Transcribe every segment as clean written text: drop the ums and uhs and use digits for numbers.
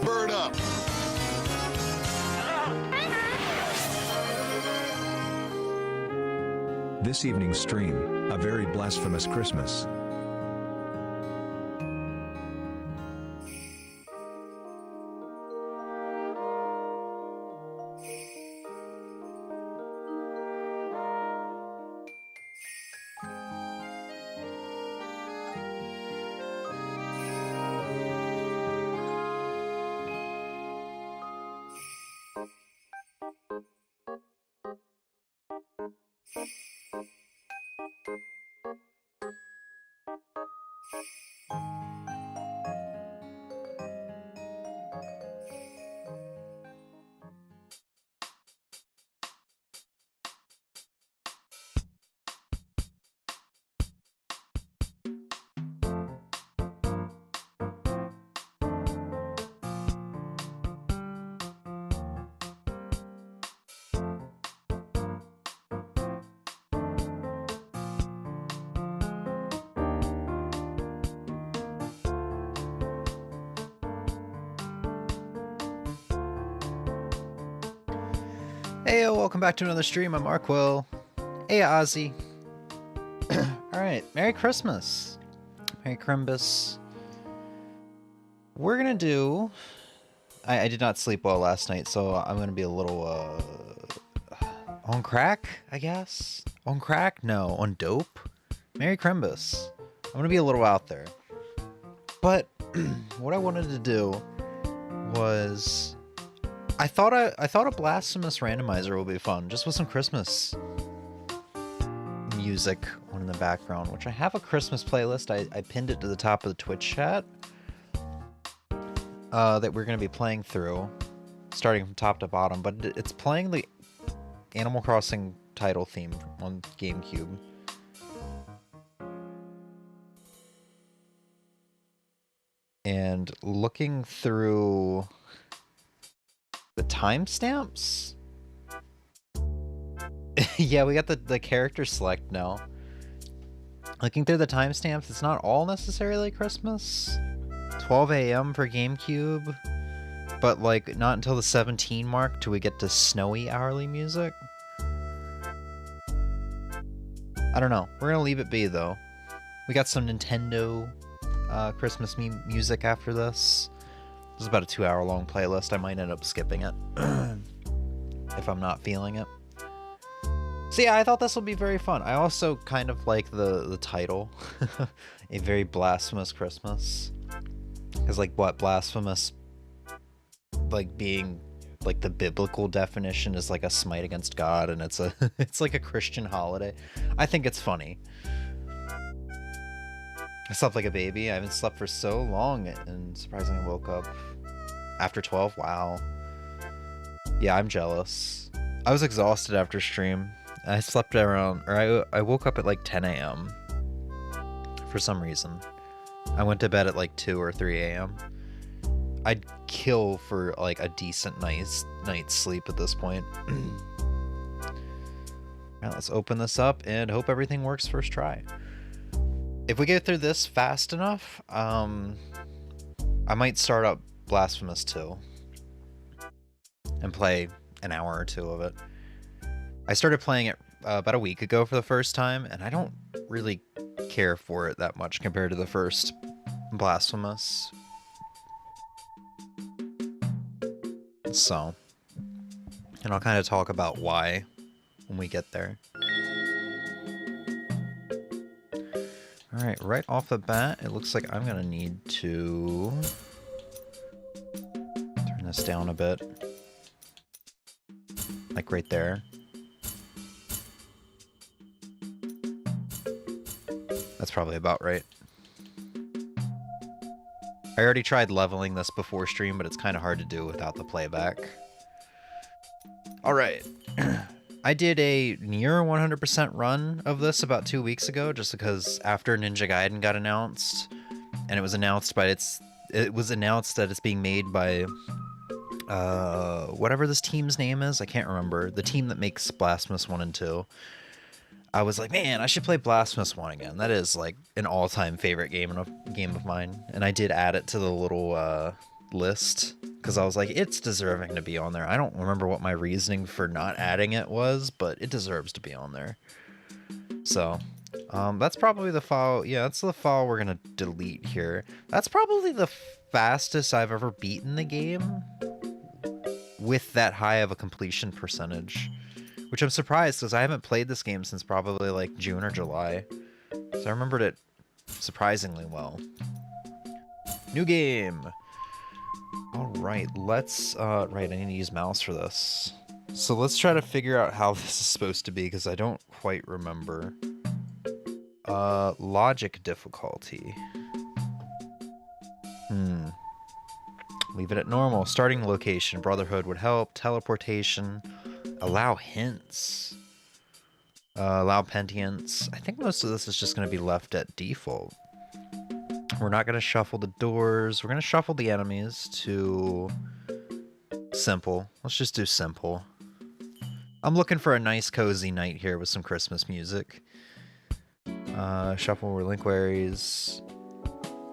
Bird up. This evening's stream, a very blasphemous Christmas. Hey, welcome back to another stream. I'm Arrquil. Hey, Ozzy. Alright, Merry Christmas. Merry Crimbus. We're gonna do... I did not sleep well last night, so I'm gonna be a little, on crack, I guess? On crack? No, on dope? Merry Crimbus. I'm gonna be a little out there. But, what I wanted to do was... I thought a Blasphemous randomizer would be fun, just with some Christmas music on in the background, which I have a Christmas playlist. I pinned it to the top of the Twitch chat that we're going to be playing through, starting from top to bottom, but it's playing the Animal Crossing title theme on GameCube. And looking through... the timestamps? Yeah, we got the character select now. Looking through the timestamps, it's not all necessarily Christmas. 12 a.m. for GameCube, but like not until the 17 mark do we get to snowy hourly music. I don't know. We're gonna leave it be though. We got some Nintendo Christmas music after this. This is about a 2-hour long playlist. I might end up skipping it if I'm not feeling it. So yeah, I thought this would be very fun. I also kind of like the title, A Very Blasphemous Christmas. Because like what, blasphemous, like being like the biblical definition is like a smite against God, and it's a it's like a Christian holiday. I think it's funny. I slept like a baby. I haven't slept for so long, and surprisingly woke up after 12. Wow. Yeah, I'm jealous. I was exhausted after stream. I slept around, or I woke up at like 10 a.m. for some reason. I went to bed at like 2 or 3 a.m. I'd kill for like a decent night's sleep at this point. Alright, let's open this up and hope everything works first try. If we get through this fast enough, I might start up Blasphemous 2 and play an hour or two of it. I started playing it about a week ago for the first time, and I don't really care for it that much compared to the first Blasphemous. So, and I'll kind of talk about why when we get there. Alright, right off the bat, it looks like I'm going to need to turn this down a bit. Like right there. That's probably about right. I already tried leveling this before stream, but it's kind of hard to do without the playback. Alright. I did a near 100% run of this about 2 weeks ago, just because after Ninja Gaiden got announced, and it was announced that it's being made by whatever this team's name is, I can't remember. The team that makes Blasphemous 1 and 2. I was like, man, I should play Blasphemous 1 again. That is like an all-time favorite game of mine. And I did add it to the little list because I was like, it's deserving to be on there. I don't remember what my reasoning for not adding it was, but it deserves to be on there. So that's probably the file. Yeah, that's the file we're going to delete here. That's probably the fastest I've ever beaten the game with that high of a completion percentage. Which I'm surprised, because I haven't played this game since probably like June or July. So I remembered it surprisingly well. New game! Alright, let's... right, I need to use mouse for this. So let's try to figure out how this is supposed to be, because I don't quite remember. Logic difficulty. Leave it at normal. Starting location. Brotherhood would help. Teleportation. Allow hints. Allow penitents. I think most of this is just going to be left at default. We're not going to shuffle the doors. We're going to shuffle the enemies to simple. Let's just do simple. I'm looking for a nice cozy night here with some Christmas music. Shuffle relinquaries.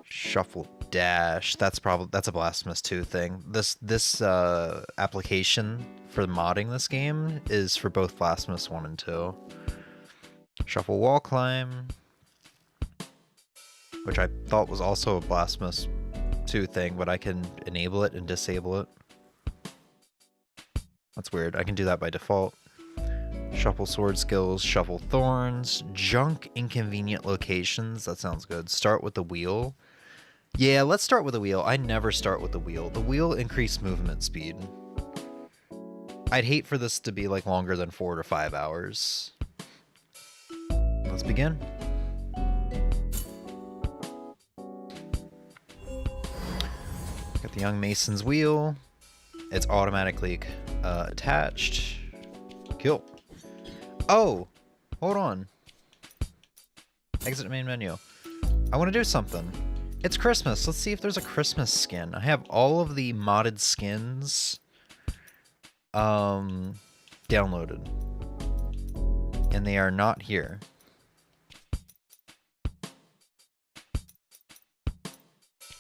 Shuffle dash. That's a Blasphemous 2 thing. This application for modding this game is for both Blasphemous 1 and 2. Shuffle wall climb, which I thought was also a Blasphemous 2 thing, but I can enable it and disable it. That's weird. I can do that by default. Shuffle sword skills, shuffle thorns, junk inconvenient locations. That sounds good. Start with the wheel. Yeah, let's start with the wheel. I never start with the wheel. The wheel increased movement speed. I'd hate for this to be like longer than 4 to 5 hours. Let's begin. Got the young mason's wheel. It's automatically attached. Kill. Oh, hold on. Exit main menu. I want to do something. It's Christmas. Let's see if there's a Christmas skin. I have all of the modded skins downloaded, and they are not here.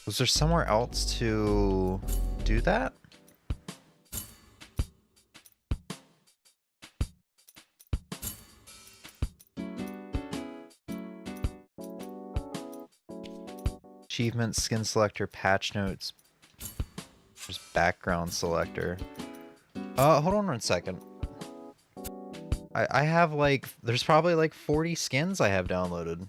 Was there somewhere else to do that? Achievements, skin selector, patch notes. There's background selector. Hold on 1 second. I have like, there's probably like 40 skins I have downloaded.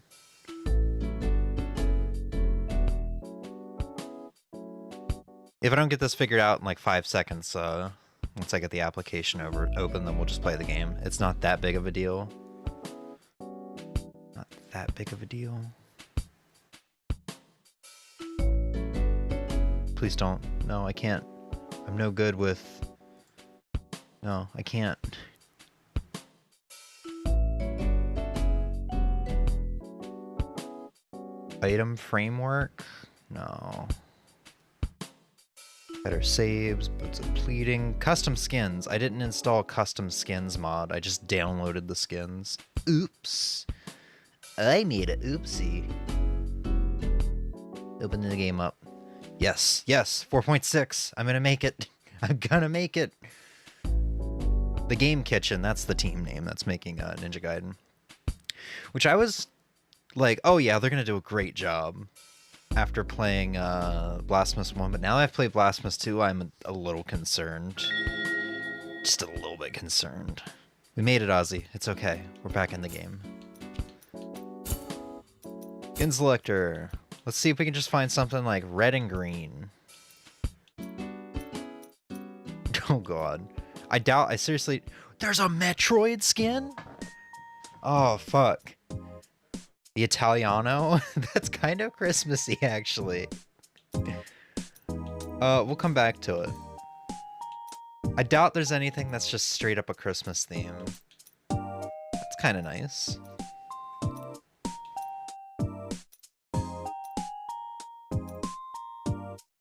If I don't get this figured out in like 5 seconds, Once I get the application open, then we'll just play the game. It's not that big of a deal. Not that big of a deal. Please don't. No, I can't. I'm no good with... No, I can't. Item framework? No. Better saves, boots of pleading. Custom skins. I didn't install custom skins mod. I just downloaded the skins. Oops. I made a oopsie. Opening the game up. Yes, yes, 4.6. I'm gonna make it. I'm gonna make it. The Game Kitchen, that's the team name that's making Ninja Gaiden. Which I was like, oh yeah, they're gonna do a great job after playing Blasphemous 1, but now I've played Blasphemous 2, I'm a little concerned. Just a little bit concerned. We made it, Ozzy. It's okay. We're back in the game. Skin selector. Let's see if we can just find something like red and green. Oh god. I seriously... There's a Metroid skin? Oh, fuck. The Italiano? That's kind of Christmassy, actually. We'll come back to it. I doubt there's anything that's just straight up a Christmas theme. That's kind of nice.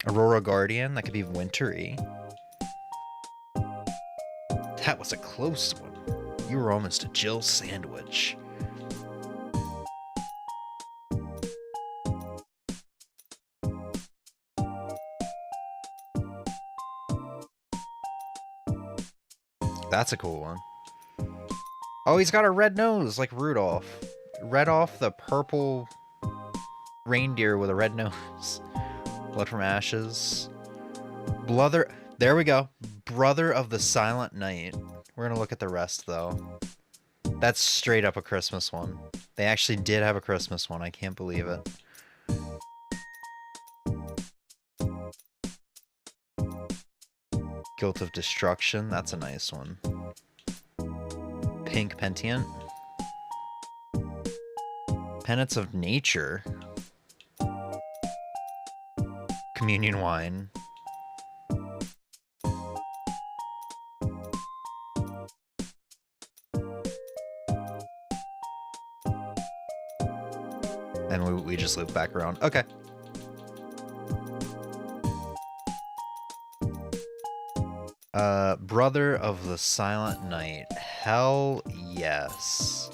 Aurora Guardian, that could be wintry. That was a close one. You were almost a Jill sandwich. That's a cool one. Oh, he's got a red nose, like Rudolph. Rudolph, the purple reindeer with a red nose. Blood from Ashes. Brother... There we go. Brother of the Silent Night. We're gonna look at the rest, though. That's straight up a Christmas one. They actually did have a Christmas one. I can't believe it. Guilt of Destruction. That's a nice one. Pink Pentient. Penance of Nature. Communion Wine. And we just loop back around. Okay. Brother of the Silent Night. Hell yes.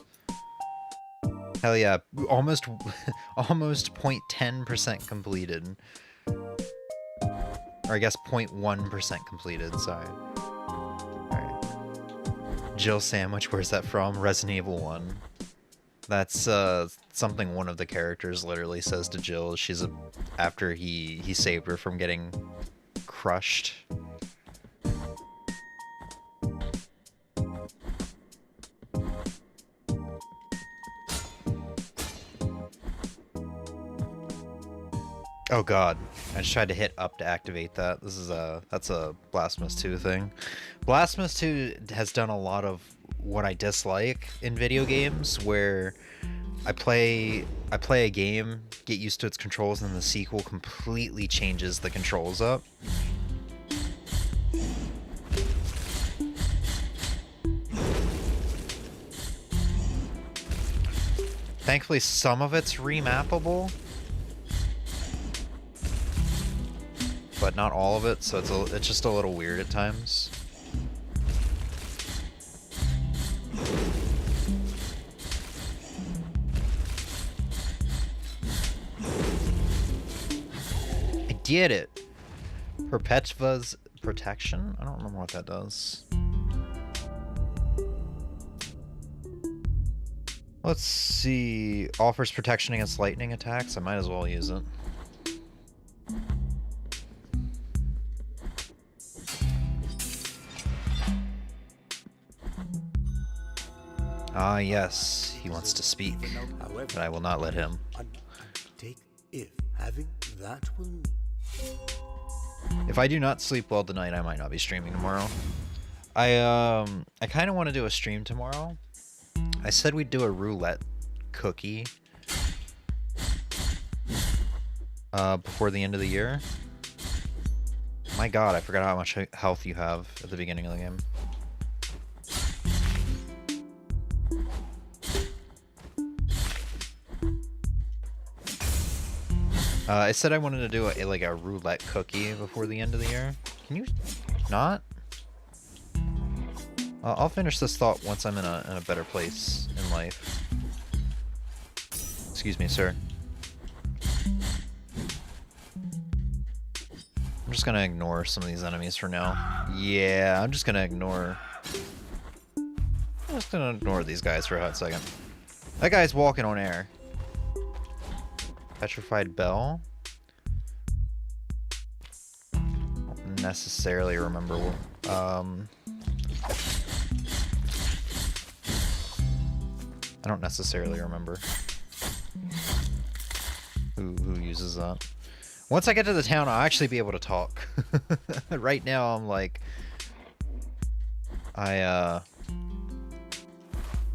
Hell yeah. Almost 0.10% completed. Or I guess 0.1% completed, sorry. Alright. Jill Sandwich, where's that from? Resident Evil 1. That's something one of the characters literally says to Jill. She's after he saved her from getting crushed. Oh god, I just tried to hit up to activate that. This is that's a Blasphemous 2 thing. Blasphemous 2 has done a lot of what I dislike in video games, where I play a game, get used to its controls, and then the sequel completely changes the controls up. Thankfully, some of it's remappable, but not all of it, so it's just a little weird at times. I did it! Perpetua's Protection? I don't remember what that does. Let's see. Offers protection against lightning attacks. I might as well use it. Ah, yes, he wants to speak, but I will not let him. If I do not sleep well tonight, I might not be streaming tomorrow. I kind of want to do a stream tomorrow. I said we'd do a roulette cookie before the end of the year. My god, I forgot how much health you have at the beginning of the game. I said I wanted to do like a roulette cookie before the end of the year. Can you not? I'll finish this thought once I'm in a better place in life. Excuse me, sir. I'm just gonna ignore some of these enemies for now. Yeah, I'm just gonna ignore these guys for a hot second. That guy's walking on air. Petrified Bell. Don't necessarily remember. I don't necessarily remember who uses that. Once I get to the town, I'll actually be able to talk. Right now, I'm like,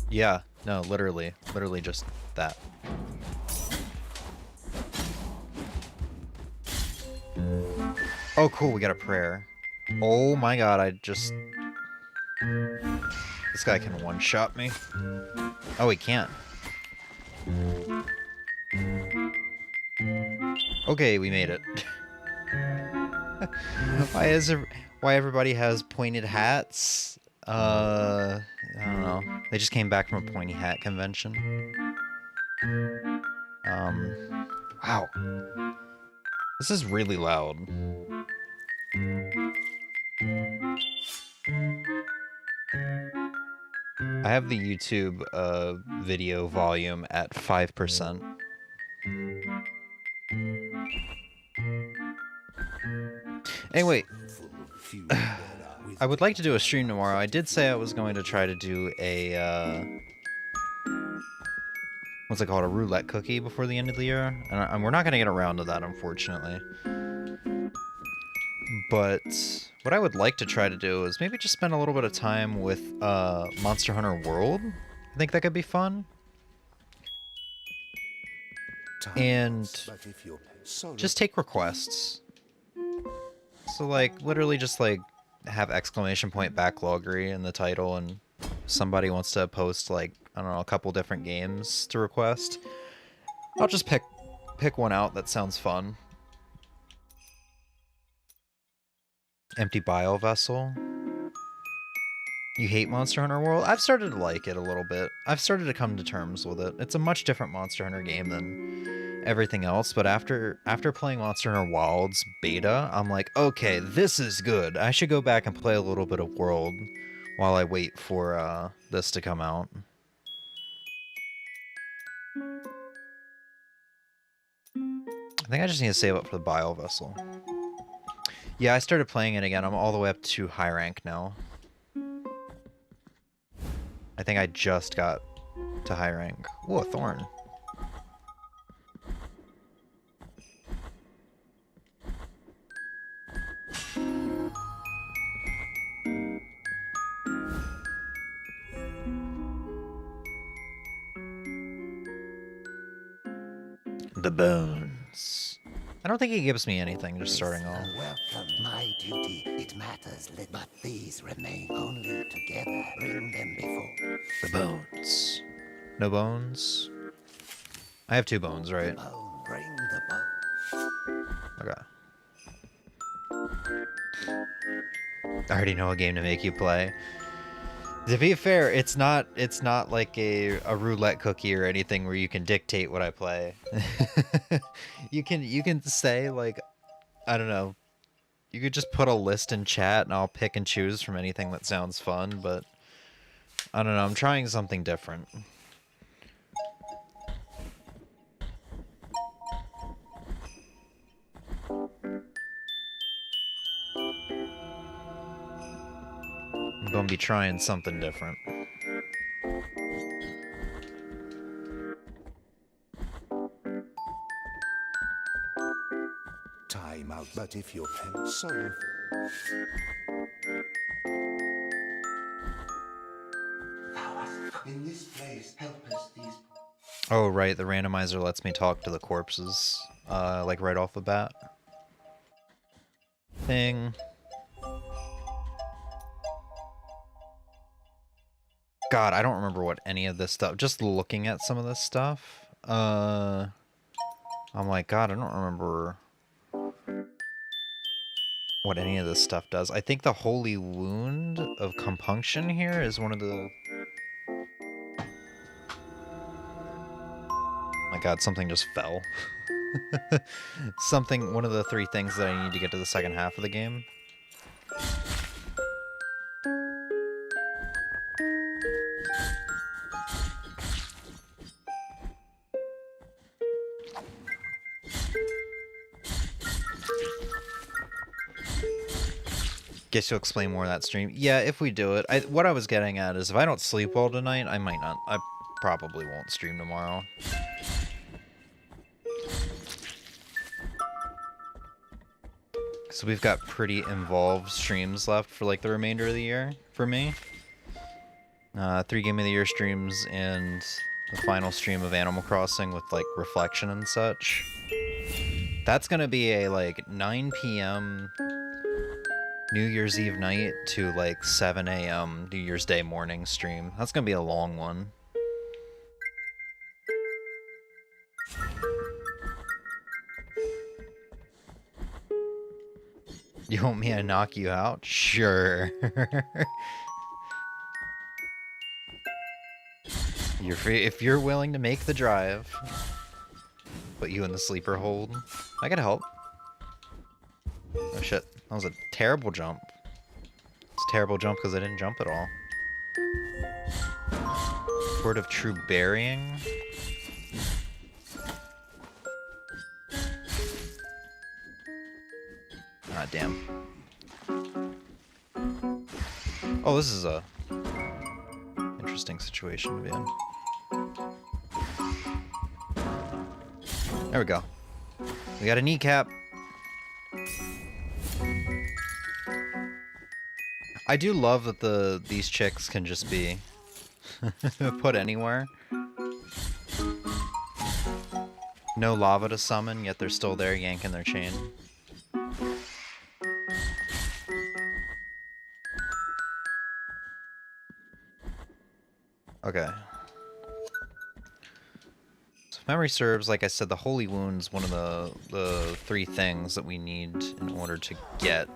yeah, no, literally just that. Oh, cool, we got a prayer. Oh my god, this guy can one-shot me. Oh, he can't. Okay, we made it. Why everybody has pointed hats? I don't know. They just came back from a pointy hat convention. Wow. This is really loud. I have the YouTube video volume at 5%. Anyway, I would like to do a stream tomorrow. I did say I was going to try to do a, what's it called, a roulette cookie before the end of the year. And we're not going to get around to that, unfortunately. But what I would like to try to do is maybe just spend a little bit of time with Monster Hunter World. I think that could be fun. And just take requests. So, like, literally just, like, have exclamation point backloggery in the title, and somebody wants to post, like, I don't know, a couple different games to request. I'll just pick one out that sounds fun. Empty Bile Vessel. You hate Monster Hunter World? I've started to like it a little bit. I've started to come to terms with it. It's a much different Monster Hunter game than everything else, but after playing Monster Hunter Wilds beta, I'm like, okay, this is good. I should go back and play a little bit of World while I wait for this to come out. I think I just need to save up for the Bile Vessel. Yeah, I started playing it again. I'm all the way up to high rank now. I think I just got to high rank. Ooh, a thorn. The bones. I don't think he gives me anything just starting off. Welcome, my duty. It matters, but these remain only together. Bring them before. The bones. No bones? I have 2 bones, right? Bone, bring the bone. Okay. I already know a game to make you play. To be fair, it's not like a roulette cookie or anything where you can dictate what I play. You can say, like, I don't know, you could just put a list in chat and I'll pick and choose from anything that sounds fun, but I don't know, I'm trying something different. I'm gonna be trying something different. Timeout, but if you're sorry. in this place. Help us, these. Oh, right, the randomizer lets me talk to the corpses, like right off the bat. Thing. God, I don't remember what any of this stuff, just looking at some of this stuff, I'm like, God, I don't remember what any of this stuff does. I think the Holy Wound of Compunction here is one of the... My God, something just fell. One of the 3 things that I need to get to the second half of the game. Guess you'll explain more of that stream. Yeah, if we do it. What I was getting at is if I don't sleep well tonight, I might not. I probably won't stream tomorrow. So we've got pretty involved streams left for like the remainder of the year for me. 3 Game of the Year streams and the final stream of Animal Crossing with like reflection and such. That's gonna be a like 9 p.m. New Year's Eve night to like 7 a.m. New Year's Day morning stream. That's gonna be a long one. You want me to knock you out? Sure. You're free if you're willing to make the drive. Put you in the sleeper hold. I gotta help. Oh shit, that was a terrible jump. It's a terrible jump because I didn't jump at all. Port of True Burying. Ah, damn. Oh, this is a interesting situation to be in. There we go. We got a kneecap. I do love that these chicks can just be put anywhere. No lava to summon, yet they're still there yanking their chain. Okay. So if memory serves, like I said, the Holy Wound's one of the 3 things that we need in order to get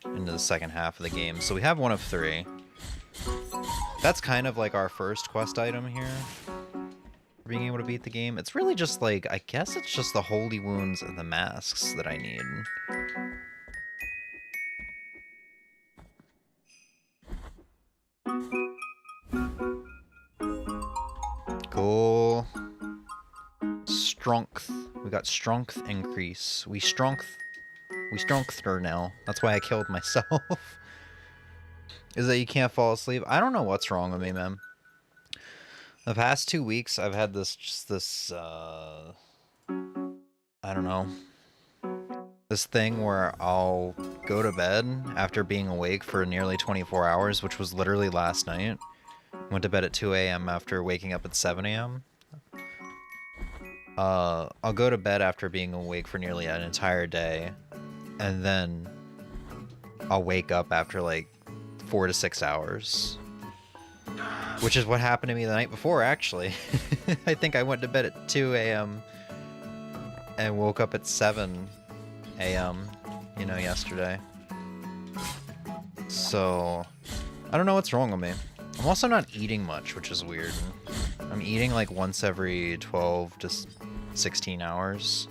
into the second half of the game. So we have one of 3. That's kind of like our first quest item here. For being able to beat the game. It's really just like, I guess it's just the Holy Wounds and the masks that I need. Cool. Strength. We got strength increase. We strength her now. That's why I killed myself. Is that you can't fall asleep? I don't know what's wrong with me, man. The past 2 weeks, I've had this, I don't know. This thing where I'll go to bed after being awake for nearly 24 hours, which was literally last night. Went to bed at 2 a.m. after waking up at 7 a.m. I'll go to bed after being awake for nearly an entire day, and then I'll wake up after like 4 to 6 hours. Which is what happened to me the night before, actually. I think I went to bed at 2 a.m. and woke up at 7 a.m., you know, yesterday. So, I don't know what's wrong with me. I'm also not eating much, which is weird. I'm eating like once every 12 to 16 hours.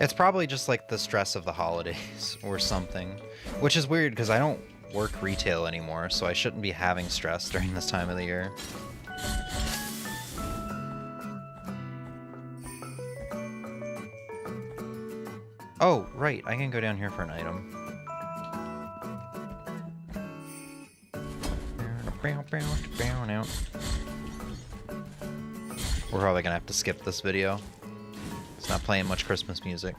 It's probably just like the stress of the holidays or something, which is weird because I don't work retail anymore, so I shouldn't be having stress during this time of the year. Oh, right, I can go down here for an item. We're probably gonna have to skip this video. It's not playing much Christmas music.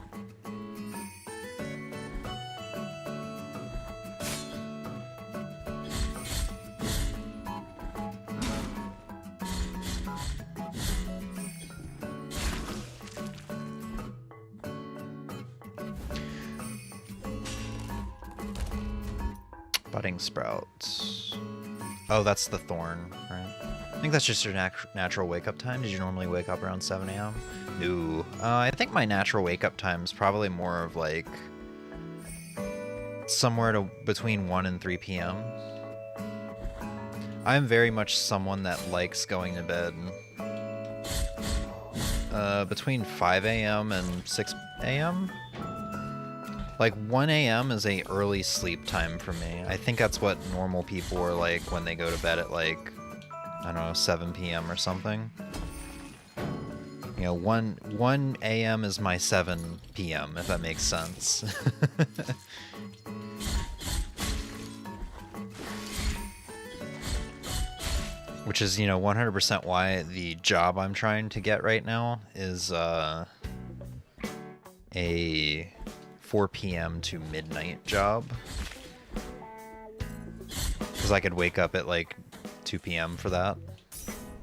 Budding sprouts. Oh, that's the thorn, right? I think that's just your natural wake-up time. Did you normally wake up around 7 a.m.? No. I think my natural wake-up time is probably more of like somewhere between 1 and 3 p.m. I'm very much someone that likes going to bed between 5 a.m. and 6 a.m. Like 1 a.m. is a early sleep time for me. I think that's what normal people are like when they go to bed at like, I don't know, 7 p.m. or something. You know, 1 a.m. is my 7 p.m., if that makes sense. Which is, you know, 100% why the job I'm trying to get right now is a 4 p.m. to midnight job. Because I could wake up at like 2 p.m. for that.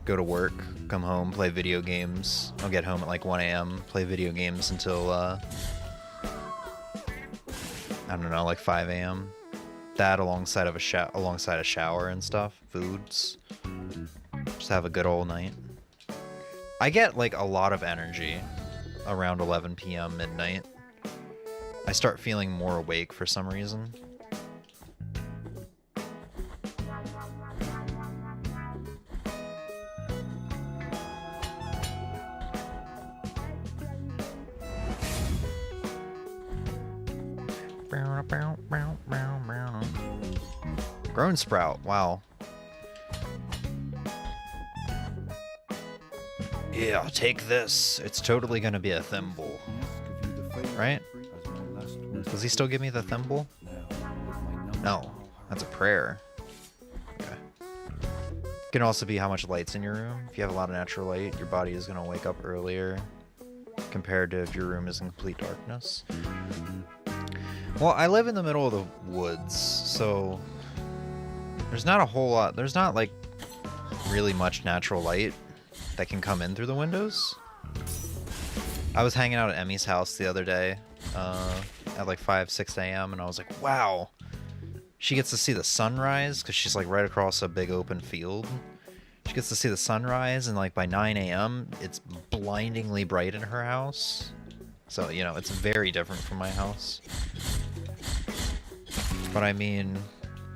Go to work, come home, play video games. I'll get home at like 1 a.m., play video games until, I don't know, like 5 a.m. That alongside a shower and stuff, foods. Just have a good old night. I get like a lot of energy around 11 p.m. midnight. I start feeling more awake for some reason. Grown sprout, wow. Yeah, I'll take this. It's totally gonna be a thimble. Right? Does he still give me the thimble? No, that's a prayer. Okay. It can also be how much light's in your room. If you have a lot of natural light, your body is gonna wake up earlier compared to if your room is in complete darkness. Well, I live in the middle of the woods, so there's not a whole lot. There's not like really much natural light that can come in through the windows. I was hanging out at Emmy's house the other day at like 6 a.m. and I was like, wow, she gets to see the sunrise because she's like right across a big open field. She gets to see the sunrise, and like by 9 a.m. it's blindingly bright in her house. So, you know, it's very different from my house. But I mean,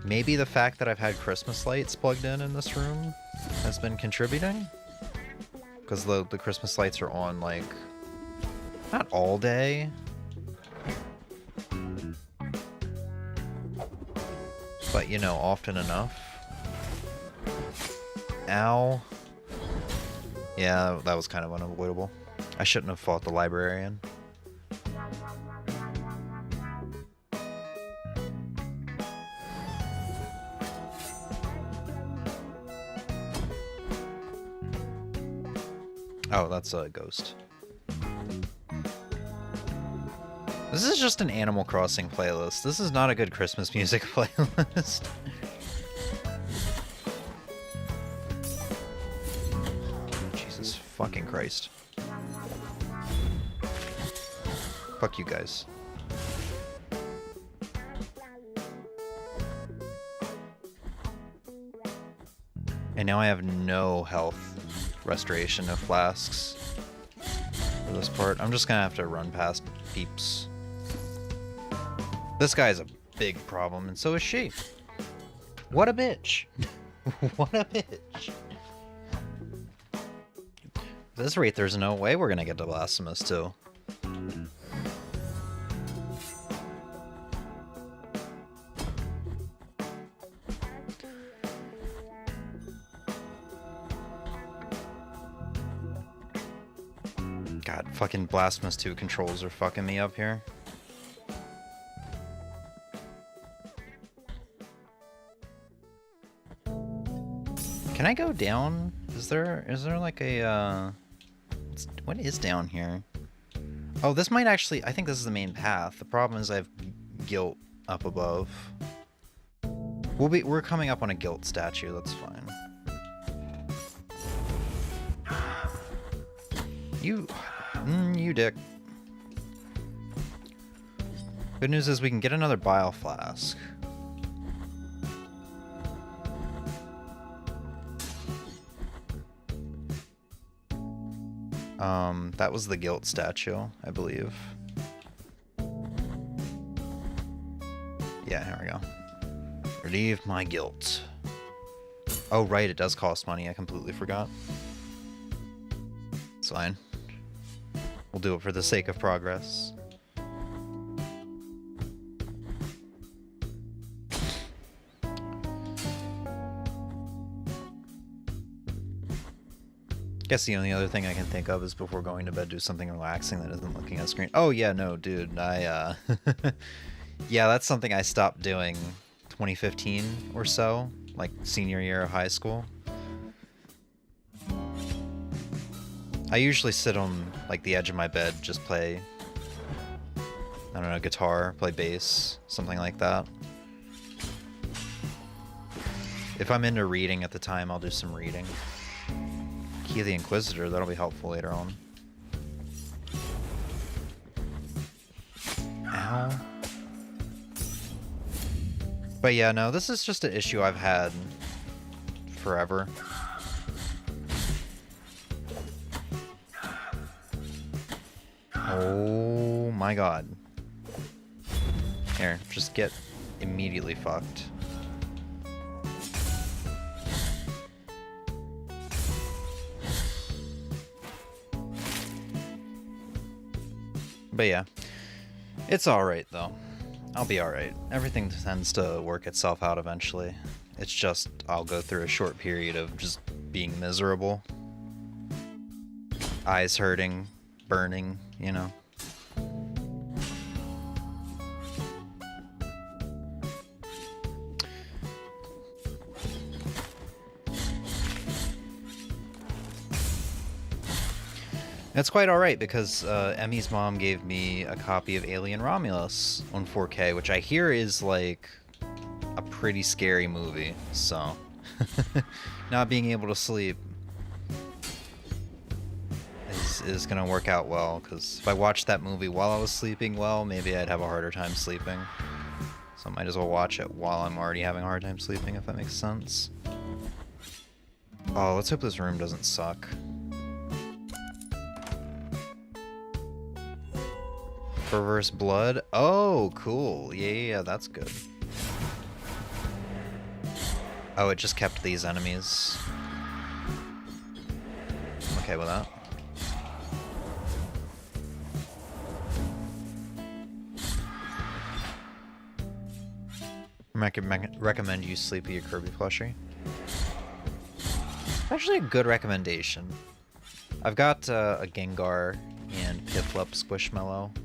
maybe the fact that I've had Christmas lights plugged in this room has been contributing. Because the Christmas lights are on, like, not all day. But, you know, often enough. Ow. Yeah, that was kind of unavoidable. I shouldn't have fought the librarian. Oh, that's a ghost. This is just an Animal Crossing playlist. This is not a good Christmas music playlist. Jesus fucking Christ. Fuck you guys. And now I have no health restoration of flasks for this part. I'm just gonna have to run past peeps. This guy's a big problem, and so is she. What a bitch. What a bitch. At this rate, there's no way we're gonna get to Blasphemous too. God, fucking Blasphemous 2 controls are fucking me up here. Can I go down? Is there like a What is down here? Oh, this might actually... I think this is the main path. The problem is I have guilt up above. We're coming up on a guilt statue. That's fine. You dick. Good news is we can get another bile flask. That was the guilt statue, I believe. Yeah, here we go. Relieve my guilt. Oh, right, it does cost money. I completely forgot. It's fine. We'll do it for the sake of progress. Guess the only other thing I can think of is before going to bed, do something relaxing that isn't looking at the screen. Oh yeah, no, dude, yeah, that's something I stopped doing 2015 or so, like senior year of high school. I usually sit on like the edge of my bed, just play, I don't know, guitar, play bass, something like that. If I'm into reading at the time, I'll do some reading. Key of the Inquisitor, that'll be helpful later on. Ow. But yeah, no, this is just an issue I've had forever. Oh my god. Here, just get immediately fucked. But yeah, it's alright though. I'll be alright. Everything tends to work itself out eventually. It's just, I'll go through a short period of just being miserable. Eyes hurting, burning, you know. It's quite alright because Emmy's mom gave me a copy of Alien Romulus on 4K, which I hear is like a pretty scary movie, so not being able to sleep is gonna work out well, because if I watched that movie while I was sleeping, well, maybe I'd have a harder time sleeping. So I might as well watch it while I'm already having a hard time sleeping, if that makes sense. Oh, let's hope this room doesn't suck. Perverse blood? Oh, cool. Yeah, that's good. Oh, it just kept these enemies. Okay with that. Recommend you sleep with your Kirby plushie. Actually a good recommendation. I've got a Gengar and Piplup Squishmallow.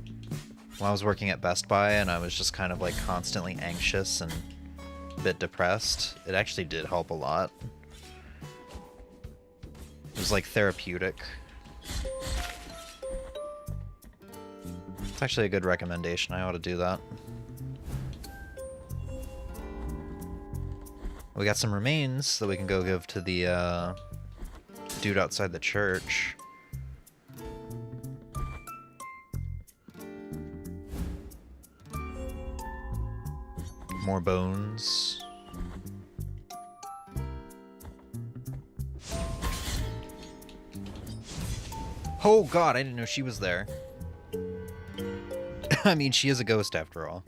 When I was working at Best Buy and I was just kind of like constantly anxious and a bit depressed, it actually did help a lot. It was like therapeutic. It's actually a good recommendation. I ought to do that. We got some remains that we can go give to the dude outside the church. More bones. Oh god, I didn't know she was there. I mean, she is a ghost after all.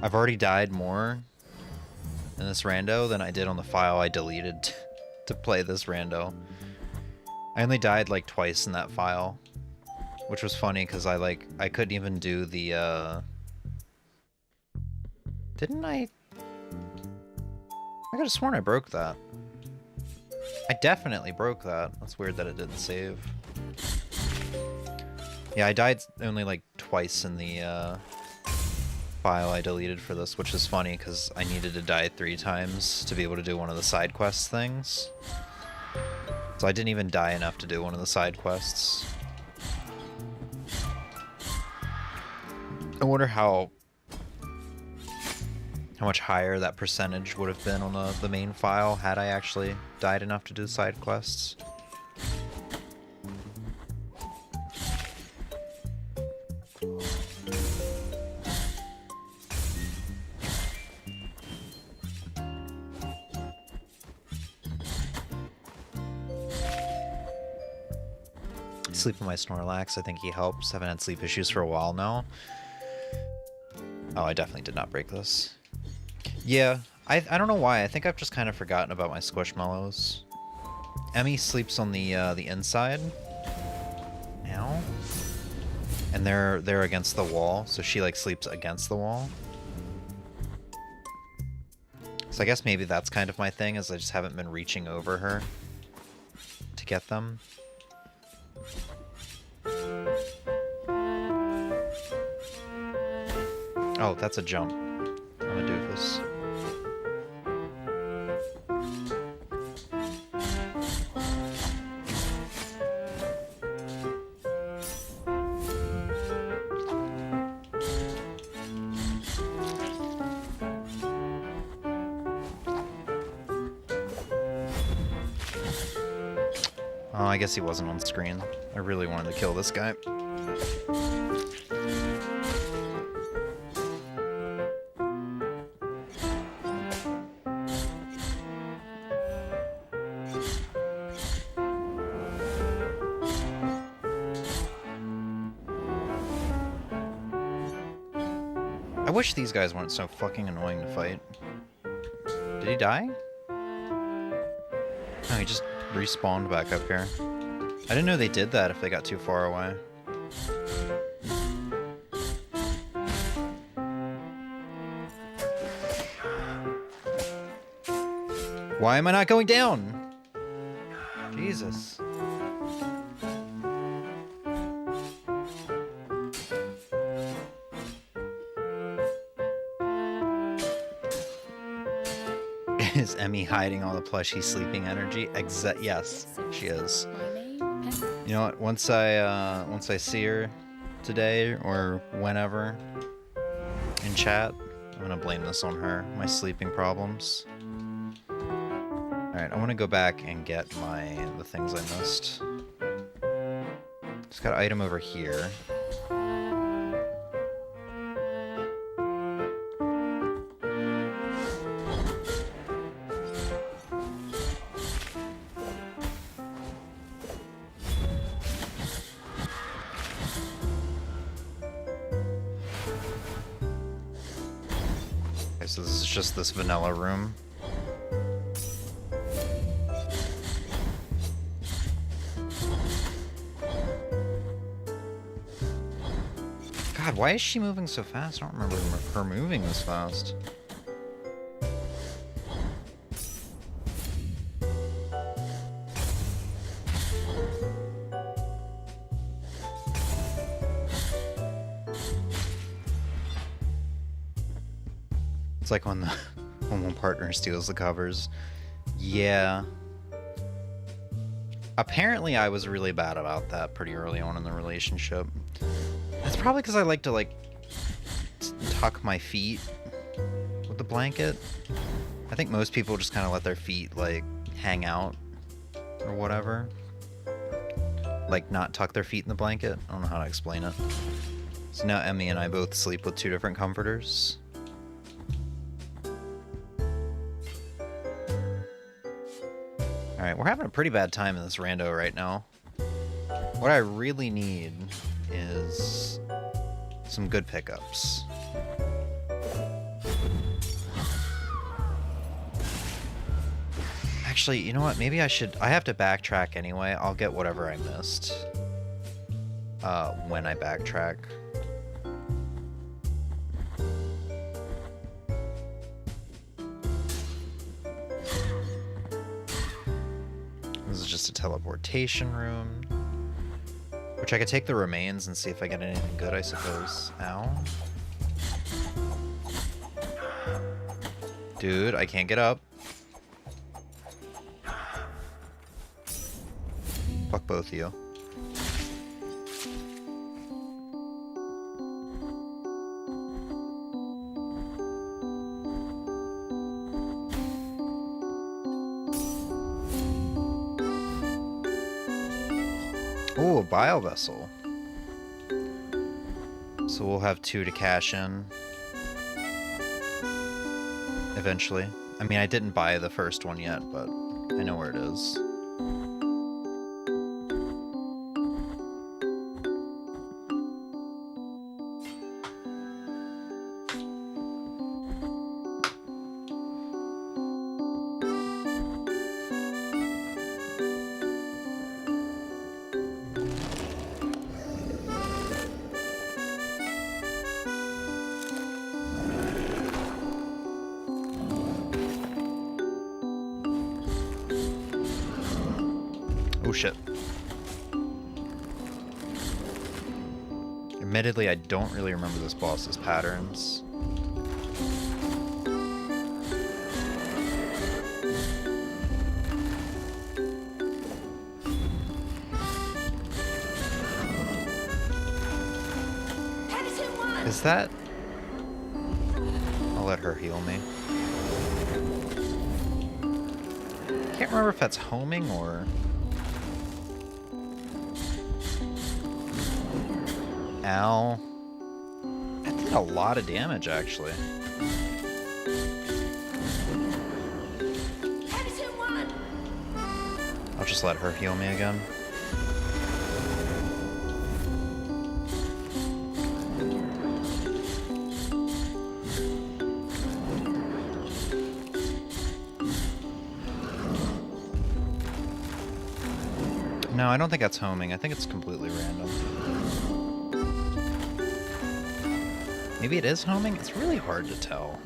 I've already died more in this rando than I did on the file I deleted to play this rando. I only died like twice in that file, which was funny because I couldn't even do the Didn't I could have sworn I broke that. I definitely broke that. That's weird that it didn't save. Yeah, I died only like twice in the file I deleted for this, which is funny because I needed to die 3 times to be able to do one of the side quest things. So I didn't even die enough to do one of the side quests. I wonder how much higher that percentage would have been on the main file had I actually died enough to do the side quests. Sleep on my Snorlax. I think he helps. Haven't had sleep issues for a while now. Oh, I definitely did not break this. Yeah, I don't know why. I think I've just kind of forgotten about my Squishmallows. Emmy sleeps on the inside now, and they're against the wall, so she like sleeps against the wall. So I guess maybe that's kind of my thing, is I just haven't been reaching over her to get them. Oh, that's a jump. I'm a doofus. Oh, I guess he wasn't on screen. I really wanted to kill this guy. I wish these guys weren't so fucking annoying to fight. Did he die? No, he just respawned back up here. I didn't know they did that if they got too far away. Why am I not going down? Jesus. Is Emmy hiding all the plushy sleeping energy? Yes, she is. You know what? Once I see her today or whenever in chat, I'm gonna blame this on her. My sleeping problems. All right, I want to go back and get the things I missed. Just got an item over here. So this is just this vanilla room. God, why is she moving so fast? I don't remember her moving this fast. It's like when one partner steals the covers. Yeah. Apparently I was really bad about that pretty early on in the relationship. That's probably because I like to like tuck my feet with the blanket. I think most people just kind of let their feet like hang out or whatever. Like not tuck their feet in the blanket. I don't know how to explain it. So now Emmy and I both sleep with two different comforters. Alright, we're having a pretty bad time in this rando right now. What I really need is some good pickups. Actually, you know what? Maybe I have to backtrack anyway. I'll get whatever I missed when I backtrack. This is just a teleportation room. Which I could take the remains and see if I get anything good, I suppose. Ow. Dude, I can't get up. with both of you. Ooh, a bile vessel. So we'll have 2 to cash in. Eventually. I mean, I didn't buy the first one yet, but I know where it is. Oh shit. Admittedly, I don't really remember this boss's patterns. Is that... I'll let her heal me. Can't remember if that's homing or... Ow. That did a lot of damage, actually. I'll just let her heal me again. No, I don't think that's homing. I think it's completely random. Maybe it is homing? It's really hard to tell.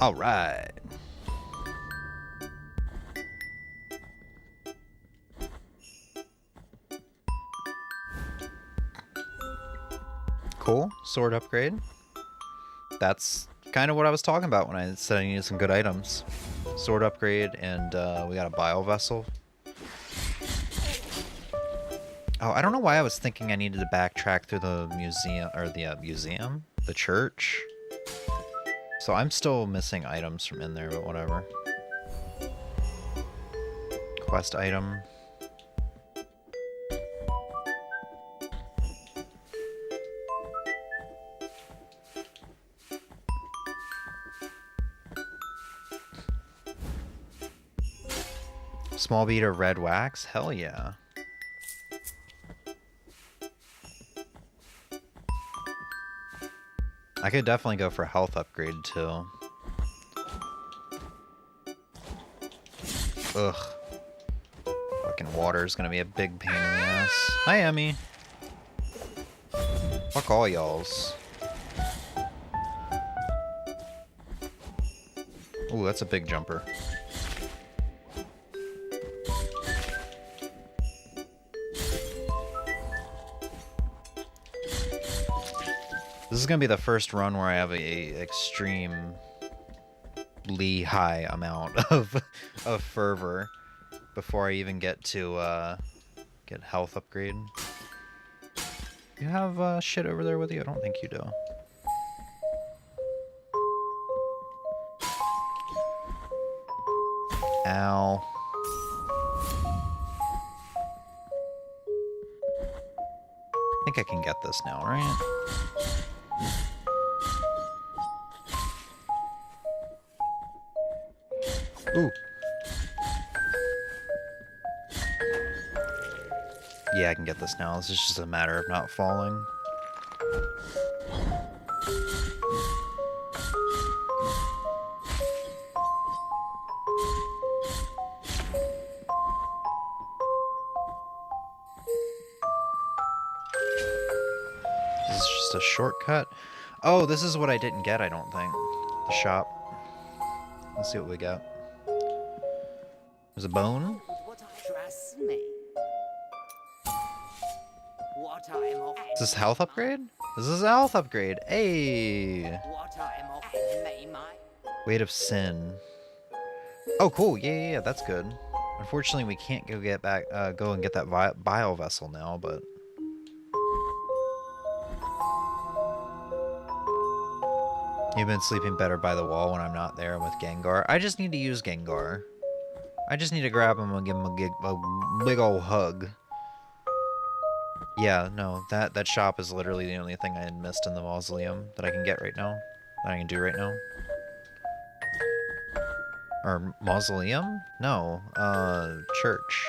All right. Cool. Sword upgrade. That's kind of what I was talking about when I said I needed some good items. Sword upgrade, and we got a bile vessel. Oh, I don't know why I was thinking I needed to backtrack through the museum, or the the church. So I'm still missing items from in there, but whatever. Quest item. Small bead of red wax? Hell yeah. I could definitely go for a health upgrade too. Ugh. Fucking water is gonna be a big pain in the ass. Hi, Emmy. Fuck all y'alls. Ooh, that's a big jumper. This is gonna be the first run where I have a extremely high amount of fervor before I even get to get health upgrade. You have shit over there with you? I don't think you do. Ow. I think I can get this now, right? Ooh. Yeah, I can get this now. This is just a matter of not falling. This is just a shortcut. Oh, this is what I didn't get, I don't think. The shop. Let's see what we got. There's a bone. Trust me. Is this health upgrade? This is a health upgrade. Hey! Weight of Sin. Oh, cool. Yeah, that's good. Unfortunately, we can't go get back, go and get that bile vessel now, but... You've been sleeping better by the wall when I'm not there with Gengar. I just need to use Gengar. I just need to grab him and give him a big ol' hug. Yeah, no, that shop is literally the only thing I had missed in the mausoleum that I can get right now. That I can do right now. Or mausoleum? No, church.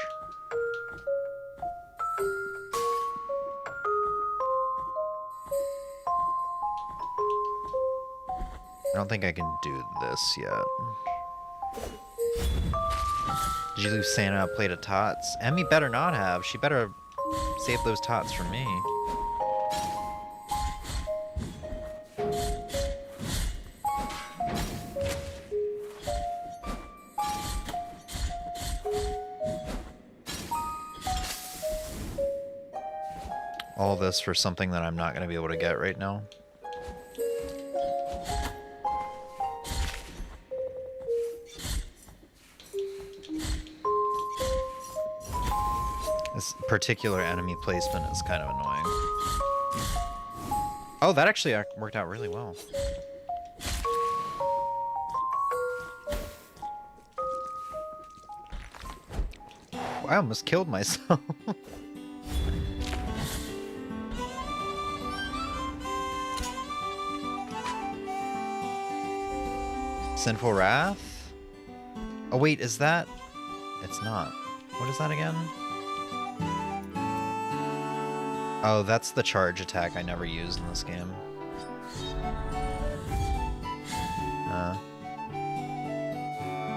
I don't think I can do this yet. Did you leave Santa a plate of tots? Emmy better not have. She better save those tots for me. All this for something that I'm not going to be able to get right now. This particular enemy placement is kind of annoying. Oh, that actually worked out really well. I almost killed myself. Sinful Wrath? Oh wait, is that... It's not. What is that again? Oh, that's the charge attack I never used in this game.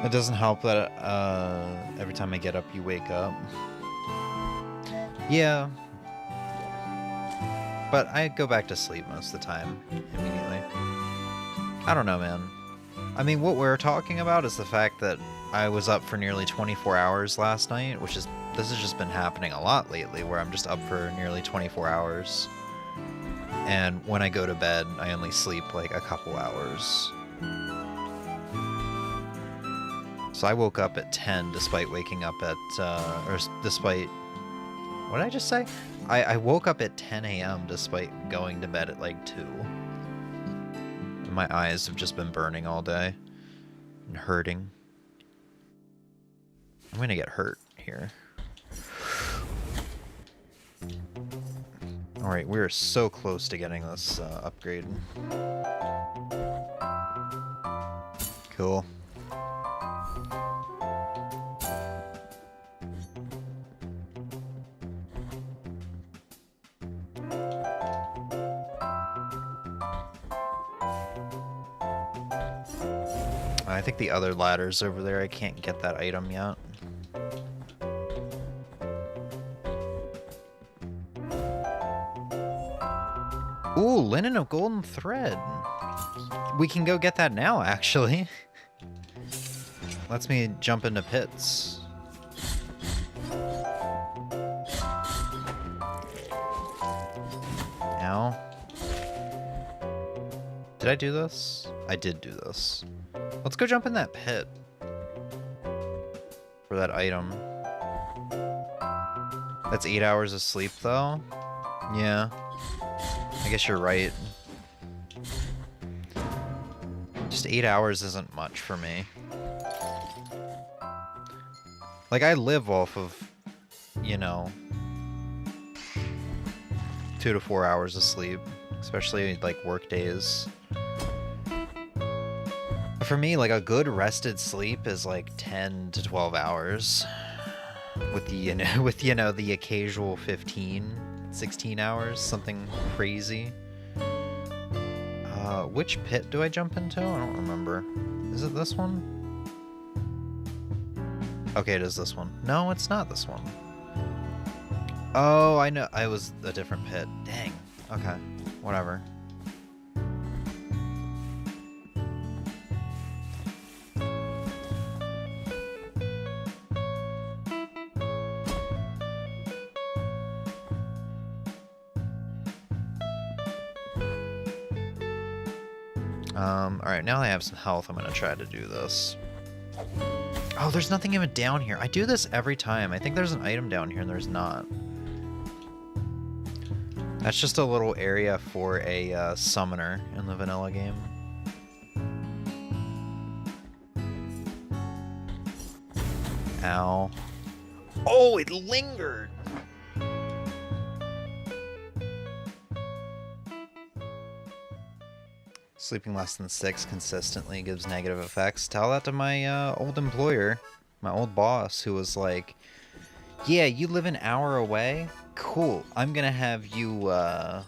It doesn't help that every time I get up, you wake up. Yeah. But I go back to sleep most of the time, immediately. I don't know, man. I mean, what we're talking about is the fact that I was up for nearly 24 hours last night, which is... This has just been happening a lot lately, where I'm just up for nearly 24 hours. And when I go to bed, I only sleep like a couple hours. So I woke up at 10 despite waking up at, or despite, what did I just say? I woke up at 10 a.m. despite going to bed at like 2. And my eyes have just been burning all day and hurting. I'm gonna get hurt here. Alright, we're so close to getting this upgrade. Cool. I think the other ladder's over there. I can't get that item yet. Ooh, linen of golden thread. We can go get that now, actually. Lets me jump into pits. Now. Did I do this? I did do this. Let's go jump in that pit. For that item. That's 8 hours of sleep, though? Yeah. I guess you're right. Just 8 hours isn't much for me. Like, I live off of, you know, 2 to 4 hours of sleep. Especially, like, work days. For me, like, a good rested sleep is, like, 10 to 12 hours. With the, you know, the occasional 15, 16 hours, something crazy. Which pit do I jump into? I don't remember. Is it this one? Okay, it is this one. No, it's not this one. Oh, I know. I was a different pit. Dang. Okay. Whatever. Alright, now that I have some health, I'm gonna try to do this. Oh, there's nothing even down here. I do this every time. I think there's an item down here and there's not. That's just a little area for a summoner in the vanilla game. Ow. Oh, it lingered! Sleeping less than 6 consistently gives negative effects. Tell that to my old employer, my old boss, who was like, yeah, you live an hour away? Cool. I'm gonna have you, what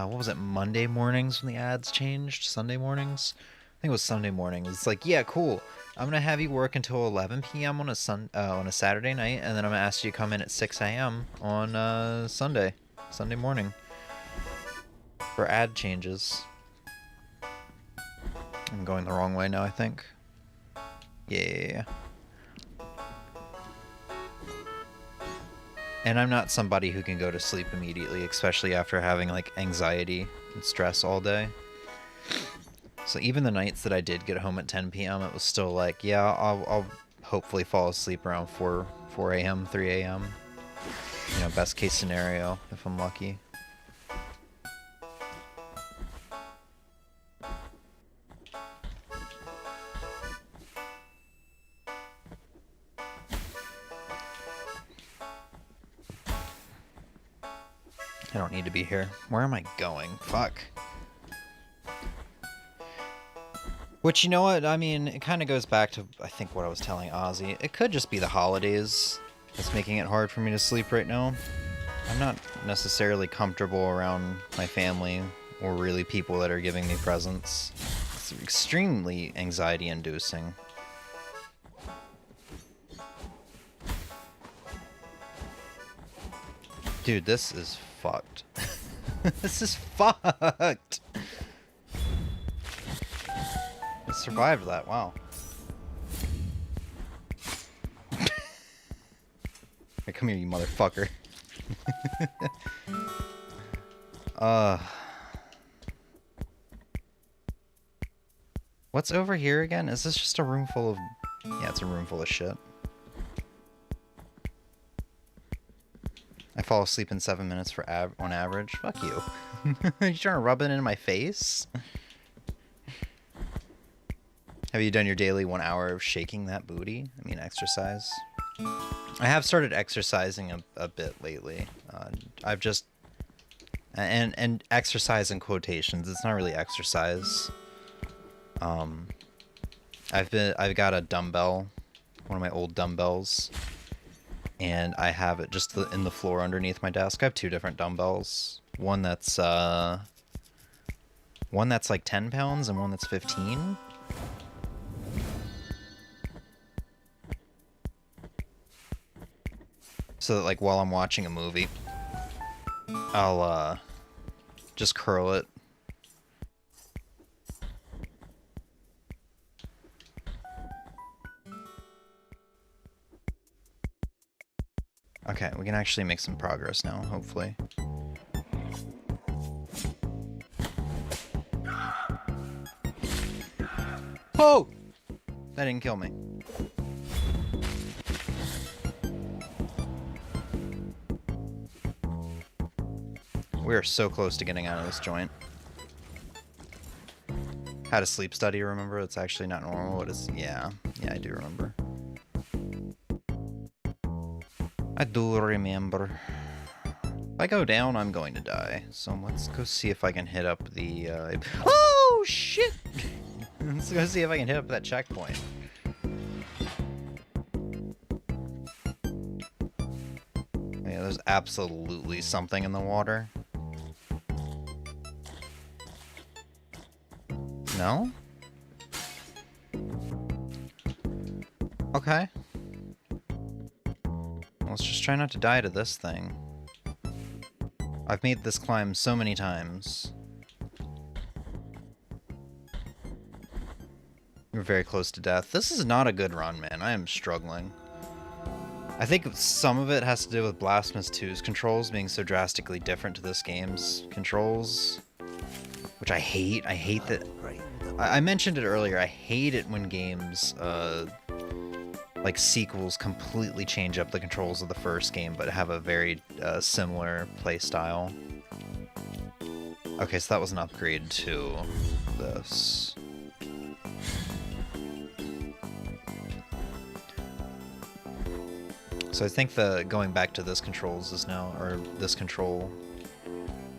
was it, Monday mornings when the ads changed? Sunday mornings? I think it was Sunday mornings. It's like, yeah, cool. I'm gonna have you work until 11 p.m. on a Saturday night, and then I'm gonna ask you to come in at 6 a.m. on Sunday morning for ad changes. I'm going the wrong way now, I think. Yeah. And I'm not somebody who can go to sleep immediately, especially after having like anxiety and stress all day. So even the nights that I did get home at 10 p.m., it was still like, yeah, I'll hopefully fall asleep around 4 a.m., 3 a.m. You know, best case scenario, if I'm lucky. I don't need to be here. Where am I going? Fuck. Which, you know what? I mean, it kind of goes back to, I think, what I was telling Ozzy. It could just be the holidays that's making it hard for me to sleep right now. I'm not necessarily comfortable around my family or really people that are giving me presents. It's extremely anxiety-inducing. Dude, this is fucked. This is fucked. I survived that, wow. Hey, come here, you motherfucker. What's over here again? Is this just a room full of... Yeah, it's a room full of shit. I fall asleep in 7 minutes on average. Fuck you. Are you trying to rub it in my face? Have you done your daily 1 hour of shaking that booty? I mean, exercise. I have started exercising a bit lately. I've just... And exercise in quotations. It's not really exercise. I've got a dumbbell. One of my old dumbbells. And I have it just in the floor underneath my desk. I have 2 different dumbbells. One that's like 10 pounds and one that's 15. So that, like, while I'm watching a movie, I'll just curl it. Okay, we can actually make some progress now, hopefully. Oh! That didn't kill me. We are so close to getting out of this joint. Had a sleep study, remember? It's actually not normal. What is... Yeah, I do remember. I do remember. If I go down, I'm going to die. So let's go see if I can hit up the... Oh, shit! Let's go see if I can hit up that checkpoint. Yeah, there's absolutely something in the water. No? Okay. Let's just try not to die to this thing. I've made this climb so many times. We're very close to death. This is not a good run, man. I am struggling. I think some of it has to do with Blasphemous 2's controls being so drastically different to this game's controls. Which I hate. I hate that... I mentioned it earlier, I hate it when games, like sequels completely change up the controls of the first game, but have a very similar play style. Okay, so that was an upgrade to this. So I think the going back to this controls is now, or this control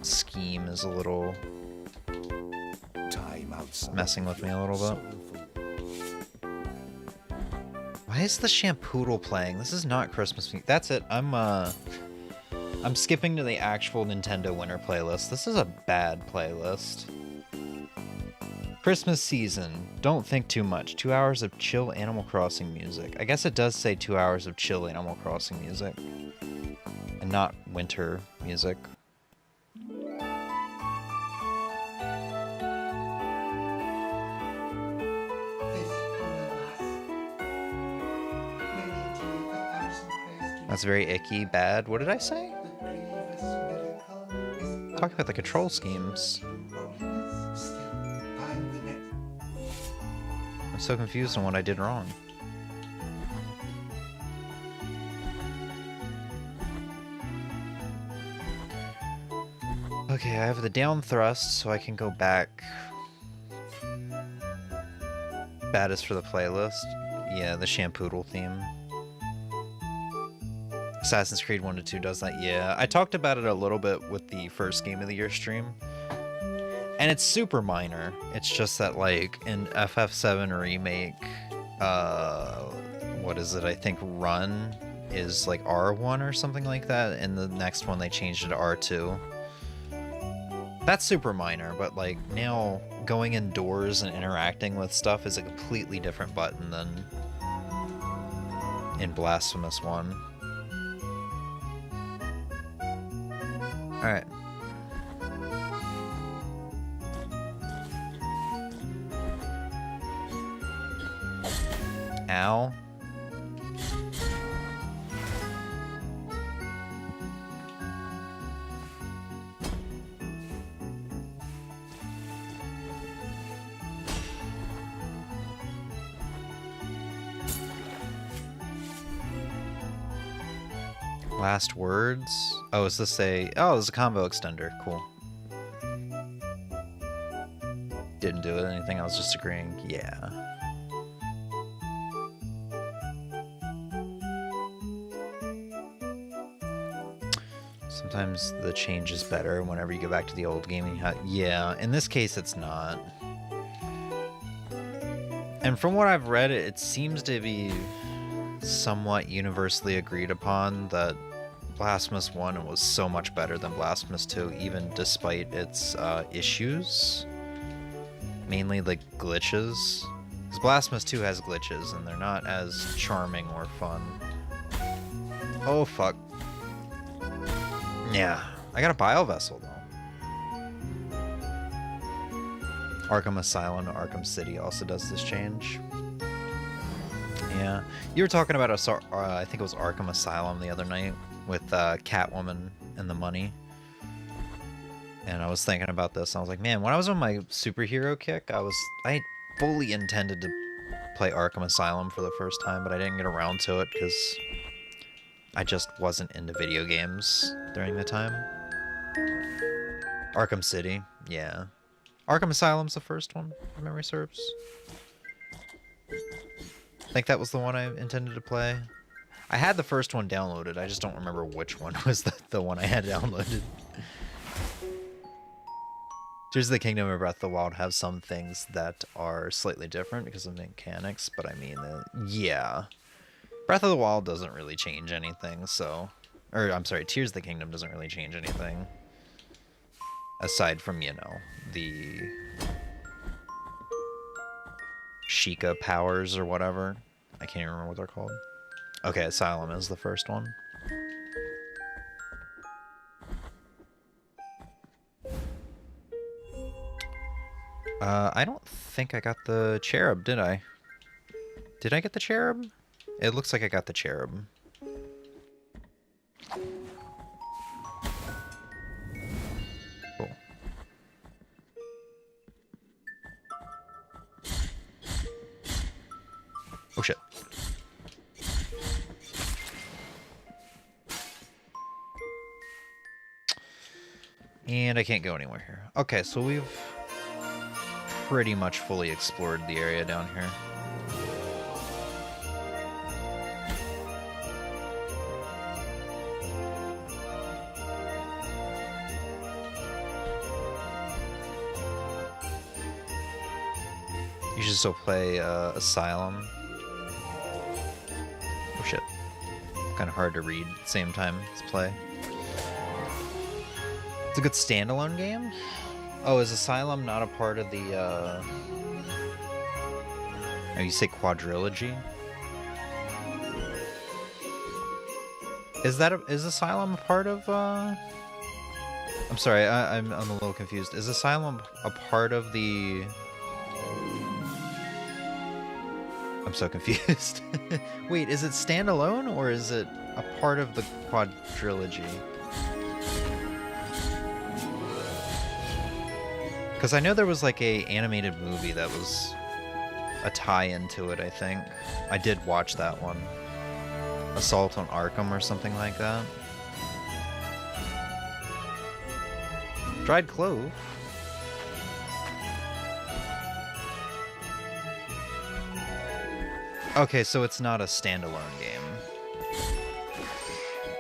scheme is a little messing with me a little bit. Why is the Shampoodle playing? This is not Christmas music. That's it. I'm skipping to the actual Nintendo Winter playlist. This is a bad playlist. Christmas season. Don't think too much. 2 hours of chill Animal Crossing music. I guess it does say 2 hours of chill Animal Crossing music. And not winter music. That's very icky, bad. What did I say? Talk about the control schemes. I'm so confused on what I did wrong. Okay, I have the down thrust, so I can go back. Baddest for the playlist. Yeah, the Shampoodle theme. Assassin's Creed 1 to 2 does that, yeah. I talked about it a little bit with the first Game of the Year stream. And it's super minor. It's just that, like, in FF7 Remake, what is it? I think Run is, like, R1 or something like that. And the next one, they changed it to R2. That's super minor, but, like, now going indoors and interacting with stuff is a completely different button than in Blasphemous 1. Alright. Ow. Last words? Oh, is this a... Oh, this is a combo extender. Cool. Didn't do anything, I was just agreeing. Yeah. Sometimes the change is better whenever you go back to the old game. Yeah, in this case it's not. And from what I've read, it seems to be somewhat universally agreed upon that Blasphemous 1 was so much better than Blasphemous 2, even despite its issues. Mainly like glitches. Because Blasphemous 2 has glitches, and they're not as charming or fun. Oh, fuck. Yeah, I got a Bile Vessel, though. Arkham Asylum to Arkham City also does this change. Yeah, you were talking about, I think it was Arkham Asylum the other night, with Catwoman and the money. And I was thinking about this, and I was like, man, when I was on my superhero kick, I fully intended to play Arkham Asylum for the first time, but I didn't get around to it because I just wasn't into video games during the time. Arkham City, yeah. Arkham Asylum's the first one, if memory serves. I think that was the one I intended to play. I had the first one downloaded, I just don't remember which one was the one I had downloaded. Tears of the Kingdom and Breath of the Wild have some things that are slightly different because of mechanics, but I mean, yeah. Breath of the Wild doesn't really change anything, so... Or, I'm sorry, Tears of the Kingdom doesn't really change anything. Aside from, you know, the... Sheikah powers or whatever. I can't even remember what they're called. Okay, Asylum is the first one. I don't think I got the cherub, did I? Did I get the cherub? It looks like I got the cherub. Cool. Oh shit. And I can't go anywhere here. Okay, so we've pretty much fully explored the area down here. You should still play Asylum. Oh shit. Kind of hard to read at the same time as play. It's a good standalone game? Oh, is Asylum not a part of the, oh, you say quadrilogy? Is Asylum a part of, I'm sorry, I'm a little confused. Is Asylum a part of the... I'm so confused. Wait, is it standalone, or is it a part of the quadrilogy? Because I know there was like a animated movie that was a tie-in to it, I think. I did watch that one. Assault on Arkham or something like that. Dried clove. Okay, so it's not a standalone game.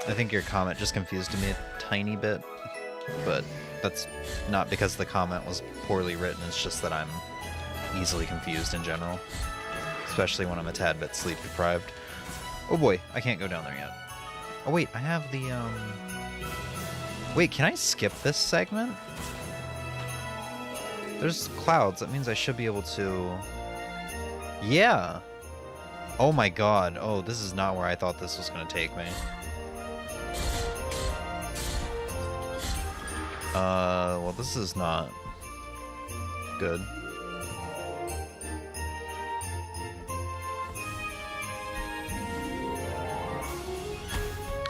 I think your comment just confused me a tiny bit, but that's not because the comment was poorly written, it's just that I'm easily confused in general. Especially when I'm a tad bit sleep deprived. Oh boy, I can't go down there yet. Oh wait, I have the, Wait, can I skip this segment? There's clouds, that means I should be able to... Yeah! Oh my god, oh, this is not where I thought this was gonna take me. Well, this is not good.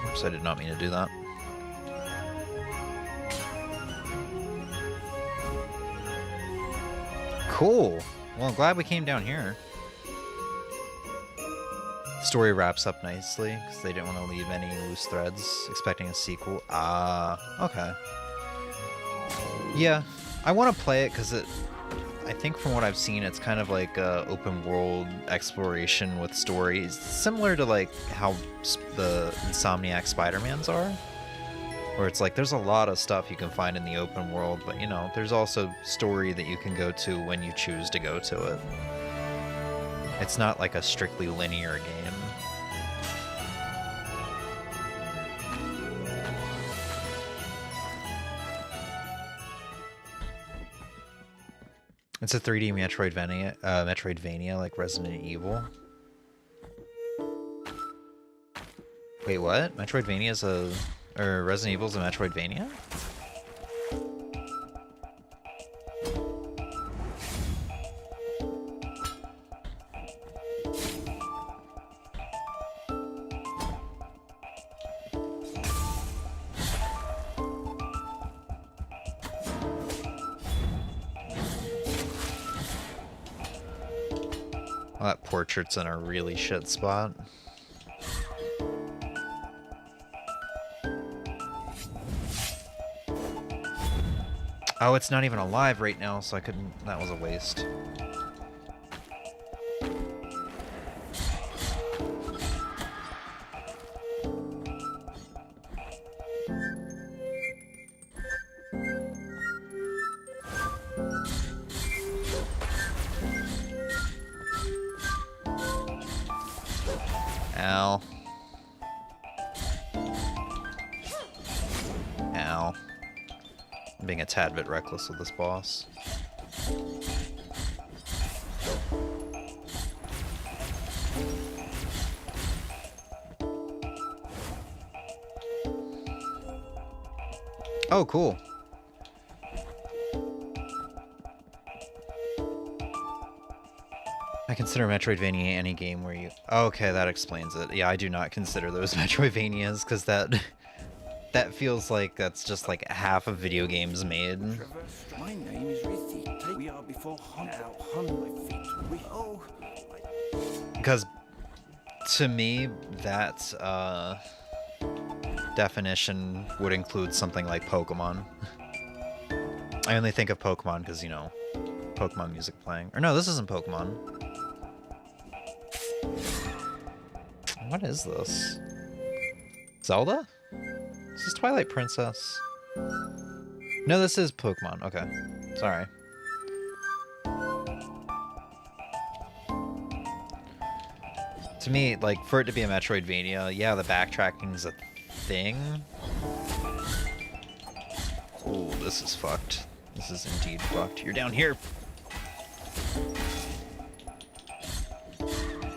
Oops, I did not mean to do that. Cool. Well, I'm glad we came down here. The story wraps up nicely, because they didn't want to leave any loose threads, expecting a sequel. Ah, okay. Yeah, I want to play it because I think from what I've seen, it's kind of like open world exploration with stories, similar to like how the Insomniac Spider-Mans are, where it's like there's a lot of stuff you can find in the open world, but you know, there's also story that you can go to when you choose to go to it. It's not like a strictly linear game. It's a 3D Metroidvania like Resident Evil. Wait, what? Metroidvania is or Resident Evil is a Metroidvania? Well, that portrait's in a really shit spot. Oh, it's not even alive right now, so I couldn't... That was a waste. Ow. Ow. I'm being a tad bit reckless with this boss. Oh, cool. I consider Metroidvania any game where you... Okay, that explains it. Yeah, I do not consider those Metroidvanias, because that feels like that's just like half of video games made. My name is Rithi. We are before hunt out, hunt my feet. Because to me, that definition would include something like Pokemon. I only think of Pokemon because, you know, Pokemon music playing. Or no, this isn't Pokemon. What is this? Zelda? Is this Twilight Princess? No, this is Pokemon. Okay. Sorry. To me, like, for it to be a Metroidvania, yeah, the backtracking's a thing. Oh, this is fucked. This is indeed fucked. You're down here.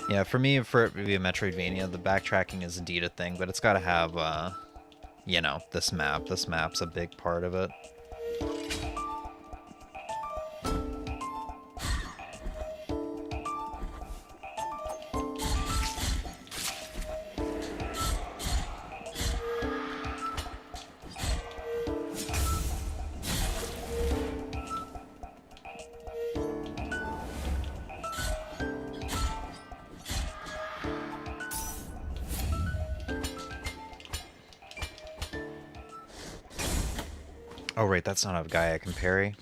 Yeah, for me, for it to be a Metroidvania, the backtracking is indeed a thing, but it's gotta have, you know, this map. This map's a big part of it. Oh, right, that's not a guy I can parry.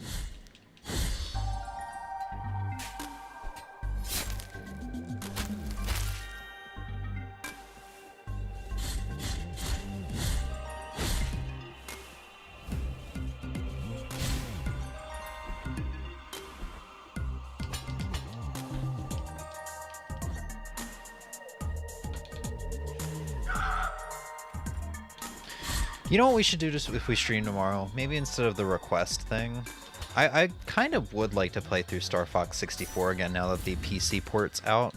You know what we should do just if we stream tomorrow? Maybe instead of the request thing, I kind of would like to play through Star Fox 64 again now that the PC port's out.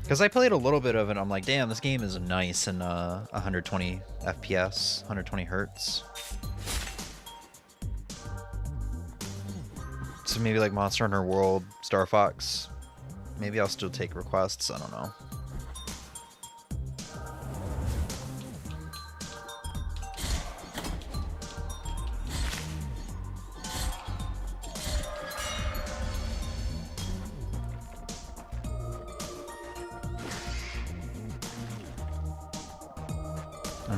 Because I played a little bit of it, I'm like, damn, this game is nice in 120 FPS, 120 hertz. So maybe like Monster Hunter World, Star Fox. Maybe I'll still take requests, I don't know.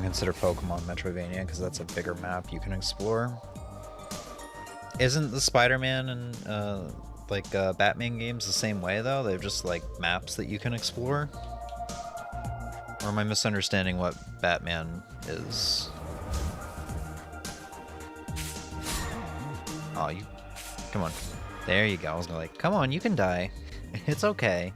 Consider Pokemon Metroidvania because that's a bigger map you can explore. Isn't the Spider-Man and Batman games the same way though? They're just like maps that you can explore? Or am I misunderstanding what Batman is? Oh, you... Come on. There you go. I was gonna like, come on, you can die. It's okay.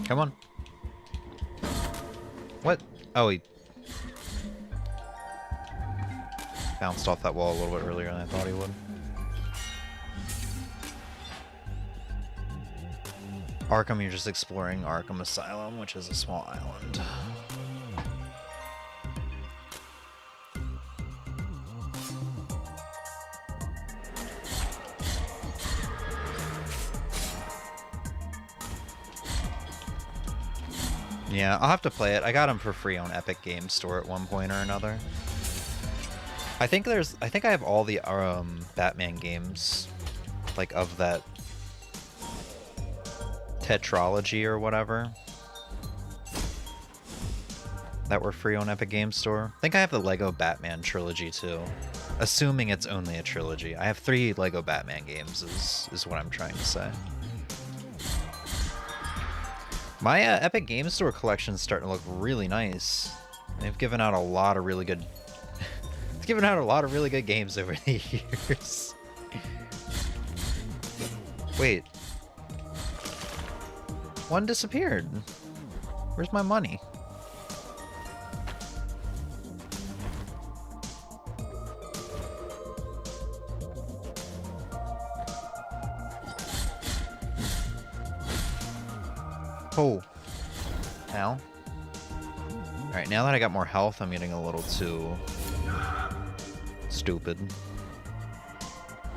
Come on. What? Oh, he bounced off that wall a little bit earlier than I thought he would. Arkham, you're just exploring Arkham Asylum, which is a small island. Yeah, I'll have to play it. I got them for free on Epic Games Store at one point or another. I think I have all the Batman games, like of that tetralogy or whatever, that were free on Epic Games Store. I think I have the Lego Batman trilogy too, assuming it's only a trilogy. I have 3 Lego Batman games is what I'm trying to say. My Epic Games Store collection is starting to look really nice. They've given out a lot of really good... it's given out a lot of really good games over the years. Wait. One disappeared. Where's my money? Oh. Ow. Alright, now that I got more health, I'm getting a little too stupid.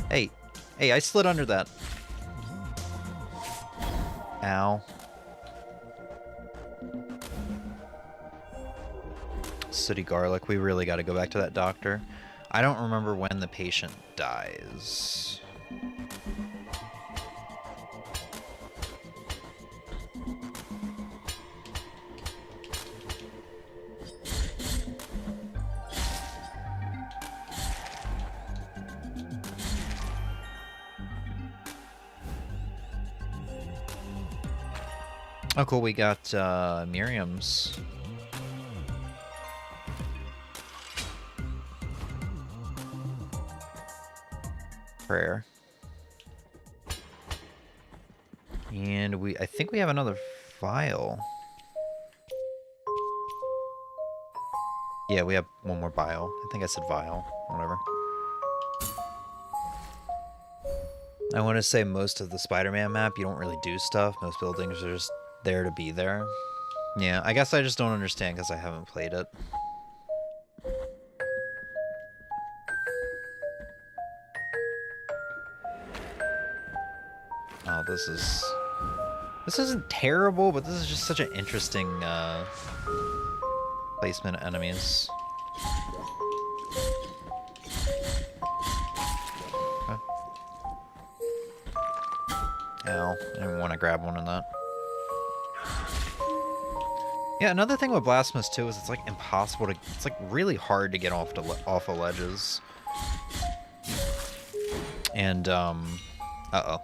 Hey. Hey, I slid under that. Ow. Sooty garlic. We really got to go back to that doctor. I don't remember when the patient dies. Oh, cool. We got Miriam's. Prayer. And I think we have another vial. Yeah, we have one more vial. I think I said vial. Whatever. I want to say most of the Spider-Man map, you don't really do stuff. Most buildings are just there to be there. Yeah, I guess I just don't understand because I haven't played it. Oh, this isn't terrible, but this is just such an interesting placement of enemies. Okay. Ow, I didn't want to grab one of that. Yeah, another thing with Blasphemous too is it's like impossible to. It's like really hard to get off of ledges. And uh-oh.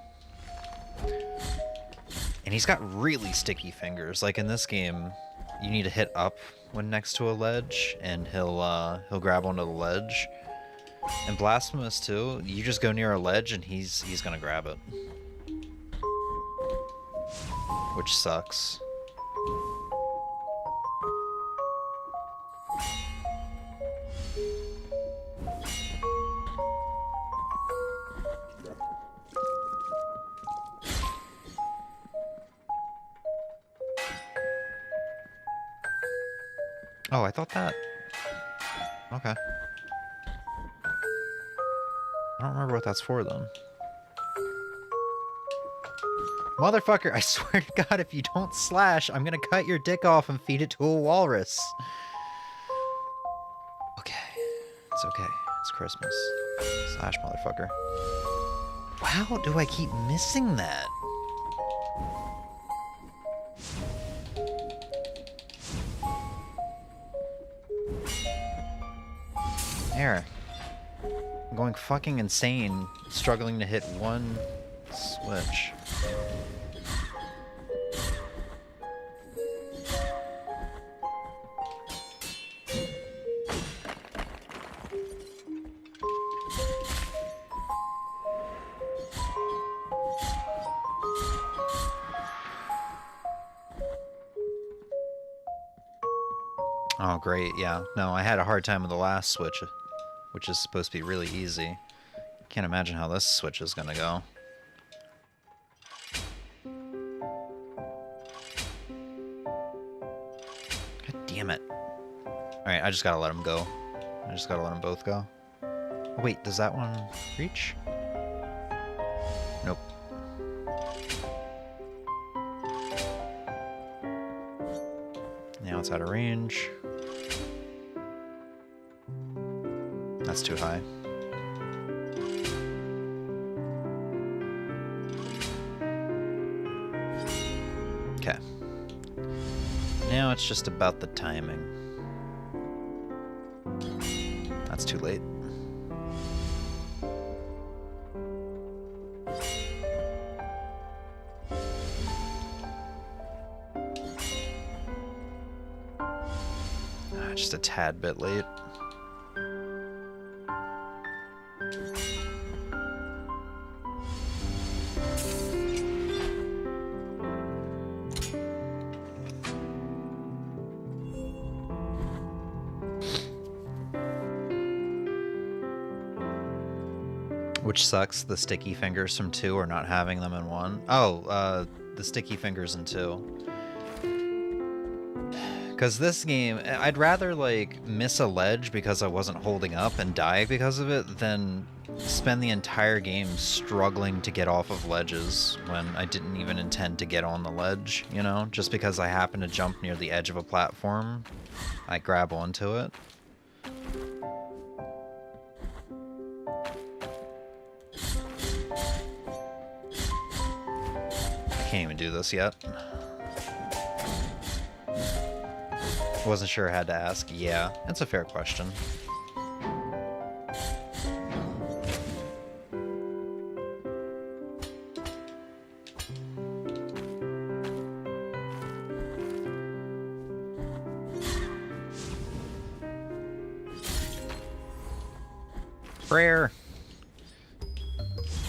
And he's got really sticky fingers. Like in this game, you need to hit up when next to a ledge, and he'll grab onto the ledge. And Blasphemous too, you just go near a ledge and he's gonna grab it, which sucks. Oh, I thought that... Okay. I don't remember what that's for, then. Motherfucker, I swear to God, if you don't slash, I'm gonna cut your dick off and feed it to a walrus. Okay. It's okay. It's Christmas. Slash, motherfucker. How do I keep missing that? There. I'm going fucking insane, struggling to hit one switch. Oh, great, yeah. No, I had a hard time with the last switch, which is supposed to be really easy. Can't imagine how this switch is gonna go. God damn it. Alright, I just gotta let them go. I just gotta let them both go. Oh, wait, does that one reach? Nope. Now it's out of range. That's too high. Okay. Now it's just about the timing. That's too late. Just a tad bit late. Which sucks, the sticky fingers from 2 or not having them in 1. Oh, the sticky fingers in 2. Because this game, I'd rather, like, miss a ledge because I wasn't holding up and die because of it than spend the entire game struggling to get off of ledges when I didn't even intend to get on the ledge, you know? Just because I happen to jump near the edge of a platform, I grab onto it. I can't even do this yet. Wasn't sure I had to ask. Yeah, that's a fair question. Prayer!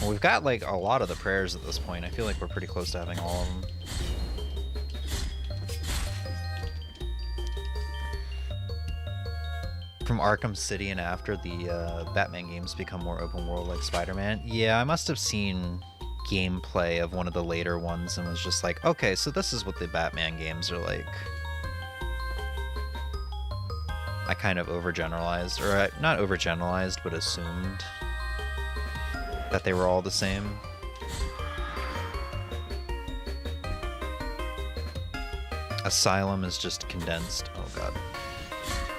Well, we've got, like, a lot of the prayers at this point. I feel like we're pretty close to having all of them. From Arkham City and after the Batman games become more open world like Spider-Man. Yeah, I must have seen gameplay of one of the later ones and was just like, okay, so this is what the Batman games are like. I kind of overgeneralized, or not overgeneralized, but assumed that they were all the same. Asylum is just condensed. Oh god.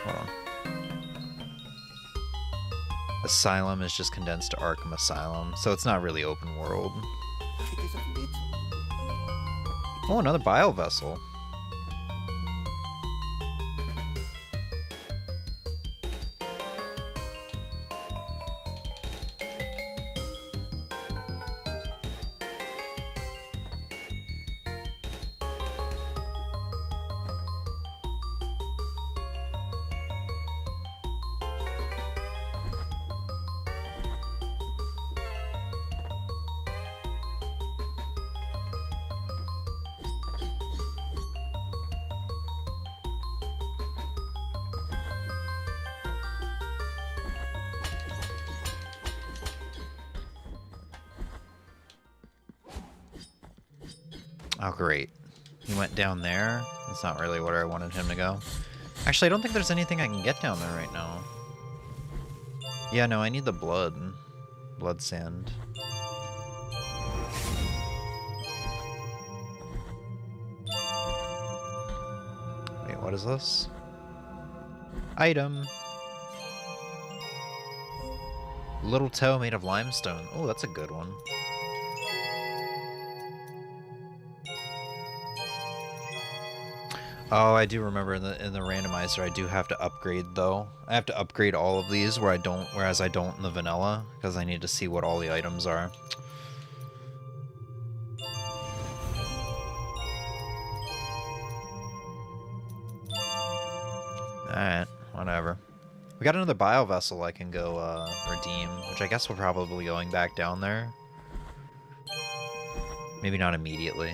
Hold on. Asylum is just condensed to Arkham Asylum, so it's not really open world. Oh, another bile vessel. Oh, great. He went down there? That's not really where I wanted him to go. Actually, I don't think there's anything I can get down there right now. Yeah, no, I need the blood. Blood sand. Wait, what is this? Item. Little toe made of limestone. Oh, that's a good one. Oh, I do remember in the randomizer I do have to upgrade though. I have to upgrade all of these whereas I don't in the vanilla, because I need to see what all the items are. Alright, whatever. We got another bio vessel I can go redeem, which I guess we're probably going back down there. Maybe not immediately,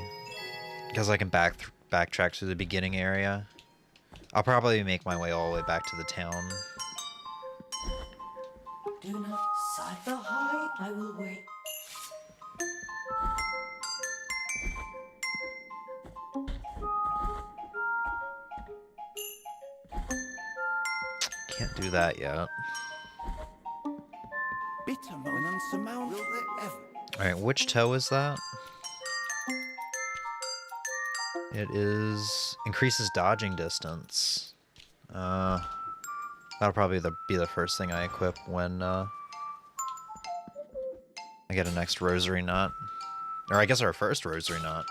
because I can backtrack to the beginning area. I'll probably make my way all the way back to the town. Do not cipher high, I will wait. Can't do that yet. Bitter and unsurmountable ever. Alright, which toe is that? It is increases dodging distance. That'll probably be the first thing I equip when I get a next rosary knot. Or I guess our first rosary knot.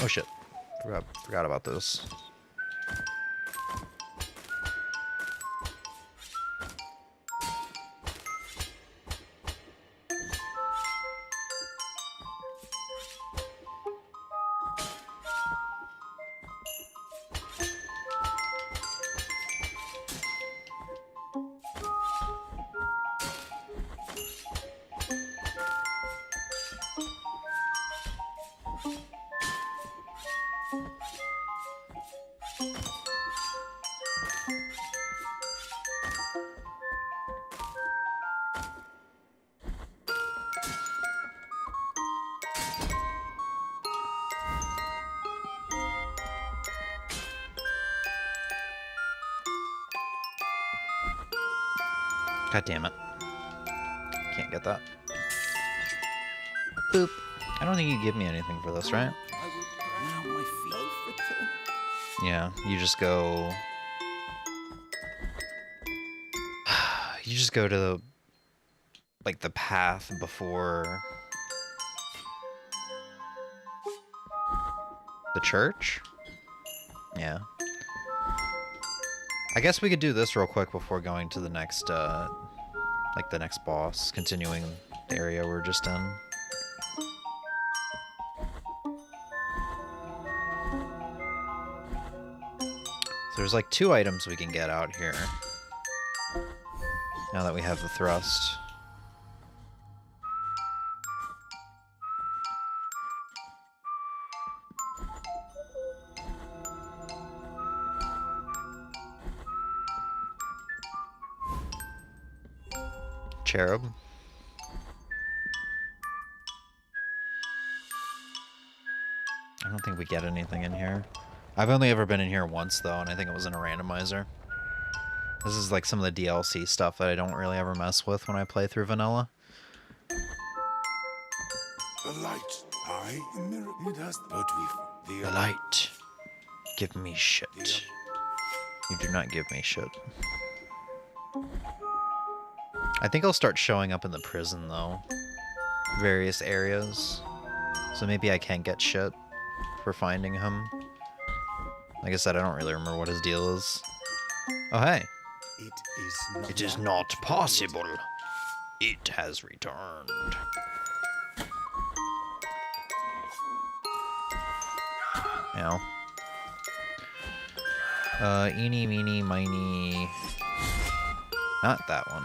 Oh shit. Forgot about this. God damn it. Can't get that. Boop. I don't think you give me anything for this, right? Now my feet. Yeah, you just go... You just go to the... like, the path before... the church? Yeah. I guess we could do this real quick before going to the next, like, the next boss, continuing the area we're just in. So there's like 2 items we can get out here. Now that we have the thrust. Cherub. I don't think we get anything in here. I've only ever been in here once though, and I think it was in a randomizer. This is like some of the DLC stuff that I don't really ever mess with when I play through vanilla. The light. I am mirror. It has but we The light. Give me shit. You do not give me shit. I think I'll start showing up in the prison though. Various areas. So maybe I can get shit for finding him. Like I said, I don't really remember what his deal is. Oh hey. It is not possible. It has returned. Ow. Eeny, meeny, miny. Not that one.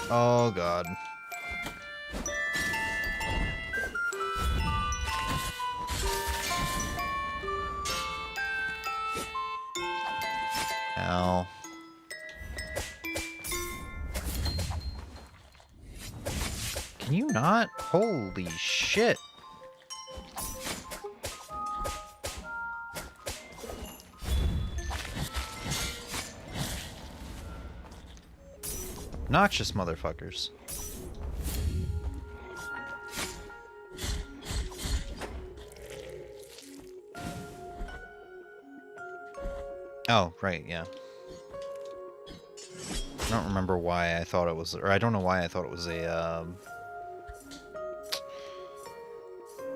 Oh god. Ow. Can you not? Holy shit. Noxious motherfuckers. Oh, right, yeah. I don't remember why I thought it was, or I don't know why I thought it was a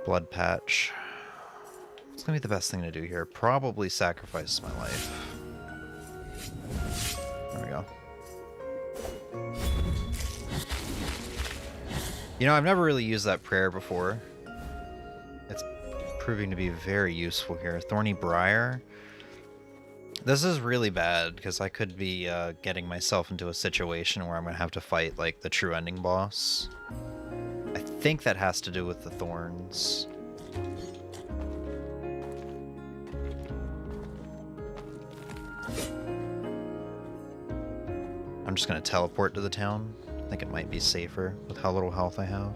blood patch. What's gonna be the best thing to do here? Probably sacrifice my life. There we go. You know, I've never really used that prayer before. It's proving to be very useful here. Thorny Briar. This is really bad, because I could be getting myself into a situation where I'm going to have to fight, like, the true ending boss. I think that has to do with the thorns. I'm just going to teleport to the town. I think it might be safer with how little health I have.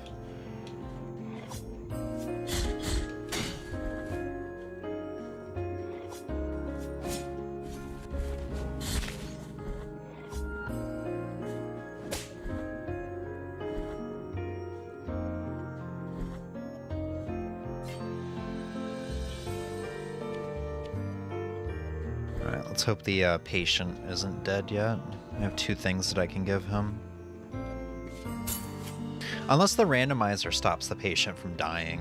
Alright, let's hope the patient isn't dead yet. I have 2 things that I can give him. Unless the randomizer stops the patient from dying.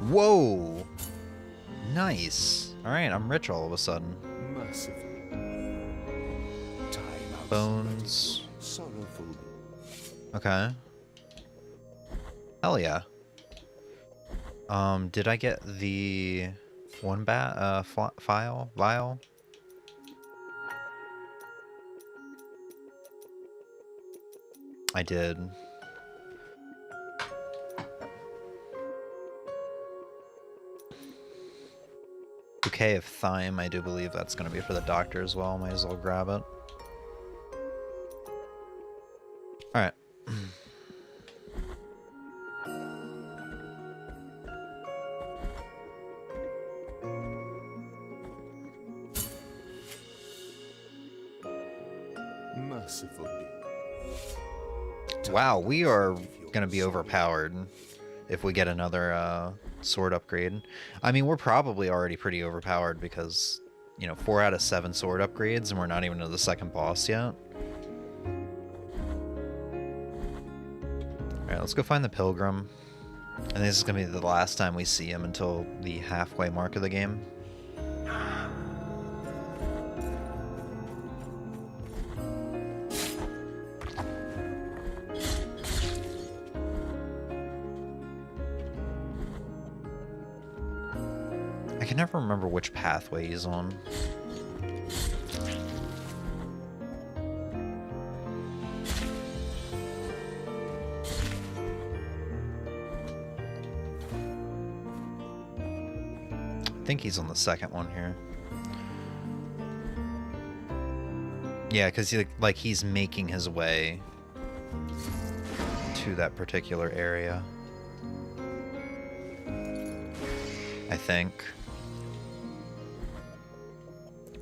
Whoa! Nice. Alright, I'm rich all of a sudden. Bones. Okay. Hell yeah. Did I get the one vial? I did. Bouquet of thyme, I do believe that's going to be for the doctor as well. Might as well grab it. Alright. mercifully. Wow, we are gonna be overpowered if we get another sword upgrade. I mean, we're probably already pretty overpowered because, you know, 4 out of 7 sword upgrades and we're not even to the second boss yet. Alright, let's go find the Pilgrim. And this is gonna be the last time we see him until the halfway mark of the game. I can never remember which pathway he's on. I think he's on the second one here. Yeah, because he's making his way to that particular area. I think.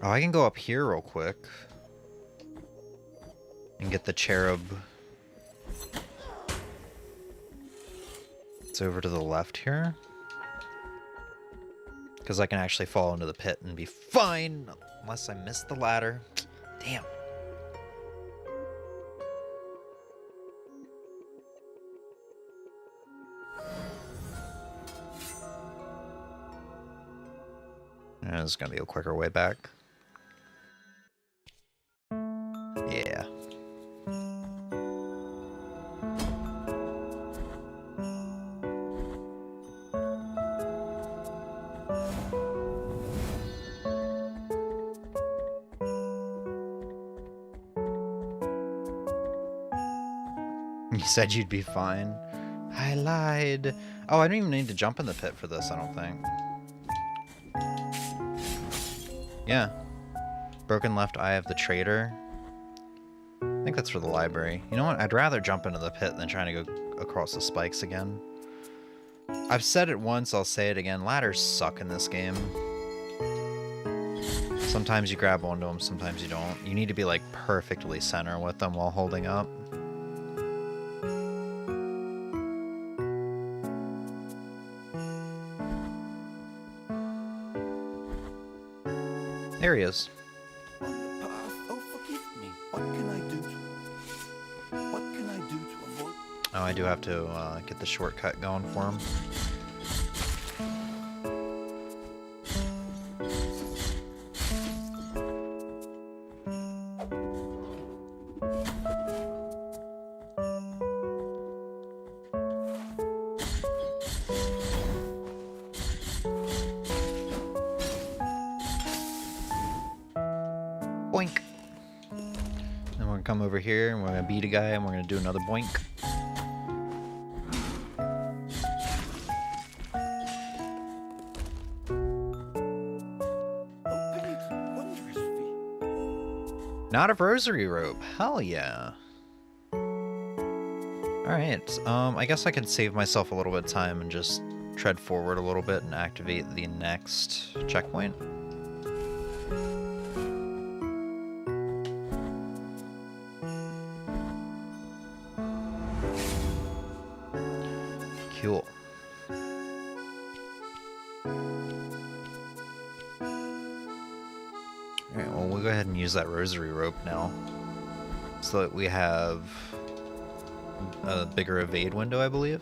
Oh, I can go up here real quick and get the cherub. It's over to the left here. Because I can actually fall into the pit and be fine, unless I miss the ladder. Damn. There's gonna be a quicker way back. Yeah. You said you'd be fine. I lied. Oh, I don't even need to jump in the pit for this, I don't think. Yeah. Broken left eye of the traitor. I think that's for the library. You know what? I'd rather jump into the pit than trying to go across the spikes again. I've said it once, I'll say it again. Ladders suck in this game. Sometimes you grab onto them, sometimes you don't. You need to be like perfectly center with them while holding up. There he is. On the path, oh forgive me. What can I do to avoid? Oh, I do have to get the shortcut going for him. Boink. Then we're gonna come over here and we're gonna beat a guy and we're gonna do another boink. Not a rosary rope. Hell yeah. Alright, I guess I could save myself a little bit of time and just tread forward a little bit and activate the next checkpoint. Cool. Alright, well, we'll go ahead and use that rosary rope now. So that we have a bigger evade window, I believe.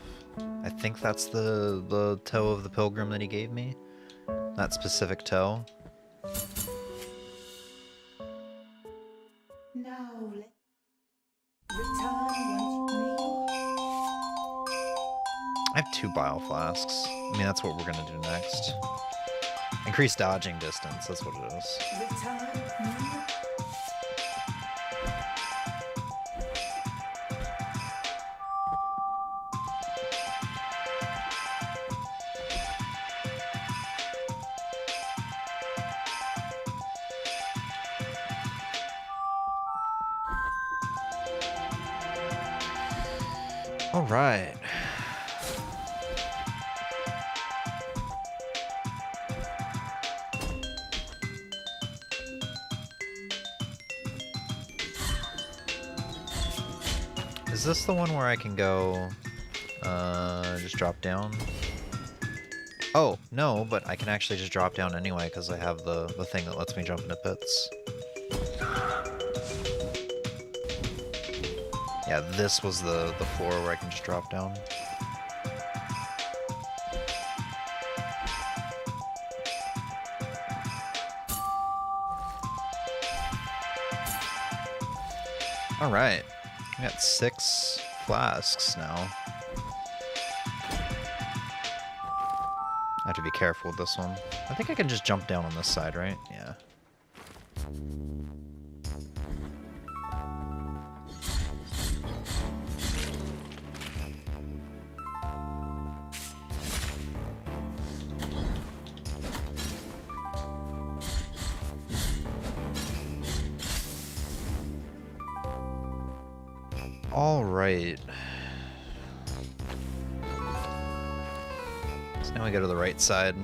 I think that's the toe of the pilgrim that he gave me. That specific toe. Now let return once you I have 2 bile flasks. I mean, that's what we're gonna do next. Increase dodging distance, that's what it is. return. All right. Is this the one where I can go, just drop down? Oh, no, but I can actually just drop down anyway because I have the thing that lets me jump into pits. Yeah, this was the floor where I can just drop down. Alright, I got 6 flasks now. I have to be careful with this one. I think I can just jump down on this side, right? Yeah. All right. So now we go to the right side.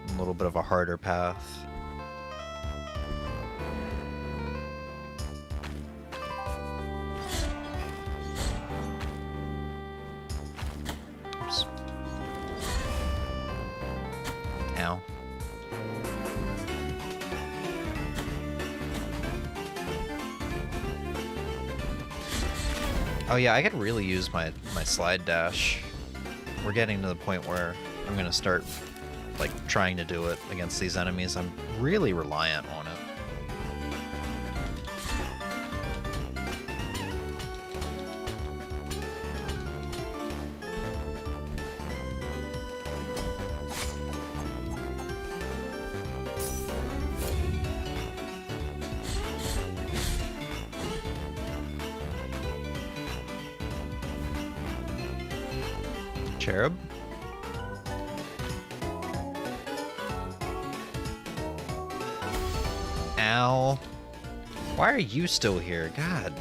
A little bit of a harder path. Oops. Ow. Oh yeah, I could really use my slide dash. We're getting to the point where I'm gonna start like trying to do it against these enemies. I'm really reliant on it. Cherub? Ow. Why are you still here? God.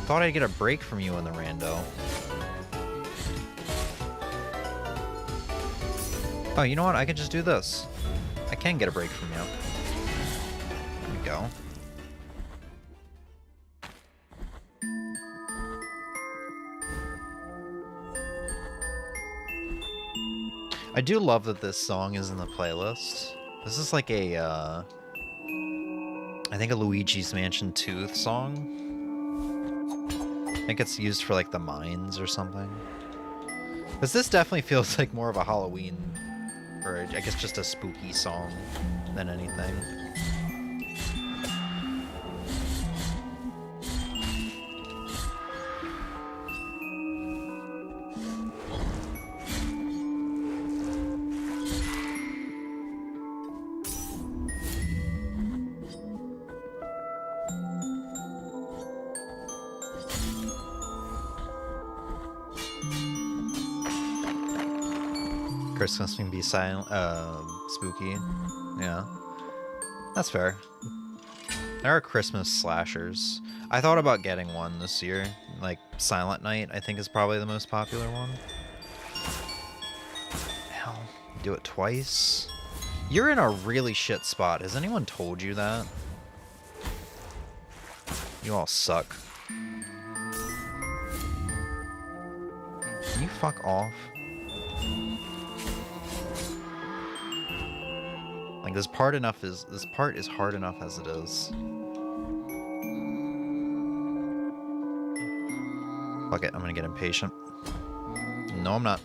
Thought I'd get a break from you in the rando. Oh, you know what? I can just do this. I can get a break from you. There we go. I do love that this song is in the playlist. This is like a, I think a Luigi's Mansion 2 song. I think it's used for like the mines or something. Because this definitely feels like more of a Halloween, or I guess just a spooky song than anything. Christmas can be silent, spooky. Yeah, that's fair. There are Christmas slashers. I thought about getting one this year. Like Silent Night, I think is probably the most popular one. Hell, do it twice. You're in a really shit spot. Has anyone told you that? You all suck. Can you fuck off? Like this part is hard enough as it is. Fuck it, I'm gonna get impatient. No, I'm not.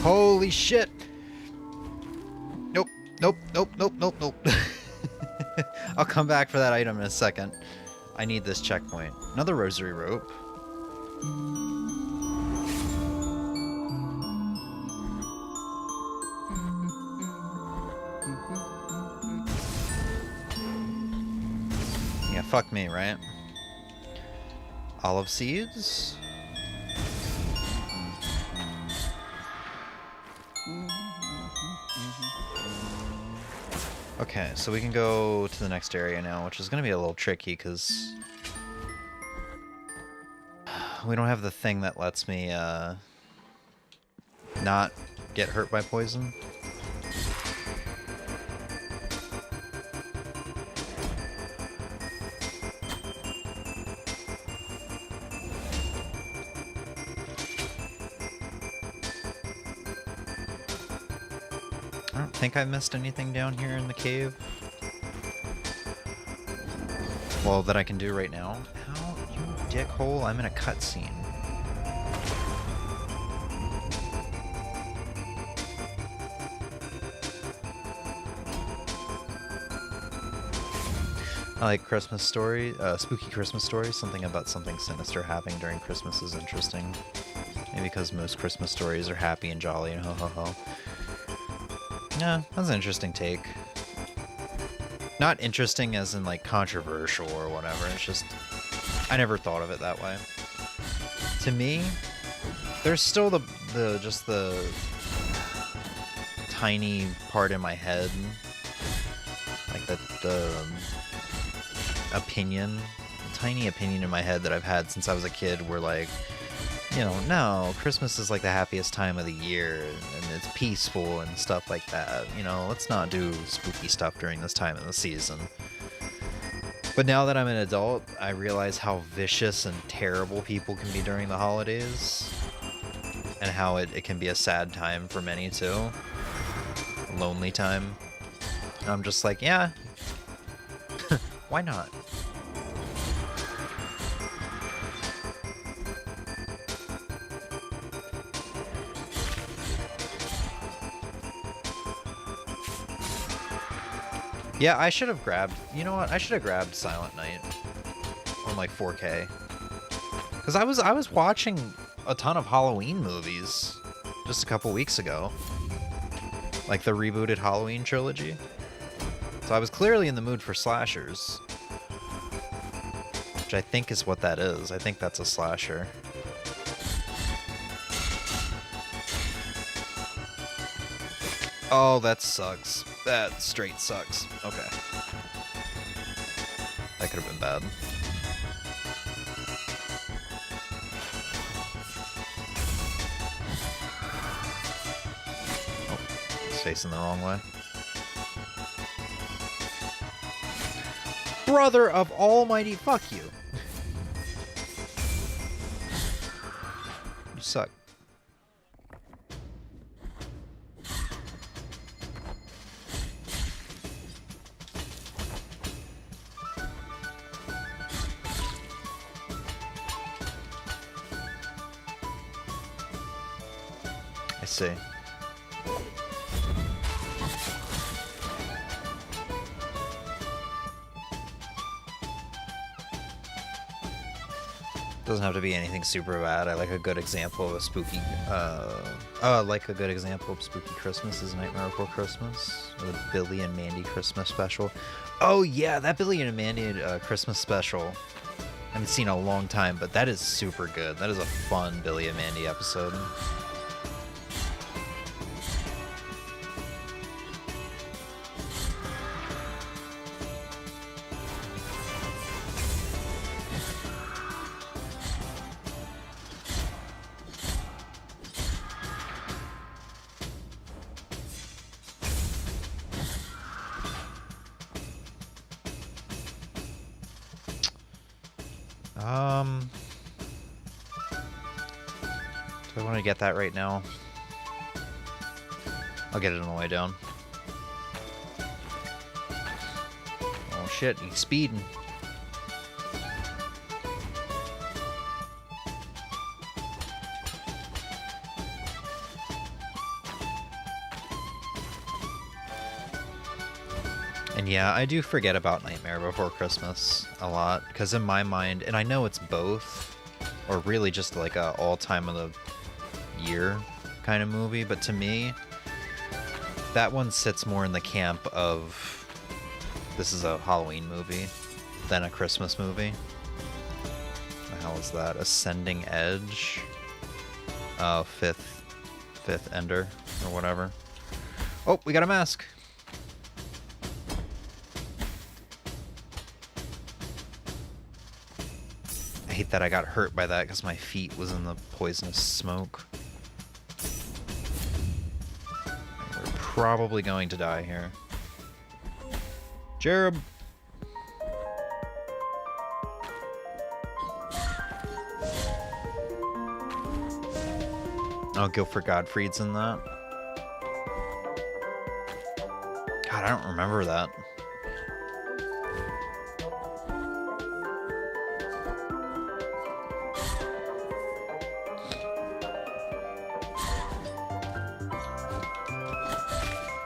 Holy shit! Nope, nope, nope, nope, nope, nope. I'll come back for that item in a second. I need this checkpoint. Another rosary rope. Yeah, fuck me, right? Olive seeds? Okay, so we can go to the next area now, which is going to be a little tricky because we don't have the thing that lets me not get hurt by poison. I don't think I missed anything down here in the cave. Well, that I can do right now. How, you dickhole? I'm in a cutscene. I like Christmas story, spooky Christmas stories. Something about something sinister happening during Christmas is interesting. Maybe because most Christmas stories are happy and jolly and ho ho ho. Yeah, that's an interesting take. Not interesting as in like controversial or whatever. It's just I never thought of it that way. To me, there's still the tiny part in my head, like the opinion, tiny opinion in my head that I've had since I was a kid, where like, you know, no, Christmas is like the happiest time of the year and it's peaceful and stuff like that. You know, let's not do spooky stuff during this time of the season. But now that I'm an adult, I realize how vicious and terrible people can be during the holidays, and how it can be a sad time for many too. A lonely time. And I'm just like, yeah, why not? Yeah, I should have grabbed, you know what, I should have grabbed Silent Night on like 4K. Because I was watching a ton of Halloween movies just a couple weeks ago. Like the rebooted Halloween trilogy. So I was clearly in the mood for slashers. Which I think is what that is. I think that's a slasher. Oh, that sucks. That straight sucks. Okay. That could have been bad. Oh, it's facing the wrong way. Brother of almighty, fuck you. You suck. I see. Doesn't have to be anything super bad. I like a good example of a spooky, like a good example of spooky Christmas is Nightmare Before Christmas, the Billy and Mandy Christmas special. Oh yeah, that Billy and Mandy Christmas special. I haven't seen in a long time, but that is super good. That is a fun Billy and Mandy episode. Do I want to get that right now? I'll get it on the way down. Oh shit, he's speeding. And yeah, I do forget about Nightmare Before Christmas a lot, because in my mind, and I know it's both, or really just like a all time of the year kind of movie, but to me, that one sits more in the camp of this is a Halloween movie than a Christmas movie. What the hell is that? Ascending Edge? Fifth Ender, or whatever. Oh, we got a mask! I hate that I got hurt by that because my feet was in the poisonous smoke. We're probably going to die here. Cherub! Oh, Guilford Godfried's in that. God, I don't remember that.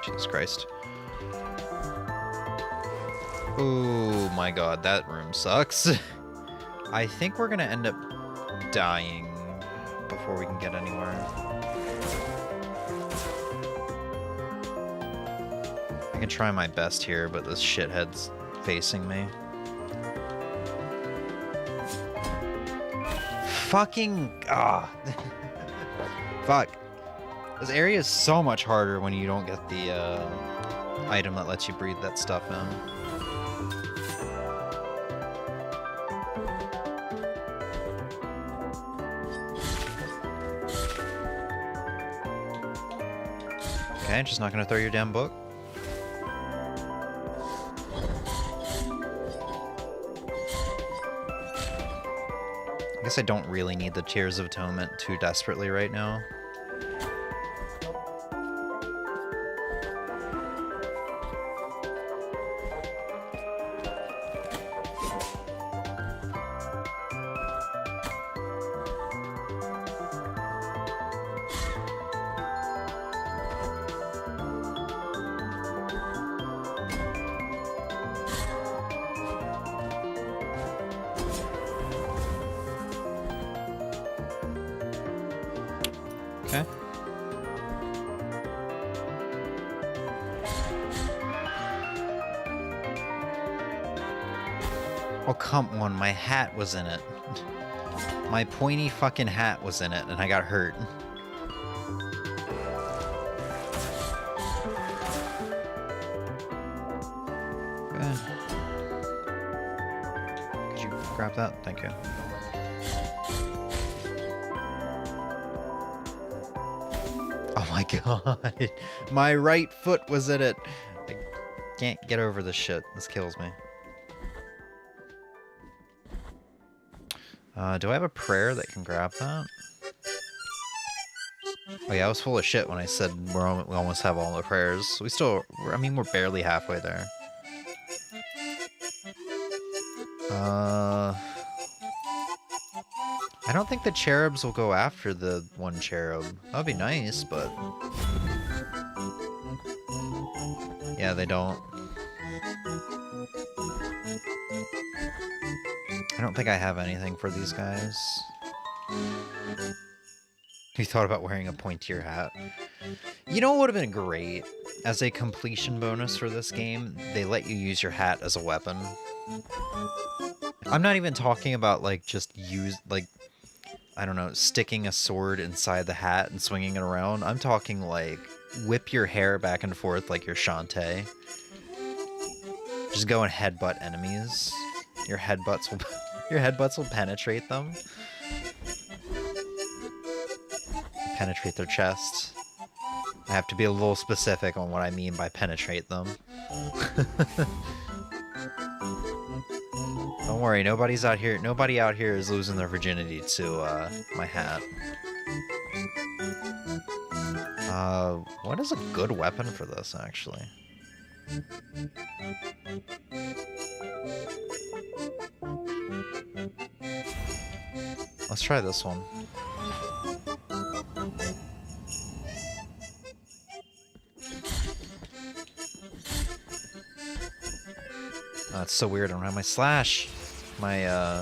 Jesus Christ. Oh my god, that room sucks. I think we're gonna end up dying before we can get anywhere. I can try my best here, but this shithead's facing me. Fucking... ah. Fuck. This area is so much harder when you don't get the item that lets you breathe that stuff in. Okay, just not gonna throw your damn book. I guess I don't really need the Tears of Atonement too desperately right now. Okay. Oh, come on, my hat was in it. My pointy fucking hat was in it, and I got hurt. Okay. Could you grab that? Thank you. Oh my god. My right foot was in it. I can't get over this shit. This kills me. Do I have a prayer that can grab that? Oh yeah, I was full of shit when I said we almost have all the prayers. We still, I mean, we're barely halfway there. I don't think the cherubs will go after the one cherub. That would be nice, but... yeah, they don't. I don't think I have anything for these guys. You thought about wearing a pointier hat. You know what would have been great? As a completion bonus for this game, they let you use your hat as a weapon. I'm not even talking about, like, just use, like, I don't know, sticking a sword inside the hat and swinging it around. I'm talking, like, whip your hair back and forth like your Shantae. Just go and headbutt enemies. Your headbutts will penetrate them. Penetrate their chest. I have to be a little specific on what I mean by penetrate them. Don't worry, nobody out here is losing their virginity to my hat. What is a good weapon for this, actually? Let's try this one. Oh, it's so weird. I don't have my slash. My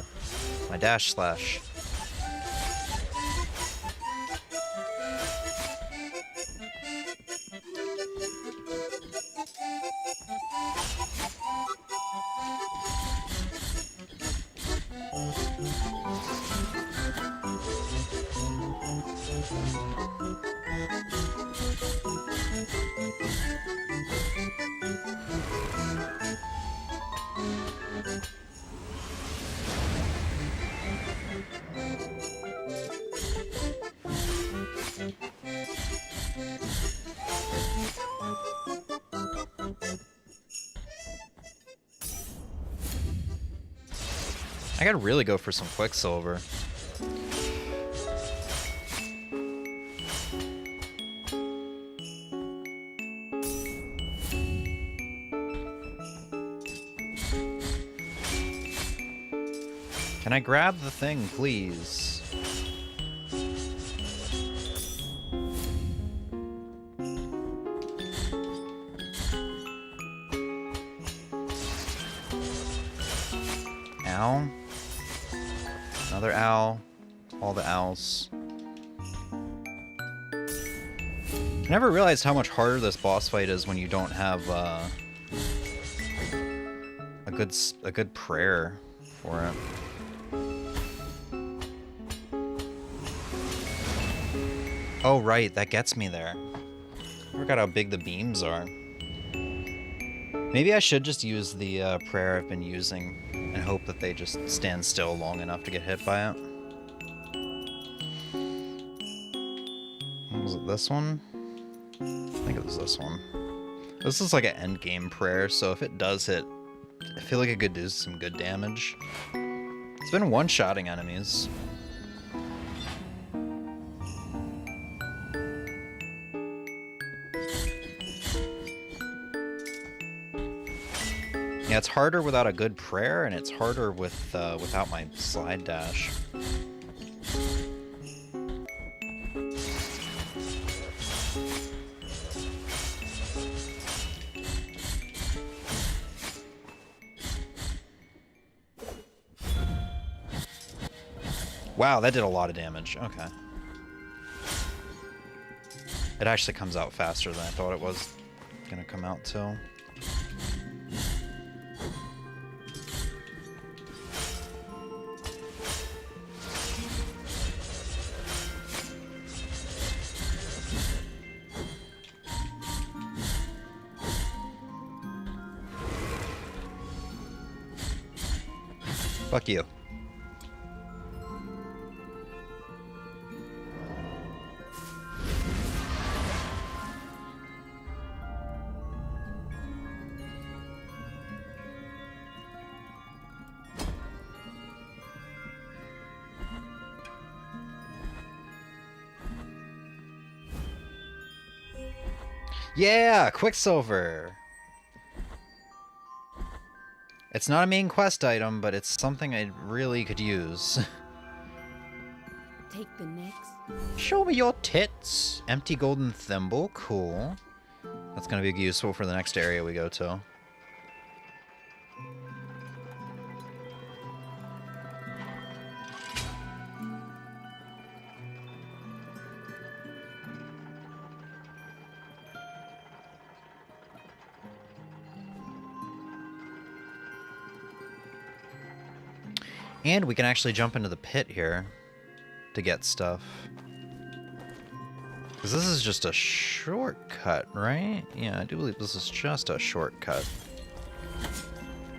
dash slash. I gotta really go for some Quicksilver. Can I grab the thing, please? Ow. Another owl. All the owls. I never realized how much harder this boss fight is when you don't have a good prayer for it. Oh right, that gets me there. I forgot how big the beams are. Maybe I should just use the prayer I've been using and hope that they just stand still long enough to get hit by it. Was it this one? I think it was this one. This is like an endgame prayer, so if it does hit, I feel like it could do some good damage. It's been one-shotting enemies. Yeah, it's harder without a good prayer, and it's harder with without my slide dash. Wow, that did a lot of damage. Okay. It actually comes out faster than I thought it was gonna come out till. Fuck you. Yeah, Quicksilver. It's not a main quest item, but it's something I really could use. Take the next. Show me your tits. Empty golden thimble, cool. That's gonna be useful for the next area we go to. And we can actually jump into the pit here to get stuff. Because this is just a shortcut, right? Yeah, I do believe this is just a shortcut.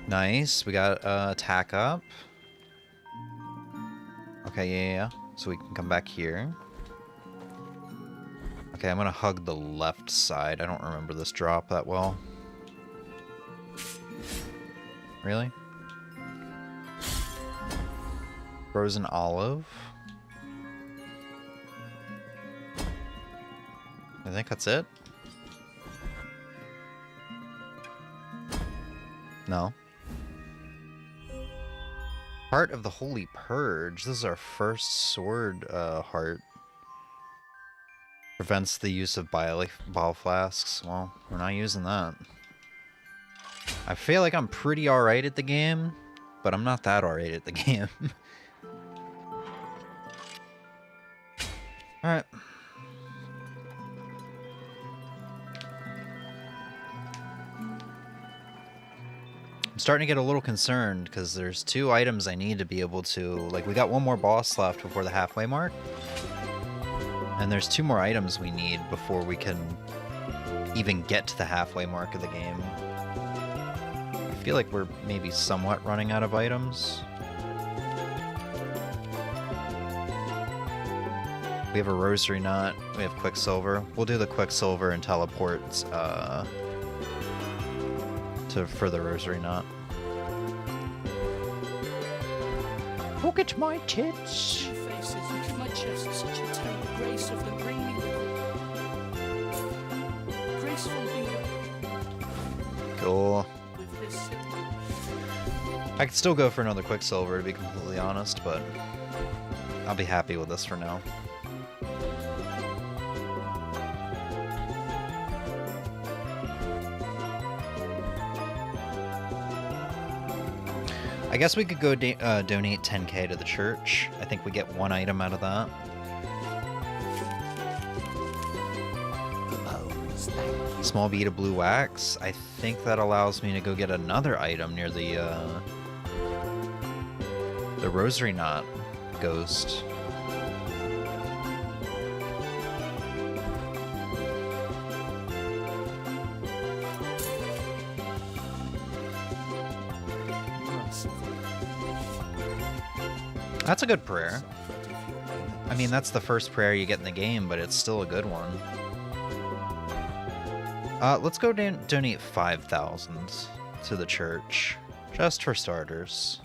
Nice. We got attack up. Okay, yeah. So we can come back here. Okay, I'm going to hug the left side. I don't remember this drop that well. Really? Frozen olive. I think that's it. No. Heart of the Holy Purge. This is our first sword heart. Prevents the use of bile flasks. Well, we're not using that. I feel like I'm pretty alright at the game, but I'm not that alright at the game. Alright. I'm starting to get a little concerned because there's 2 items I need to be able to... Like, we got 1 more boss left before the halfway mark. And there's 2 more items we need before we can even get to the halfway mark of the game. I feel like we're maybe somewhat running out of items. We have a rosary knot. We have Quicksilver. We'll do the Quicksilver and teleports for the rosary knot. Look at my tits. Faces, look at my chest, such a terrible grace of them bring me graceful being Cool. with this I could still go for another Quicksilver, to be completely honest, but I'll be happy with this for now. I guess we could go donate 10k to the church. I think we get one item out of that. The bones, thank you. Small bead of blue wax. I think that allows me to go get another item near the rosary knot ghost. That's a good prayer. I mean, that's the first prayer you get in the game, but it's still a good one. Let's go donate 5,000 to the church, just for starters.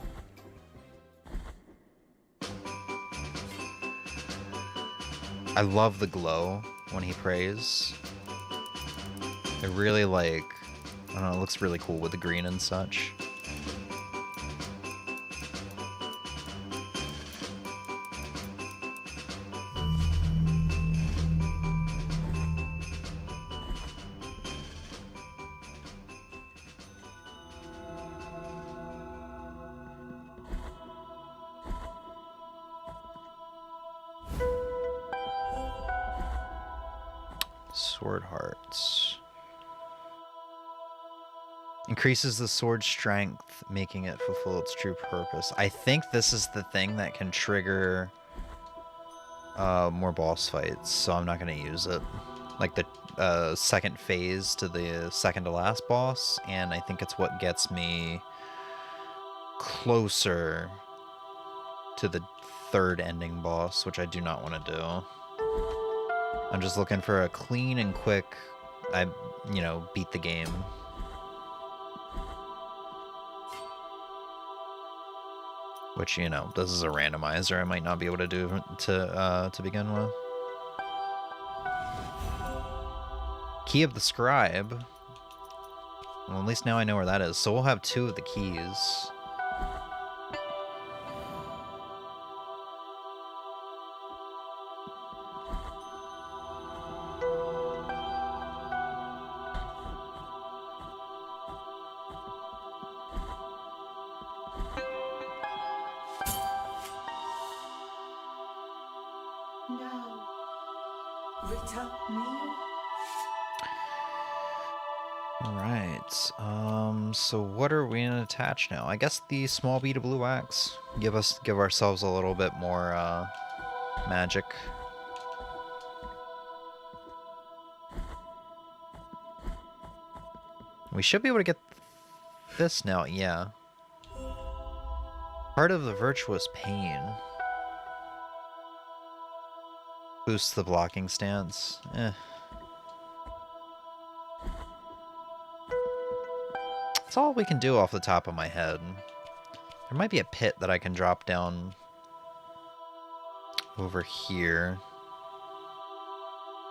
I love the glow when he prays. It really, like, I don't know, it looks really cool with the green and such. Sword hearts. Increases the sword's strength, making it fulfill its true purpose. I think this is the thing that can trigger more boss fights, so I'm not going to use it. Like the second phase to the second to last boss, and I think it's what gets me closer to the third ending boss, which I do not want to do. I'm just looking for a clean and quick, beat the game. Which, this is a randomizer I might not be able to do to begin with. Key of the Scribe. Well, at least now I know where that is. So we'll have 2 of the keys. No. Rita Neal? Alright, so what are we gonna attach now? I guess the small bead of blue wax. Give ourselves a little bit more, magic. We should be able to get this now, yeah. Part of the virtuous pain. Boosts the blocking stance. That's all we can do off the top of my head. There might be a pit that I can drop down over here.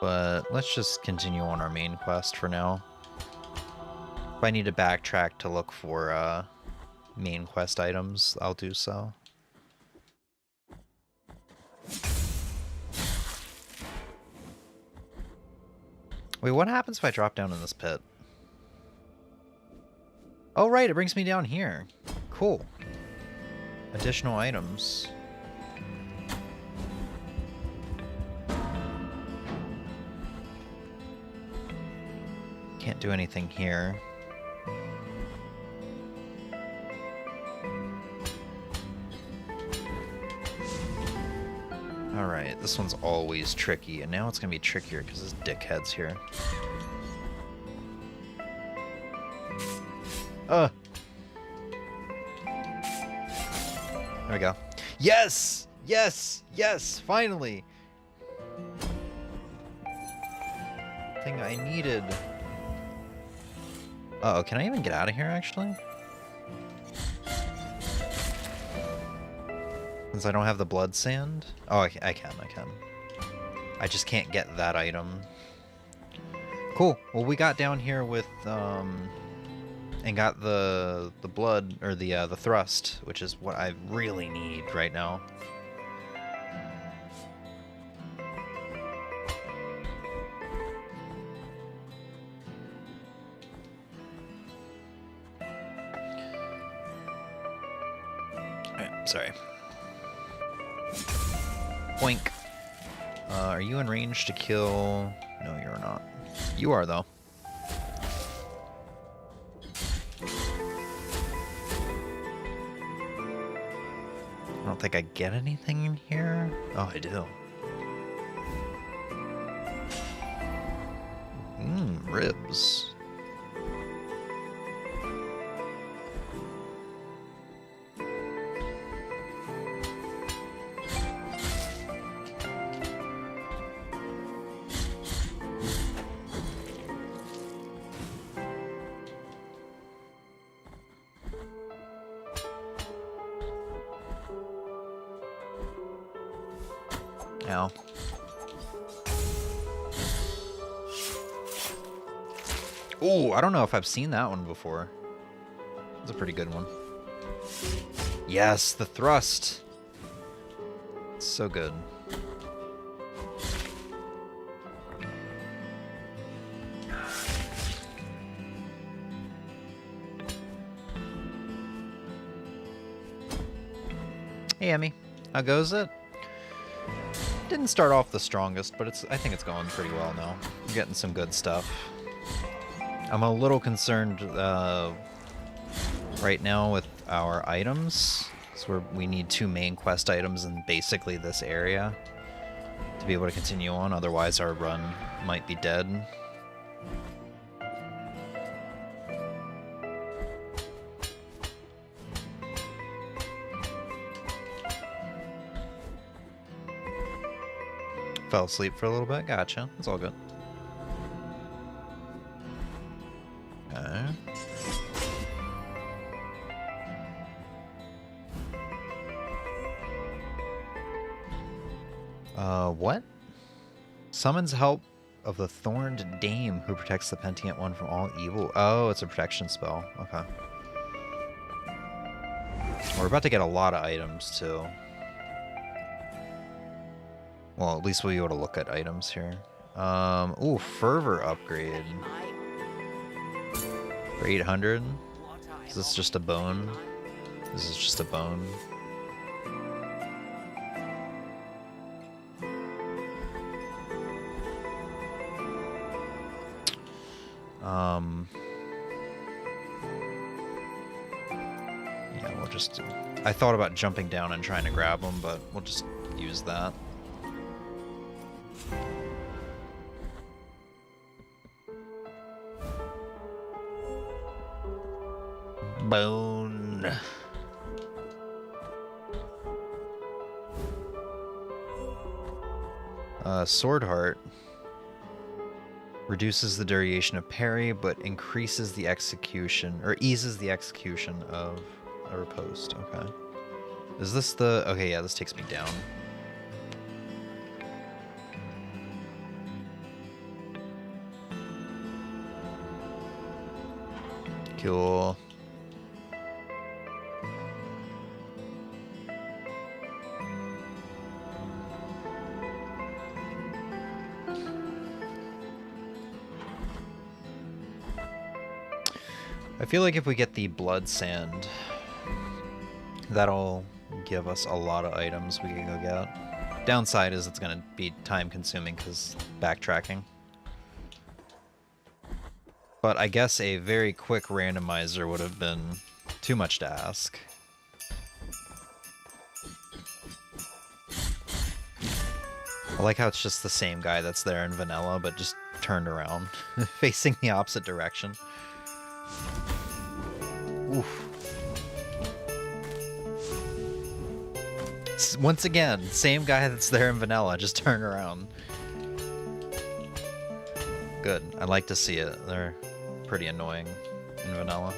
But let's just continue on our main quest for now. If I need to backtrack to look for main quest items, I'll do so. Wait, what happens if I drop down in this pit? Oh, right, it brings me down here. Cool. Additional items. Can't do anything here. Alright, this one's always tricky, and now it's gonna be trickier because this dickhead's here. There we go. Yes! Yes! Yes! Finally! Thing I needed. Uh-oh, can I even get out of here, actually? Since I don't have the blood sand? Oh, I can. I just can't get that item. Cool. Well, we got down here with, and got the blood, or the thrust, which is what I really need right now. Sorry. Boink. Are you in range to kill? No, you're not. You are, though. I don't think I get anything in here. Oh, I do. Ribs. Ow. Ooh, I don't know if I've seen that one before. That's a pretty good one. Yes, the thrust. It's so good. Hey, Emmy. How goes it? Didn't start off the strongest, but I think it's going pretty well now. I'm getting some good stuff. I'm a little concerned right now with our items. So we need 2 main quest items in basically this area to be able to continue on. Otherwise, our run might be dead. Fell asleep for a little bit. Gotcha. It's all good. Okay. What? Summons help of the Thorned Dame who protects the Pentient One from all evil. Oh, it's a protection spell. Okay. We're about to get a lot of items, too. Well, at least we'll be able to look at items here. Ooh, Fervor upgrade. For 800? Is this just a bone? This is just a bone. Yeah, we'll just... I thought about jumping down and trying to grab them, but we'll just use that. Bone. Sword Heart reduces the duration of parry, but increases the execution, or eases the execution of a riposte. Okay. Is this the... Okay, yeah, this takes me down. Cool. I feel like if we get the blood sand, that'll give us a lot of items we can go get. Downside is it's going to be time consuming because backtracking. But I guess a very quick randomizer would have been too much to ask. I like how it's just the same guy that's there in vanilla, but just turned around, facing the opposite direction. Oof. Once again, same guy that's there in vanilla, just turn around. Good. I like to see it. They're pretty annoying in vanilla.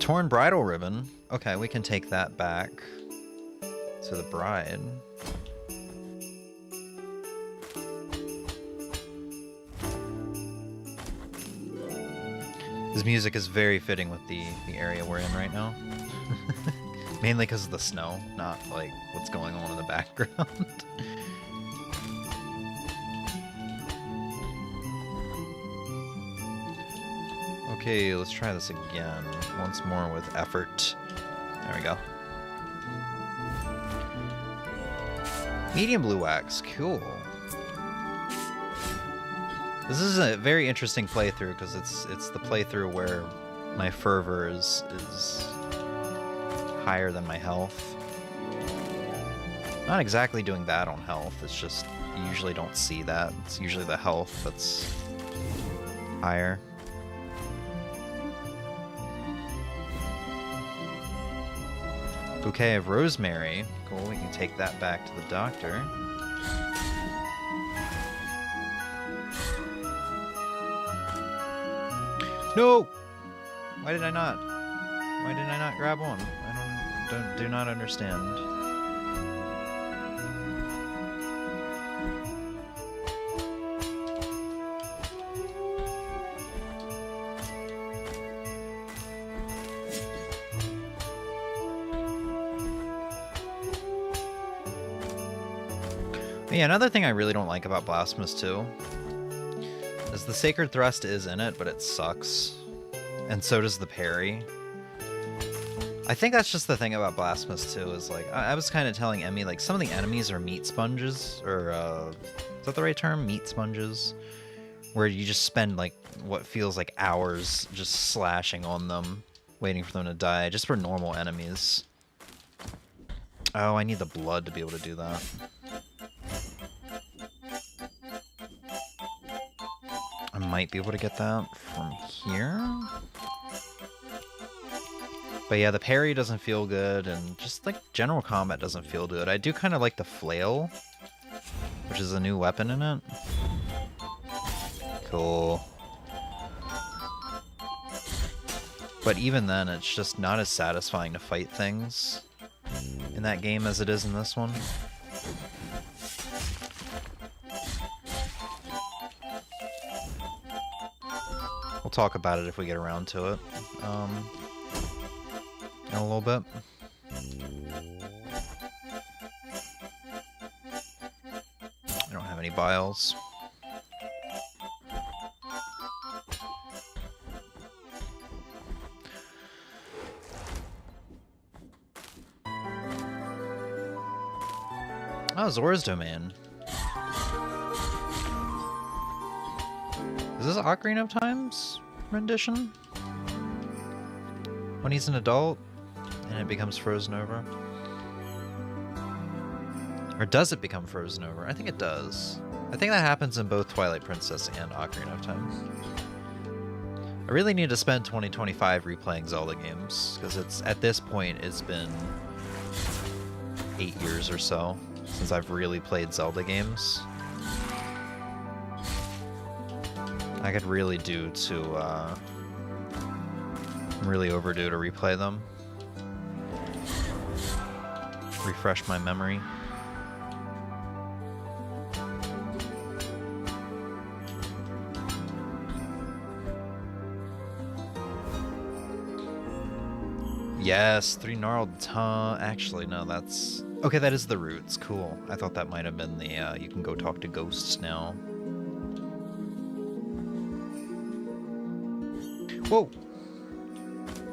torn bridal ribbon. Okay, we can take that back to the bride. This music is very fitting with the area we're in right now. Mainly because of the snow, not like what's going on in the background. Okay, let's try this again. Once more with effort. There we go. Medium blue wax, cool. This is a very interesting playthrough because it's the playthrough where my fervor is higher than my health. Not exactly doing that on health, it's just you usually don't see that. It's usually the health that's higher. Bouquet of rosemary. Cool, we can take that back to the doctor. No! Why did I not? Why did I not grab one? I do not understand. Yeah, another thing I really don't like about Blasphemous 2 is the Sacred Thrust is in it, but it sucks. And so does the parry. I think that's just the thing about Blasphemous 2 is like, I was kind of telling Emmy, like, some of the enemies are meat sponges, or, is that the right term? Meat sponges? Where you just spend, like, what feels like hours just slashing on them, waiting for them to die, just for normal enemies. Oh, I need the blood to be able to do that. I might be able to get that from here. But yeah, the parry doesn't feel good, and just like general combat doesn't feel good. I do kind of like the flail, which is a new weapon in it. Cool. But even then, it's just not as satisfying to fight things in that game as it is in this one. We'll talk about it if we get around to it in a little bit. I don't have any vials. Oh, Zora's Domain. Is this Ocarina of Time's rendition? When he's an adult and it becomes frozen over? Or does it become frozen over? I think it does. I think that happens in both Twilight Princess and Ocarina of Time. I really need to spend 2025 replaying Zelda games, because it's at this point it's been 8 years or so since I've really played Zelda games. I could really do to, I'm really overdue to replay them. Refresh my memory. Yes, 3 gnarled tongue. Actually, no, that's... Okay, that is the roots. Cool. I thought that might have been the, you can go talk to ghosts now. Whoa!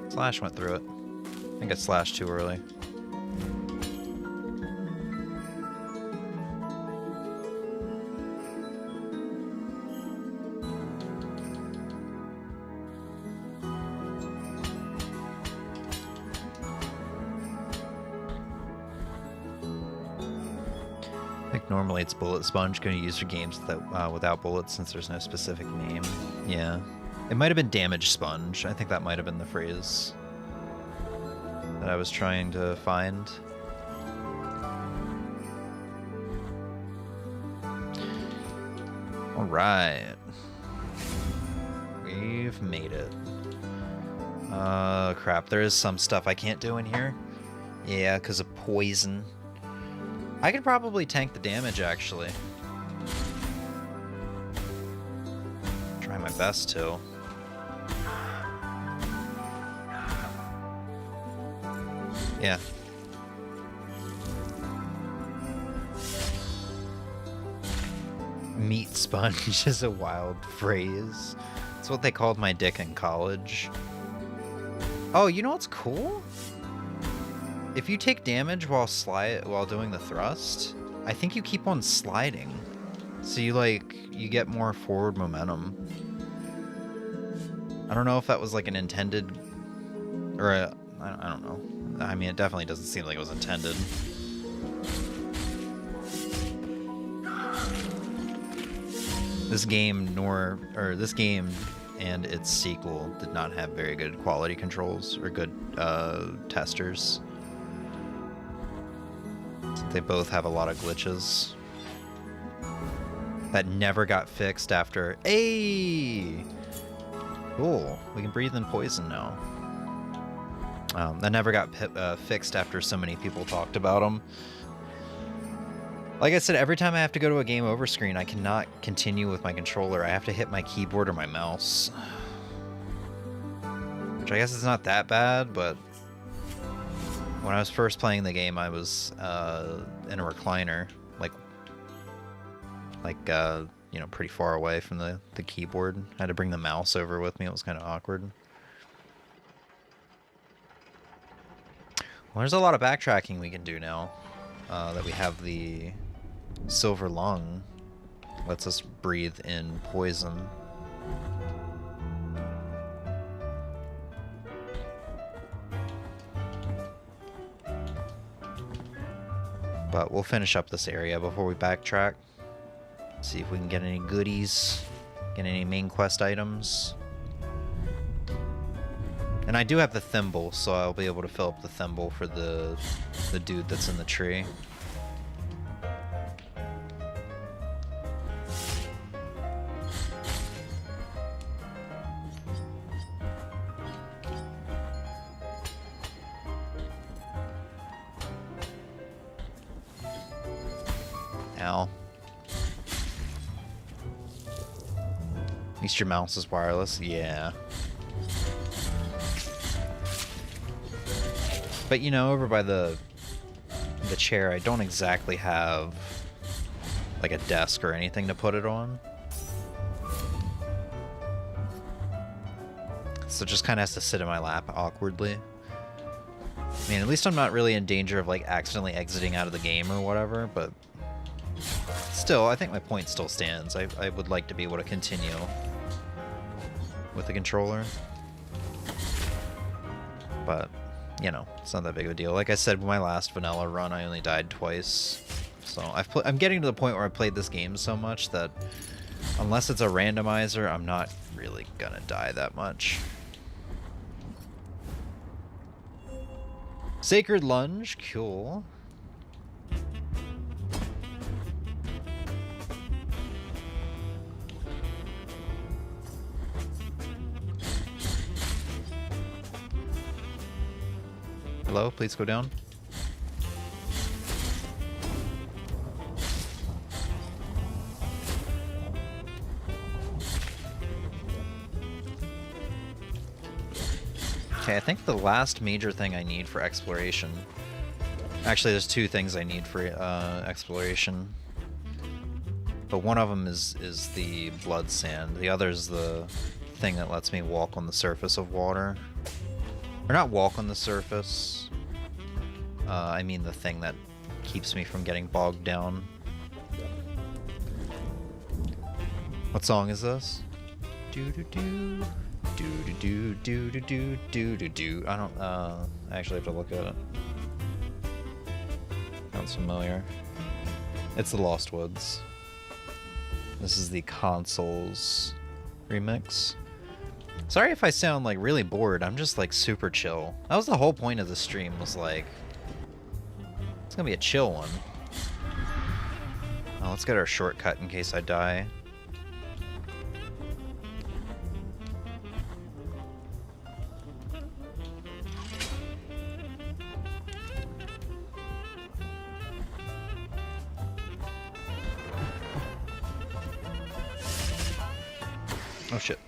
Slash went through it. I think I slashed too early. I think normally it's bullet sponge, going to use for games that, without bullets since there's no specific name. Yeah. It might have been damage sponge. I think that might have been the phrase that I was trying to find. Alright. We've made it. Crap. There is some stuff I can't do in here. Yeah, because of poison. I could probably tank the damage, actually. Try my best to. Yeah. Meat sponge is a wild phrase. That's what they called my dick in college. Oh, you know what's cool? If you take damage while doing the thrust, I think you keep on sliding. So you get more forward momentum. I don't know if that was like an intended or I don't know. I mean, it definitely doesn't seem like it was intended. This game and its sequel did not have very good quality controls or good testers. They both have a lot of glitches that never got fixed after. Hey, cool. We can breathe in poison now. That never got fixed after so many people talked about them. Like I said, every time I have to go to a game over screen, I cannot continue with my controller. I have to hit my keyboard or my mouse. Which I guess is not that bad, but when I was first playing the game, I was in a recliner, you know, pretty far away from the keyboard. I had to bring the mouse over with me. It was kind of awkward. Well, there's a lot of backtracking we can do now that we have the silver lung. Lets us breathe in poison. But we'll finish up this area before we backtrack. See if we can get any goodies, get any main quest items. And I do have the thimble, so I'll be able to fill up the thimble for the dude that's in the tree. Ow. At least your mouse is wireless. Yeah. But you know, over by the chair, I don't exactly have like a desk or anything to put it on. So it just kind of has to sit in my lap awkwardly. I mean, at least I'm not really in danger of like accidentally exiting out of the game or whatever, but still, I think my point still stands. I would like to be able to continue with the controller. But you know, it's not that big of a deal. Like I said, with my last vanilla run, I only died twice. So I'm getting to the point where I played this game so much that unless it's a randomizer, I'm not really gonna die that much. Sacred Lunge, cool. Hello, please go down. Okay, I think the last major thing I need for exploration... Actually, there's two things I need for exploration. But one of them is the blood sand. The other is the thing that lets me walk on the surface of water. Or not walk on the surface. I mean the thing that keeps me from getting bogged down. What song is this? Do do do do do do do do do do do. I don't. I actually have to look at it. Sounds familiar. It's the Lost Woods. This is the consoles remix. Sorry if I sound like really bored. I'm just like super chill. That was the whole point of the stream, was like, it's gonna be a chill one. Oh, let's get our shortcut in case I die. Oh shit.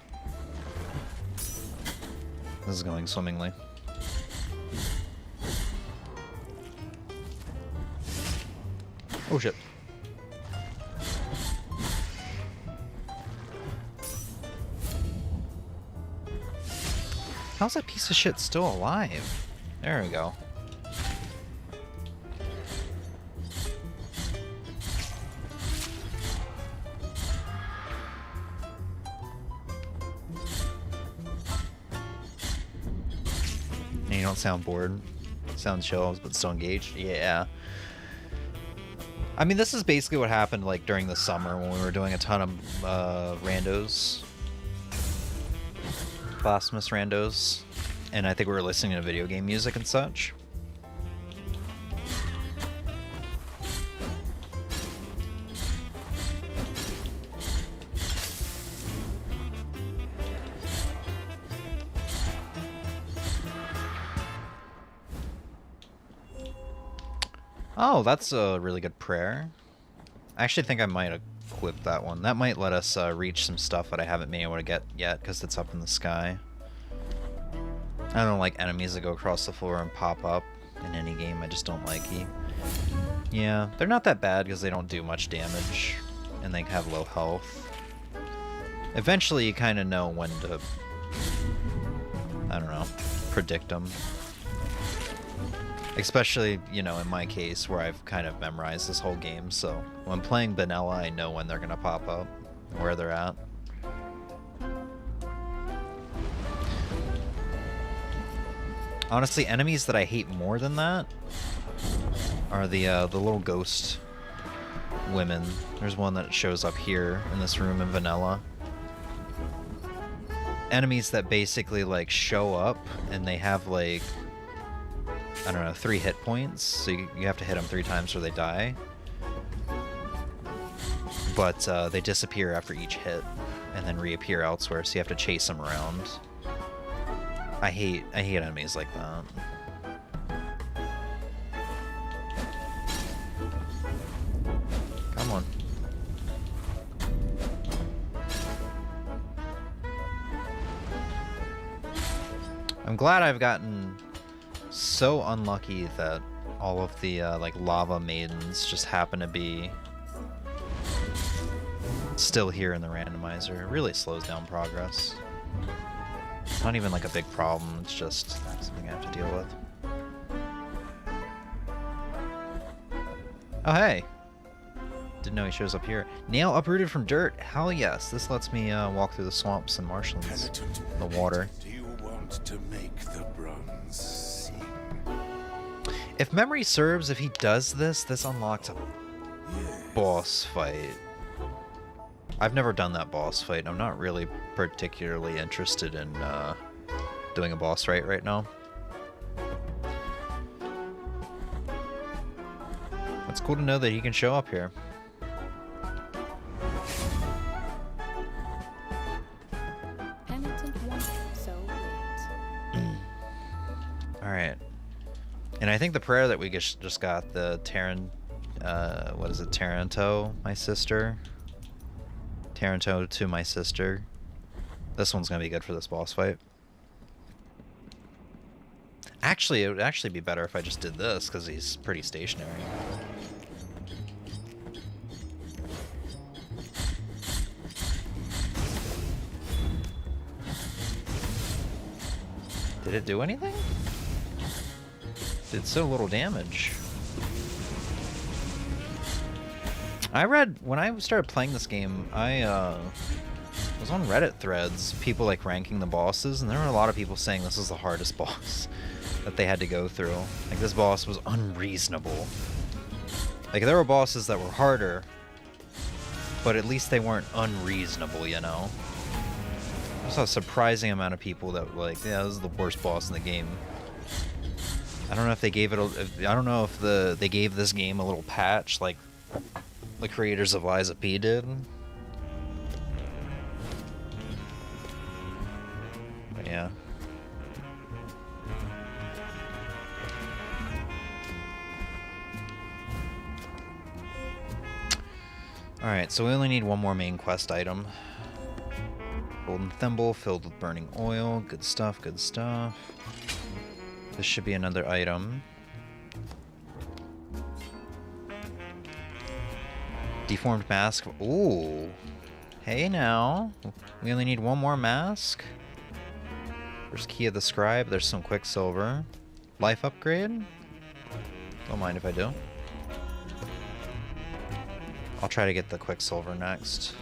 This is going swimmingly. Oh shit. How's that piece of shit still alive? There we go. And you don't sound bored. Sound chill, but still engaged. Yeah. I mean, this is basically what happened like during the summer when we were doing a ton of randos. Blasphemous randos. And I think we were listening to video game music and such. Oh, that's a really good prayer. I actually think I might equip that one. That might let us reach some stuff that I haven't been able to get yet because it's up in the sky. I don't like enemies that go across the floor and pop up in any game. I just don't like it. Yeah, they're not that bad because they don't do much damage and they have low health. Eventually you kind of know when to, I don't know, predict them. Especially, you know, in my case where I've kind of memorized this whole game, so when playing vanilla, I know when they're gonna pop up, where they're at. Honestly, enemies that I hate more than that are the little ghost women. There's one that shows up here in this room in vanilla. Enemies that basically like show up and they have like, I don't know, 3 hit points, so you have to hit them 3 times or they die. But they disappear after each hit and then reappear elsewhere, so you have to chase them around. I hate enemies like that. Come on. I'm glad I've gotten so unlucky that all of the like lava maidens just happen to be still here in the randomizer. It really slows down progress. It's not even like a big problem, it's just something I have to deal with. Oh hey! Didn't know he shows up here. Nail uprooted from dirt. Hell yes, this lets me walk through the swamps and marshlands. The water. Do you want to make the bronze sing? If memory serves, if he does this, this unlocks a boss fight. I've never done that boss fight. I'm not really particularly interested in doing a boss fight right now. It's cool to know that he can show up here. Penitent one, so late. Alright. And I think the prayer that we just got, the what is it, Taranto, my sister? Taranto to my sister. This one's gonna be good for this boss fight. Actually, it would actually be better if I just did this, because he's pretty stationary. Did it do anything? Did so little damage. I read, when I started playing this game, I was on Reddit threads, people like ranking the bosses, and there were a lot of people saying this was the hardest boss that they had to go through. Like, this boss was unreasonable. Like, there were bosses that were harder, but at least they weren't unreasonable, you know? I saw a surprising amount of people that were like, yeah, this is the worst boss in the game. I don't know if they gave it I don't know if they gave this game a little patch like the creators of Lies of P did. But yeah. Alright, so we only need one more main quest item. Golden thimble filled with burning oil. Good stuff, good stuff. This should be another item. Deformed mask. Ooh. Hey now. We only need one more mask. There's Key of the Scribe. There's some Quicksilver. Life upgrade. Don't mind if I do. I'll try to get the Quicksilver next.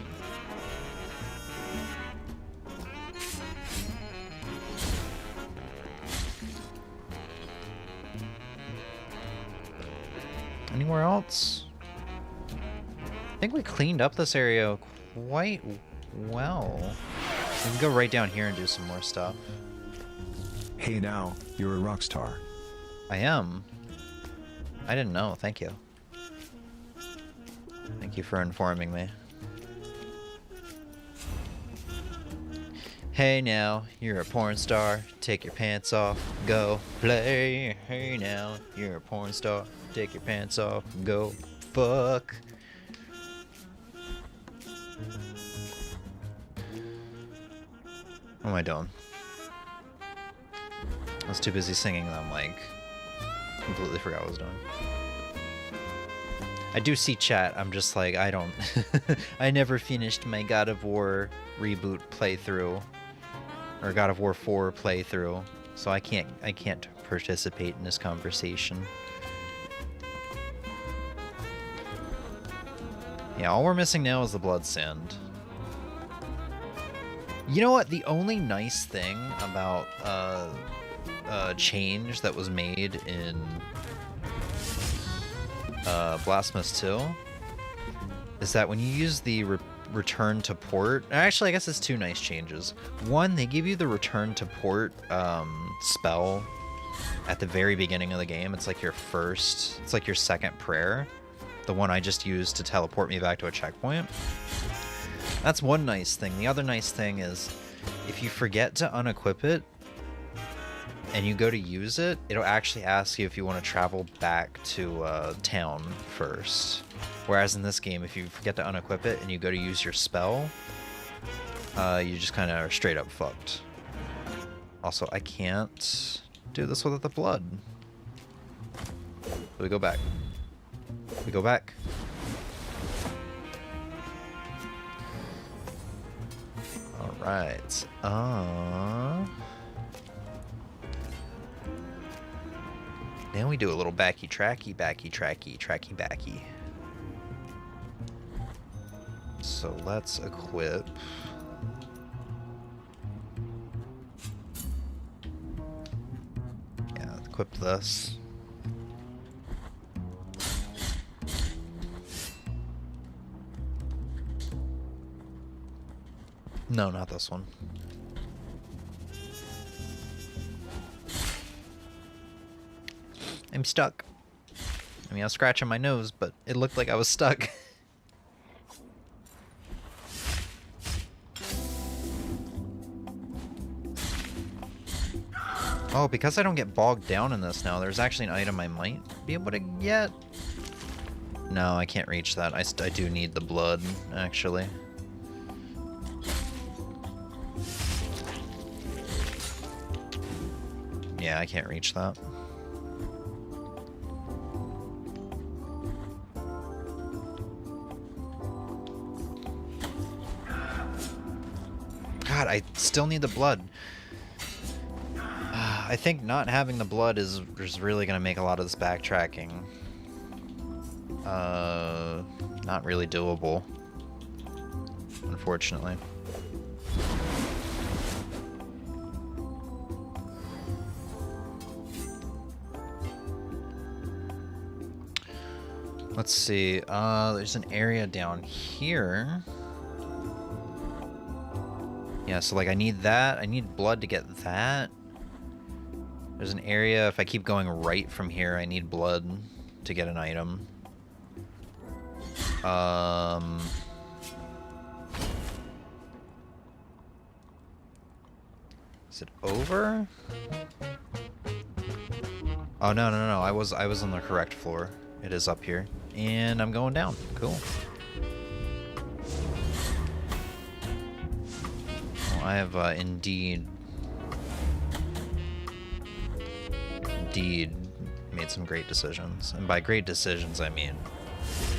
Anywhere else? I think we cleaned up this area quite well. We can go right down here and do some more stuff. Hey now, you're a rock star. I am. I didn't know. Thank you. Thank you for informing me. Hey now, you're a porn star. Take your pants off, go play. Hey now, you're a porn star. Take your pants off, go fuck. What am I doing? I was too busy singing that I'm like completely forgot what I was doing. I do see chat, I'm just like, I don't I never finished my God of War reboot playthrough. Or God of War 4 playthrough. So I can't participate in this conversation. Yeah, all we're missing now is the blood sand. You know what? The only nice thing about change that was made in Blasphemous 2 is that when you use the return to port, actually I guess it's two nice changes. One, they give you the return to port spell at the very beginning of the game. It's like your second prayer. The one I just used to teleport me back to a checkpoint. That's one nice thing. The other nice thing is if you forget to unequip it and you go to use it, it'll actually ask you if you want to travel back to town first. Whereas in this game, if you forget to unequip it and you go to use your spell, you just kind of are straight up fucked. Also, I can't do this without the blood. We go back. We go back. Alright. Then we do a little backy-tracky. So let's equip. Yeah, equip this. No, not this one. I'm stuck. I mean, I was scratching my nose, but it looked like I was stuck. Oh, because I don't get bogged down in this now, there's actually an item I might be able to get. No, I can't reach that. I do need the blood, actually. Yeah, I can't reach that. God, I still need the blood. I think not having the blood is really going to make a lot of this backtracking not really doable, unfortunately. Let's see, there's an area down here. Yeah, so like I need that. I need blood to get that. There's an area, if I keep going right from here, I need blood to get an item. Is it over? Oh, no. I was on the correct floor. It is up here. And I'm going down. Cool. Oh, I have indeed made some great decisions. And by great decisions, I mean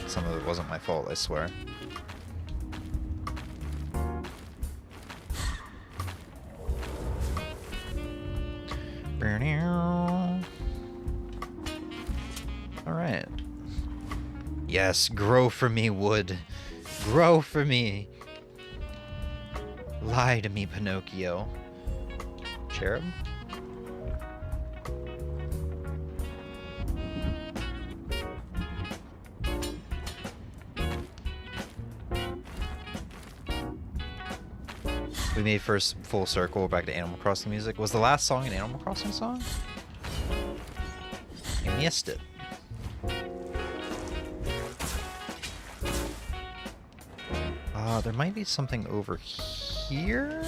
some of it wasn't my fault, I swear. Alright. Yes, grow for me, wood. Grow for me. Lie to me, Pinocchio. Cherub? We made first full circle back to Animal Crossing music. Was the last song an Animal Crossing song? I missed it. There might be something over here?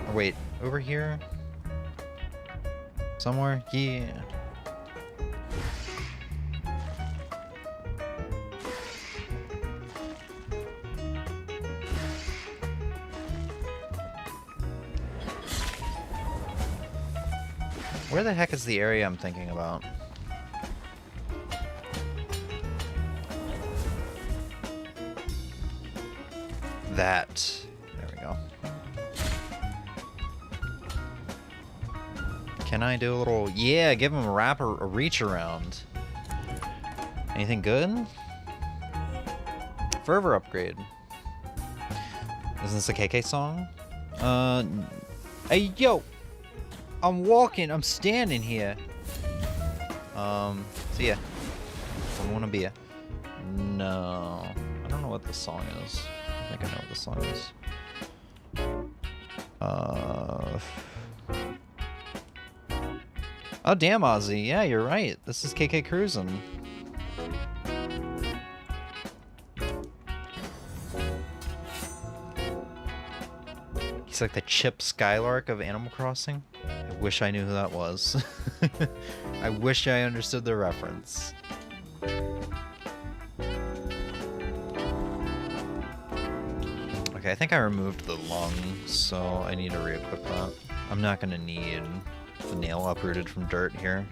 Oh, wait, over here? Somewhere? Yeah. Where the heck is the area I'm thinking about? That. There we go. Can I do a little... Yeah, give him a reach around. Anything good? Fervor upgrade. Isn't this a KK song? Hey, yo! I'm walking, I'm standing here. See ya. I wanna be a... No. I don't know what this song is. I think I know what this song is. Oh, damn, Ozzy. Yeah, you're right. This is KK Cruisin'. He's like the Chip Skylark of Animal Crossing. I wish I knew who that was. I wish I understood the reference. Okay, I think I removed the lung, so I need to re-equip that. I'm not gonna need the nail uprooted from dirt here.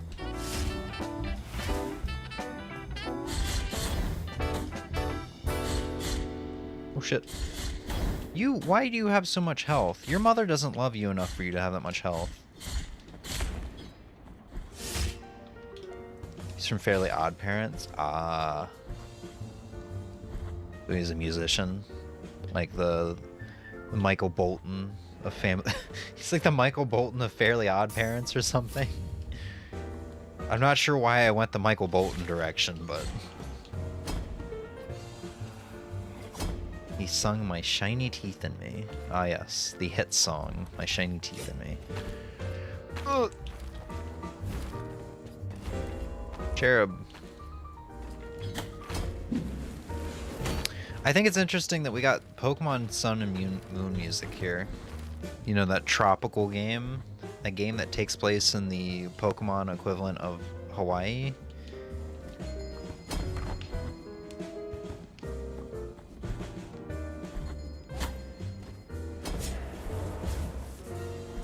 Oh shit. Why do you have so much health? Your mother doesn't love you enough for you to have that much health. He's from Fairly Odd Parents? Ah. So he's a musician. Like the Michael Bolton of family. He's like the Michael Bolton of Fairly Odd Parents or something. I'm not sure why I went the Michael Bolton direction, but... He sung My Shiny Teeth in Me. Ah yes, the hit song, My Shiny Teeth in Me. Ugh. Cherub. I think it's interesting that we got Pokemon Sun and Moon music here. You know, that tropical game? That game that takes place in the Pokemon equivalent of Hawaii?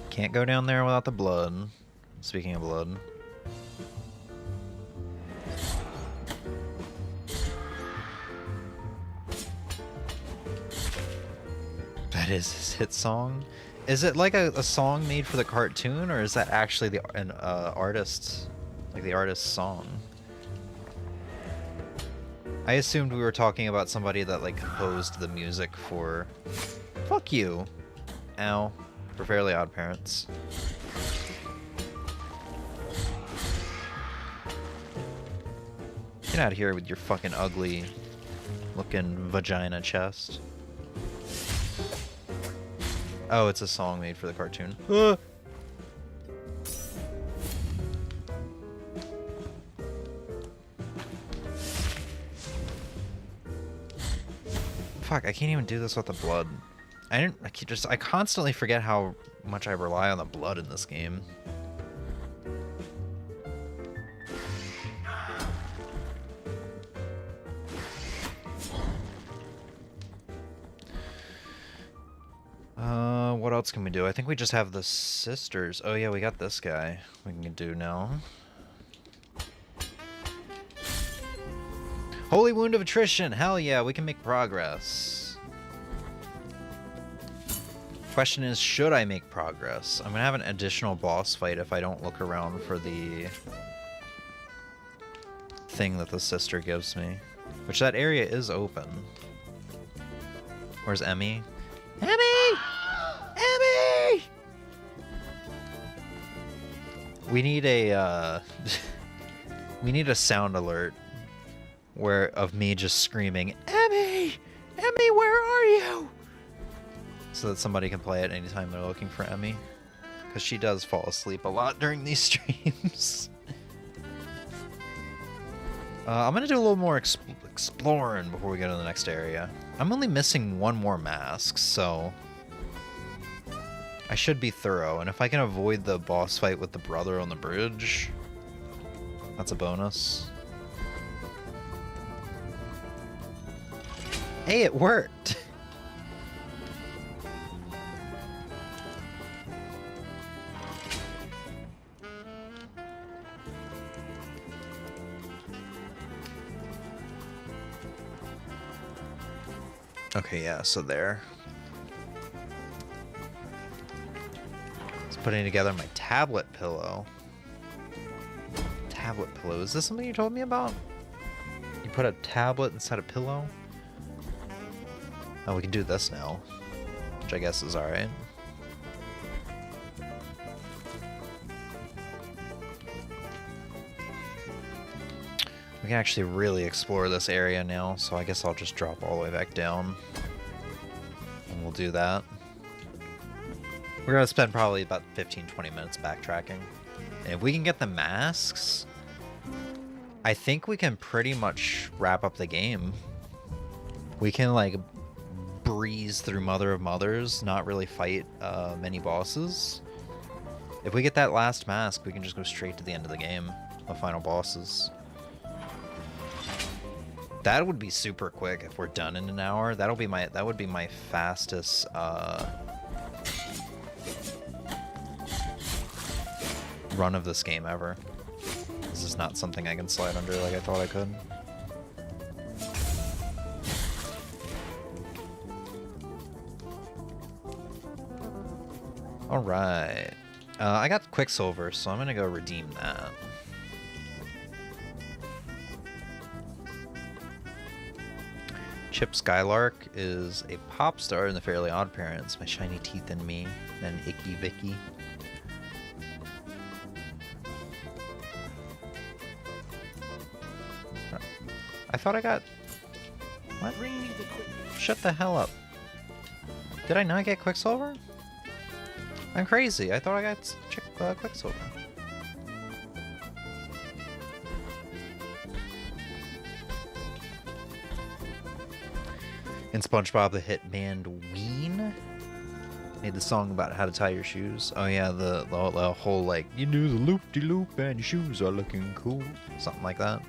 Can't go down there without the blood. Speaking of blood. That is his hit song? Is it like a song made for the cartoon, or is that actually an artist, like the artist's song? I assumed we were talking about somebody that like composed the music for... Fuck you! Ow. For Fairly Odd Parents. Get out of here with your fucking ugly looking vagina chest. Oh, it's a song made for the cartoon. Fuck, I can't even do this with the blood. I constantly forget how much I rely on the blood in this game. else can we do? I think we just have the sisters. Oh yeah, we got this guy we can do now. Holy Wound of Attrition. Hell yeah, we can make progress. Question is, should I make progress? I'm gonna have an additional boss fight if I don't look around for the thing that the sister gives me. Which that area is open. Where's Emmy? Emmy! Emmy! We need a we need a sound alert of me just screaming, Emmy! Emmy, where are you? So that somebody can play it anytime they're looking for Emmy. Because she does fall asleep a lot during these streams. I'm gonna do a little more exploring before we go to the next area. I'm only missing one more mask, so I should be thorough. And if I can avoid the boss fight with the brother on the bridge, that's a bonus. Hey, it worked! Okay, yeah, so there. Just putting together my tablet pillow. Tablet pillow. Is this something you told me about? You put a tablet inside a pillow? Oh, we can do this now. Which I guess is alright. We can actually really explore this area now, so I guess I'll just drop all the way back down. And we'll do that. We're gonna spend probably about 15-20 minutes backtracking. And if we can get the masks, I think we can pretty much wrap up the game. We can, like, breeze through Mother of Mothers, not really fight many bosses. If we get that last mask, we can just go straight to the end of the game, the final bosses. That would be super quick if we're done in an hour. That would be my fastest run of this game ever. This is not something I can slide under like I thought I could. Alright. I got Quicksilver, so I'm gonna go redeem that. Chip Skylark is a pop star in the Fairly Odd Parents. My shiny teeth and me, and Icky Vicky. I thought I got... What? Shut the hell up. Did I not get Quicksilver? I'm crazy. I thought I got Quicksilver. In SpongeBob the hit band Ween made the song about how to tie your shoes. Oh yeah, the whole like, you do the loop-de-loop and your shoes are looking cool. Something like that.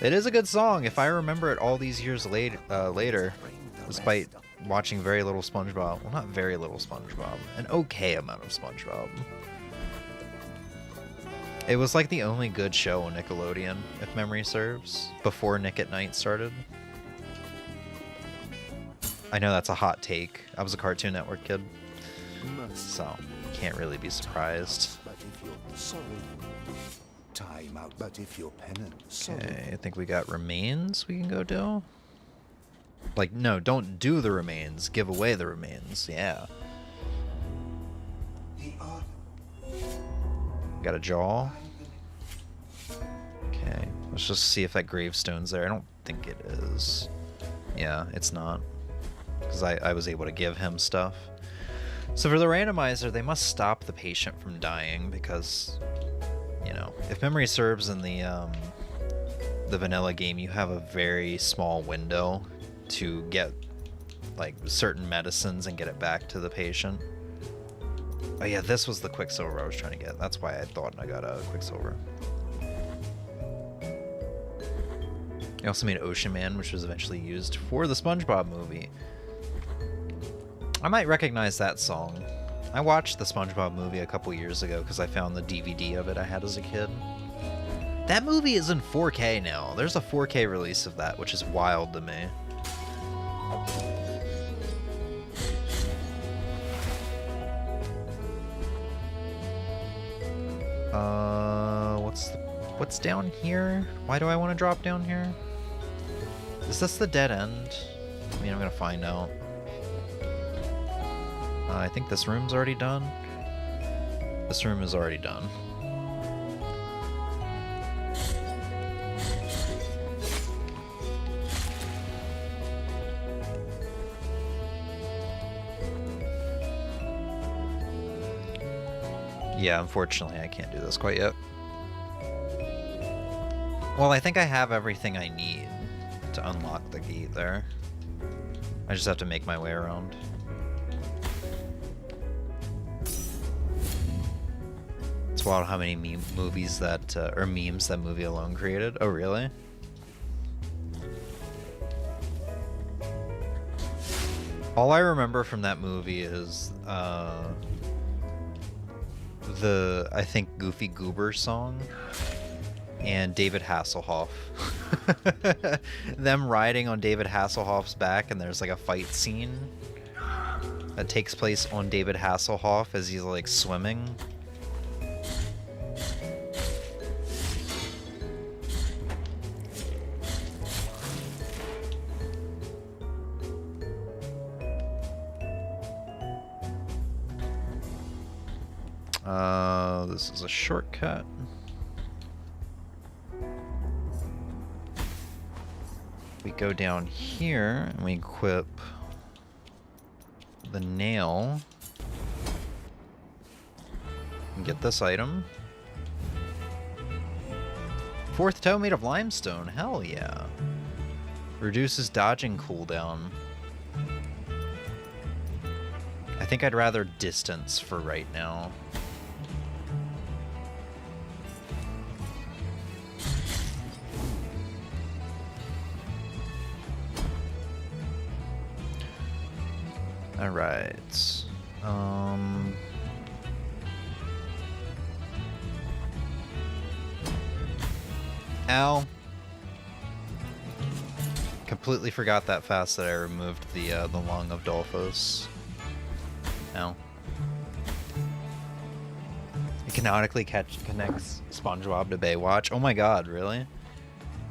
It is a good song if I remember it all these years later, despite watching very little SpongeBob. Well, not very little SpongeBob. An okay amount of SpongeBob. It was like the only good show on Nickelodeon, if memory serves, before Nick at Night started. I know that's a hot take. I was a Cartoon Network kid, so can't really be surprised. But if you're sorry, time out. But if you're penance, Okay, I think we got remains we can go do. Like, no, don't do the remains. Give away the remains. Yeah. Got a jaw. Okay, let's just see if that gravestone's there. I don't think it is. Yeah, it's not. Because I was able to give him stuff. So for the randomizer, they must stop the patient from dying because, you know, if memory serves in the vanilla game, you have a very small window to get like certain medicines and get it back to the patient. Oh yeah, this was the Quicksilver I was trying to get. That's why I thought I got a Quicksilver. I also made Ocean Man, which was eventually used for the SpongeBob movie. I might recognize that song. I watched the SpongeBob movie a couple years ago because I found the DVD of it I had as a kid. That movie is in 4K now. There's a 4K release of that, which is wild to me. What's down here? Why do I want to drop down here? Is this the dead end? I mean, I'm gonna find out. I think this room's already done. This room is already done. Yeah, unfortunately I can't do this quite yet. Well, I think I have everything I need to unlock the gate there. I just have to make my way around. It's wild how many movies that, or memes that movie alone created. Oh, really? All I remember from that movie is, the, I think, Goofy Goober song. And David Hasselhoff. Them riding on David Hasselhoff's back, and there's like a fight scene that takes place on David Hasselhoff as he's like swimming. This is a shortcut. We go down here and we equip the nail and get this item. Fourth toe made of limestone. Hell yeah. Reduces dodging cooldown. I think I'd rather distance for right now. Alright. Ow. Completely forgot that fast that I removed the lung of Dolphos. Ow. It canonically connects SpongeBob to Baywatch. Oh my god, really?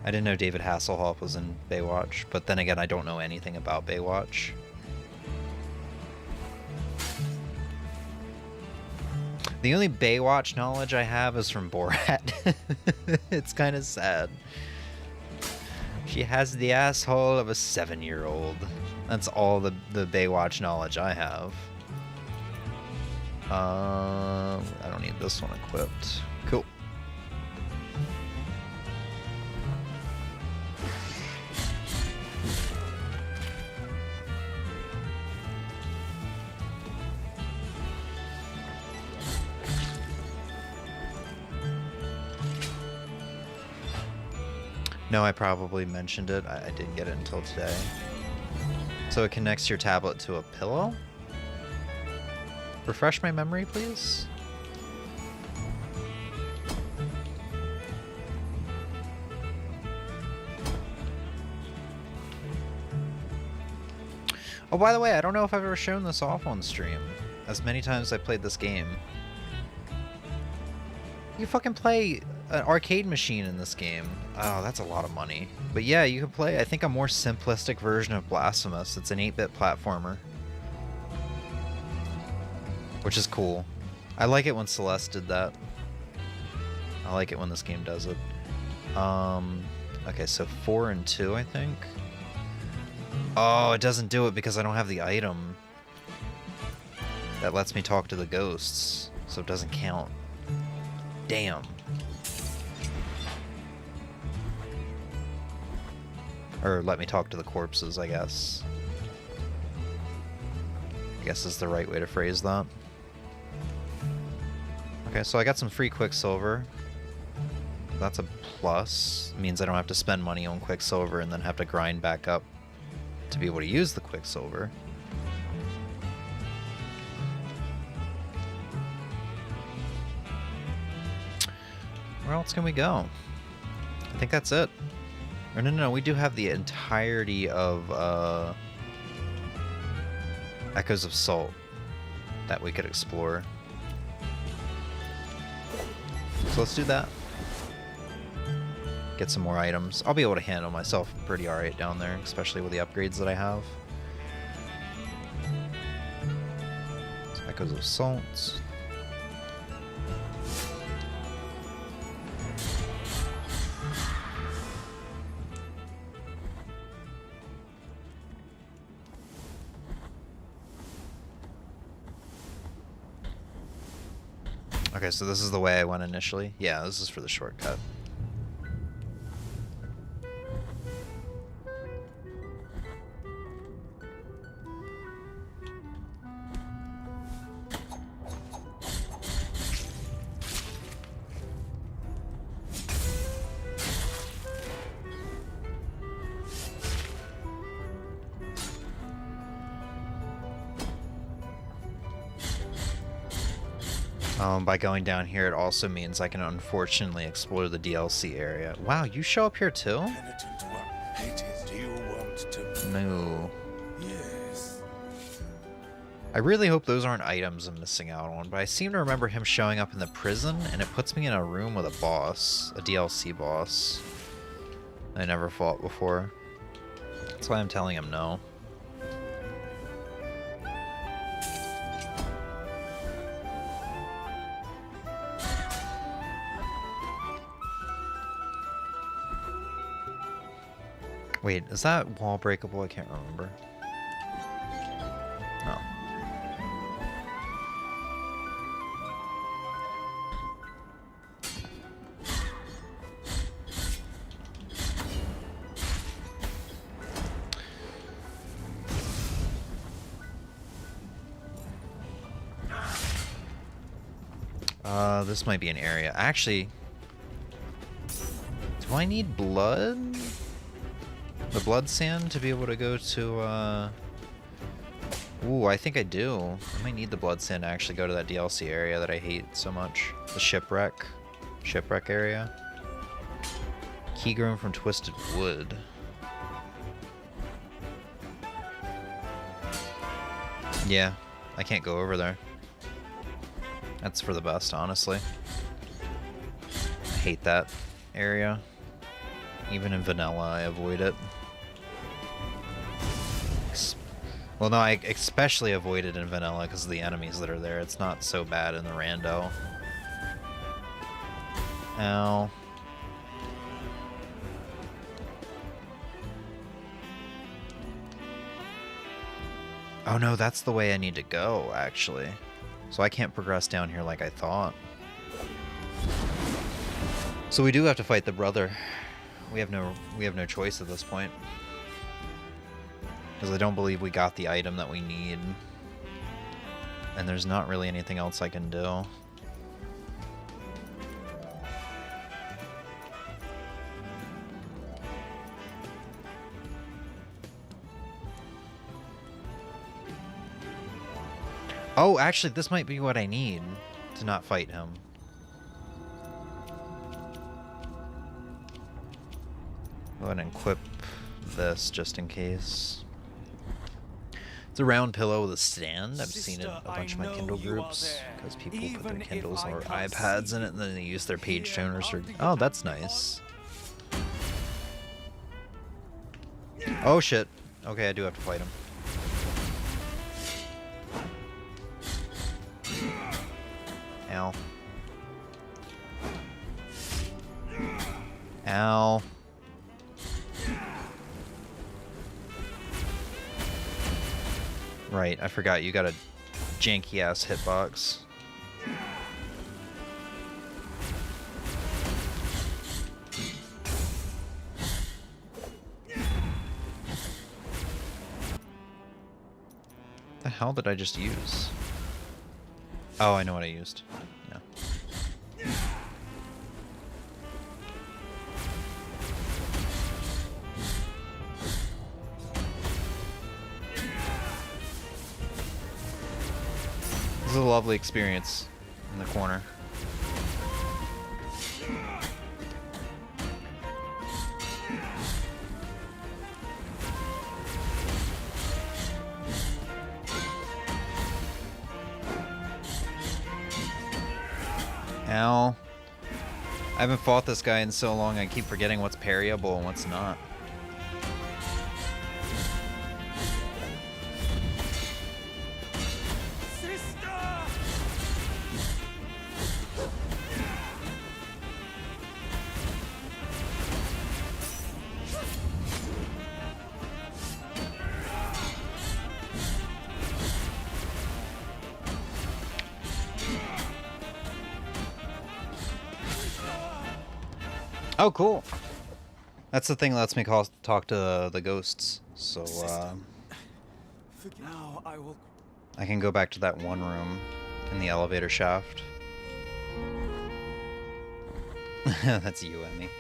I didn't know David Hasselhoff was in Baywatch, but then again, I don't know anything about Baywatch. The only Baywatch knowledge I have is from Borat. It's kind of sad. She has the asshole of a 7-year-old. That's all the Baywatch knowledge I have. I don't need this one equipped. Cool. No, I probably mentioned it. I didn't get it until today. So it connects your tablet to a pillow? Refresh my memory, please? Oh, by the way, I don't know if I've ever shown this off on stream. As many times as I played this game. You fucking play an arcade machine in this game. Oh, that's a lot of money. But yeah, you can play, I think, a more simplistic version of Blasphemous. It's an 8-bit platformer. Which is cool. I like it when Celeste did that. I like it when this game does it. Okay, so 4 and 2, I think. Oh, it doesn't do it because I don't have the item that lets me talk to the ghosts. So it doesn't count. Damn. Or let me talk to the corpses, I guess. I guess is the right way to phrase that. Okay, so I got some free Quicksilver. That's a plus. It means I don't have to spend money on Quicksilver and then have to grind back up to be able to use the Quicksilver. where else can we go? I think that's it. Or no, we do have the entirety of Echoes of Salt that we could explore. So let's do that. Get some more items. I'll be able to handle myself pretty alright down there, especially with the upgrades that I have. So Echoes of Salt. Okay, so this is the way I went initially. Yeah, this is for the shortcut. By going down here, it also means I can unfortunately explore the DLC area. Wow, you show up here too? Penitent one, hated, do you want to... No. Yes. I really hope those aren't items I'm missing out on, but I seem to remember him showing up in the prison, and it puts me in a room with a boss, a DLC boss I never fought before. That's why I'm telling him no. Wait, is that wall breakable? I can't remember. No. This might be an area. Actually, do I need blood? The blood sand to be able to go to, Ooh, I think I do. I might need the blood sand to actually go to that DLC area that I hate so much. The shipwreck area. Key grown from twisted wood. Yeah, I can't go over there. That's for the best, honestly. I hate that area. Even in vanilla, I avoid it. Well, no, I especially avoid it in vanilla because of the enemies that are there. It's not so bad in the rando. Ow. Oh no, that's the way I need to go, actually. So I can't progress down here like I thought. So we do have to fight the brother. We have no choice at this point. Because I don't believe we got the item that we need. And there's not really anything else I can do. Oh, actually, this might be what I need to not fight him. Go ahead and equip this just in case. It's a round pillow with a stand. I've seen it in a bunch of my Kindle groups because people put their Kindles or iPads in it and then they use their page turners for... Oh, that's nice. Oh shit. Okay, I do have to fight him. Ow. Ow. Right, I forgot you got a janky ass hitbox. What the hell did I just use? Oh, I know what I used. Yeah. This is a lovely experience in the corner. Ow. I haven't fought this guy in so long, I keep forgetting what's parryable and what's not. Oh, cool. That's the thing that lets me talk to the ghosts. So, Now I will. I can go back to that one room in the elevator shaft. That's you, Emmy.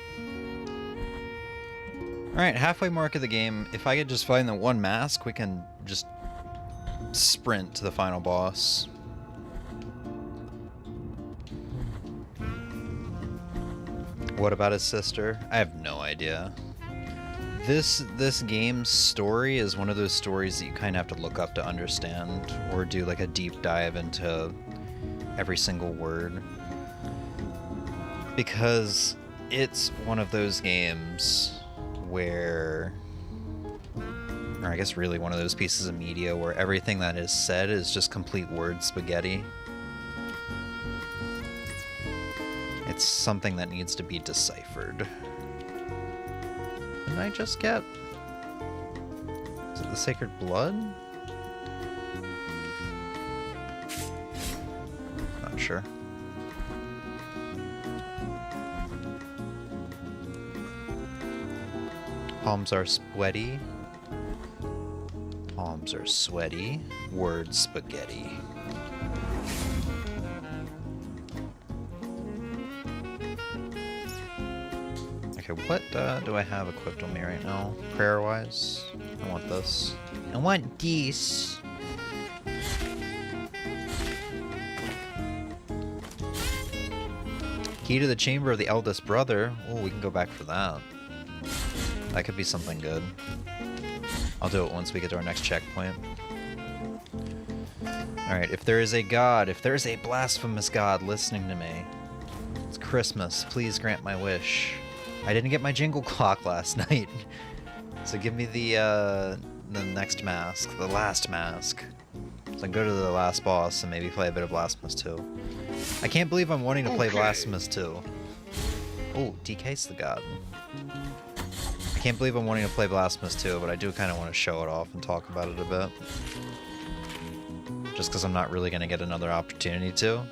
Alright, halfway mark of the game. If I could just find the one mask, we can just sprint to the final boss. What about his sister? I have no idea. This game's story is one of those stories that you kind of have to look up to understand, or do like a deep dive into every single word. Because it's one of those games where, or I guess really one of those pieces of media where everything that is said is just complete word spaghetti. It's something that needs to be deciphered. Did I just get? Is it the Sacred Blood? Not sure. Palms are sweaty. Palms are sweaty. Word spaghetti. Okay, what do I have equipped on me right now? Prayer-wise? I want this. I want this. Key to the Chamber of the Eldest Brother. Oh, we can go back for that. That could be something good. I'll do it once we get to our next checkpoint. Alright, if there is a god, if there is a blasphemous god listening to me, it's Christmas, please grant my wish. I didn't get my jingle clock last night. So give me the next mask, the last mask. So I can go to the last boss and maybe play a bit of Blasphemous 2. I can't believe I'm wanting to play Blasphemous 2. Oh, DK's the god. I can't believe I'm wanting to play Blasphemous 2, but I do kind of want to show it off and talk about it a bit. Just because I'm not really going to get another opportunity to.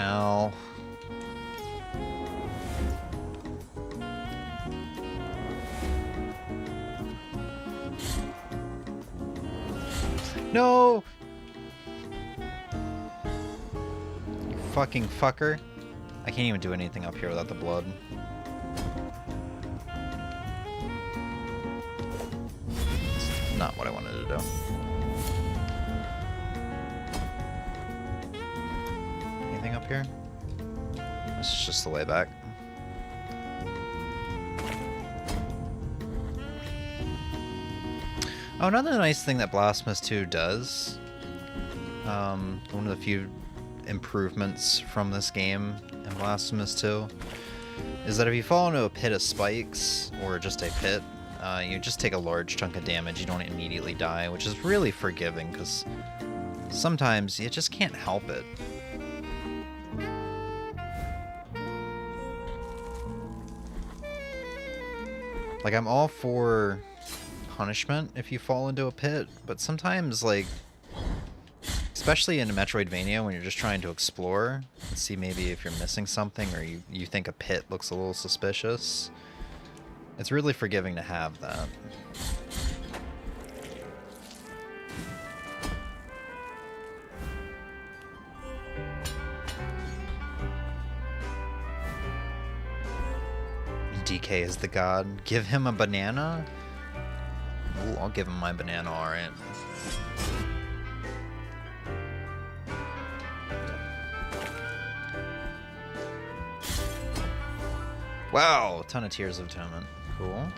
Ow. No! You fucking fucker. I can't even do anything up here without the blood. It's not what I wanted to do. Anything up here? This is just the way back. Oh, another nice thing that Blasphemous 2 does, one of the few improvements from this game in Blasphemous 2, is that if you fall into a pit of spikes, or just a pit, you just take a large chunk of damage, you don't immediately die, which is really forgiving, because sometimes you just can't help it. Like, I'm all for punishment if you fall into a pit, but sometimes, like, especially in a Metroidvania when you're just trying to explore and see maybe if you're missing something, or you think a pit looks a little suspicious, it's really forgiving to have that. DK is the god. Give him a banana? Ooh, I'll give him my banana, alright. Wow, ton of Tears of Atonement. Cool.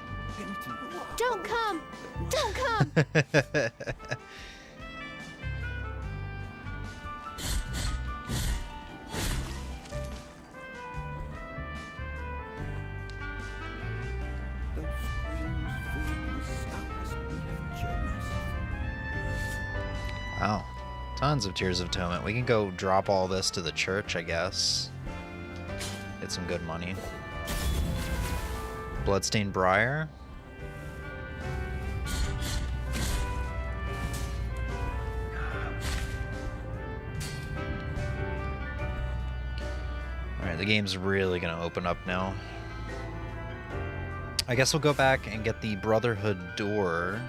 Don't come! Don't come! Wow. Tons of Tears of Atonement. We can go drop all this to the church, I guess. Get some good money. Bloodstained Briar. Alright, the game's really gonna open up now. I guess we'll go back and get the Brotherhood door.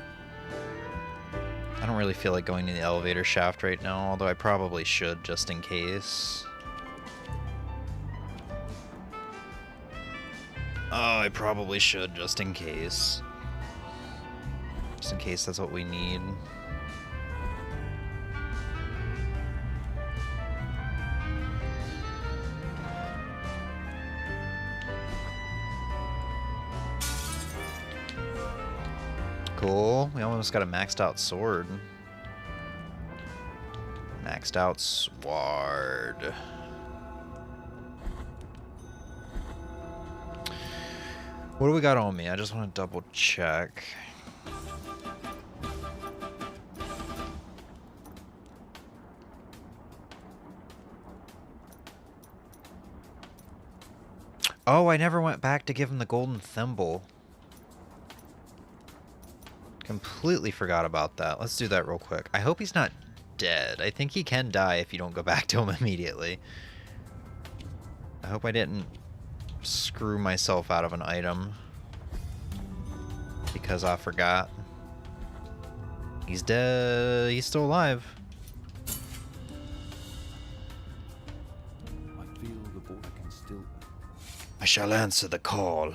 I don't really feel like going to the elevator shaft right now, although I probably should just in case. Oh, I probably should just in case. Just in case that's what we need. Cool. We almost got a maxed out sword. Maxed out sword. What do we got on me? I just want to double check. Oh, I never went back to give him the golden thimble. Completely forgot about that. Let's do that real quick. I hope he's not dead. I think he can die if you don't go back to him immediately. I hope I didn't screw myself out of an item because I forgot. He's dead. He's still alive. I feel the boy can still. I shall answer the call.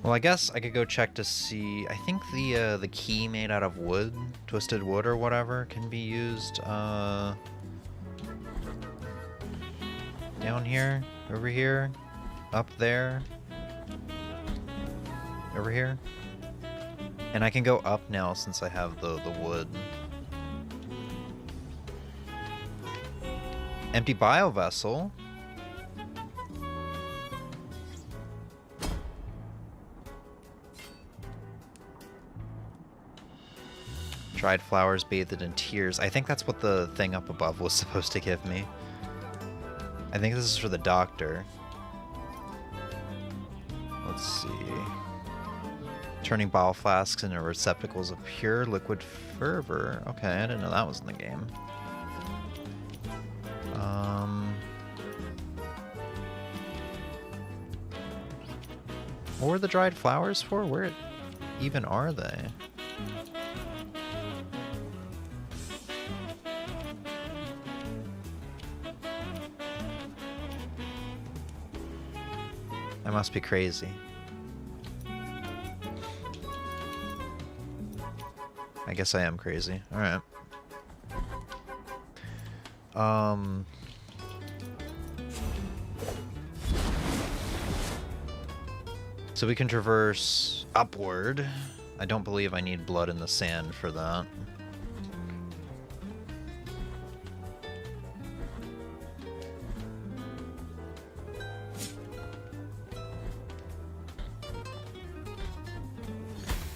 Well, I guess I could go check to see. I think the key made out of wood, twisted wood or whatever, can be used down here, over here, up there, over here. And I can go up now since I have the wood. Empty bio vessel. Dried flowers bathed in tears. I think that's what the thing up above was supposed to give me. I think this is for the doctor. Let's see. Turning bottle flasks into receptacles of pure liquid fervor. Okay, I didn't know that was in the game. What were the dried flowers for? Where even are they? I must be crazy. I guess I am crazy. Alright. So we can traverse upward. I don't believe I need blood in the sand for that.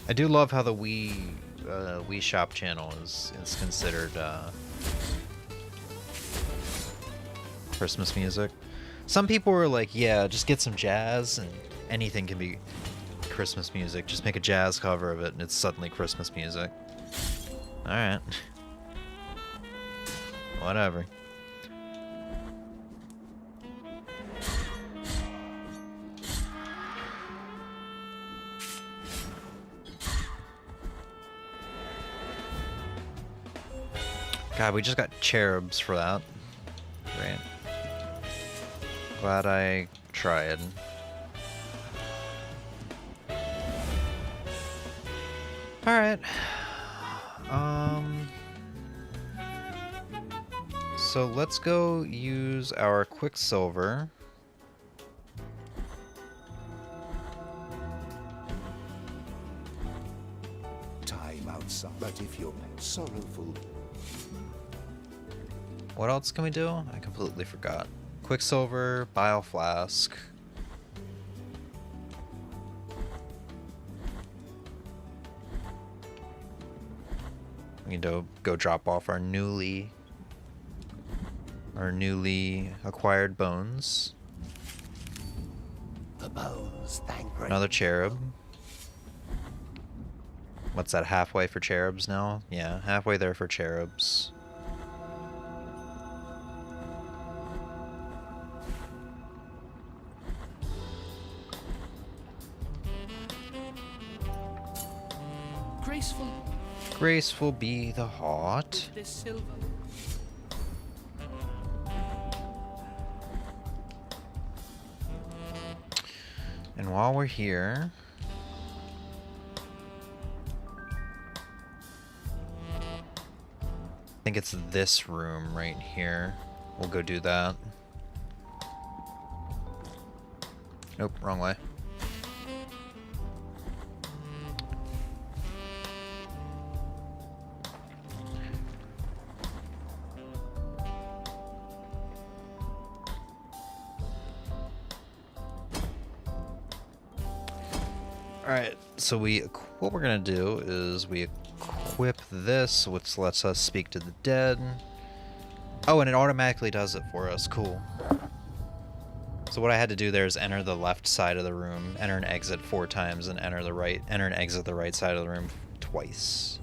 I do love how the Wii Shop channel is considered Christmas music. Some people were like, yeah, just get some jazz and anything can be Christmas music. Just make a jazz cover of it and it's suddenly Christmas music. Alright. Whatever. God, we just got cherubs for that. Great. Glad I tried. Alright. So let's go use our Quicksilver. Time outside. But if you're sorrowful, What else can we do? I completely forgot. Quicksilver, Bile Flask. We need to go drop off our newly acquired bones. the bones, thank grace. Another cherub. What's that, halfway for cherubs now? Yeah, halfway there for cherubs. Graceful. Graceful be the heart. This silver. And while we're here, I think it's this room right here. We'll go do that. Nope, wrong way. Alright, so what we're gonna do is we equip this, which lets us speak to the dead. Oh, and it automatically does it for us. Cool. So what I had to do there is enter the left side of the room, enter and exit 4 times, and enter and exit the right side of the room twice.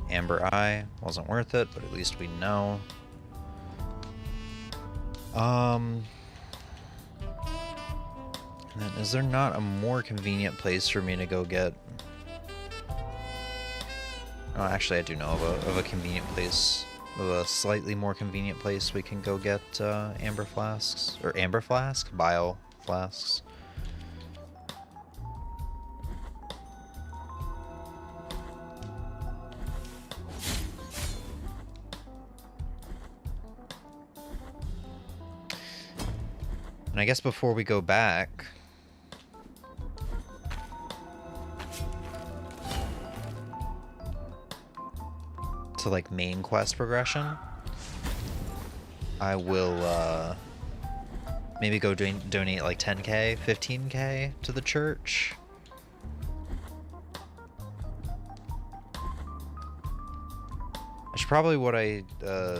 Amber Eye wasn't worth it, but at least we know. And then, is there not a more convenient place for me to go get... Oh, actually, I do know of a convenient place. Of a slightly more convenient place we can go get amber flasks. Or amber flask? Bile flasks. And I guess before we go back... to like main quest progression, I will maybe go donate like 10k, 15k to the church. I should probably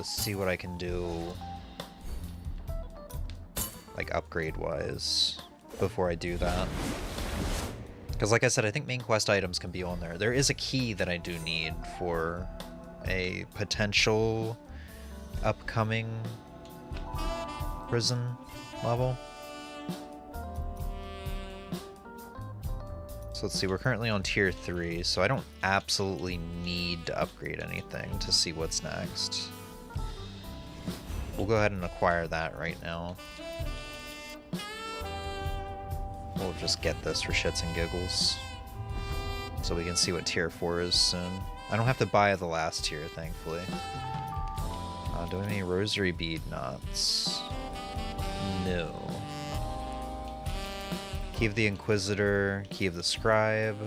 see what I can do like upgrade wise before I do that. Because like I said, I think main quest items can be on there. There is a key that I do need for a potential upcoming prison level. So let's see, we're currently on tier 3, so I don't absolutely need to upgrade anything to see what's next. We'll go ahead and acquire that right now. We'll just get this for shits and giggles, so we can see what tier 4 is soon. I don't have to buy the last tier, thankfully. Do we have any rosary bead knots? No. Key of the Inquisitor, Key of the Scribe.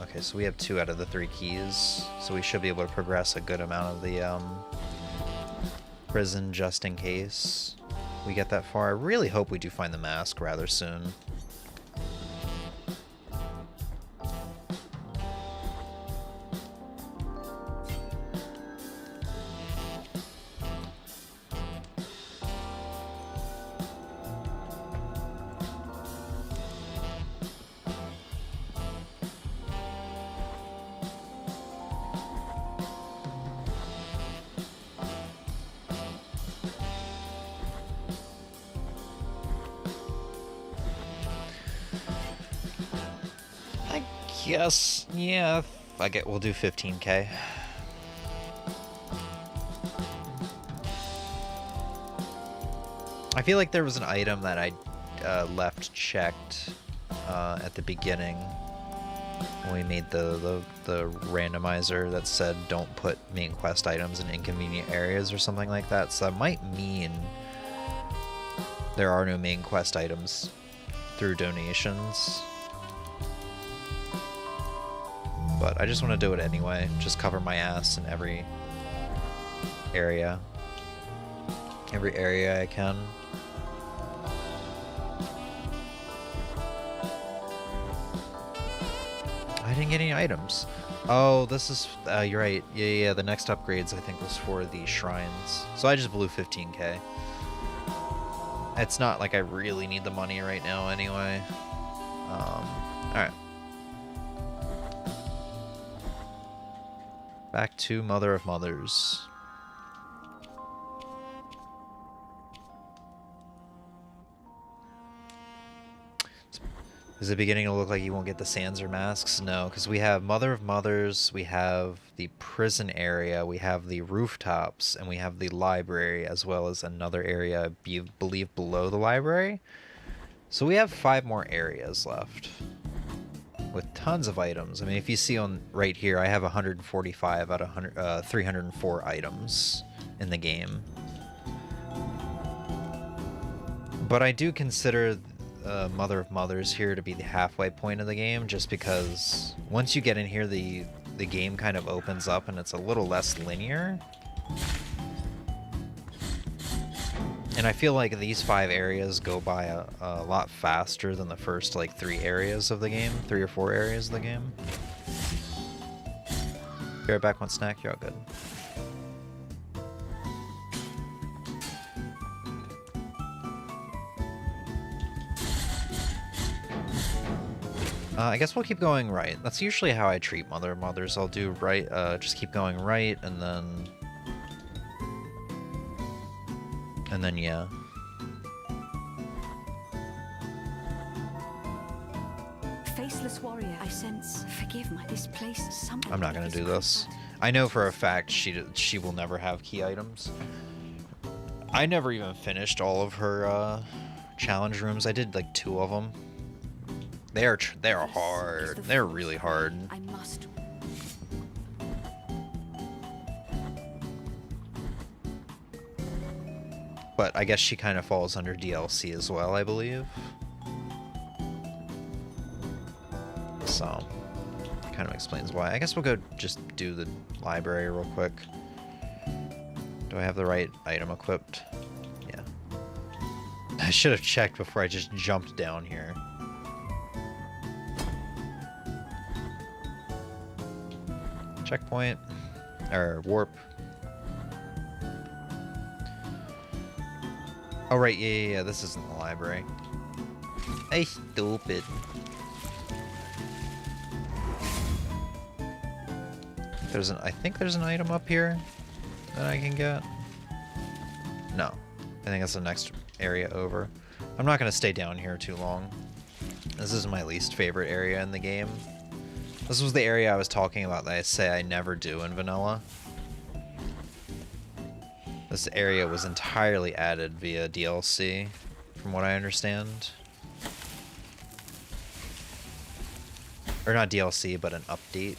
Okay, so we have 2 out of the 3 keys, so we should be able to progress a good amount of the prison just in case we get that far. I really hope we do find the mask rather soon. Yes, yeah, we'll do 15k. I feel like there was an item that I left checked at the beginning when we made the randomizer that said don't put main quest items in inconvenient areas or something like that. So that might mean there are no main quest items through donations. But I just want to do it anyway. Just cover my ass in every area. Every area I can. I didn't get any items. Oh, this is... you're right. Yeah, the next upgrades I think was for the shrines. So I just blew 15k. It's not like I really need the money right now anyway. Alright. Back to Mother of Mothers. Is it beginning to look like you won't get the sands or masks? No, because we have Mother of Mothers, we have the prison area, we have the rooftops, and we have the library, as well as another area, I believe, below the library. So we have 5 more areas left. With tons of items. I mean, if you see on right here, I have 145 out of 304 items in the game. But I do consider Mother of Mothers here to be the halfway point of the game, just because once you get in here, the game kind of opens up and it's a little less linear. And I feel like these 5 areas go by a lot faster than the first, like, 3 areas of the game. 3 or 4 areas of the game. Be right back, one snack. You're all good. I guess we'll keep going right. That's usually how I treat Mother of Mothers. I'll do right, just keep going right, and then... yeah. Faceless warrior, I sense. Forgive my displaced. Something. I'm not gonna do this. I know for a fact she will never have key items. I never even finished all of her challenge rooms. I did like 2 of them. They are hard. They're really hard. I must. But I guess she kind of falls under DLC as well, I believe. So, kind of explains why. I guess we'll go just do the library real quick. Do I have the right item equipped? Yeah. I should have checked before I just jumped down here. Checkpoint. Or warp. Oh, right, yeah, this isn't the library. Hey, stupid. I think there's an item up here that I can get. No. I think that's the next area over. I'm not going to stay down here too long. This is my least favorite area in the game. This was the area I was talking about that I say I never do in vanilla. This area was entirely added via DLC, from what I understand. Or not DLC, but an update.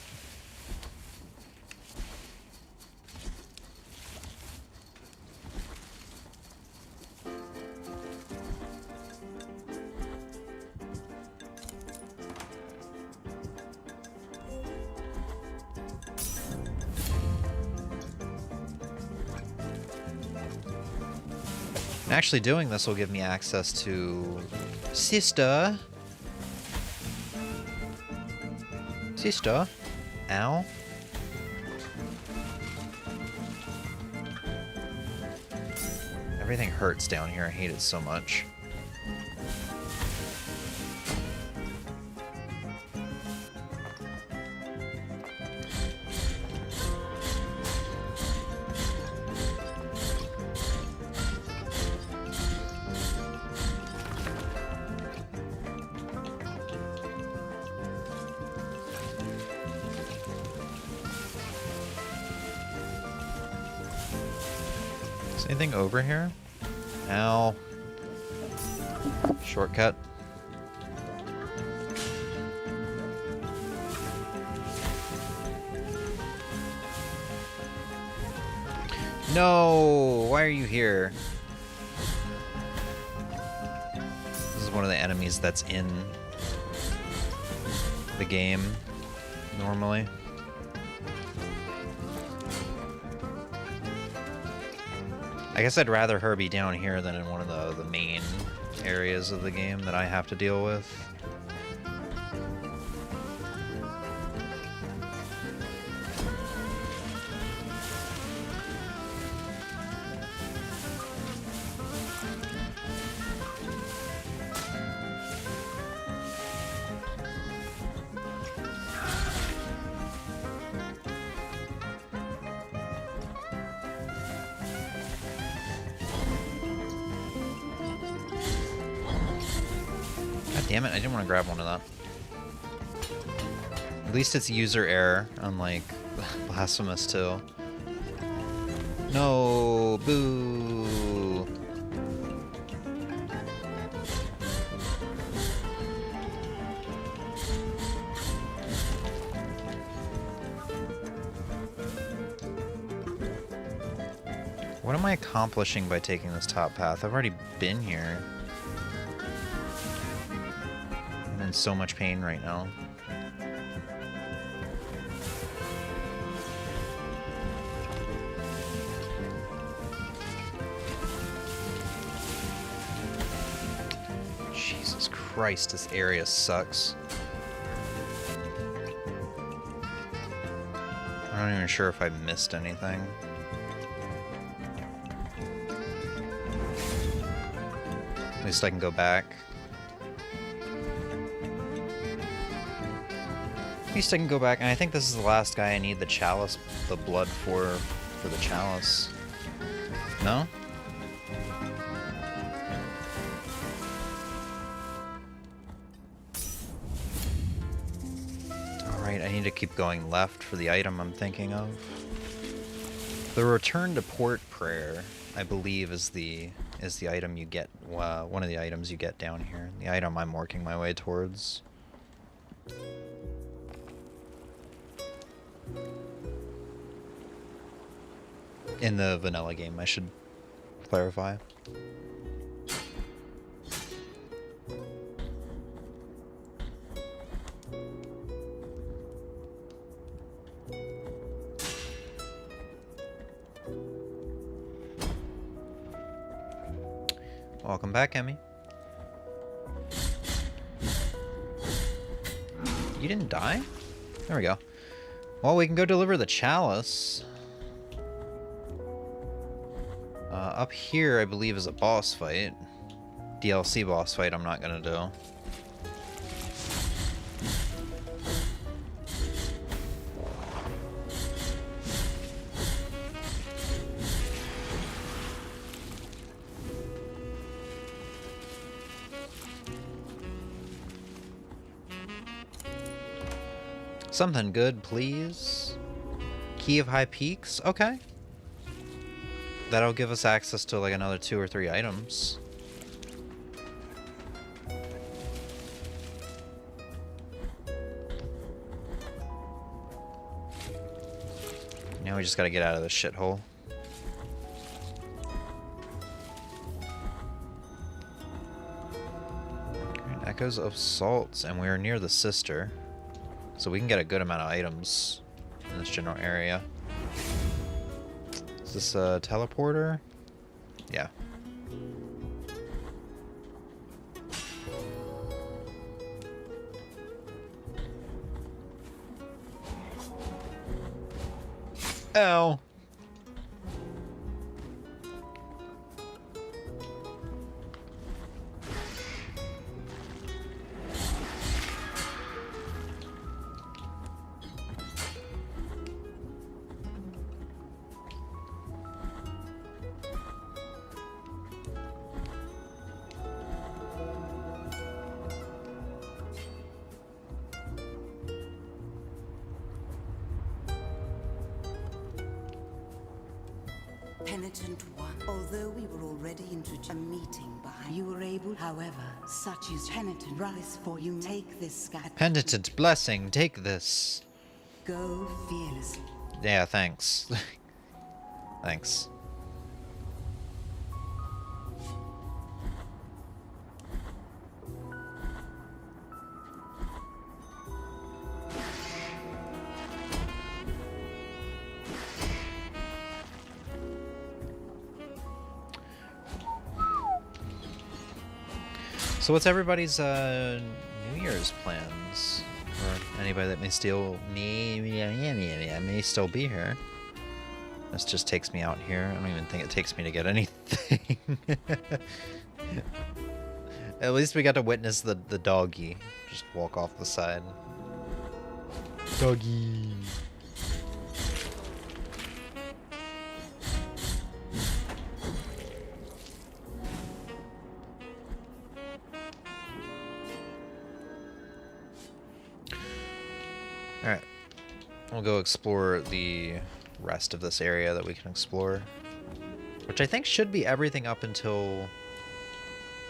And actually doing this will give me access to Sister. Sister? Ow. Everything hurts down here. I hate it so much. Anything over here? Ow. Shortcut. No! Why are you here? This is one of the enemies that's in the game normally. I guess I'd rather her be down here than in one of the main areas of the game that I have to deal with. Damn it, I didn't want to grab one of that. At least it's user error, unlike Blasphemous 2. No, boo. What am I accomplishing by taking this top path? I've already been here. In so much pain right now. Jesus Christ, this area sucks. I'm not even sure if I missed anything. At least I can go back. At least I can go back, and I think this is the last guy I need the chalice, the blood for the chalice. No? Alright, I need to keep going left for the item I'm thinking of. The Return to Port Prayer, I believe, is the item you get, one of the items you get down here. The item I'm working my way towards. In the vanilla game, I should clarify. Welcome back, Emmy. You didn't die? There we go. Well, we can go deliver the chalice. Up here, I believe, is a boss fight. DLC boss fight I'm not gonna do. Something good, please. Key of High Peaks? Okay. That'll give us access to like another 2 or 3 items. Now we just gotta get out of this shithole. Echoes of Salts, and we are near the sister. So we can get a good amount of items in this general area. Is this a teleporter? Yeah. Ow. Penitent one, although we were already introduced a meeting behind, you were able, however, such is penitent rise for you. Take this scat. Penitent blessing, take this. Go fearlessly. Yeah, thanks. Thanks. So what's everybody's New Year's plans? Or anybody that may still may still be here. This just takes me out here. I don't even think it takes me to get anything. At least we got to witness the doggy just walk off the side. Doggy. Alright. We'll go explore the rest of this area that we can explore. Which I think should be everything up until...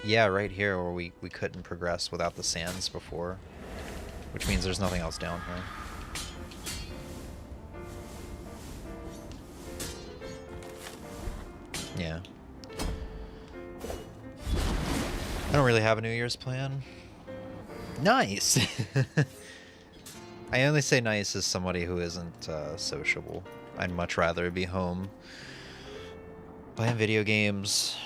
yeah, right here where we couldn't progress without the sands before. Which means there's nothing else down here. Yeah. I don't really have a New Year's plan. Nice! I only say nice as somebody who isn't sociable. I'd much rather be home playing video games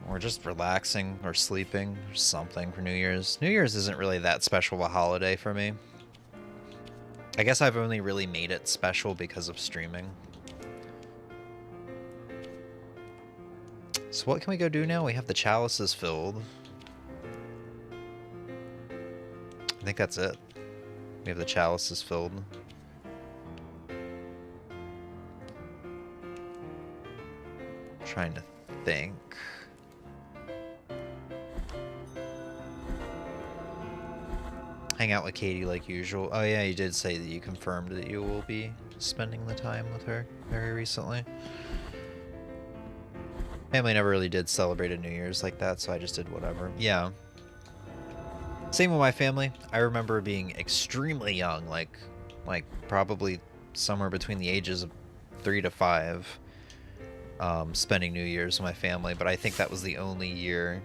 or just relaxing or sleeping or something for New Year's. New Year's isn't really that special of a holiday for me. I guess I've only really made it special because of streaming. So what can we go do now? We have the chalices filled. I think that's it. We have the chalices filled. Trying to think. Hang out with Katie like usual. Oh yeah, you did say that you confirmed that you will be spending the time with her very recently. Family never really did celebrate a New Year's like that, so I just did whatever. Yeah. Same with my family. I remember being extremely young, like probably somewhere between the ages of 3 to 5, spending New Year's with my family, but I think that was the only year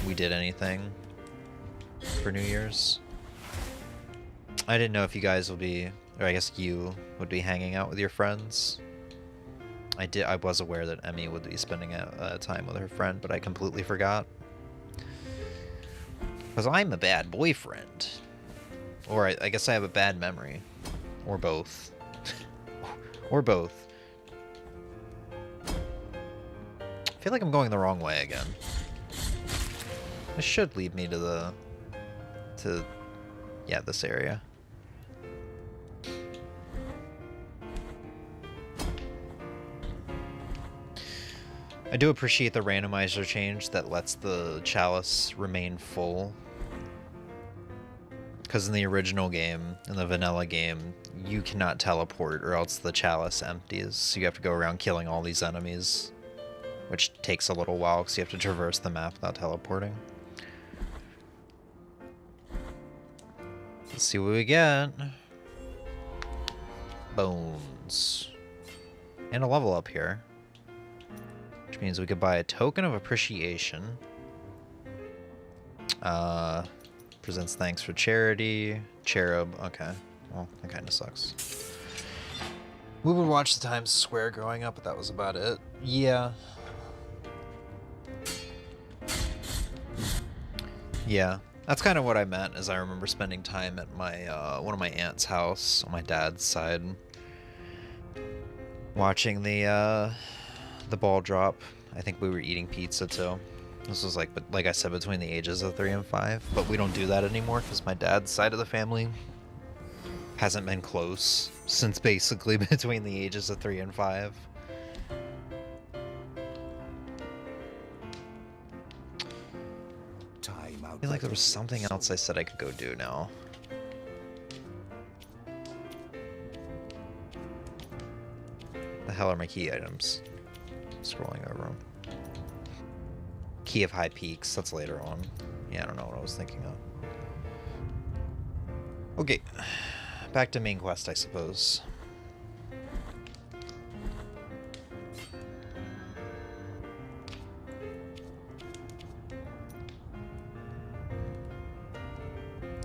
we did anything for New Year's. I didn't know if you guys will be, or I guess you would be hanging out with your friends. I was aware that Emmy would be spending time with her friend, but I completely forgot. Because I'm a bad boyfriend. Or I guess I have a bad memory. Or both. Or both. I feel like I'm going the wrong way again. This should lead me to yeah, this area. I do appreciate the randomizer change that lets the chalice remain full. Because in the original game, in the vanilla game, you cannot teleport or else the chalice empties. So you have to go around killing all these enemies. Which takes a little while because you have to traverse the map without teleporting. Let's see what we get. Bones. And a level up here. Which means we could buy a token of appreciation. Presents thanks for charity. Cherub. Okay. Well, that kind of sucks. We would watch the Times Square growing up, but that was about it. Yeah. Yeah. That's kind of what I meant, as I remember spending time at my one of my aunt's house on my dad's side, watching the ball drop. I think we were eating pizza too. This was like I said, between the ages of 3 and 5, but we don't do that anymore because my dad's side of the family hasn't been close since basically between the ages of 3 and 5. I feel like there was something else I said I could go do now. The hell are my key items? Scrolling over them. Key of High Peaks, that's later on. Yeah, I don't know what I was thinking of. Okay, back to main quest, I suppose.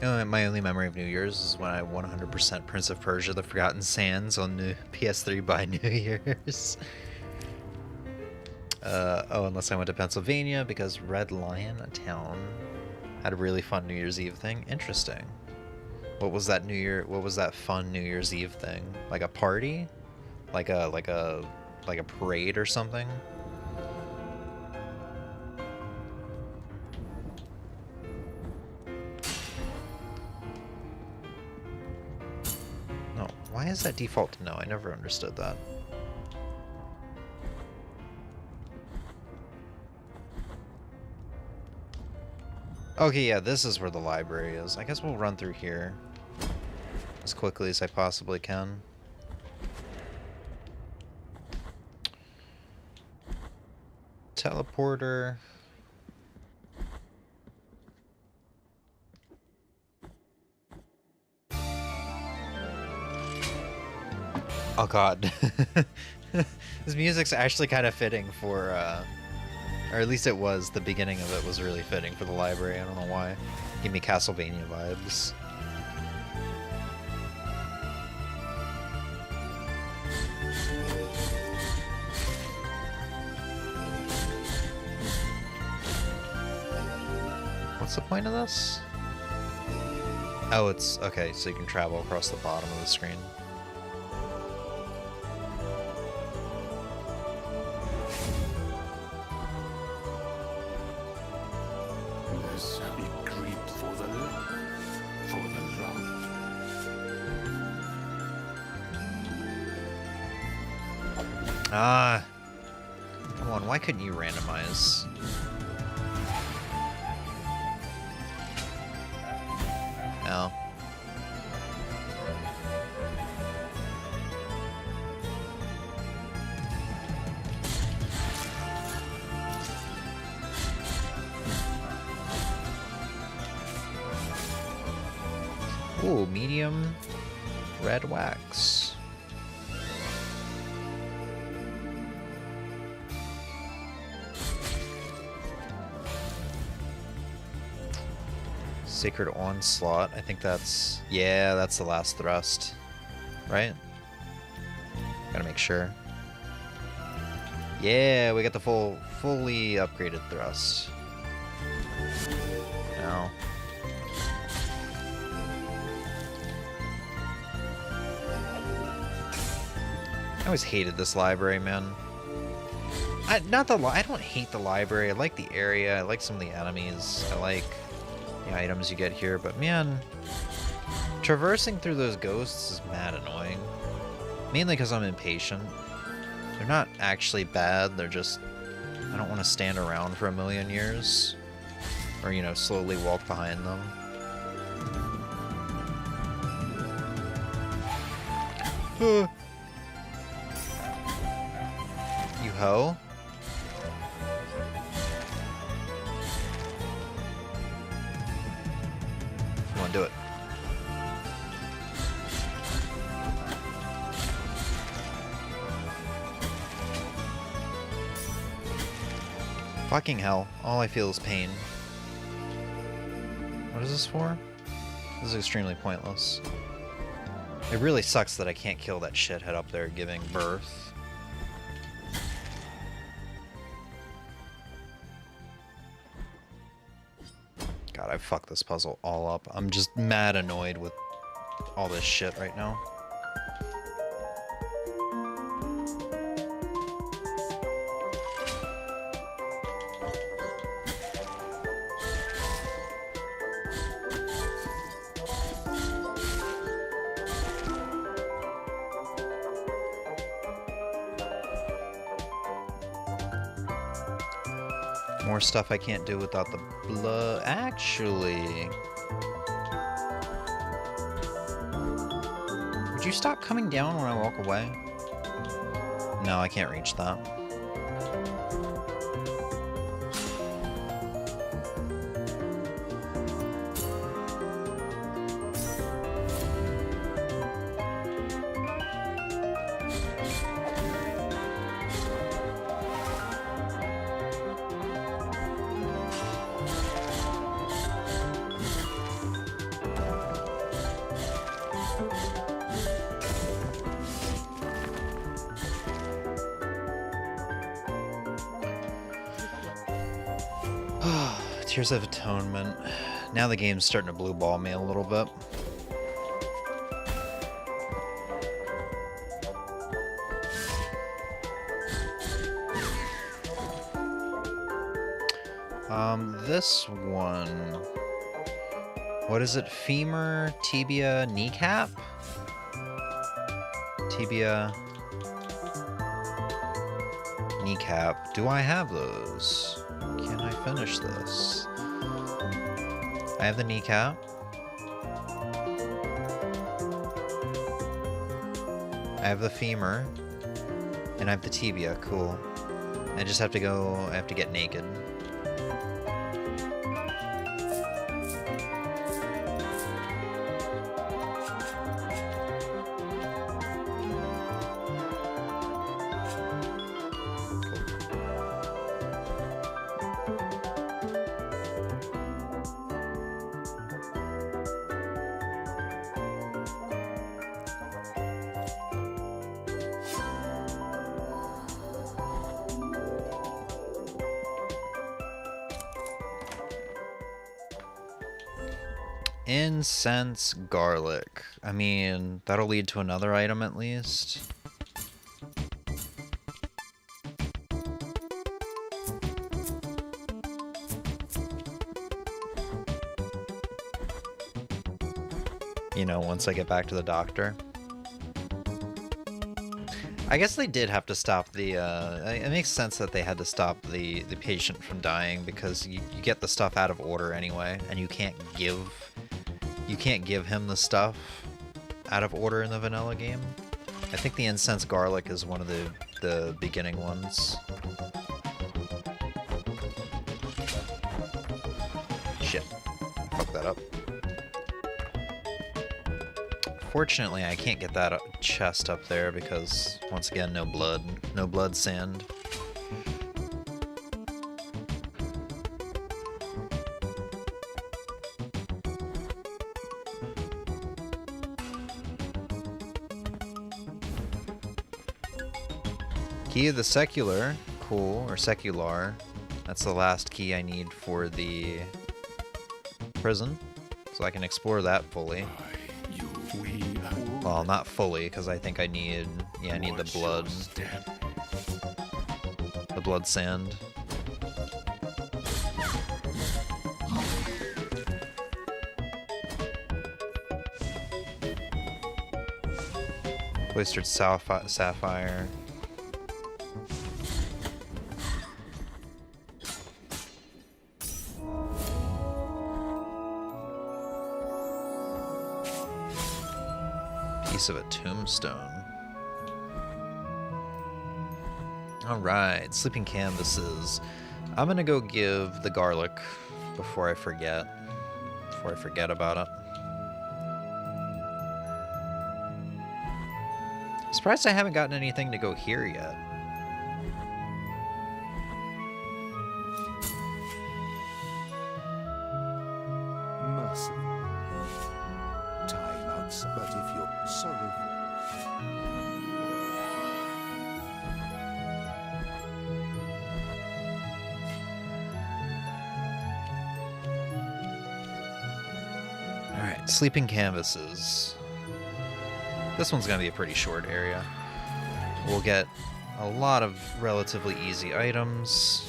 My only memory of New Year's is when I 100% Prince of Persia: The Forgotten Sands on the PS3 by New Year's. Oh, unless I went to Pennsylvania, because Red Lion, a town. Had a really fun New Year's Eve thing. Interesting. What was that what was that fun New Year's Eve thing? Like a party? Like a parade or something? No, why is that default to no? I never understood that. Okay, yeah, this is where the library is. I guess we'll run through here as quickly as I possibly can. Teleporter. Oh god. This music's actually kind of fitting for, or at least it was, the beginning of it was really fitting for the library. I don't know why. Give me Castlevania vibes. What's the point of this? Oh, it's okay, so you can travel across the bottom of the screen. Ah, come on, why couldn't you randomize? No. Ooh, medium red wax. Sacred Onslaught. I think that's... yeah, that's the last thrust. Right? Gotta make sure. Yeah, we got the fully upgraded thrust. Now. I always hated this library, man. I don't hate the library. I like the area. I like some of the enemies. I like the items you get here, but man, traversing through those ghosts is mad annoying. Mainly because I'm impatient. They're not actually bad, they're just... I don't want to stand around for a million years. Or, you know, slowly walk behind them. You hoe? Come on, do it. Fucking hell. All I feel is pain. What is this for? This is extremely pointless. It really sucks that I can't kill that shithead up there giving birth. God, I fucked this puzzle all up. I'm just mad annoyed with all this shit right now. More stuff I can't do without the blood. Actually, would you stop coming down when I walk away? No, I can't reach that. Tears of Atonement. Now the game's starting to blue ball me a little bit. This one... What is it? Femur, tibia, kneecap? Tibia... Kneecap. Do I have those? Can I finish this? I have the kneecap. I have the femur. And I have the tibia. Cool. I just have to go... I have to get naked. Incense garlic. I mean, that'll lead to another item at least. You know, once I get back to the doctor. I guess they did have to stop the, it makes sense that they had to stop the patient from dying because you get the stuff out of order anyway, and you can't give him the stuff out of order in the vanilla game. I think the incense garlic is one of the beginning ones. Shit. Fuck that up. Fortunately, I can't get that chest up there because, once again, no blood. No blood sand. Key of the Secular. Cool. Or Secular. That's the last key I need for the prison. So I can explore that fully. Well, not fully, because I think I need... Yeah, I need the blood. The blood sand. Cloistered sapphire. Of a tombstone. Alright, sleeping canvases. I'm gonna go give the garlic before I forget. Before I forget about it. Surprised I haven't gotten anything to go here yet. Mercy. Timeouts, but if you're sorrowful. Alright, sleeping canvases. This one's gonna be a pretty short area. We'll get a lot of relatively easy items.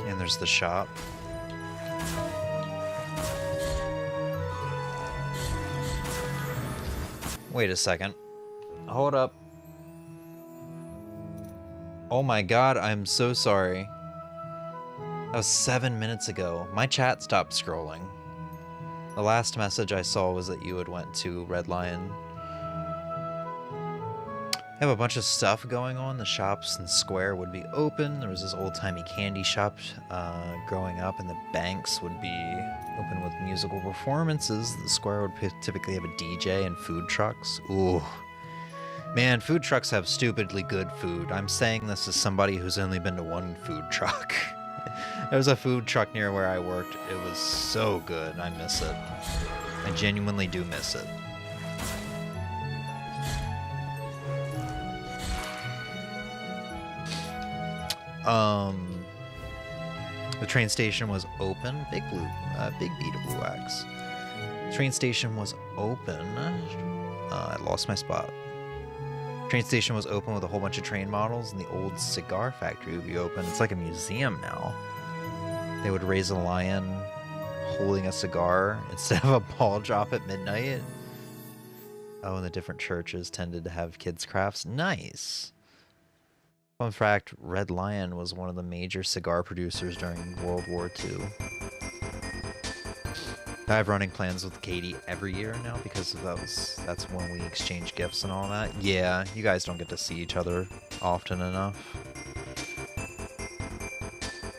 And there's the shop. Wait a second. Hold up. Oh my god, I'm so sorry. That was 7 minutes ago. My chat stopped scrolling. The last message I saw was that you had went to Red Lion. I have a bunch of stuff going on. The shops in the square would be open. There was this old-timey candy shop growing up, and the banks would be open with musical performances. The square would typically have a DJ and food trucks. Ooh. Man, food trucks have stupidly good food. I'm saying this as somebody who's only been to one food truck. There was a food truck near where I worked. It was so good. I miss it. I genuinely do miss it. The train station was open. Big beat of blue wax. Train station was open. I lost my spot. Train station was open with a whole bunch of train models, and the old cigar factory would be open. It's like a museum now. They would raise a lion holding a cigar instead of a ball drop at midnight. Oh, and the different churches tended to have kids' crafts. Nice. Fun fact, Red Lion was one of the major cigar producers during World War II. I have running plans with Katie every year now because that's when we exchange gifts and all that. Yeah, you guys don't get to see each other often enough.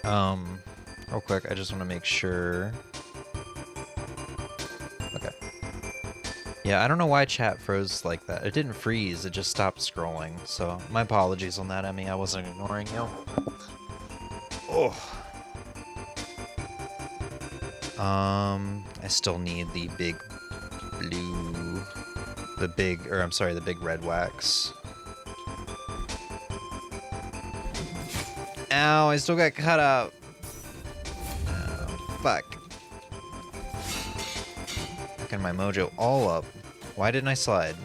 Real quick, I just want to make sure. Okay. Yeah, I don't know why chat froze like that. It didn't freeze, it just stopped scrolling. So, my apologies on that, Emmy. I wasn't ignoring you. Oh. I still need the big blue, the big red wax. Ow, I still got cut up. Oh, fuck. Fucking my mojo all up. Why didn't I slide?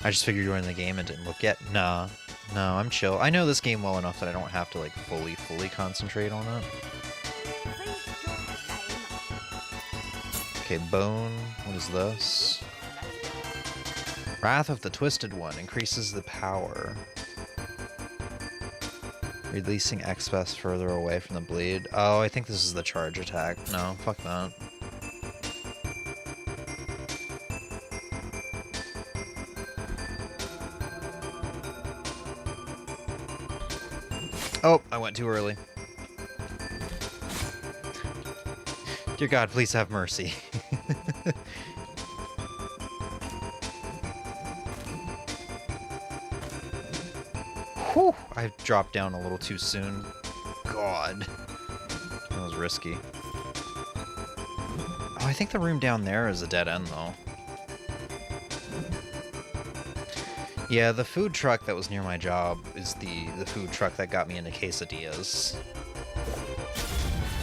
I just figured you were in the game and didn't look yet. Nah. No, I'm chill. I know this game well enough that I don't have to, like, fully concentrate on it. Okay, bone. What is this? Wrath of the Twisted One increases the power. Releasing XPS further away from the bleed. Oh, I think this is the charge attack. No, fuck that. Oh, I went too early. Dear God, please have mercy. Whew, I dropped down a little too soon. God. That was risky. Oh, I think the room down there is a dead end, though. Yeah, the food truck that was near my job is the food truck that got me into quesadillas.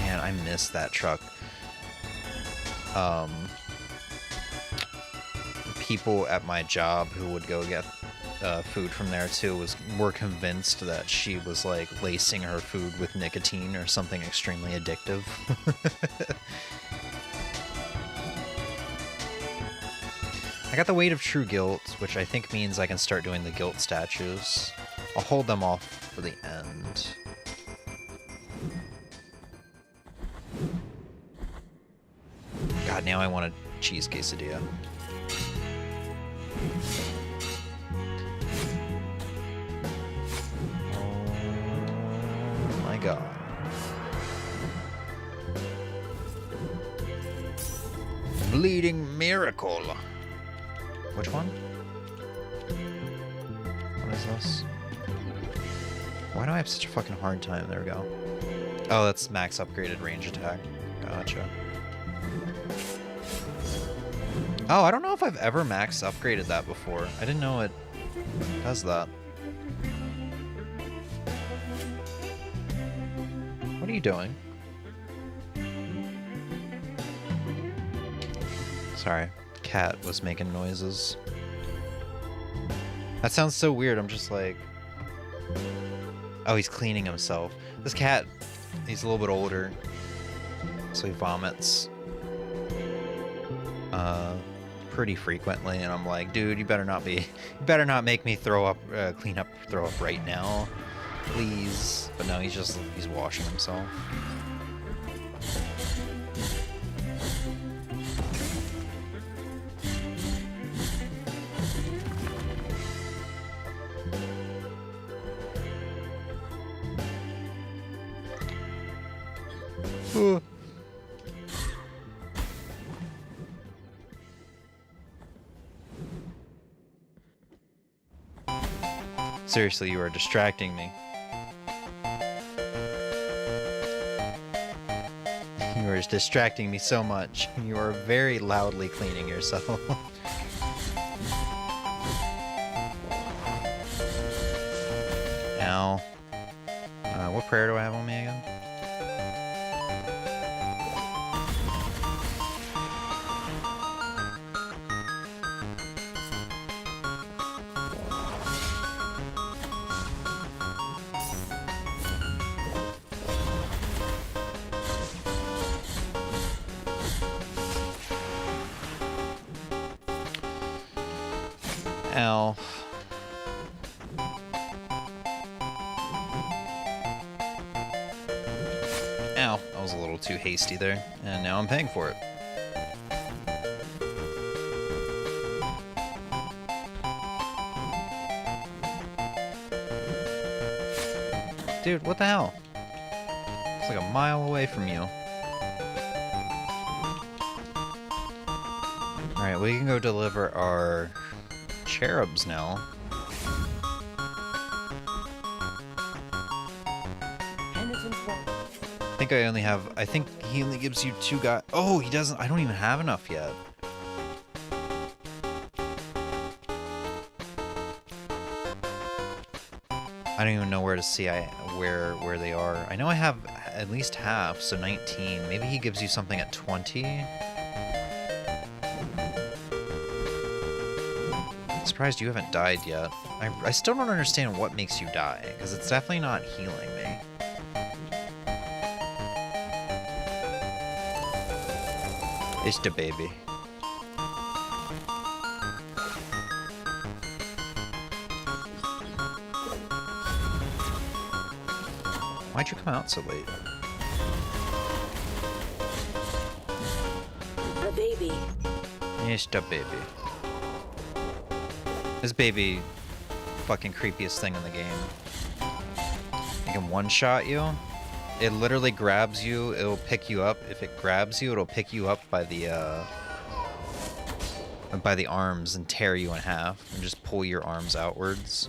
Man, I miss that truck. People at my job who would go get food from there too were convinced that she was like lacing her food with nicotine or something extremely addictive. I got the Weight of True Guilt, which I think means I can start doing the guilt statues. I'll hold them off for the end. God, now I want a cheese quesadilla. Oh my God. Bleeding Miracle. Which one? What is this? Why do I have such a fucking hard time? There we go. Oh, that's max upgraded range attack. Gotcha. Oh, I don't know if I've ever max upgraded that before. I didn't know it does that. What are you doing? Sorry. Cat was making noises. That sounds so weird. I'm just like... Oh, he's cleaning himself. This cat, he's a little bit older, so he vomits pretty frequently, and I'm like, dude, you better not make me throw up, throw up right now, please. But no, he's washing himself. Seriously, you are distracting me. You are distracting me so much. You are very loudly cleaning yourself. Ow. What prayer do I have on me again? Ow. Ow, that was a little too hasty there, and now I'm paying for it. Dude, what the hell? It's like a mile away from you. Alright, we can go deliver our cherubs now. I think he only gives you 2 guys. Oh, he doesn't. I don't even have enough yet. I don't even know where to see where they are. I know I have at least half, so 19. Maybe he gives you something at 20. I'm surprised you haven't died yet. I still don't understand what makes you die, because it's definitely not healing me. It's the baby. Why'd you come out so late? The baby. It's the baby. This baby, fucking creepiest thing in the game. It can one-shot you. It literally grabs you, it'll pick you up. If it grabs you, it'll pick you up by the arms and tear you in half and just pull your arms outwards.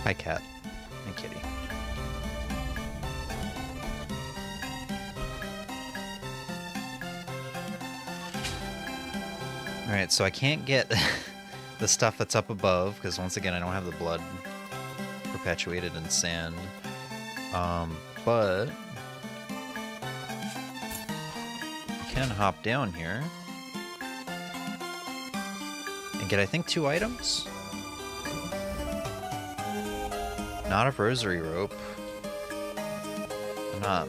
Hi, cat. Hi, kitty. Alright, so I can't get the stuff that's up above, because once again, I don't have the blood perpetuated in sand. But I can hop down here and get, I think, 2 items? Not a rosary rope. I'm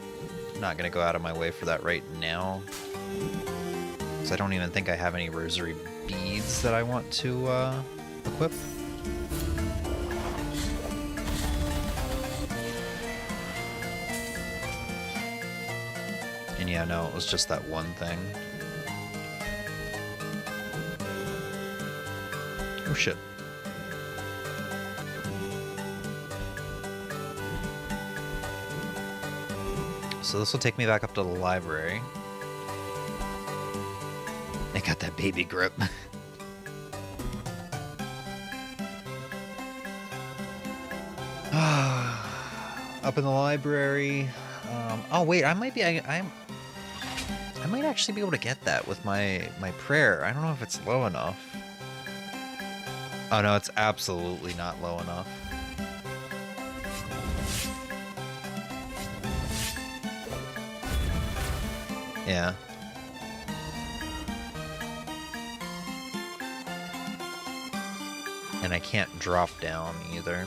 not gonna go out of my way for that right now. Because I don't even think I have any rosary beads that I want to equip. And yeah, no, it was just that one thing. Oh shit. So this will take me back up to the library. I got that baby grip. Up in the library. Oh wait, I might actually be able to get that with my prayer. I don't know if it's low enough. Oh no, it's absolutely not low enough. Yeah. And I can't drop down either.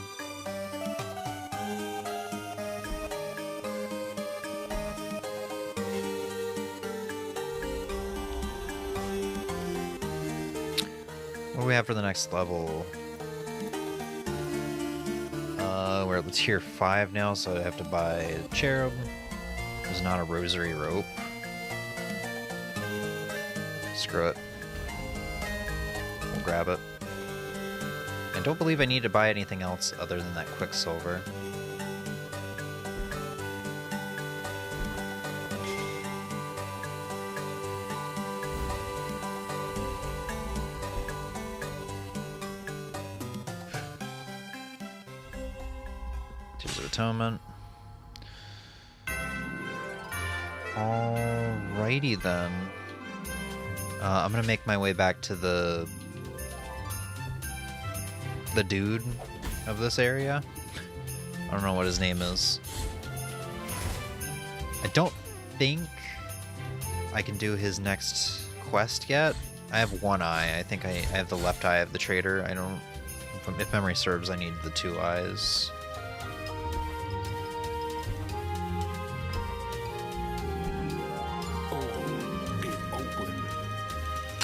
What do we have for the next level? We're at tier 5 now, so I have to buy a cherub. There's not a rosary rope. Screw it. We'll grab it. I don't believe I need to buy anything else other than that Quicksilver. Atonement. Alrighty then. I'm gonna make my way back to the dude of this area. I don't know what his name is. I don't think I can do his next quest yet. I have one eye. I think I have the left eye of the trader. I don't... If memory serves, I need the 2 eyes.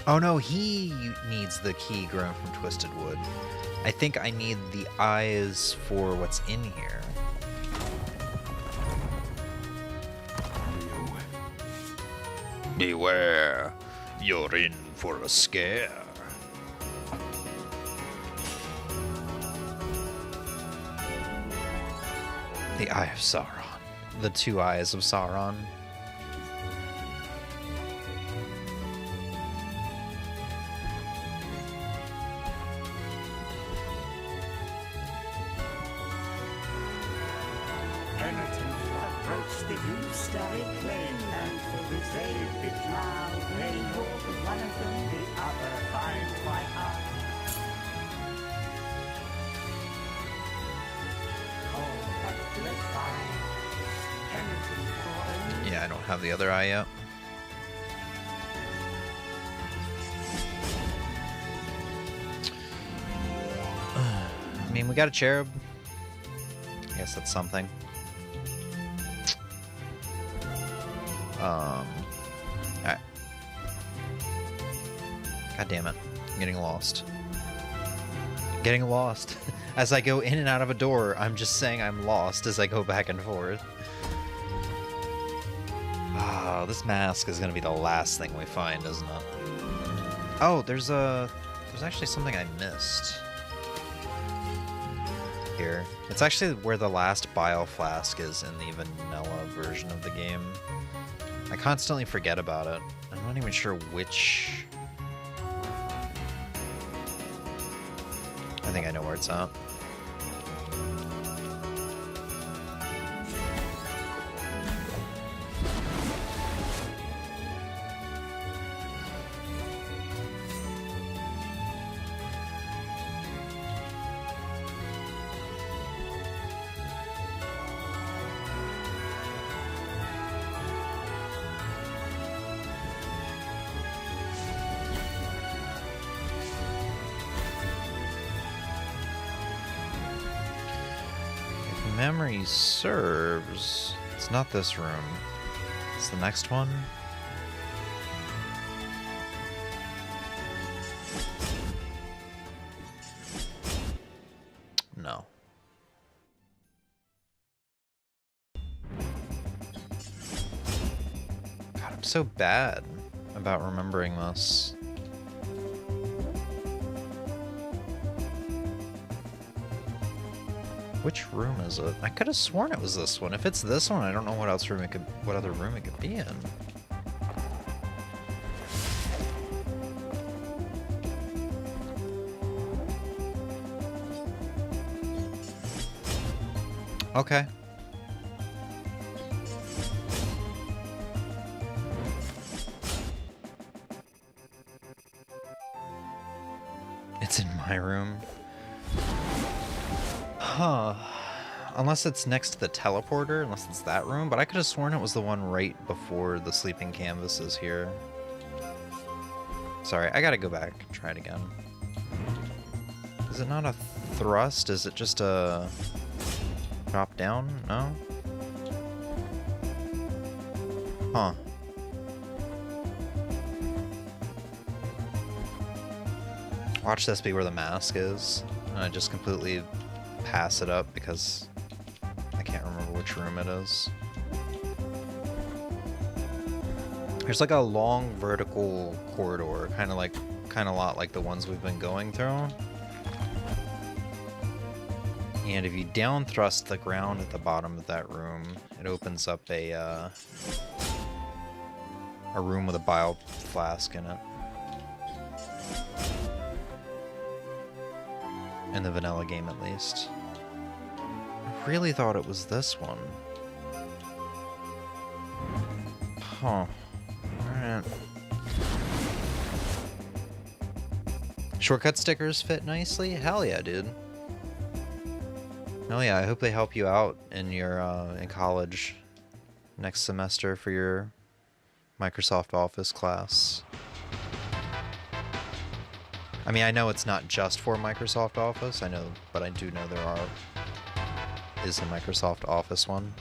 Oh no, he needs the key grown from twisted wood. I think I need the eyes for what's in here. Beware, you're in for a scare. The Eye of Sauron. The 2 eyes of Sauron. Yeah, I don't have the other eye yet. I mean, we got a cherub. I guess that's something. Alright. God damn it. I'm getting lost. Getting lost. As I go in and out of a door, I'm just saying I'm lost as I go back and forth. Oh, this mask is gonna be the last thing we find, isn't it? Oh, there's actually something I missed. Here. It's actually where the last bile flask is in the vanilla version of the game. I constantly forget about it. I'm not even sure which... I think I know where it's at. Memory serves, it's not this room. It's the next one. No. God, I'm so bad about remembering this. Which room is it? I could have sworn it was this one. If it's this one, I don't know what other room it could be in. Okay. It's in my room. Huh. Unless it's next to the teleporter, unless it's that room, but I could have sworn it was the one right before the sleeping canvas is here. Sorry, I gotta go back and try it again. Is it not a thrust? Is it just a drop down? No? Huh. Watch this be where the mask is. And I just completely pass it up because I can't remember which room it is. There's like a long vertical corridor, kind of a lot like the ones we've been going through. And if you down thrust the ground at the bottom of that room, it opens up a room with a bile flask in it. In the vanilla game, at least. really thought it was this one. Huh. Alright. Shortcut stickers fit nicely? Hell yeah, dude. Hell yeah, I hope they help you out in your in college next semester for your Microsoft Office class. I mean, I know it's not just for Microsoft Office, I know, but I do know there is a Microsoft Office one.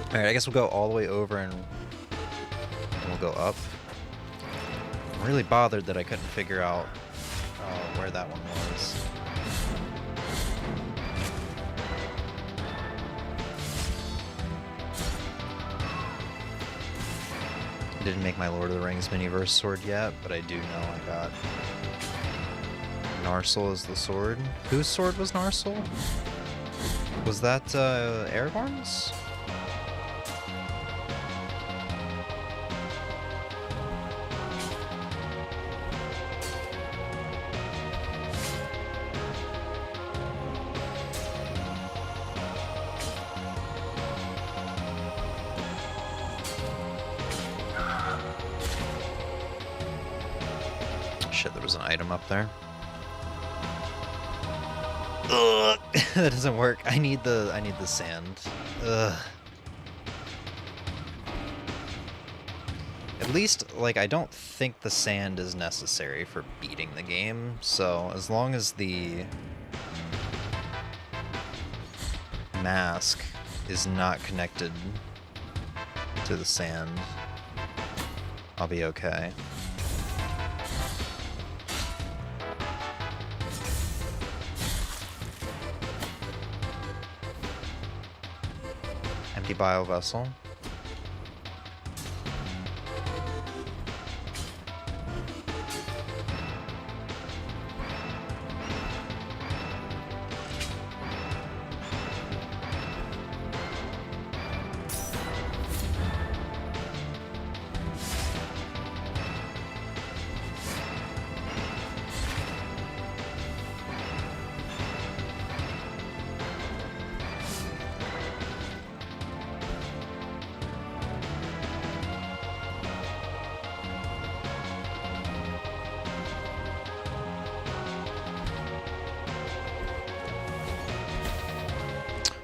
Alright, I guess we'll go all the way over and we'll go up. I'm really bothered that I couldn't figure out where that one was. Didn't make my Lord of the Rings Miniverse sword yet, but I do know I got Narsil as the sword. Whose sword was Narsil? Was that Aragorn's? Shit, there was an item up there. Ugh, that doesn't work. I need the sand. Ugh. At least, like, I don't think the sand is necessary for beating the game, so as long as the mask is not connected to the sand, I'll be okay. Empty bio vessel.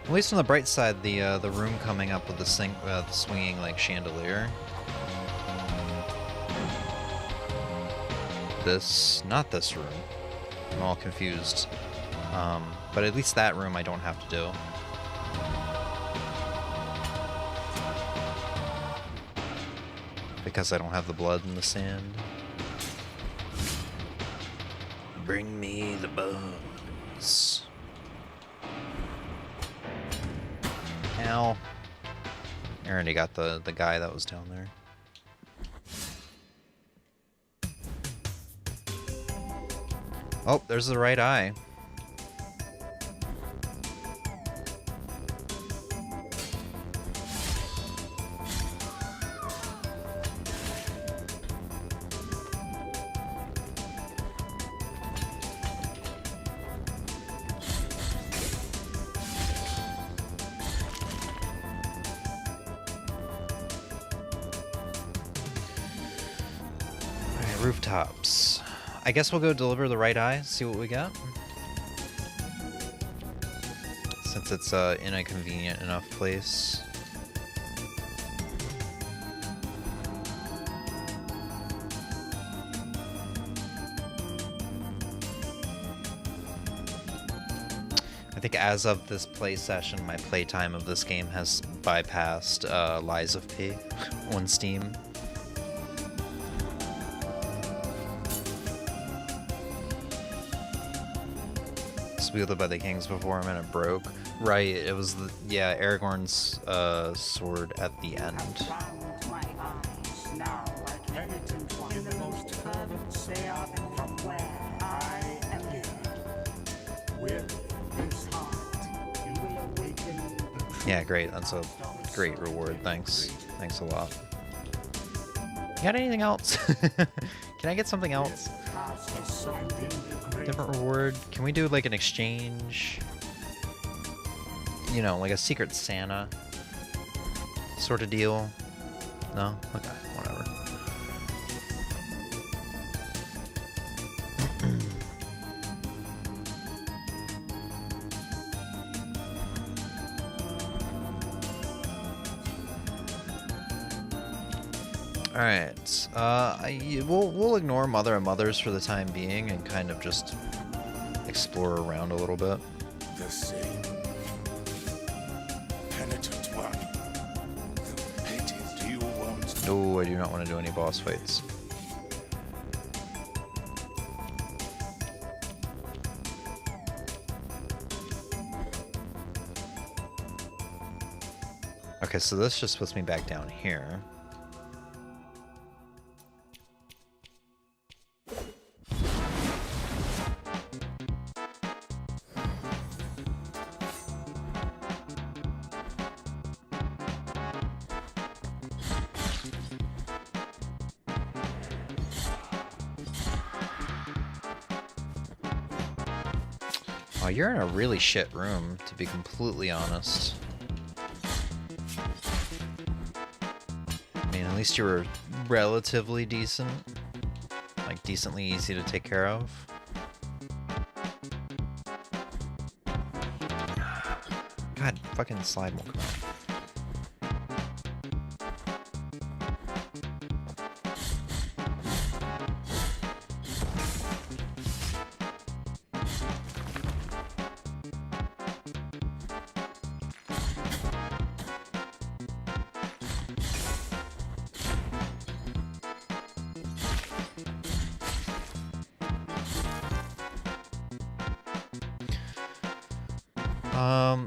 At least on the bright side, the room coming up with the swinging like chandelier. Not this room. I'm all confused. But at least that room I don't have to do. Because I don't have the blood in the sand. Bring me the bones. Ow. I already got the guy that was down there. Oh, there's the right eye. Rooftops. I guess we'll go deliver the right eye, see what we got. Since it's in a convenient enough place. I think as of this play session, my playtime of this game has bypassed Lies of P on Steam. Wielded by the kings before him and it broke. Right, it was yeah, Aragorn's sword at the end. Yeah, great. That's a great reward. Thanks. Thanks a lot. You got anything else? Can I get something else? Different reward. Can we do like an exchange? You know, like a Secret Santa sort of deal? No? Okay, whatever. Alright, we'll ignore Mother of Mothers for the time being and kind of just explore around a little bit. The same penitent one. The pity do you want? No, I do not want to do any boss fights. Okay, so this just puts me back down here. Oh, you're in a really shit room, to be completely honest. I mean, at least you were relatively decent. Like, decently easy to take care of. God, fucking slide will come out.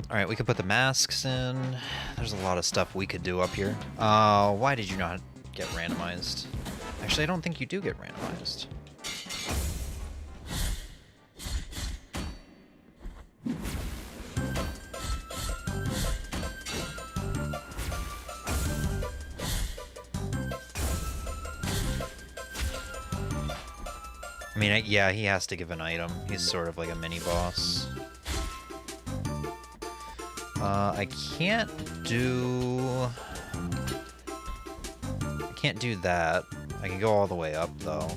Alright, we could put the masks in. There's a lot of stuff we could do up here. Why did you not get randomized? Actually, I don't think you do get randomized. I mean, yeah, he has to give an item. He's sort of like a mini-boss. I can't do that. I can go all the way up, though,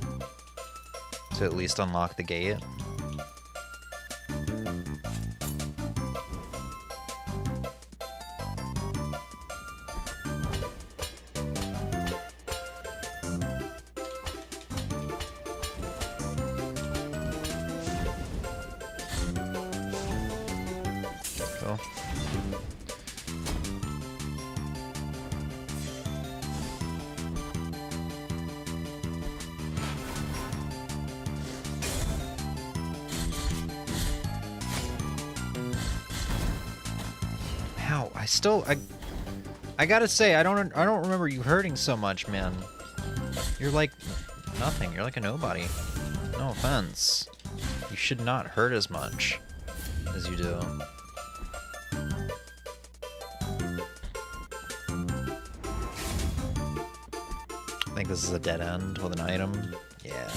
to at least unlock the gate. Cool. I gotta say, I don't remember you hurting so much, man. You're like nothing. You're like a nobody. No offense. You should not hurt as much as you do. I think this is a dead end with an item. Yeah.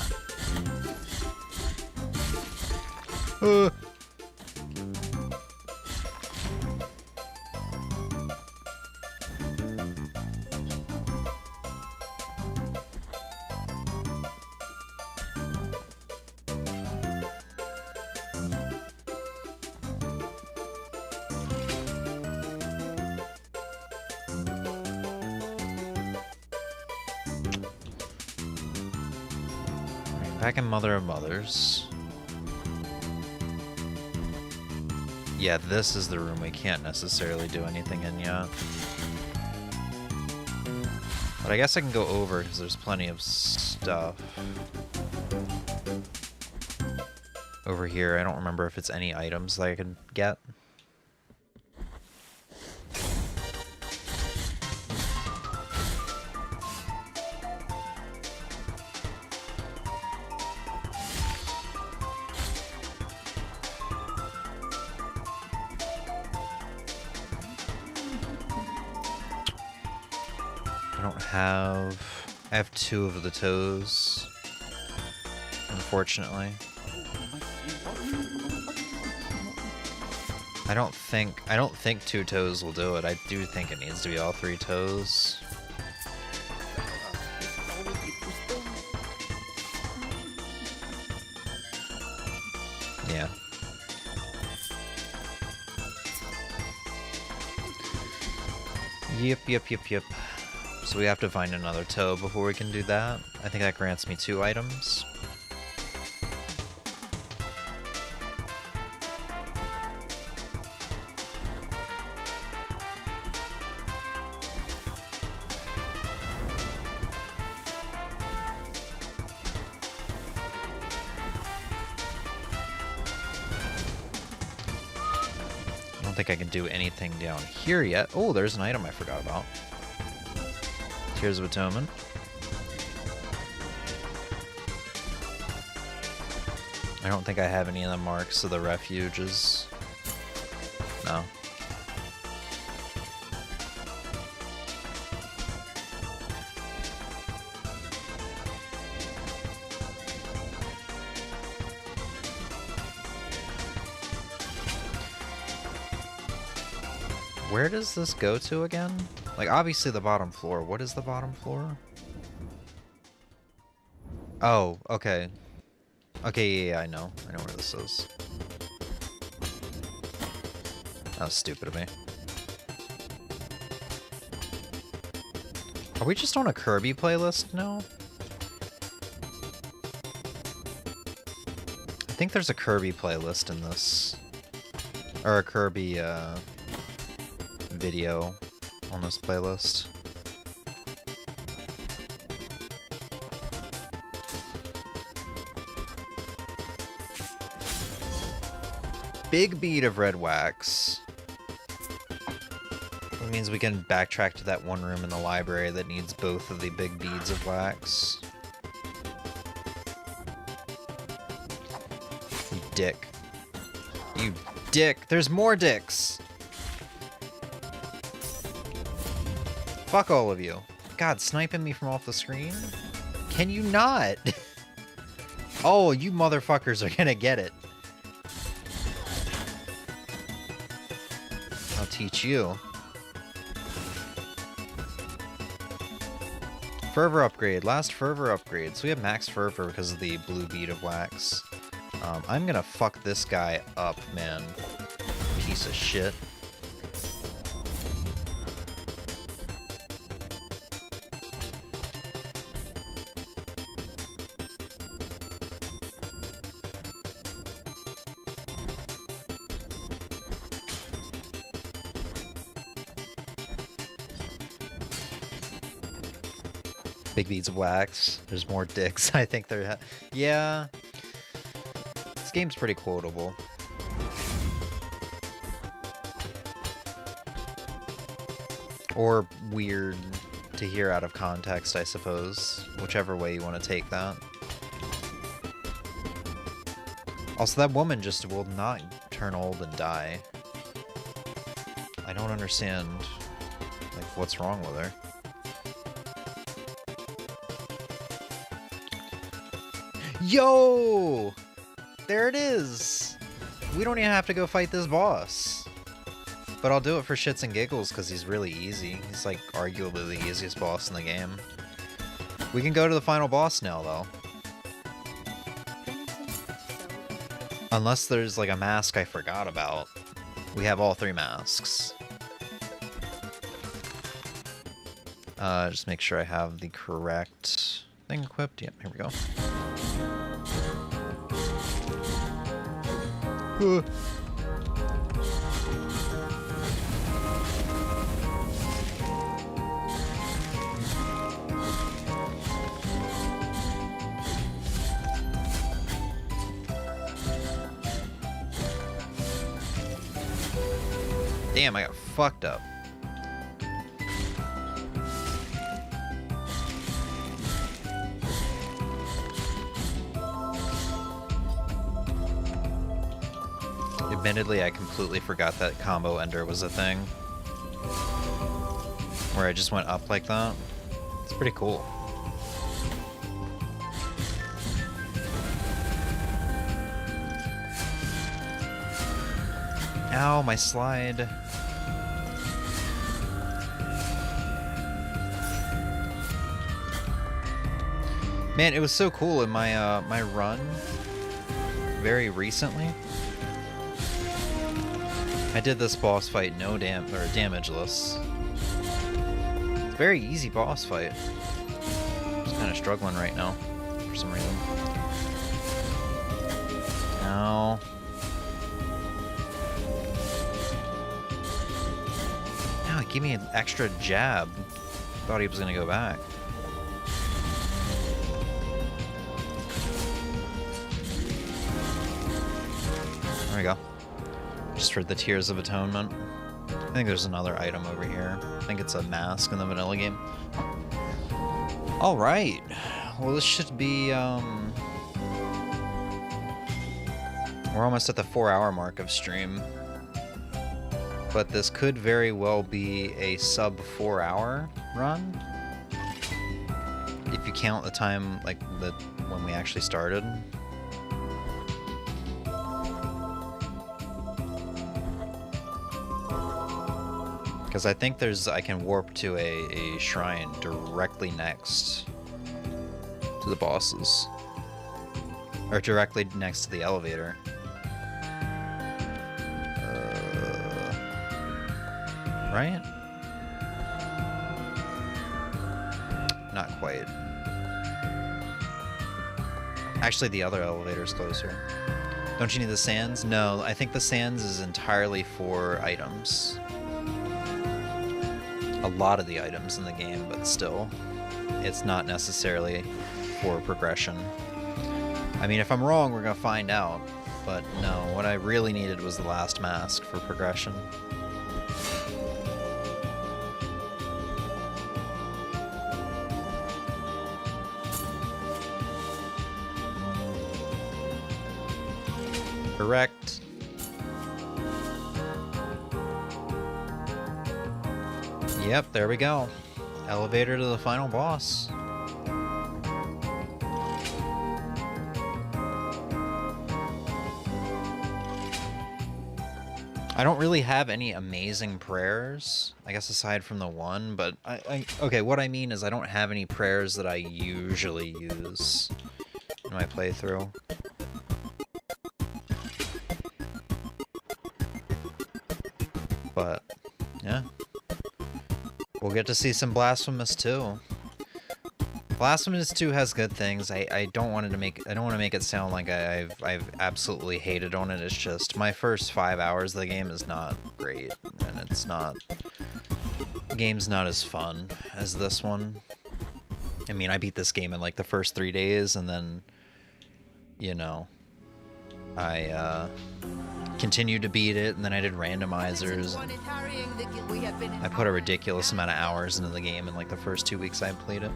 Back in Mother of Mothers. Yeah, this is the room we can't necessarily do anything in yet. But I guess I can go over because there's plenty of stuff over here. I don't remember if it's any items that I can get. I have 2 of the toes, unfortunately. I don't think 2 toes will do it. I do think it needs to be all 3 toes. Yeah. Yep. So we have to find another toe before we can do that. I think that grants me 2 items. I don't think I can do anything down here yet. Oh, there's an item I forgot about. Tears of Atonement. I don't think I have any of the marks of the refuges. No. Where does this go to again? Like, obviously the bottom floor. What is the bottom floor? Oh, okay. Okay, yeah, I know. I know where this is. That was stupid of me. Are we just on a Kirby playlist now? I think there's a Kirby playlist in this. Or a Kirby, video on this playlist. Big bead of red wax. That means we can backtrack to that one room in the library that needs both of the big beads of wax. You dick. You dick. There's more dicks. Fuck all of you. God, sniping me from off the screen? Can you not? Oh, you motherfuckers are gonna get it. I'll teach you. Fervor upgrade. Last fervor upgrade. So we have max fervor because of the blue bead of wax. I'm gonna fuck this guy up, man. Piece of shit. Big beads of wax. There's more dicks. I think there. Yeah. This game's pretty quotable. Or weird to hear out of context, I suppose. Whichever way you want to take that. Also, that woman just will not turn old and die. I don't understand, like, what's wrong with her. Yo! There it is! We don't even have to go fight this boss. But I'll do it for shits and giggles because he's really easy. He's like arguably the easiest boss in the game. We can go to the final boss now though. Unless there's like a mask I forgot about. We have all 3 masks. Just make sure I have the correct thing equipped. Yep, here we go. Damn, I got fucked up. Admittedly, I completely forgot that combo ender was a thing. Where I just went up like that. It's pretty cool. Ow, my slide. Man, it was so cool in my my run very recently. I did this boss fight damageless. It's a very easy boss fight. I'm just kind of struggling right now for some reason. Ow. Ow, he gave me an extra jab. Thought he was gonna go back. There we go. Just for the Tears of Atonement. I think there's another item over here. I think it's a mask in the vanilla game. Alright. Well, this should be, we're almost at the 4-hour mark of stream. But this could very well be a sub 4-hour run. If you count the time, like, when we actually started. Because I think I can warp to a shrine directly next to the bosses. Or directly next to the elevator. Right? Not quite. Actually, the other elevator's closer. Don't you need the sands? No, I think the sands is entirely for items. A lot of the items in the game, but still, it's not necessarily for progression. I mean, if I'm wrong, we're gonna find out, but no, what I really needed was the last mask for progression. Correct. Yep, there we go. Elevator to the final boss. I don't really have any amazing prayers, I guess aside from the one, but okay, what I mean is I don't have any prayers that I usually use in my playthrough. But, yeah. We'll get to see some Blasphemous 2. Blasphemous 2 has good things. I don't want to make it sound like I've absolutely hated on it. It's just my first 5 hours of the game is not great, and the game's not as fun as this one. I mean, I beat this game in like the first 3 days, and then, you know, I continued to beat it, and then I did randomizers. I put a ridiculous amount of hours into the game in like the first 2 weeks I played it.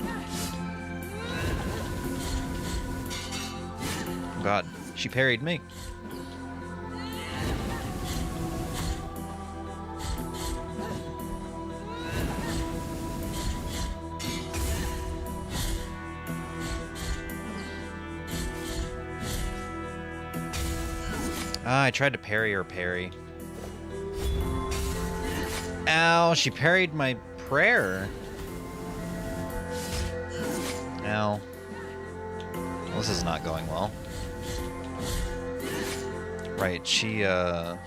God, she parried me. I tried to parry her parry. Ow, she parried my prayer. Ow. Well, this is not going well. Right, she kind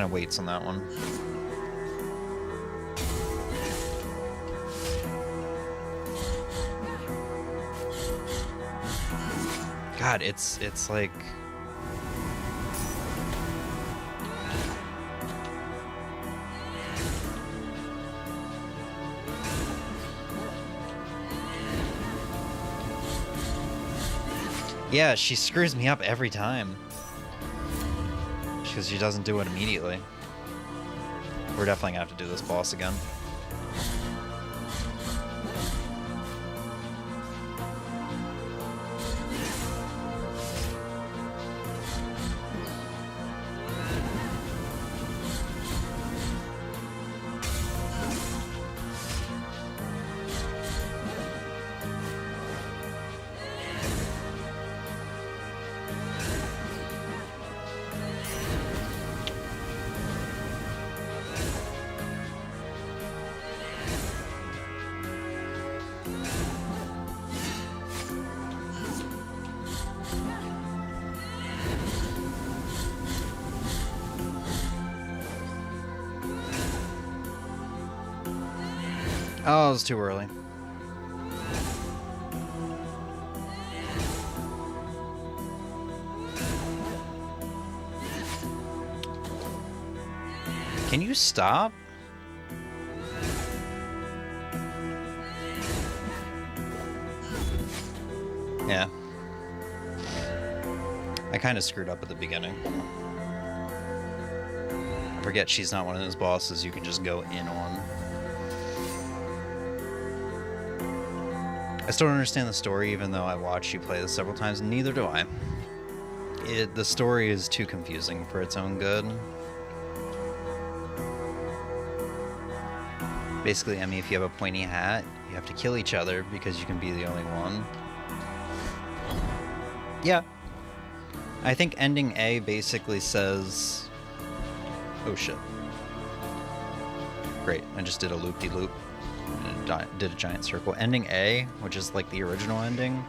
of waits on that one. God, it's like... Yeah, she screws me up every time. Because she doesn't do it immediately. We're definitely gonna have to do this boss again. Oh, it was too early. Can you stop? Yeah. I kind of screwed up at the beginning. I forget she's not one of those bosses you can just go in on. I still don't understand the story, even though I watched you play this several times, and neither do I. The story is too confusing for its own good. Basically, Emmy, if you have a pointy hat, you have to kill each other because you can be the only one. Yeah. I think ending A basically says... Oh shit. Great, I just did a loop-de-loop. Did a giant circle. Ending A, which is like the original ending,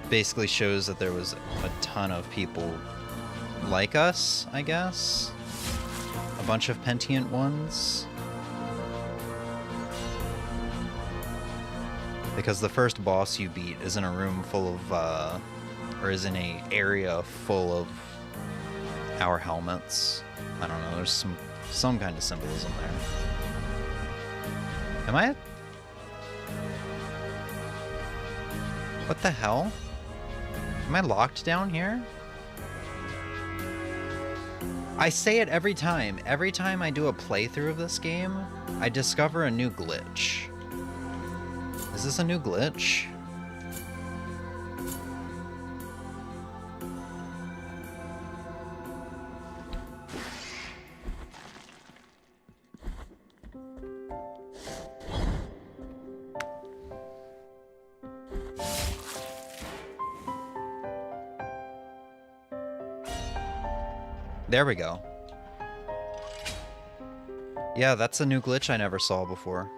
basically shows that there was a ton of people like us, I guess. A bunch of pentient ones. Because the first boss you beat is in a room full of, or is in an area full of our helmets. I don't know, there's some kind of symbolism there. Am I? What the hell? Am I locked down here? I say it every time. Every time I do a playthrough of this game, I discover a new glitch. Is this a new glitch? There we go. Yeah, that's a new glitch I never saw before.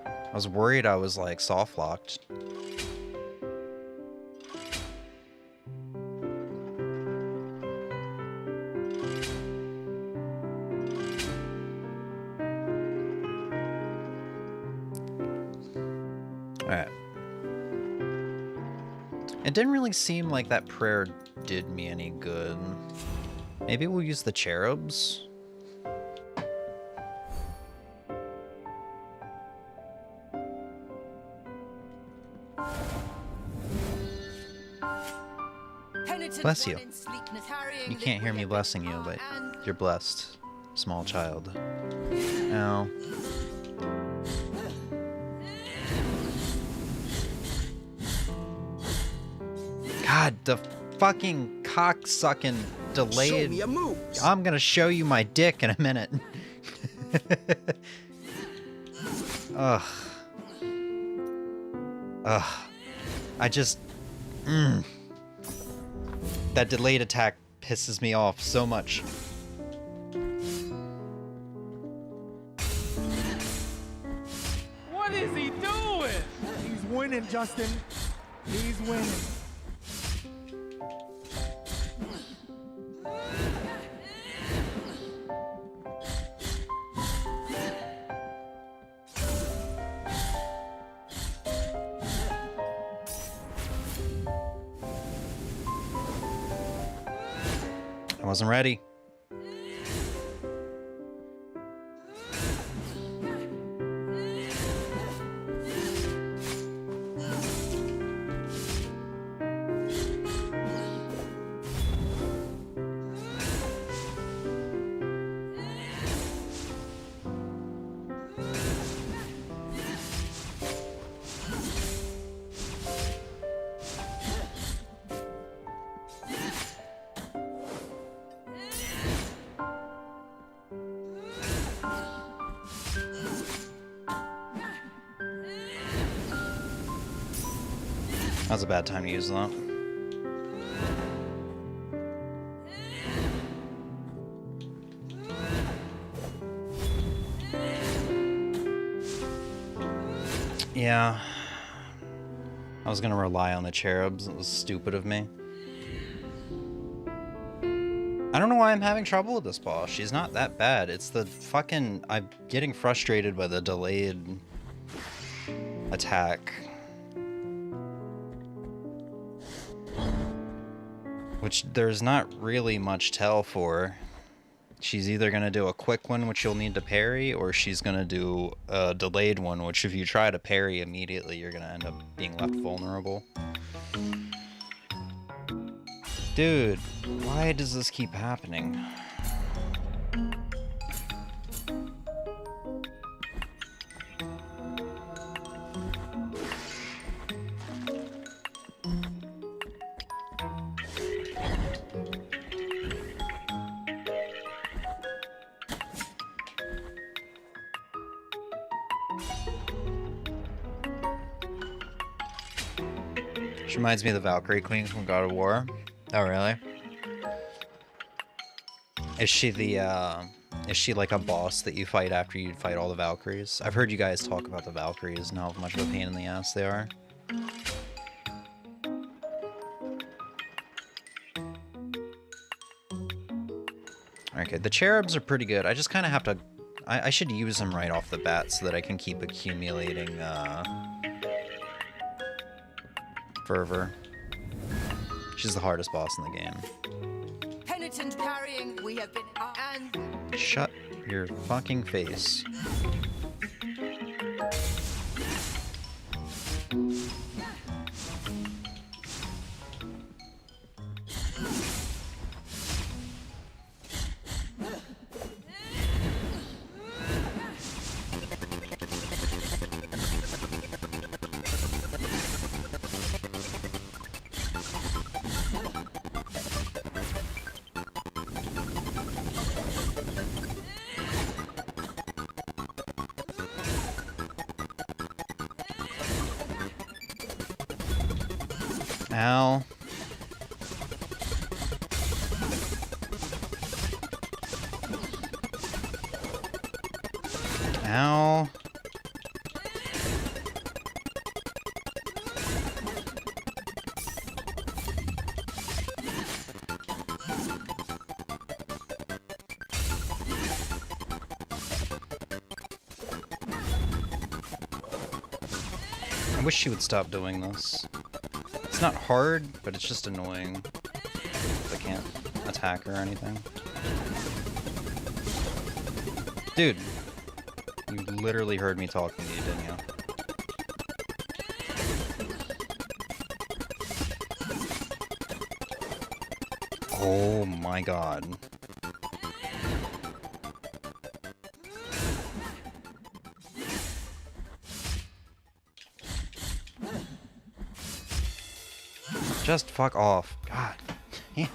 I was worried I was like soft locked. Alright. It didn't really seem like that prayer did me any good. Maybe we'll use the cherubs? Bless you. You can't hear me blessing you, but you're blessed, small child. Ow. God, the fucking cock-sucking delayed... Show me a move. I'm gonna show you my dick in a minute. Ugh. Ugh. I just... That delayed attack pisses me off so much. What is he doing? He's winning, Justin. He's winning. I wasn't ready. That was a bad time to use that. Yeah. I was gonna rely on the cherubs. It was stupid of me. I don't know why I'm having trouble with this boss. She's not that bad. It's the fucking... I'm getting frustrated by the delayed attack. Which there's not really much tell for. She's either going to do a quick one, which you'll need to parry, or she's going to do a delayed one, which if you try to parry immediately, you're going to end up being left vulnerable. Dude, why does this keep happening? She reminds me of the Valkyrie Queen from God of War. Oh, really? Is she like a boss that you fight after you fight all the Valkyries? I've heard you guys talk about the Valkyries and how much of a pain in the ass they are. Okay, the cherubs are pretty good. I just kind of have to... I should use them right off the bat so that I can keep accumulating, fervor. She's the hardest boss in the game. Penitent carrying, we have been and Shut your fucking face. Ow. Ow. I wish she would stop doing this. It's not hard, but it's just annoying. I can't attack her or anything. Dude, you literally heard me talking to you, didn't you? Oh my god. Just fuck off. God. Yeah.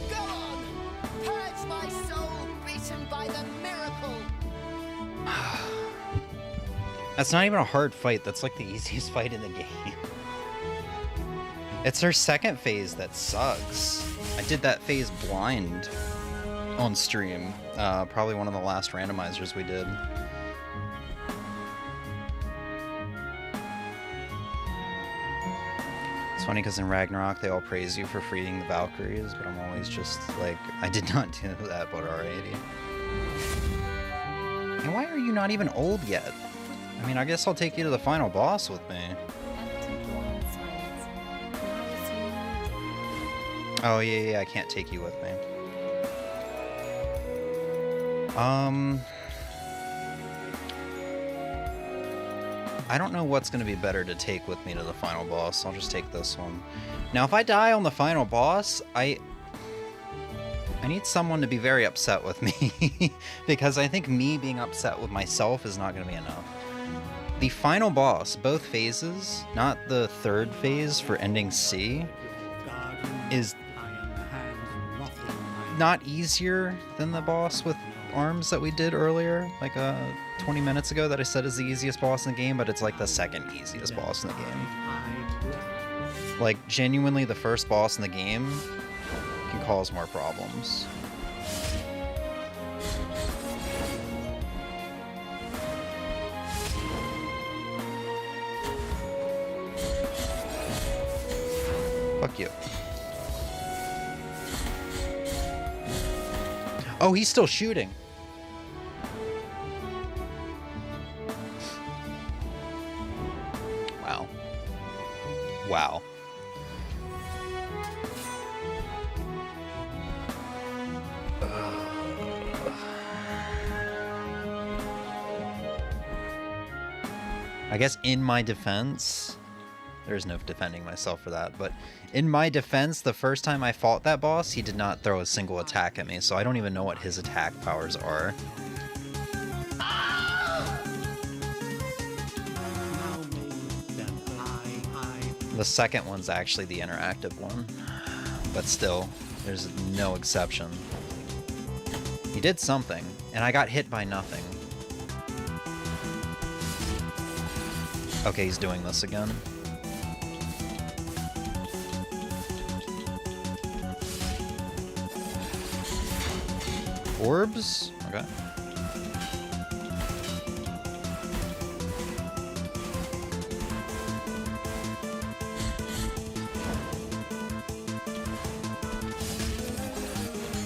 go on! Purge my soul, beaten by the miracle! That's not even a hard fight. That's like the easiest fight in the game. It's her second phase that sucks. I did that phase blind on stream. Probably one of the last randomizers we did. It's funny because in Ragnarok they all praise you for freeing the Valkyries, but I'm always just like, I did not do that, but alrighty. And why are you not even old yet? I mean, I guess I'll take you to the final boss with me. Oh yeah, I can't take you with me. I don't know what's going to be better to take with me to the final boss. I'll just take this one. Now, if I die on the final boss, I need someone to be very upset with me. Because I think me being upset with myself is not going to be enough. The final boss, both phases, not the third phase for ending C, is not easier than the boss with arms that we did earlier, like 20 minutes ago, that I said is the easiest boss in the game, but it's like the second easiest boss in the game. Like, genuinely, the first boss in the game can cause more problems. Fuck you. Oh, he's still shooting. Wow. Wow. I guess in my defense, there's no defending myself for that, but in my defense, the first time I fought that boss, he did not throw a single attack at me, so I don't even know what his attack powers are. The second one's actually the interactive one, but still, there's no exception. He did something, and I got hit by nothing. Okay, he's doing this again. Orbs? Okay.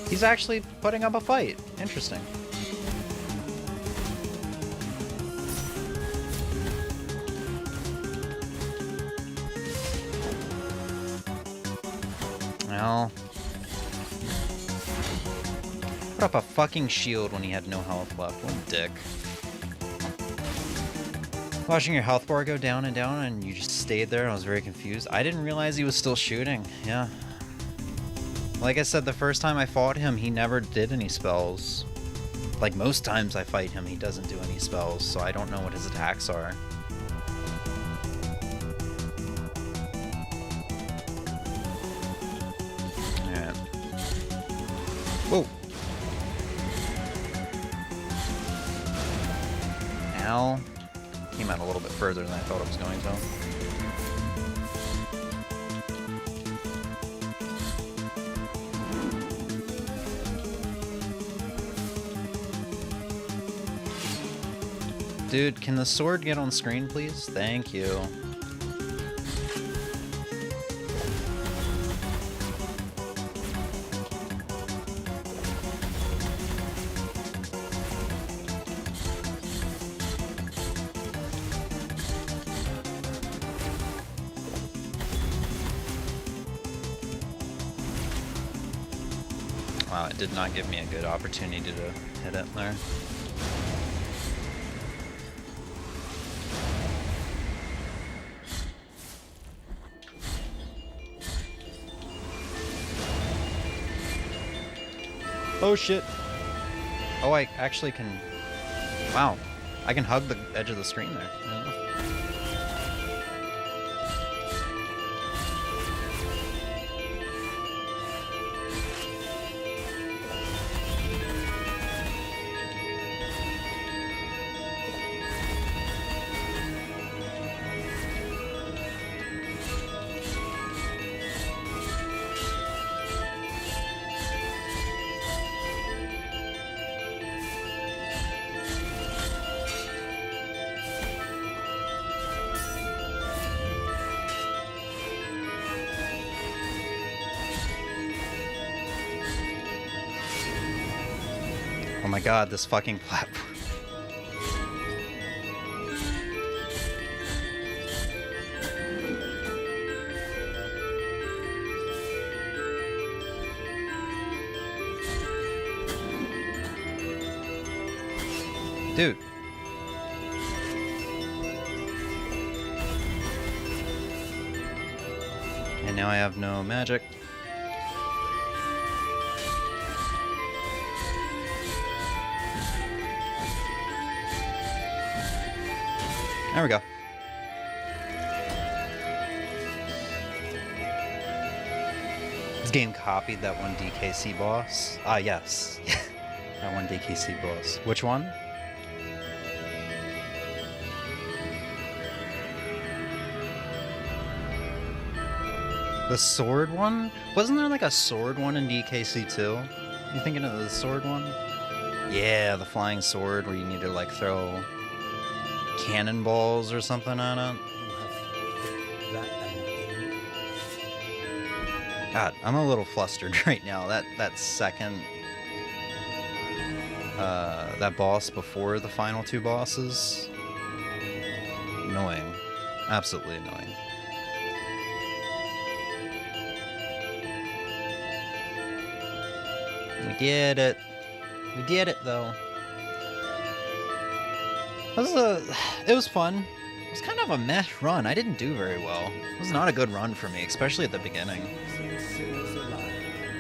He's actually putting up a fight. Interesting. Well, put up a fucking shield when he had no health left. What a dick. Watching your health bar go down and you just stayed there. I was very confused. I didn't realize he was still shooting. Yeah. Like I said, the first time I fought him, he never did any spells. Like most times I fight him, he doesn't do any spells, so I don't know what his attacks are. Alright. Whoa! Ow. Came out a little bit further than I thought it was going to. Dude, can the sword get on screen, please? Thank you. Wow, it did not give me a good opportunity to hit it there. Oh shit. Oh, I actually can... Wow. I can hug the edge of the screen there. Yeah. Oh my god, this fucking platform. Dude. And now I have no magic. There we go. This game copied that one DKC boss. Ah, yes. That one DKC boss. Which one? The sword one? Wasn't there like a sword one in DKC too? You thinking of the sword one? Yeah, the flying sword where you need to like throw cannonballs or something on it. God, I'm a little flustered right now. That second, that boss before the final two bosses, annoying, absolutely annoying. We did it. We did it though. It was fun. It was kind of a meh run. I didn't do very well. It was not a good run for me, especially at the beginning. Sinners alive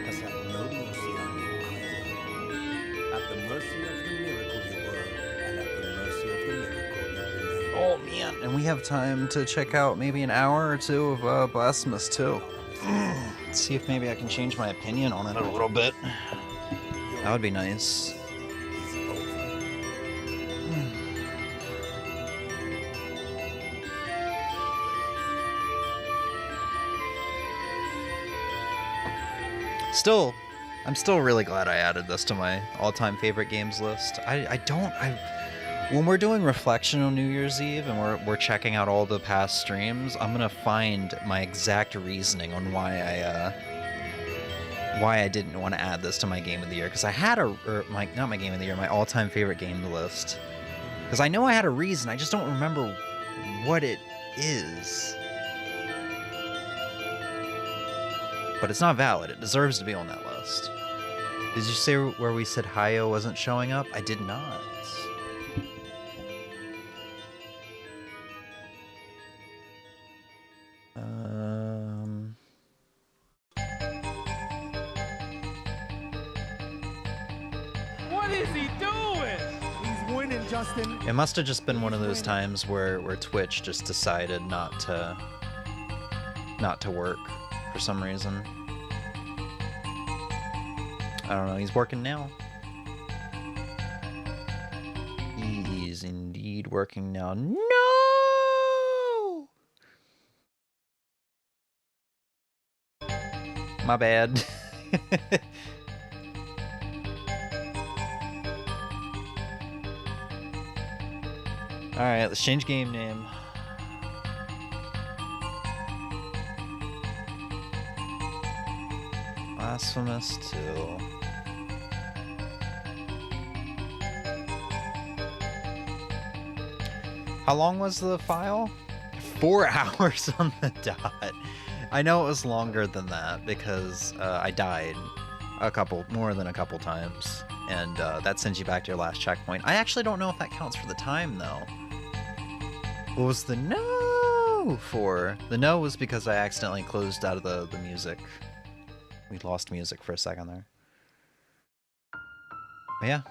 has had no mercy on you either. At the mercy of the miracle you were, and at the mercy of the miracle you remain. Oh man, and we have time to check out maybe an hour or two of Blasphemous too. Let's see if maybe I can change my opinion on it a little bit. That would be nice. I'm still really glad I added this to my all-time favorite games list. When we're doing reflection on New Year's Eve and we're checking out all the past streams, I'm gonna find my exact reasoning on why I didn't want to add this to my game of the year, because I had not my game of the year, my all-time favorite game list. Because I know I had a reason, I just don't remember what it is. But it's not valid. It deserves to be on that list. Did you say where we said Hayo wasn't showing up? I did not. What is he doing? He's winning, Justin. It must have just been one of those times where Twitch just decided not to work for some reason. I don't know, he's working now. He is indeed working now. No! My bad. Alright, let's change game name. Blasphemous 2. How long was the file? 4 hours on the dot. I know it was longer than that because I died more than a couple times, and that sends you back to your last checkpoint. I actually don't know if that counts for the time though. What was the no for? The no was because I accidentally closed out of the music. We lost music for a second there. But yeah.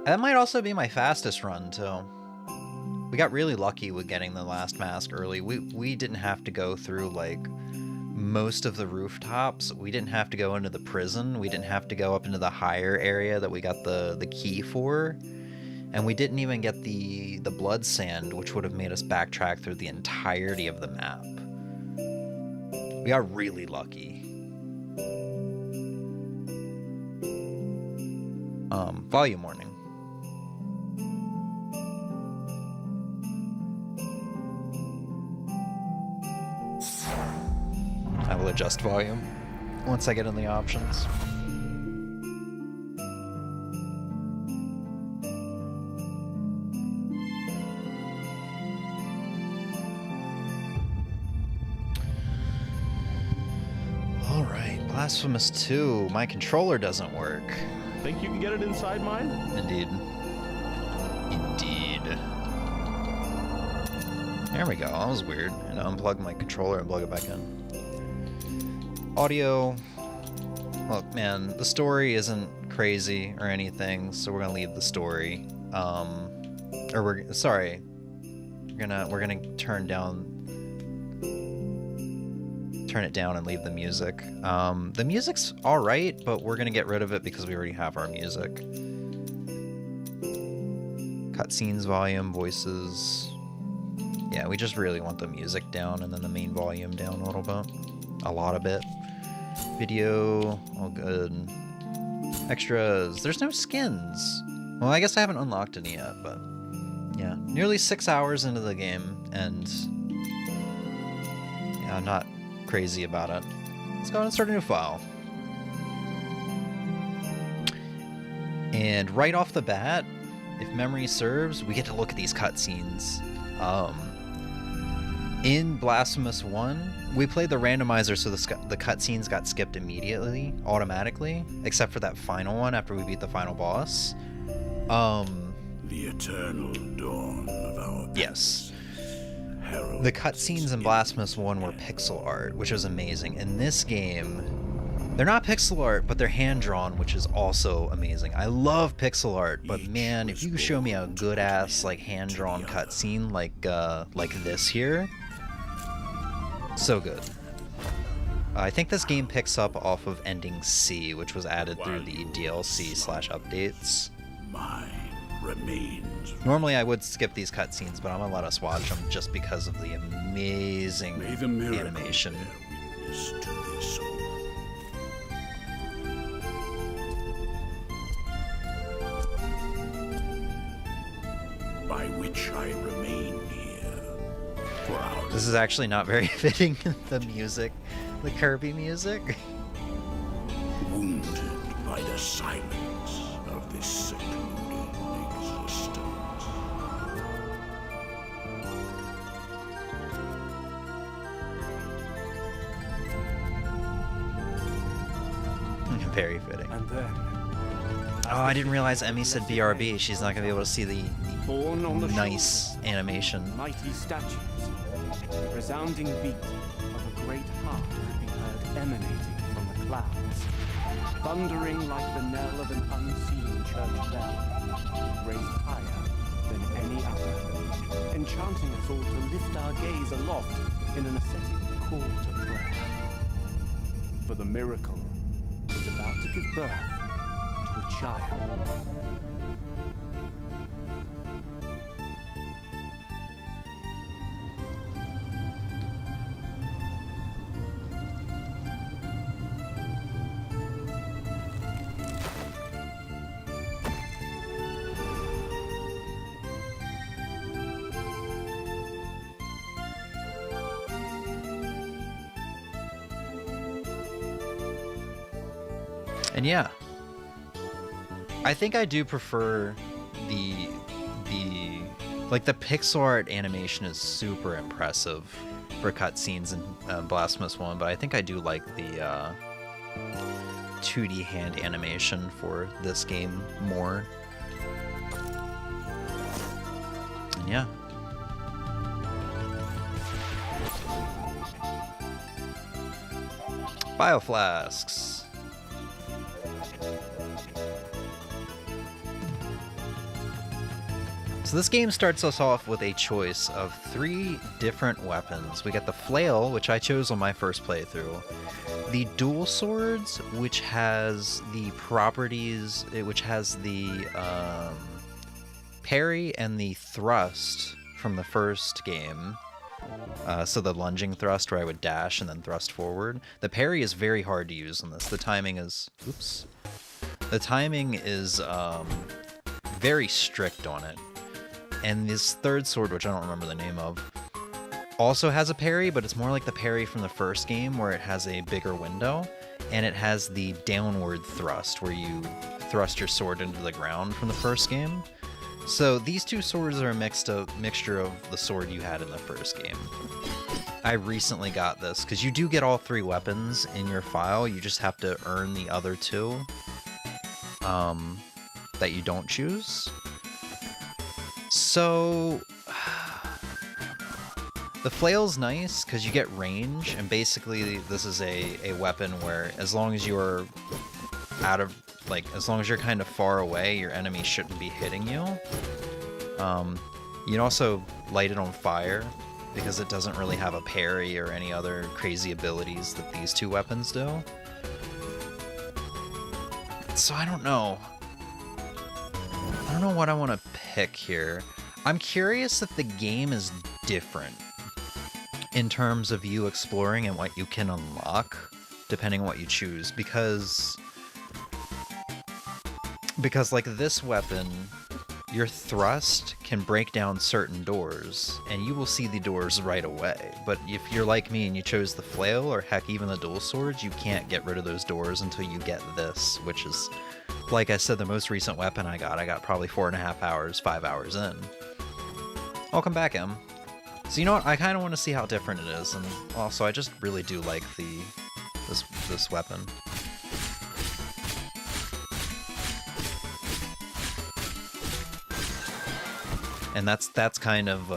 That might also be my fastest run, too. We got really lucky with getting the last mask early. We didn't have to go through, like, most of the rooftops. We didn't have to go into the prison. We didn't have to go up into the higher area that we got the key for. And we didn't even get the blood sand, which would have made us backtrack through the entirety of the map. We got really lucky. Volume warning. I will adjust volume once I get in the options. Alright, Blasphemous 2. My controller doesn't work. Think you can get it inside mine? Indeed. Indeed. There we go. That was weird. And unplug my controller and plug it back in. Audio. Look, man, the story isn't crazy or anything, so we're gonna leave the story. We're gonna turn it down and leave the music. The music's alright, but we're gonna get rid of it because we already have our music. Cutscenes volume, voices. Yeah, we just really want the music down and then the main volume down a little bit. A lot of it. Video, all good. Extras, there's no skins. Well, I guess I haven't unlocked any yet, but yeah. Nearly 6 hours into the game, and yeah, I'm not crazy about it. Let's go ahead and start a new file. And right off the bat, if memory serves, we get to look at these cutscenes. In Blasphemous 1, we played the randomizer, so the cutscenes got skipped immediately, automatically, except for that final one after we beat the final boss. The eternal dawn of our yes. The cutscenes in Blasphemous 1 were pixel art, which was amazing. In this game, they're not pixel art, but they're hand-drawn, which is also amazing. I love pixel art, but man, if you show me a good-ass, like, hand-drawn cutscene like this here, so good. I think this game picks up off of Ending C, which was added through the DLC/updates. mine remains. Normally I would skip these cutscenes, but I'm gonna let us watch them just because of the amazing animation. To their soul. By which I remain here. For our This is actually not very fitting, the music, the Kirby music. wounded by the silence of this secluded existence. Very fitting. And then, Oh, I didn't realize Emmy said BRB. She's not gonna be able to see the born on the nice animation. mighty statues, the resounding beat of a great harp could be heard emanating from the clouds, thundering like the knell of an unseen church bell, raised higher than any other, enchanting us all to lift our gaze aloft in an ascetic call to prayer. For the miracle is about to give birth to a child. And yeah, I think I do prefer the pixel art animation is super impressive for cutscenes in Blasphemous 1, but I think I do like the 2D hand animation for this game more. And yeah. Bioflasks. So this game starts us off with a choice of 3 different weapons. We get the flail, which I chose on my first playthrough. The dual swords, which has the properties, which has the parry and the thrust from the first game. So the lunging thrust where I would dash and then thrust forward. The parry is very hard to use on this. The timing is... Oops. The timing is very strict on it. And this third sword, which I don't remember the name of, also has a parry, but it's more like the parry from the first game where it has a bigger window, and it has the downward thrust where you thrust your sword into the ground from the first game. So these 2 swords are a mixture of the sword you had in the first game. I recently got this, because you do get all 3 weapons in your file, you just have to earn the other 2 that you don't choose. So, the flail's nice because you get range, and basically this is a weapon where as long as you're as long as you're kind of far away, your enemy shouldn't be hitting you. You can also light it on fire because it doesn't really have a parry or any other crazy abilities that these 2 weapons do. So I don't know. I don't know what I want to pick here. I'm curious if the game is different in terms of you exploring and what you can unlock, depending on what you choose, because like this weapon, your thrust can break down certain doors, and you will see the doors right away. But if you're like me and you chose the flail, or heck, even the dual swords, you can't get rid of those doors until you get this, which is, like I said, the most recent weapon I got probably 4.5 hours, 5 hours in. Welcome back, Em. So you know what? I kind of want to see how different it is, and also I just really do like this weapon. And that's kind of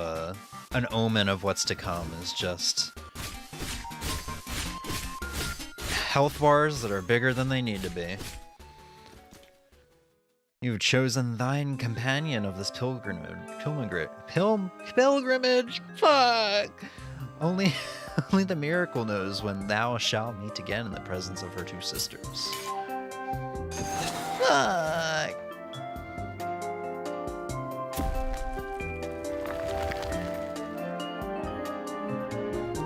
an omen of what's to come, is just health bars that are bigger than they need to be. You've chosen thine companion of this pilgrimage. Pilgrimage? Fuck! Only the miracle knows when thou shalt meet again in the presence of her two sisters. Fuck!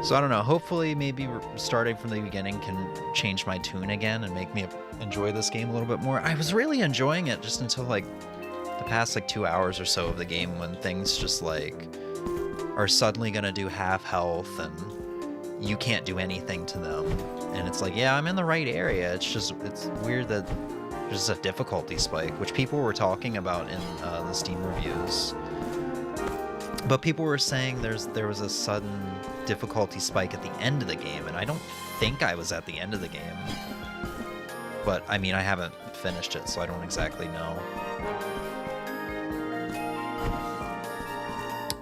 So I don't know, hopefully maybe starting from the beginning can change my tune again and make me enjoy this game a little bit more. I was really enjoying it just until like the past like 2 hours or so of the game, when things just like are suddenly gonna do half health and you can't do anything to them. And it's like, yeah, I'm in the right area. It's weird that there's a difficulty spike, which people were talking about in the Steam reviews. But people were saying there was a sudden difficulty spike at the end of the game, and I don't think I was at the end of the game. But, I mean, I haven't finished it, so I don't exactly know.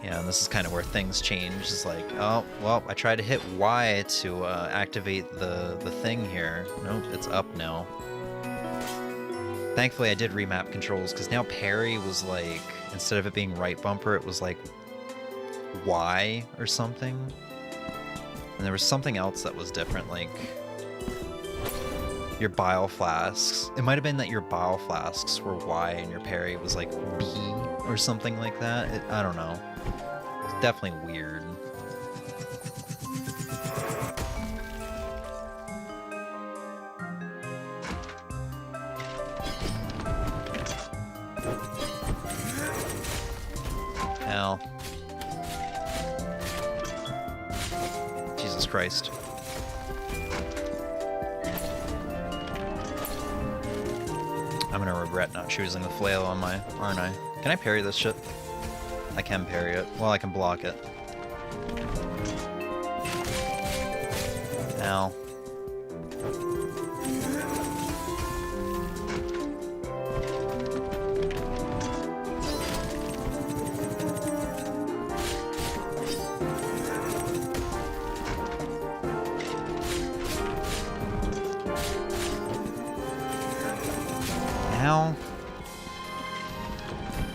Yeah, and this is kind of where things change. It's like, oh, well, I tried to hit Y to activate the thing here. Nope, it's up now. Thankfully, I did remap controls, because now parry was like, instead of it being right bumper, it was like Y or something. And there was something else that was different, like your bile flasks. It might have been that your bile flasks were Y and your parry was like B or something like that. I don't know. It's definitely weird. Hell. Jesus Christ. I'm gonna regret not choosing the flail on my, aren't I? Can I parry this shit? I can parry it. Well, I can block it. Ow.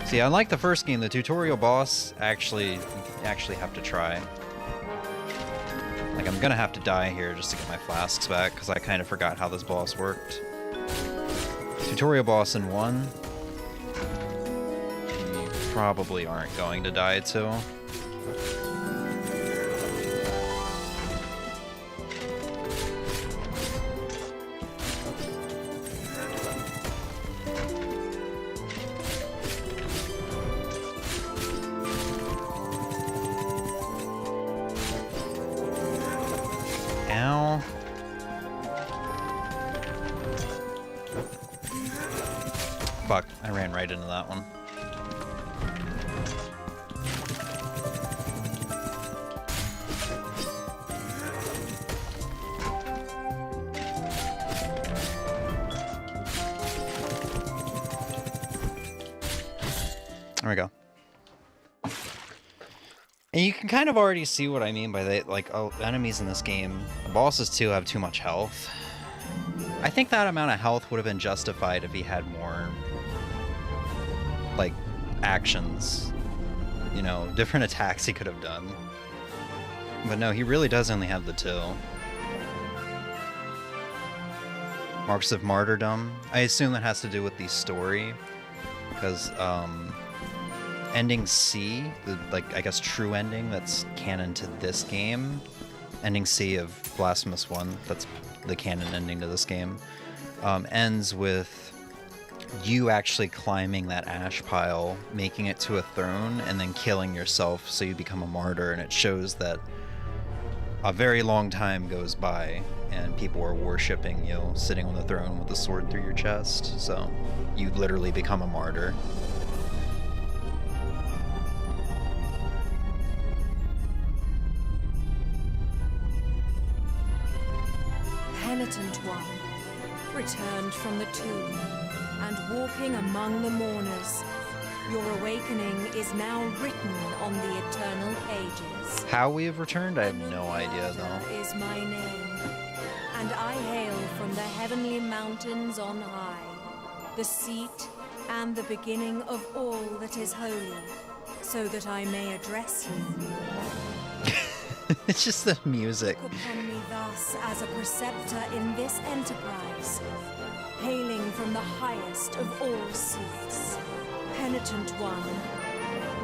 See, unlike the first game, the tutorial boss you actually have to try. Like, I'm gonna have to die here just to get my flasks back, because I kind of forgot how this boss worked. Tutorial boss in 1, you probably aren't going to die to. Fuck, I ran right into that one. There we go. And you can kind of already see what I mean by that, like, oh, enemies in this game, the bosses too, have too much health. I think that amount of health would have been justified if he had more, like, actions. You know, different attacks he could have done. But no, he really does only have the 2. Marks of Martyrdom. I assume that has to do with the story. Because, ending C, the, like, I guess true ending that's canon to this game. Ending C of Blasphemous 1, that's the canon ending to this game. Ends with you actually climbing that ash pile, making it to a throne, and then killing yourself so you become a martyr. And it shows that a very long time goes by and people are worshipping you sitting on the throne with a sword through your chest. So you literally become a martyr. Penitent one, returned from the tomb, and walking among the mourners. Your awakening is now written on the eternal pages. How we have returned, I have no idea though. Is my name, and I hail from the heavenly mountains on high, the seat and the beginning of all that is holy, so that I may address you. It's just the music. Look upon me thus as a preceptor in this enterprise, hailing from the highest of all seats. Penitent one,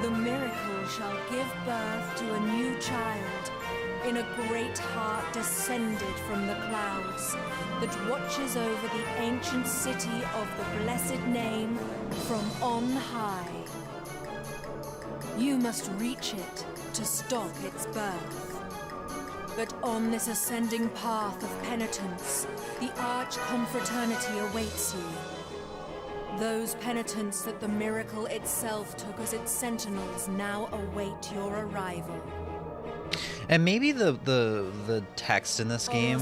the miracle shall give birth to a new child in a great heart descended from the clouds that watches over the ancient city of the blessed name from on high. You must reach it to stop its birth. But on this ascending path of penitence, the arch-confraternity awaits you. Those penitents that the miracle itself took as its sentinels now await your arrival. And maybe the text in this game,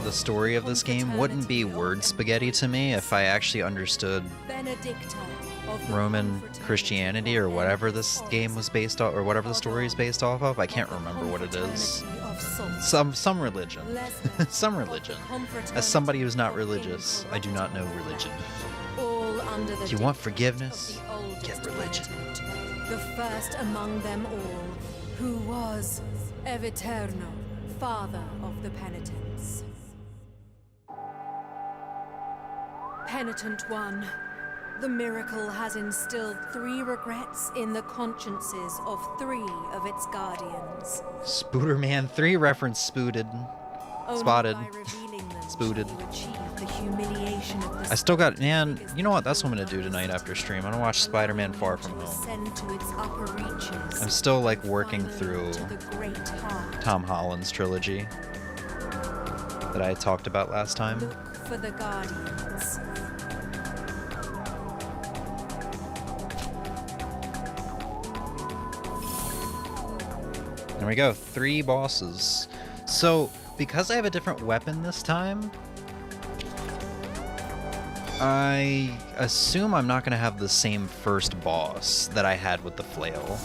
the story of this game, wouldn't be word spaghetti to me if I actually understood Roman Christianity or whatever this game was based off, or whatever the story is based off of. I can't remember what it is. Some religion. Some religion. As somebody who's not religious, I do not know religion. If you want forgiveness, get religion. The first among them all, who was Eviterno, father of the penitents. Penitent one, the miracle has instilled 3 regrets in the consciences of 3 of its guardians. Spooderman 3 reference spooted. Spotted. Spooted. I still got, man, you know what, that's what I'm gonna do tonight after stream. I'm gonna watch Spider-Man Far From Home. I'm still like working through Tom Holland's trilogy that I talked about last time. Look for the guardians. There we go, 3 bosses. So, because I have a different weapon this time, I assume I'm not going to have the same first boss that I had with the flail.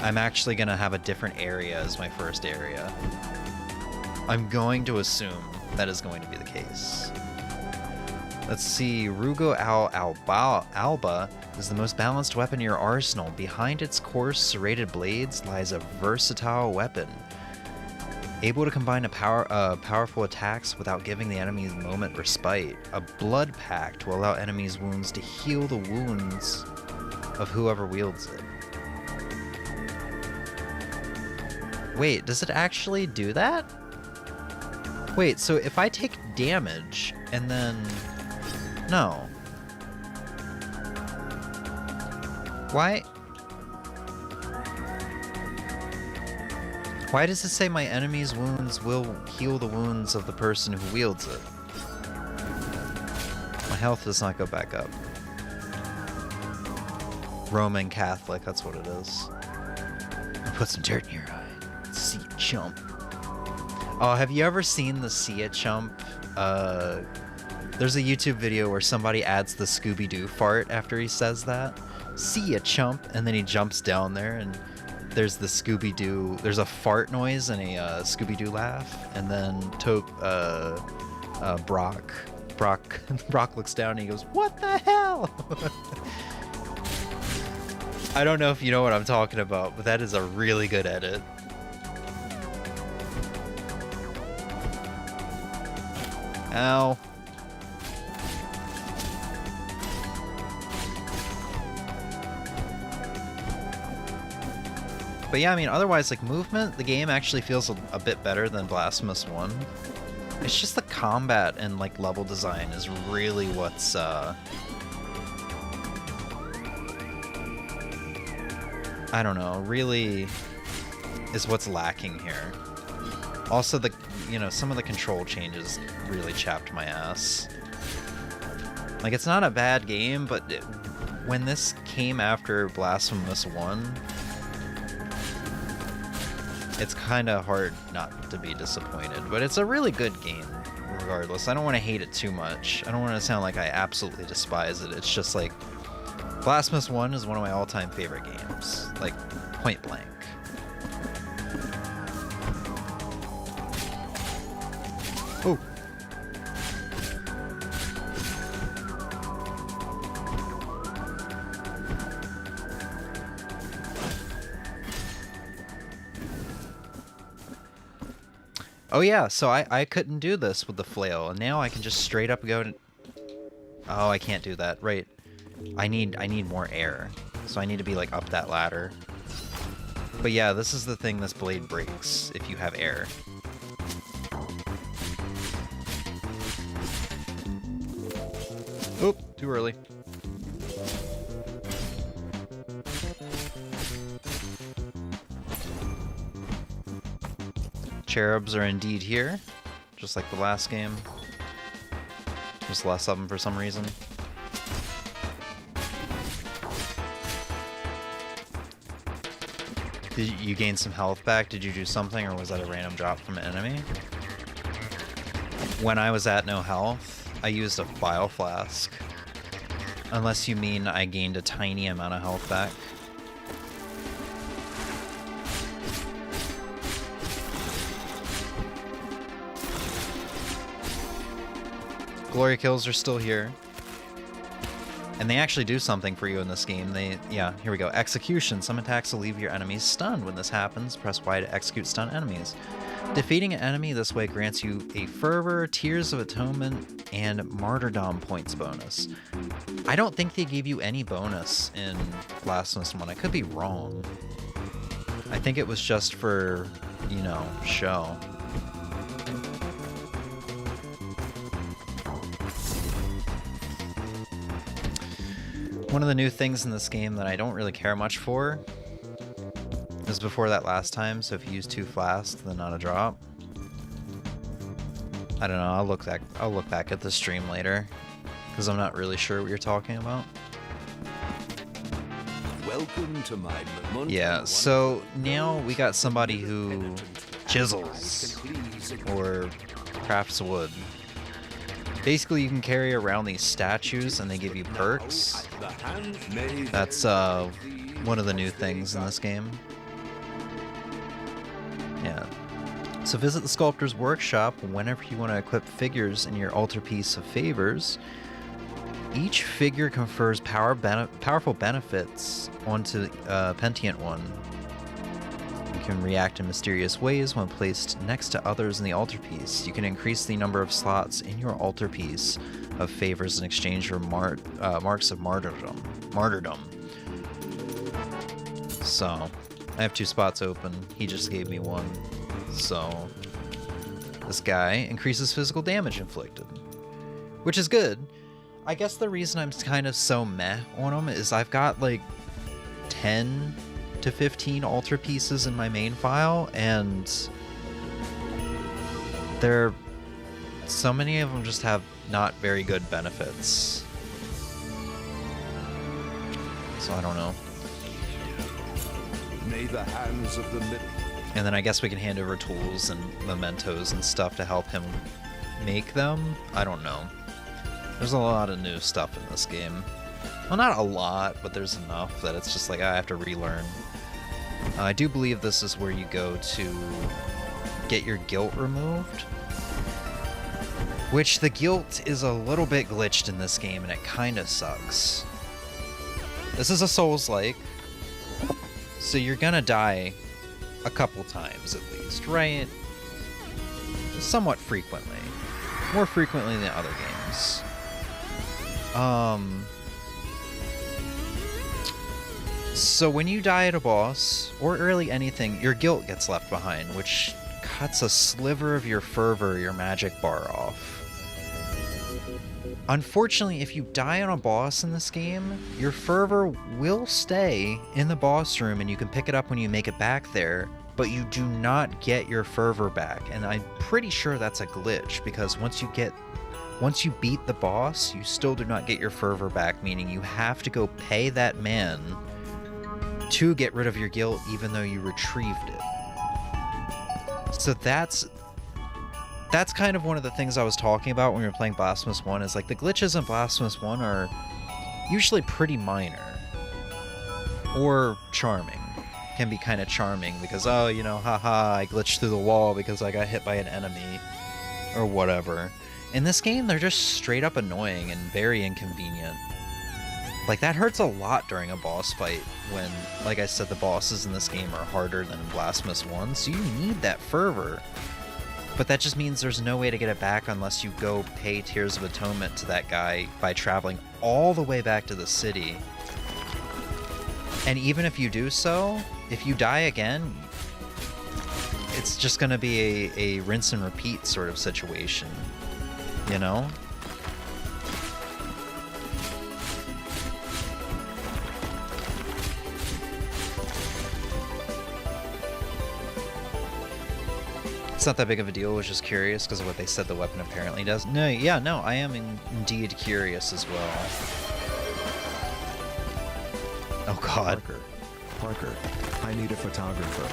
I'm actually going to have a different area as my first area. I'm going to assume that is going to be the case. Let's see, Rugo Alba is the most balanced weapon in your arsenal. Behind its coarse, serrated blades lies a versatile weapon, able to combine powerful attacks without giving the enemy's moment respite. A blood pact will allow enemies' wounds to heal the wounds of whoever wields it. Wait, does it actually do that? Wait, so if I take damage and then... No. Why? Why does it say my enemy's wounds will heal the wounds of the person who wields it? My health does not go back up. Roman Catholic, that's what it is. Put some dirt in your eye. See it chump. Oh, have you ever seen the See It Chump? There's a YouTube video where somebody adds the Scooby-Doo fart after he says that. See it, chump, and then he jumps down there, and there's the Scooby-Doo. There's a fart noise and a Scooby-Doo laugh, and then Brock looks down and he goes, "What the hell?" I don't know if you know what I'm talking about, but that is a really good edit. Ow. But yeah, I mean, otherwise, like, movement, the game actually feels a bit better than Blasphemous 1. It's just the combat and, like, level design is really what's I don't know, really is what's lacking here. Also, some of the control changes really chapped my ass. Like, it's not a bad game, but when this came after Blasphemous 1, it's kind of hard not to be disappointed. But it's a really good game, regardless. I don't want to hate it too much. I don't want to sound like I absolutely despise it. It's just like, Blasphemous 1 is one of my all-time favorite games. Like, point blank. Oh. Oh yeah, so I couldn't do this with the flail, and now I can just straight up go to... Oh, I can't do that. Right. I need more air. So I need to be like up that ladder. But yeah, this is the thing this blade breaks if you have air. Oop, too early. Cherubs are indeed here, just like the last game. Just less of them for some reason. Did you gain some health back? Did you do something, or was that a random drop from an enemy? When I was at no health, I used a bile flask. Unless you mean I gained a tiny amount of health back. Glory kills are still here. And they actually do something for you in this game. Yeah, here we go. Execution. Some attacks will leave your enemies stunned. When this happens, press Y to execute stun enemies. Defeating an enemy this way grants you a Fervor, Tears of Atonement, and Martyrdom points bonus. I don't think they gave you any bonus in Blasphemous 1. I could be wrong. I think it was just for, you know, show. One of the new things in this game that I don't really care much for is before that last time, so if you use 2 flasks, then not a drop. I don't know, I'll look back at the stream later, because I'm not really sure what you're talking about. Welcome to my yeah, so now we got somebody who chisels or crafts wood. Basically, you can carry around these statues and they give you perks. That's one of the new things in this game. Yeah. So visit the sculptor's workshop whenever you want to equip figures in your altarpiece of favors. Each figure confers powerful benefits onto Pentient one. You can react in mysterious ways when placed next to others in the altarpiece. You can increase the number of slots in your altarpiece of favors in exchange for marks of martyrdom. So, I have 2 spots open. He just gave me 1. So, this guy increases physical damage inflicted, which is good. I guess the reason I'm kind of so meh on him is I've got like 10 to 15 altar pieces in my main file, and so many of them just have not very good benefits. So I don't know. May the hands of the and then I guess we can hand over tools and mementos and stuff to help him make them. I don't know. There's a lot of new stuff in this game. Well, not a lot, but there's enough that it's just like I have to relearn. I do believe this is where you go to get your guilt removed. Which, the guilt is a little bit glitched in this game, and it kind of sucks. This is a Souls-like, so you're gonna die a couple times at least, right? Somewhat frequently. More frequently than other games. So when you die at a boss, or really anything, your guilt gets left behind, which cuts a sliver of your fervor, your magic bar off. Unfortunately, if you die on a boss in this game, your fervor will stay in the boss room and you can pick it up when you make it back there, but you do not get your fervor back. And I'm pretty sure that's a glitch, because once you beat the boss, you still do not get your fervor back, meaning you have to go pay that man to get rid of your guilt even though you retrieved it. So that's kind of one of the things I was talking about when we were playing Blasphemous 1, is like the glitches in Blasphemous 1 are usually pretty minor. Or charming. Can be kind of charming because, oh, you know, haha, I glitched through the wall because I got hit by an enemy. Or whatever. In this game, they're just straight up annoying and very inconvenient. Like, that hurts a lot during a boss fight when, like I said, the bosses in this game are harder than in Blasphemous 1, so you need that fervor. But that just means there's no way to get it back unless you go pay Tears of Atonement to that guy by traveling all the way back to the city. And even if you do so, if you die again, it's just going to be a rinse and repeat sort of situation, you know? It's not that big of a deal. I was just curious because of what they said the weapon apparently does. No, yeah, no, I am indeed curious as well. Oh God. Parker, I need a photographer.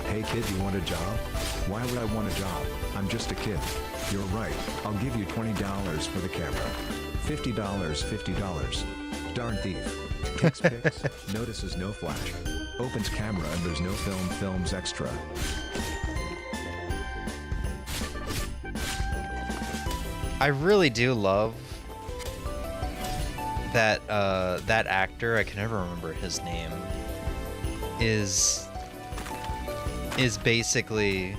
Hey kid, you want a job? Why would I want a job? I'm just a kid. You're right, I'll give you $20 for the camera. $50, $50. Darn thief. Takes pics, notices no flash. Opens camera and there's no film, films extra. I really do love that that actor, I can never remember his name, is basically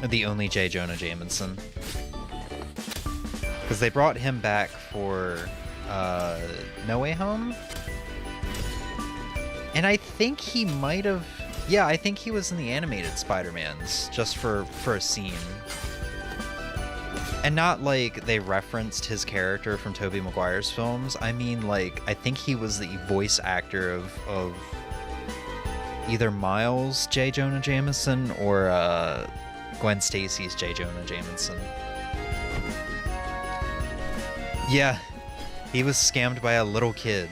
the only J. Jonah Jameson. Because they brought him back for No Way Home. And I think he might have... Yeah, I think he was in the animated Spider-Mans, just for a scene. And not like they referenced his character from Tobey Maguire's films. I mean, like, I think he was the voice actor of either Miles J. Jonah Jameson or Gwen Stacy's J. Jonah Jameson. Yeah, he was scammed by a little kid.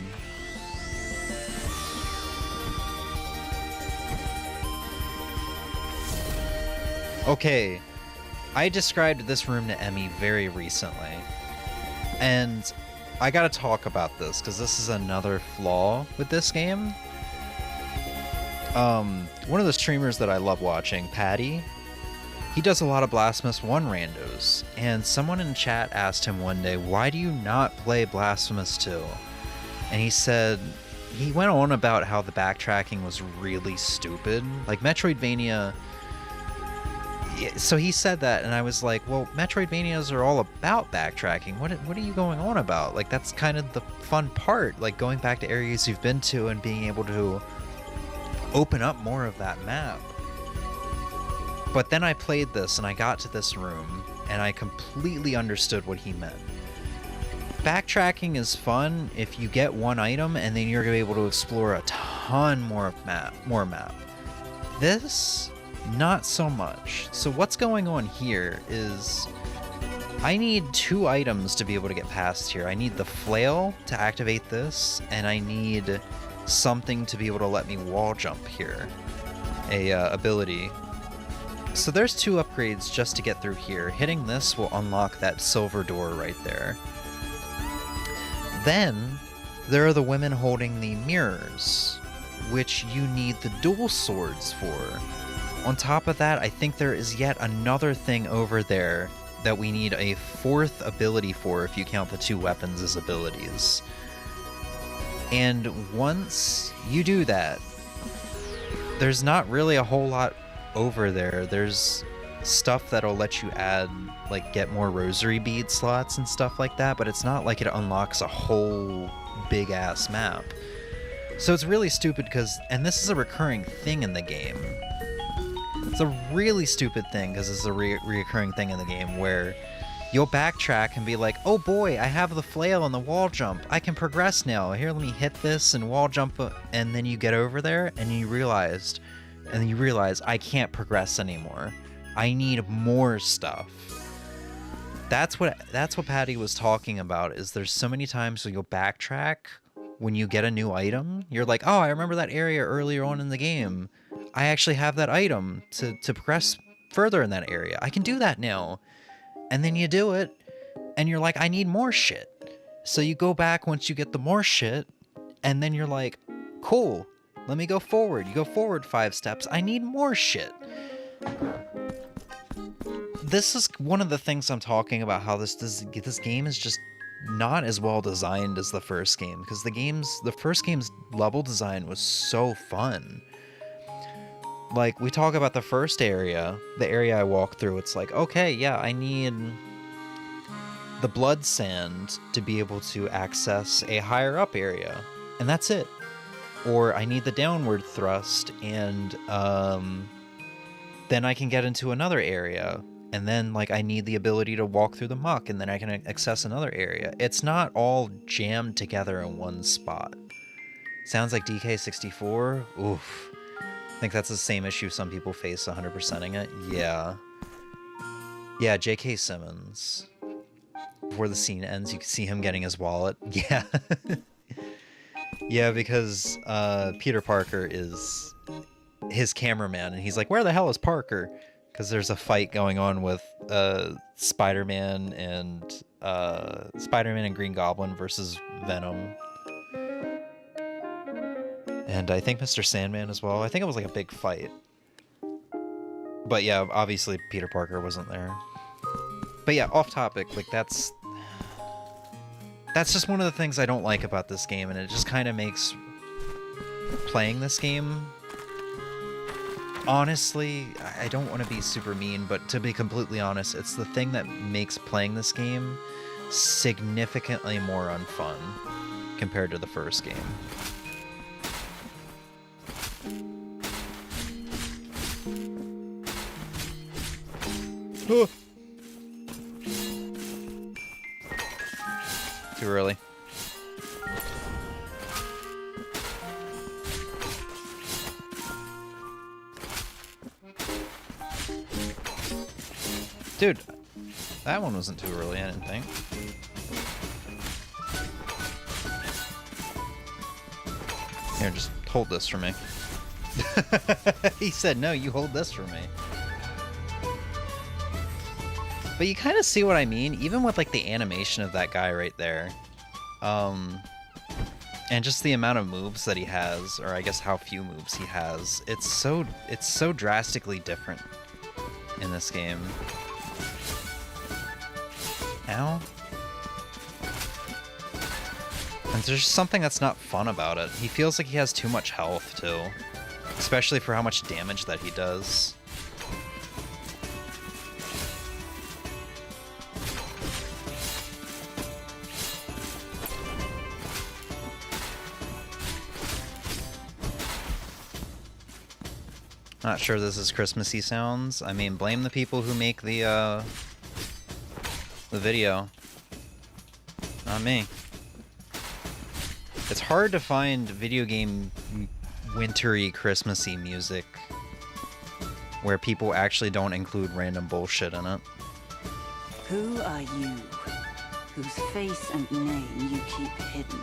Okay. I described this room to Emmy very recently, and I gotta talk about this, because this is another flaw with this game. One of the streamers that I love watching, Patty, he does a lot of Blasphemous 1 randos, and someone in chat asked him one day, why do you not play Blasphemous 2? And he said, he went on about how the backtracking was really stupid. Like, Metroidvania... So he said that, and I was like, well, Metroidvanias are all about backtracking. What are you going on about? Like, that's kind of the fun part, like going back to areas you've been to and being able to open up more of that map. But then I played this, and I got to this room, and I completely understood what he meant. Backtracking is fun if you get one item, and then you're going to be able to explore a ton more map. This... not so much. So what's going on here is I need 2 items to be able to get past here. I need the flail to activate this, and I need something to be able to let me wall jump here. A ability. So there's 2 upgrades just to get through here. Hitting this will unlock that silver door right there. Then there are the women holding the mirrors, which you need the dual swords for. On top of that, I think there is yet another thing over there that we need a 4th ability for if you count the 2 weapons as abilities. And once you do that, there's not really a whole lot over there. There's stuff that'll let you add, like, get more rosary bead slots and stuff like that, but it's not like it unlocks a whole big-ass map. So it's really stupid because, and this is a recurring thing in the game, it's a really stupid thing because it's a reoccurring thing in the game where you'll backtrack and be like, oh boy, I have the flail and the wall jump. I can progress now. Here, let me hit this and wall jump. And then you get over there and you realize I can't progress anymore. I need more stuff. That's what Patty was talking about, is there's so many times when you'll backtrack when you get a new item. You're like, oh, I remember that area earlier on in the game. I actually have that item to progress further in that area. I can do that now. And then you do it, and you're like, I need more shit. So you go back once you get the more shit, and then you're like, cool, let me go forward. You go forward 5 steps. I need more shit. This is one of the things I'm talking about, how this game is just not as well designed as the first game, because the first game's level design was so fun. Like, we talk about the first area, the area I walked through, it's like, okay, yeah, I need the blood sand to be able to access a higher up area, and that's it. Or I need the downward thrust, and then I can get into another area. And then, like, I need the ability to walk through the muck, and then I can access another area. It's not all jammed together in one spot. Sounds like DK64? Oof. I think that's the same issue some people face 100%ing it. Yeah. Yeah, J.K. Simmons. Before the scene ends, you can see him getting his wallet. Yeah. Yeah, because Peter Parker is his cameraman, and he's like, where the hell is Parker? Because there's a fight going on with Spider-Man and Green Goblin versus Venom. And I think Mr. Sandman as well. I think it was like a big fight. But yeah, obviously Peter Parker wasn't there. But yeah, off topic, like that's just one of the things I don't like about this game, and it just kind of makes playing this game, honestly, I don't want to be super mean, but to be completely honest, it's the thing that makes playing this game significantly more unfun compared to the first game. Oh. Too early. Dude, that one wasn't too early, I didn't think. Here, just hold this for me. He said, no, you hold this for me. But you kind of see what I mean, even with like the animation of that guy right there. And just the amount of moves that he has, or I guess how few moves he has. It's so drastically different in this game. Ow. And there's just something that's not fun about it. He feels like he has too much health, too. Especially for how much damage that he does. Not sure this is Christmassy sounds. I mean, blame the people who make the video. Not me. It's hard to find video game wintry Christmassy music where people actually don't include random bullshit in it. Who are you, whose face and name you keep hidden?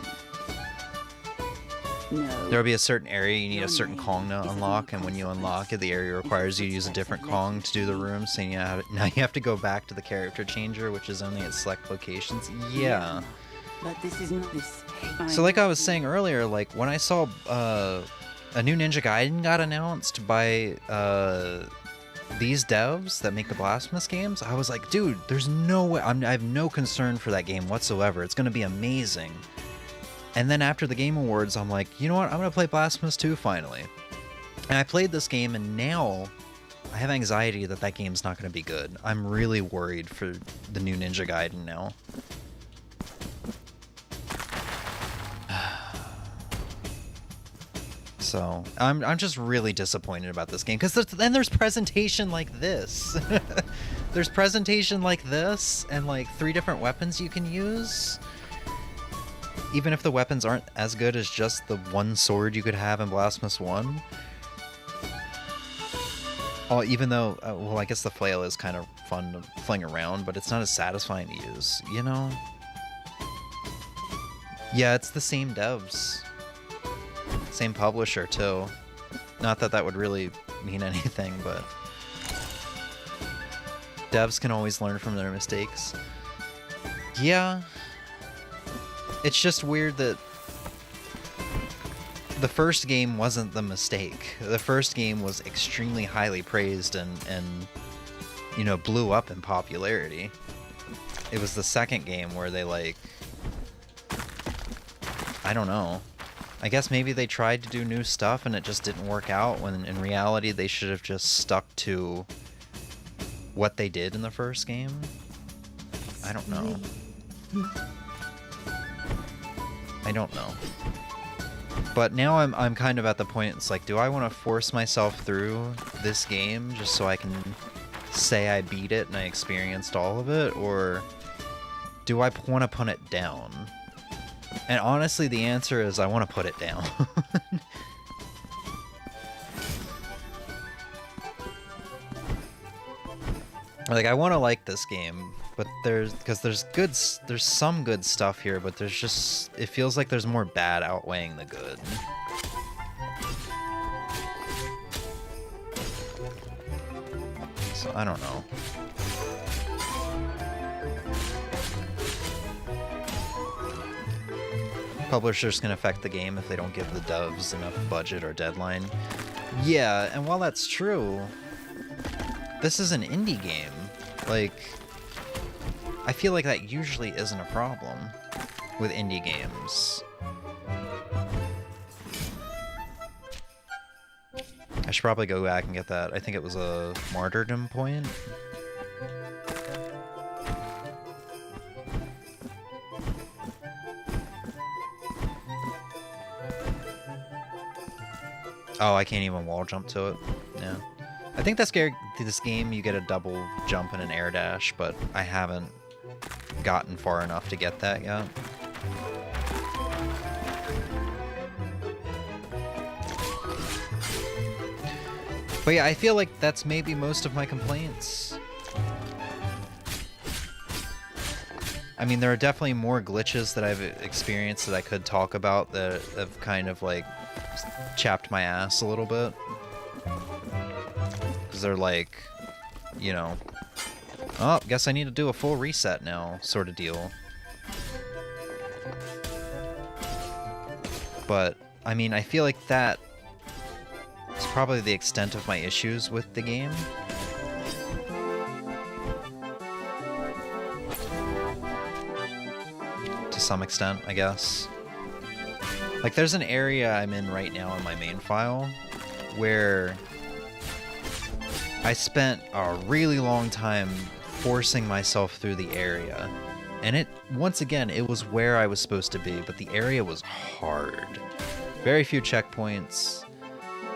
No. There'll be a certain area you need a certain Kong to unlock, and when you unlock it, the area requires you to use a different Kong to do the room, so now you have to go back to the character changer, which is only at select locations. Yeah. But this is not this. So like I was saying earlier, like when I saw a new Ninja Gaiden got announced by these devs that make the Blasphemous games, I was like, dude, there's no way, I have no concern for that game whatsoever. It's going to be amazing. And then after the Game Awards, I'm like, you know what? I'm going to play Blasphemous 2 finally. And I played this game, and now I have anxiety that that game's not going to be good. I'm really worried for the new Ninja Gaiden now. So I'm just really disappointed about this game, because then there's presentation like this. there's presentation like this and like 3 different weapons you can use. Even if the weapons aren't as good as just the one sword you could have in Blasphemous 1. Oh, even though, well, I guess the flail is kind of fun to fling around, but it's not as satisfying to use, you know? Yeah, it's the same devs. Same publisher, too. Not that that would really mean anything, but... devs can always learn from their mistakes. Yeah. It's just weird that the first game wasn't the mistake. The first game was extremely highly praised and you know, blew up in popularity. It was the second game where they, like... I don't know. I guess maybe they tried to do new stuff and it just didn't work out, when in reality they should have just stuck to what they did in the first game. I don't know. I don't know. But now I'm kind of at the point, it's like, do I want to force myself through this game just so I can say I beat it and I experienced all of it, or do I want to put it down? And honestly, the answer is I want to put it down. Like, I want to like this game, but there's some good stuff here, but there's just, it feels like there's more bad outweighing the good. So I don't know. Publishers can affect the game if they don't give the devs enough budget or deadline. Yeah, and while that's true, this is an indie game. Like, I feel like that usually isn't a problem with indie games. I should probably go back and get that. I think it was a martyrdom point. Oh, I can't even wall jump to it. Yeah. I think this game you get a double jump and an air dash, but I haven't gotten far enough to get that yet. But yeah, I feel like that's maybe most of my complaints. I mean, there are definitely more glitches that I've experienced that I could talk about that have kind of like chapped my ass a little bit. Because they're like, you know, oh, guess I need to do a full reset now, sort of deal. But, I mean, I feel like that is probably the extent of my issues with the game. To some extent, I guess. Like, there's an area I'm in right now in my main file where I spent a really long time forcing myself through the area. And it, once again, it was where I was supposed to be, but the area was hard. Very few checkpoints.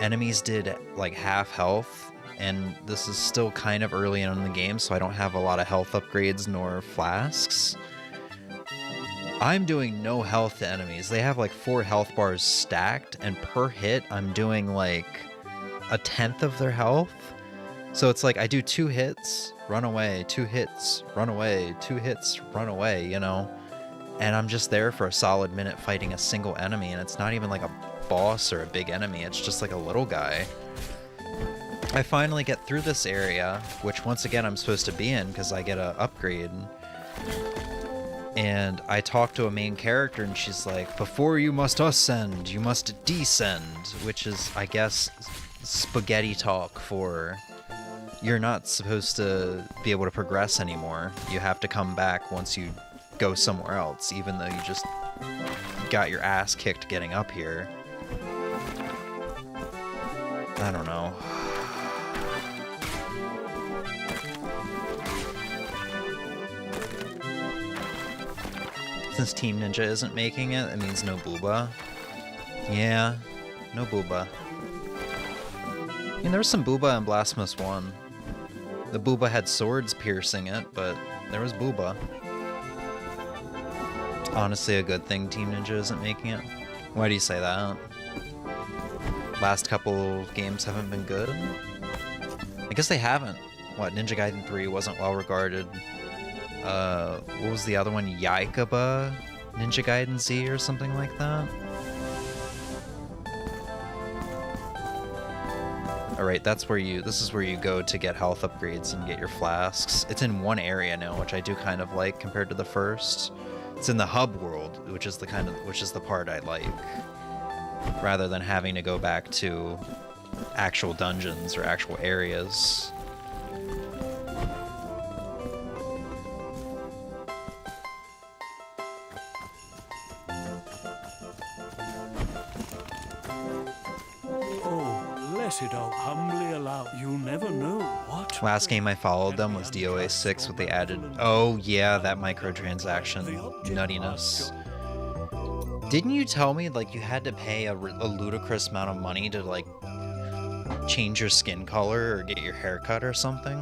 Enemies did like half health, and this is still kind of early in the game, so I don't have a lot of health upgrades nor flasks. I'm doing no health to enemies. They have like 4 health bars stacked, and per hit, I'm doing like 1/10 of their health. So it's like I do 2 hits, run away, 2 hits, run away, 2 hits, run away, you know? And I'm just there for a solid minute fighting a single enemy, and it's not even like a boss or a big enemy, it's just like a little guy. I finally get through this area, which once again I'm supposed to be in because I get an upgrade. And I talk to a main character and she's like, before you must ascend, you must descend, which is, I guess, spaghetti talk for you're not supposed to be able to progress anymore. You have to come back once you go somewhere else, even though you just got your ass kicked getting up here. I don't know. Since Team Ninja isn't making it, that means no booba. Yeah, no booba. I mean, there was some booba in Blasphemous 1. The booba had swords piercing it, but there was booba. Honestly, a good thing Team Ninja isn't making it. Why do you say that? Last couple games haven't been good? I guess they haven't. What, Ninja Gaiden 3 wasn't well regarded. What was the other one? Yaikaba? Ninja Gaiden Z or something like that? Alright, this is where you go to get health upgrades and get your flasks. It's in one area now, which I do kind of like compared to the first. It's in the hub world, which is the part I like. Rather than having to go back to actual dungeons or actual areas. Humbly allow. You never know what. Last game I followed them was DOA 6 with the added, oh yeah, that microtransaction nuttiness. Didn't you tell me like you had to pay a ludicrous amount of money to like change your skin color or get your hair cut or something?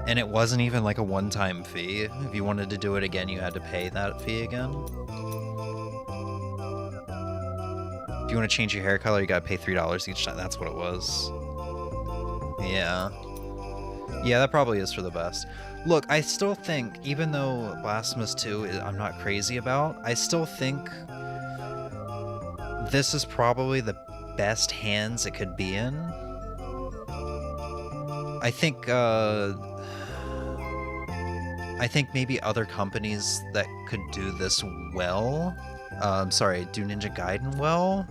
And it wasn't even like a one-time fee. If you wanted to do it again, you had to pay that fee again. If you want to change your hair color, you gotta pay $3 each time. That's what it was. Yeah. Yeah, that probably is for the best. Look, I still think, even though Blasphemous 2 I'm not crazy about, I still think this is probably the best hands it could be in. I think maybe other companies that could do this well, do Ninja Gaiden well,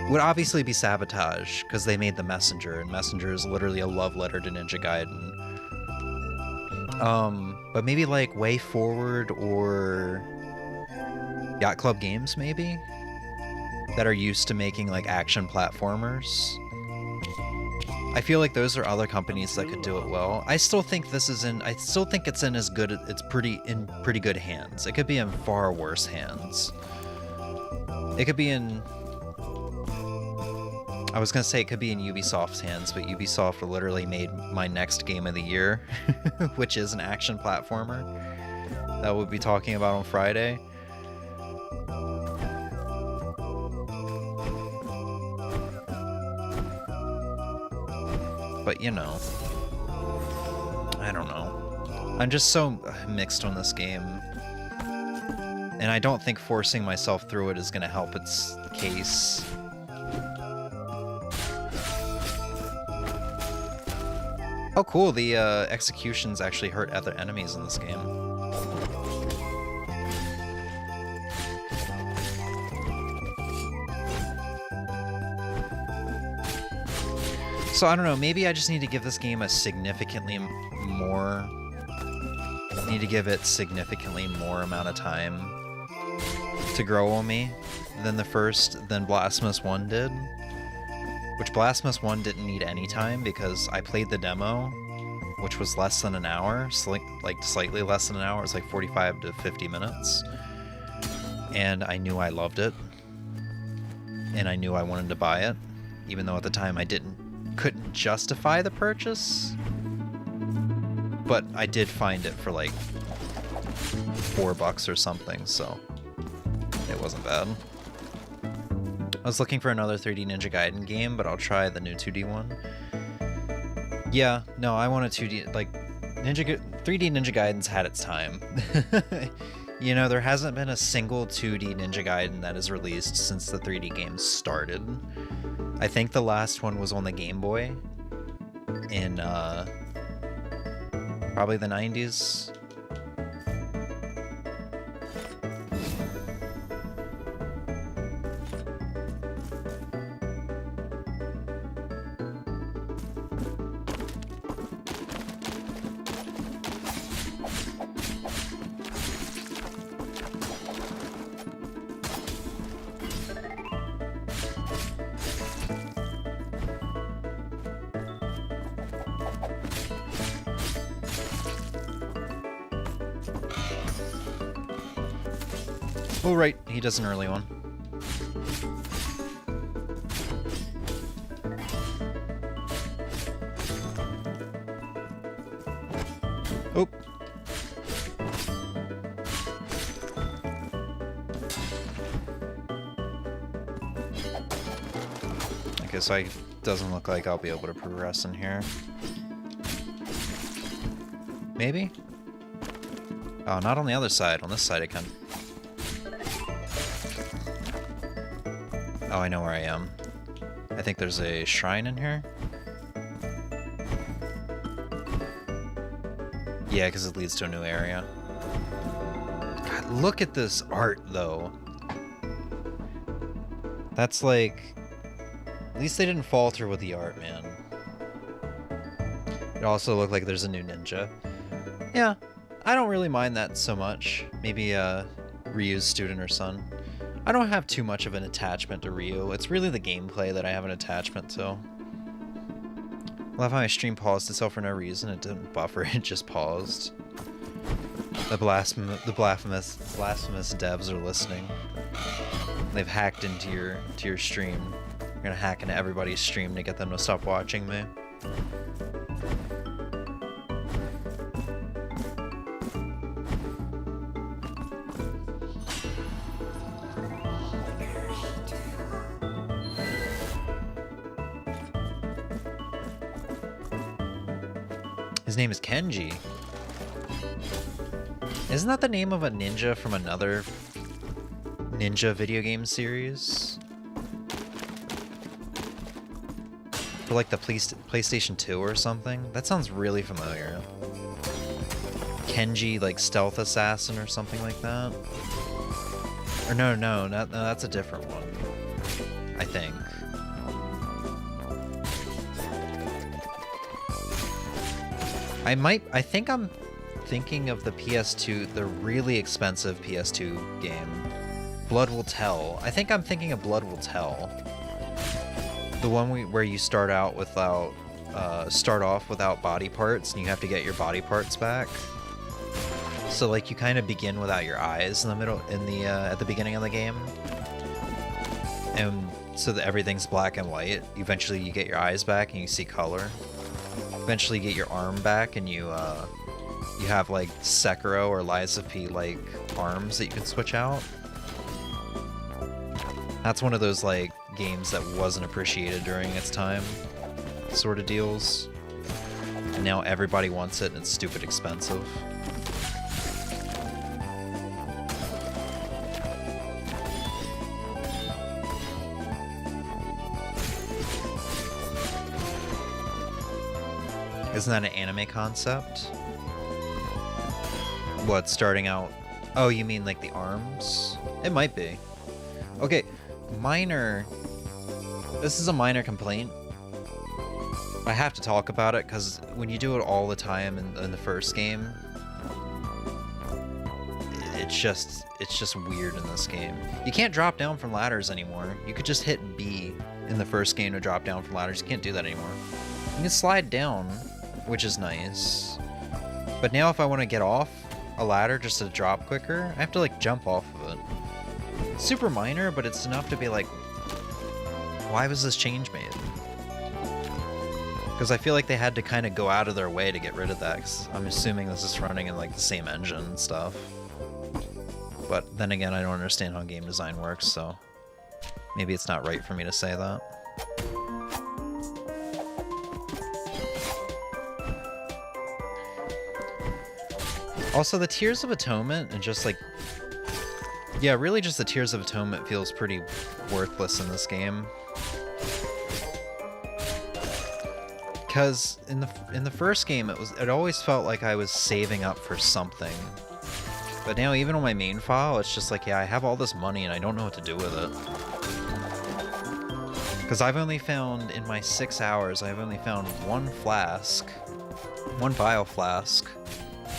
would obviously be Sabotage, because they made the Messenger, and Messenger is literally a love letter to Ninja Gaiden. But maybe like Way Forward or Yacht Club Games, maybe? That are used to making like action platformers. I feel like those are other companies that could do it well. I still think it's in pretty good hands. It could be in far worse hands. It could be in... I was gonna say it could be in Ubisoft's hands, but Ubisoft literally made my next game of the year, which is an action platformer that we'll be talking about on Friday. But you know, I don't know. I'm just so mixed on this game. And I don't think forcing myself through it is gonna help its case. Oh cool, the executions actually hurt other enemies in this game. So I don't know, maybe I just need to give this game a significantly more... need to give it significantly more amount of time to grow on me than Blasphemous 1 did. Which Blasphemous 1 didn't need any time because I played the demo, which was less than an hour, like slightly less than an hour. It was like 45 to 50 minutes. And I knew I loved it. And I knew I wanted to buy it, even though at the time I couldn't justify the purchase. But I did find it for like $4 or something, so it wasn't bad. I was looking for another 3D Ninja Gaiden game, but I'll try the new 2D one. Yeah, no, I want a 2D, like, 3D Ninja Gaiden's had its time. You know, there hasn't been a single 2D Ninja Gaiden that is released since the 3D games started. I think the last one was on the Game Boy in, probably the 90s. Oh, right, he does an early one. Oh. Okay, so it doesn't look like I'll be able to progress in here. Maybe? Oh, not on the other side. On this side I can. Oh, I know where I am. I think there's a shrine in here. Yeah, because it leads to a new area. God, look at this art, though. That's like... At least they didn't falter with the art, man. It also looked like there's a new ninja. Yeah, I don't really mind that so much. Maybe Ryu's student or son. I don't have too much of an attachment to Ryu. It's really the gameplay that I have an attachment to. I love how my stream paused itself for no reason. It didn't buffer, it just paused. The Blasphemous devs are listening. They've hacked into your stream. You're gonna hack into everybody's stream to get them to stop watching me. His name is Kenji. Isn't that the name of a ninja from another ninja video game series? For like the PlayStation 2 or something? That sounds really familiar. Kenji, like Stealth Assassin or something like that? Or no, that's a different one. I think. I think I'm thinking of the PS2, the really expensive PS2 game, Blood Will Tell. I think I'm thinking of Blood Will Tell. The one where you start off without body parts, and you have to get your body parts back. So like you kind of begin without your eyes in the middle, at the beginning of the game, and so that everything's black and white. Eventually, you get your eyes back and you see color. Eventually, you get your arm back, and you have like Sekiro or Lies of P like arms that you can switch out. That's one of those like games that wasn't appreciated during its time, sort of deals. And now everybody wants it, and it's stupid expensive. Isn't that an anime concept? What, starting out? Oh, you mean like the arms? It might be. Okay, this is a minor complaint. I have to talk about it because when you do it all the time in the first game, it's just weird in this game. You can't drop down from ladders anymore. You could just hit B in the first game to drop down from ladders. You can't do that anymore. You can slide down, which is nice. But now if I want to get off a ladder just to drop quicker, I have to like jump off of it. It's super minor, but it's enough to be like, why was this change made? Because I feel like they had to kind of go out of their way to get rid of that, 'cause I'm assuming this is running in like the same engine and stuff. But then again, I don't understand how game design works, so maybe it's not right for me to say that. Also, the Tears of Atonement and just like... Yeah, really just the Tears of Atonement feels pretty worthless in this game. Because in the first game, it always felt like I was saving up for something. But now even on my main file, it's just like, yeah, I have all this money and I don't know what to do with it. Because I've only found, in my 6 hours, I've only found one bile flask.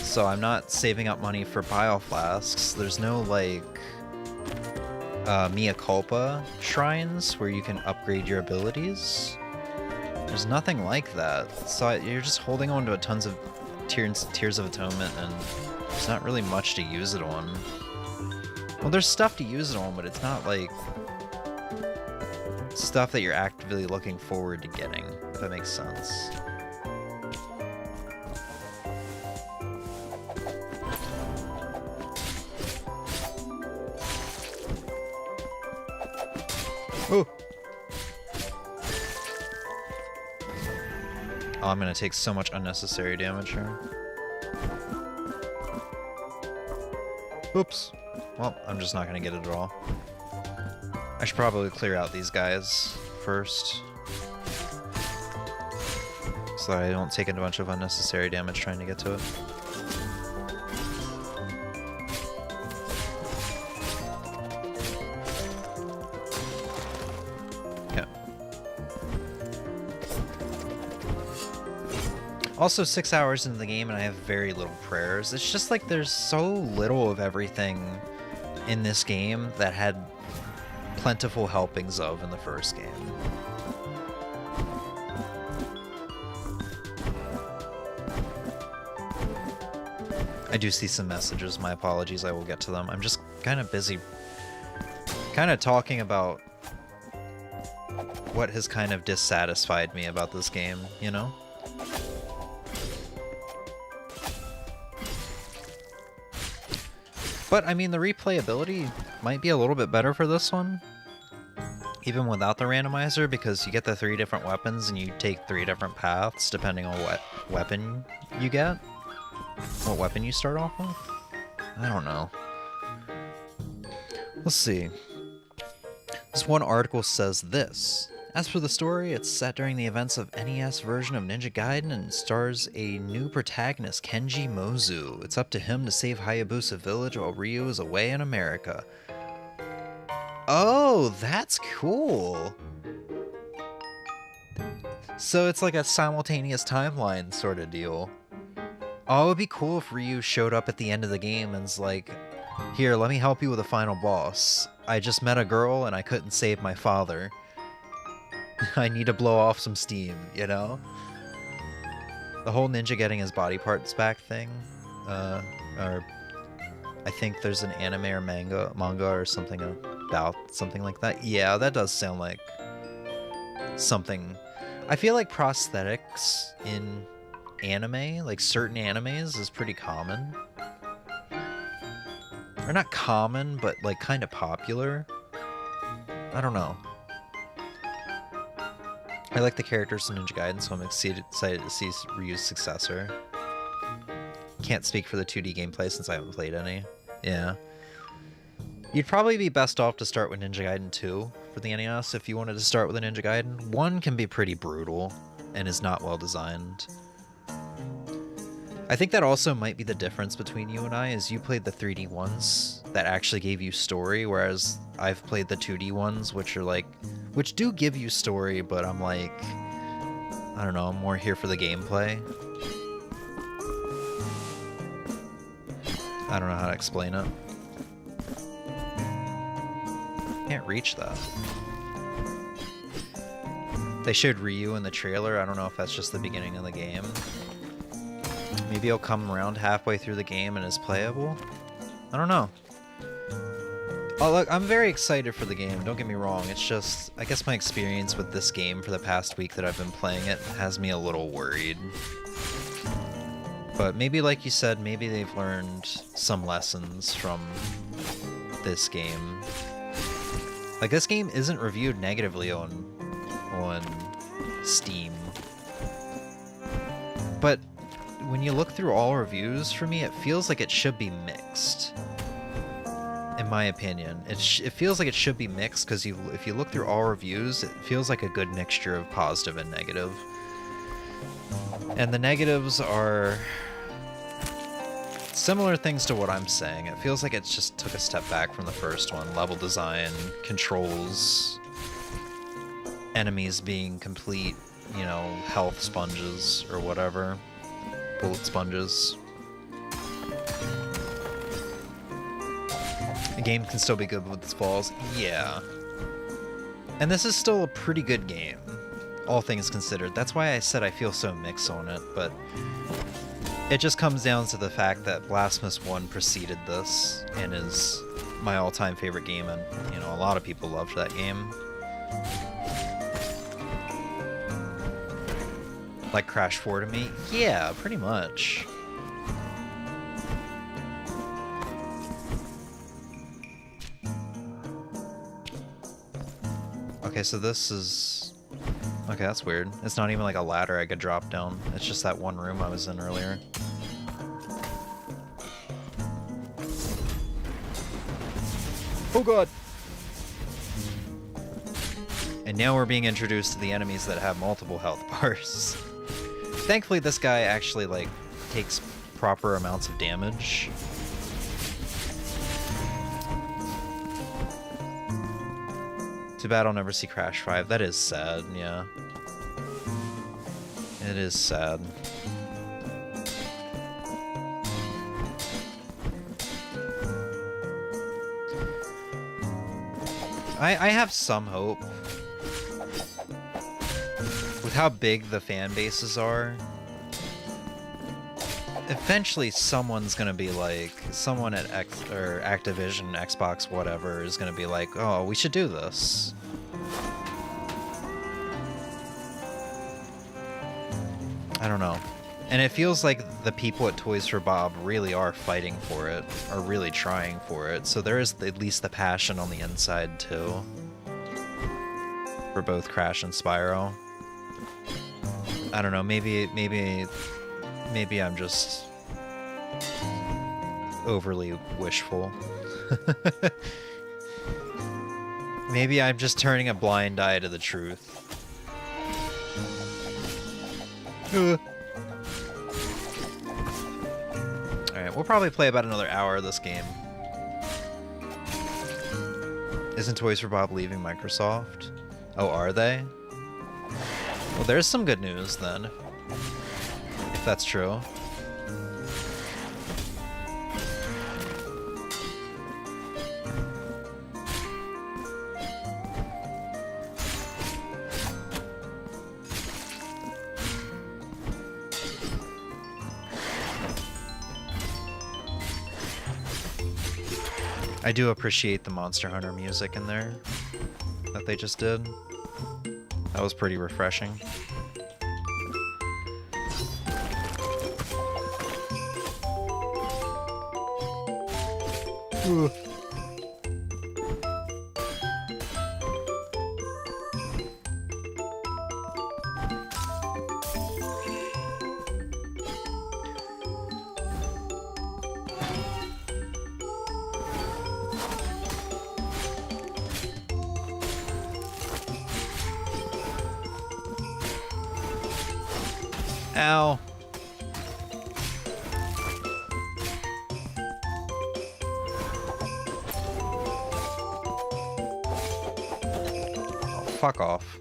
So I'm not saving up money for bile flasks. There's no, like, mea culpa shrines where you can upgrade your abilities. There's nothing like that. So you're just holding on to tons of Tears of Atonement, and there's not really much to use it on. Well, there's stuff to use it on, but it's not, like, stuff that you're actively looking forward to getting, if that makes sense. Oh, I'm gonna take so much unnecessary damage here. Oops. Well, I'm just not gonna get it at all. I should probably clear out these guys first, so that I don't take a bunch of unnecessary damage trying to get to it. Yeah. Also, 6 hours into the game and I have very little prayers. It's just like there's so little of everything in this game that had plentiful helpings of in the first game. I do see some messages. My apologies. I will get to them. I'm just kind of busy kind of talking about what has kind of dissatisfied me about this game, you know? But, I mean, the replayability might be a little bit better for this one, even without the randomizer, because you get the 3 different weapons and you take 3 different paths depending on what weapon you get. What weapon you start off with? I don't know. Let's see. This one article says this. As for the story, it's set during the events of NES version of Ninja Gaiden and stars a new protagonist, Kenji Mozu. It's up to him to save Hayabusa Village while Ryu is away in America. Oh, that's cool. So it's like a simultaneous timeline sort of deal. Oh, it would be cool if Ryu showed up at the end of the game and's like, here, let me help you with the final boss. I just met a girl and I couldn't save my father. I need to blow off some steam, you know? The whole ninja getting his body parts back thing, or I think there's an anime or manga or something about something like that. Yeah, that does sound like something. I feel like prosthetics in anime, like certain animes, is pretty common. Or not common, but like kind of popular. I don't know. I like the characters in Ninja Gaiden, so I'm excited to see Ryu's successor. Can't speak for the 2D gameplay since I haven't played any. Yeah. You'd probably be best off to start with Ninja Gaiden 2 for the NES if you wanted to start with a Ninja Gaiden. 1 can be pretty brutal and is not well designed. I think that also might be the difference between you and I, is you played the 3D ones that actually gave you story, whereas I've played the 2D ones, which are like, which do give you story, but I'm like, I don't know, I'm more here for the gameplay. I don't know how to explain it. Can't reach that. They showed Ryu in the trailer. I don't know if that's just the beginning of the game. Maybe he'll come around halfway through the game and is playable? I don't know. Oh, look, I'm very excited for the game, don't get me wrong. It's just, I guess my experience with this game for the past week that I've been playing it has me a little worried. But maybe, like you said, maybe they've learned some lessons from this game. Like, this game isn't reviewed negatively on Steam. But when you look through all reviews, for me, it feels like it should be mixed. In my opinion, it feels like it should be mixed, because if you look through all reviews, it feels like a good mixture of positive and negative. And the negatives are similar things to what I'm saying. It feels like it just took a step back from the first one. Level design, controls, enemies being complete, you know, health sponges or whatever. Bullet sponges. The game can still be good with its flaws. Yeah. And this is still a pretty good game, all things considered. That's why I said I feel so mixed on it, but it just comes down to the fact that Blasphemous 1 preceded this and is my all-time favorite game, and, you know, a lot of people loved that game. Like Crash 4 to me? Yeah, pretty much. Okay, so this is Okay, that's weird. It's not even like a ladder I could drop down. It's just that one room I was in earlier. Oh god! And now we're being introduced to the enemies that have multiple health bars. Thankfully, this guy actually, like, takes proper amounts of damage. Too bad I'll never see Crash 5. That is sad, yeah. It is sad. I have some hope. With how big the fan bases are, eventually someone's gonna be like, someone at Activision, Xbox, whatever, is gonna be like, oh, we should do this. I don't know. And it feels like the people at Toys for Bob really are fighting for it, are really trying for it, so there is at least the passion on the inside too. For both Crash and Spyro. I don't know, maybe I'm just overly wishful. Maybe I'm just turning a blind eye to the truth. Alright, we'll probably play about another hour of this game. Isn't Toys for Bob leaving Microsoft? Oh, are they? Well, there's some good news then. If that's true. I do appreciate the Monster Hunter music in there that they just did. That was pretty refreshing. Ugh. Ow. Oh, fuck off.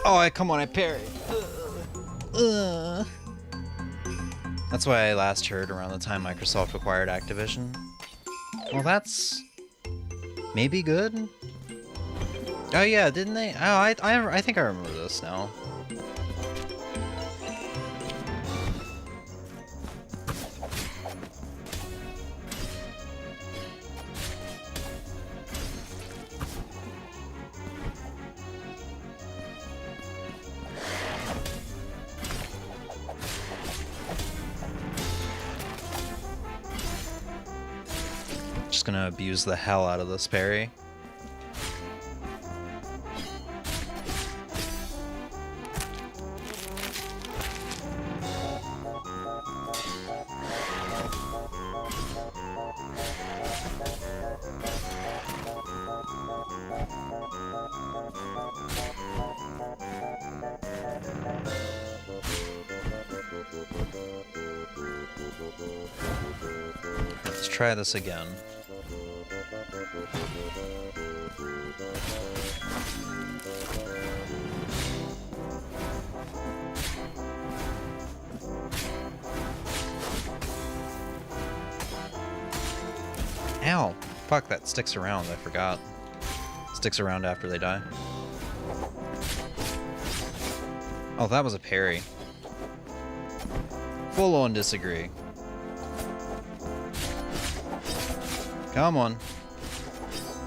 Oh, come on, I parried. That's what I last heard around the time Microsoft acquired Activision. Well, that's maybe good. Oh yeah, didn't they? Oh, I think I remember this now. Just gonna abuse the hell out of this parry. Let's try this again. Ow! Fuck, that sticks around, I forgot. Sticks around after they die. Oh, that was a parry. Full on disagree. Come on.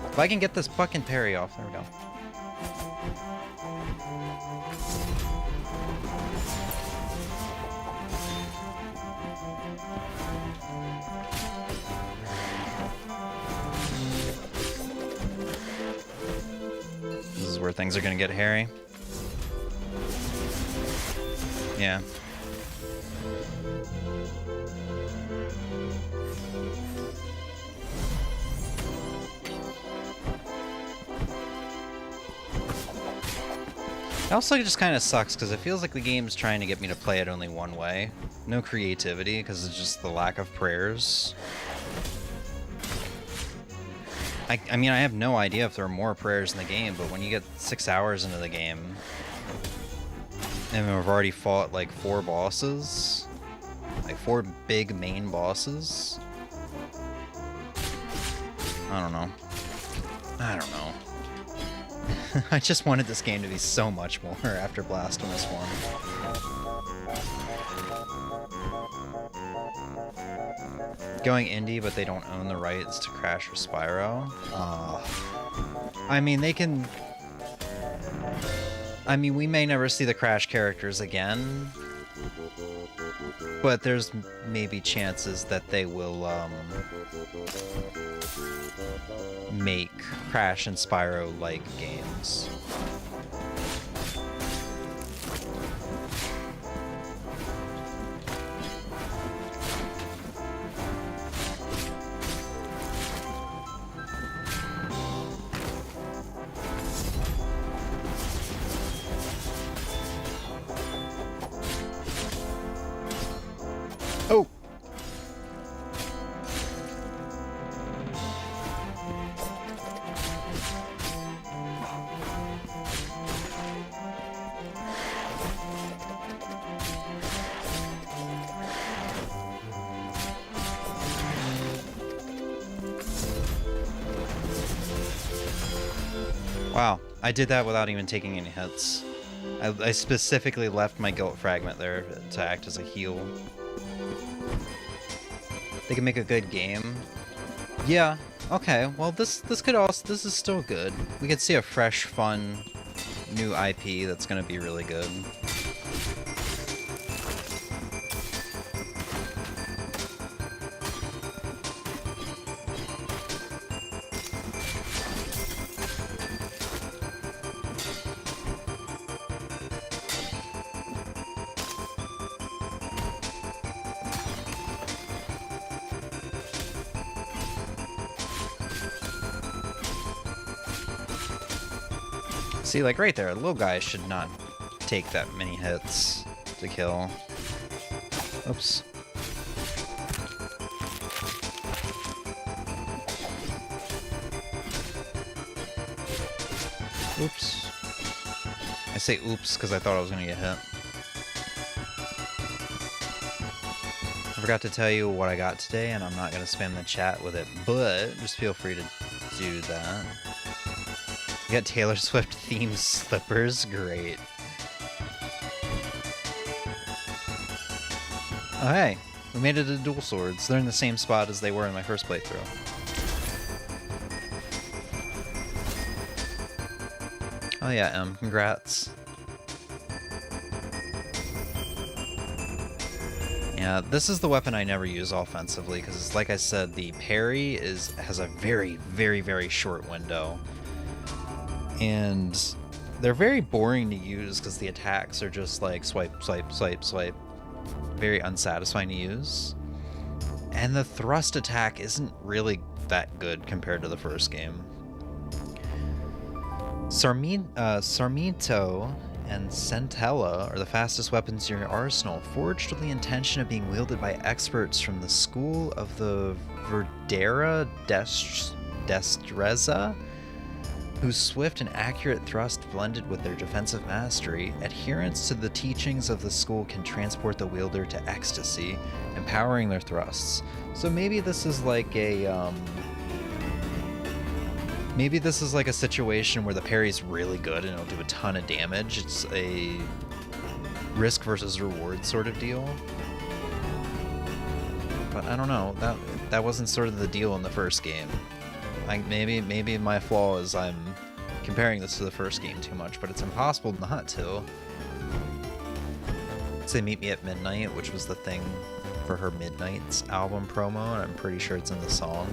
If I can get this fucking parry off, there we go. where things are gonna get hairy. Yeah. It also just kind of sucks because it feels like the game's trying to get me to play it only one way. No creativity because it's just the lack of prayers. I mean, I have no idea if there are more prayers in the game, but when you get 6 hours into the game, and we've already fought like 4 bosses, like 4 big main bosses. I don't know. I just wanted this game to be so much more after Blasphemous 1. Going indie, but they don't own the rights to Crash or Spyro. I mean, they can... I mean, we may never see the Crash characters again, but there's maybe chances that they will make Crash and Spyro-like games. Oh! Wow, I did that without even taking any hits. I specifically left my guilt fragment there to act as a heal. They can make a good game. Yeah, okay, well this is still good. We could see a fresh, fun, new IP that's gonna be really good. See, like right there, the little guy should not take that many hits to kill. Oops. Oops. I say oops because I thought I was going to get hit. I forgot to tell you what I got today, and I'm not going to spam the chat with it, but just feel free to do that. You got Taylor Swift themed slippers? Great. Oh hey, we made it to dual swords. They're in the same spot as they were in my first playthrough. Oh yeah, congrats. Yeah, this is the weapon I never use offensively because, like I said, the parry has a very, very, very short window. And they're very boring to use because the attacks are just like swipe, swipe, swipe, swipe. Very unsatisfying to use. And the thrust attack isn't really that good compared to the first game. Sarmiento and Centella are the fastest weapons in your arsenal, forged with the intention of being wielded by experts from the school of the Verdera Destreza, whose swift and accurate thrust blended with their defensive mastery. Adherence to the teachings of the school can transport the wielder to ecstasy, empowering their thrusts. So maybe this is like a situation where the parry's really good and it'll do a ton of damage. It's a risk versus reward sort of deal. But I don't know, that wasn't sort of the deal in the first game. Maybe my flaw is I'm comparing this to the first game too much, but it's impossible not to. Say Meet Me at Midnight, which was the thing for her Midnight's album promo, and I'm pretty sure it's in the song.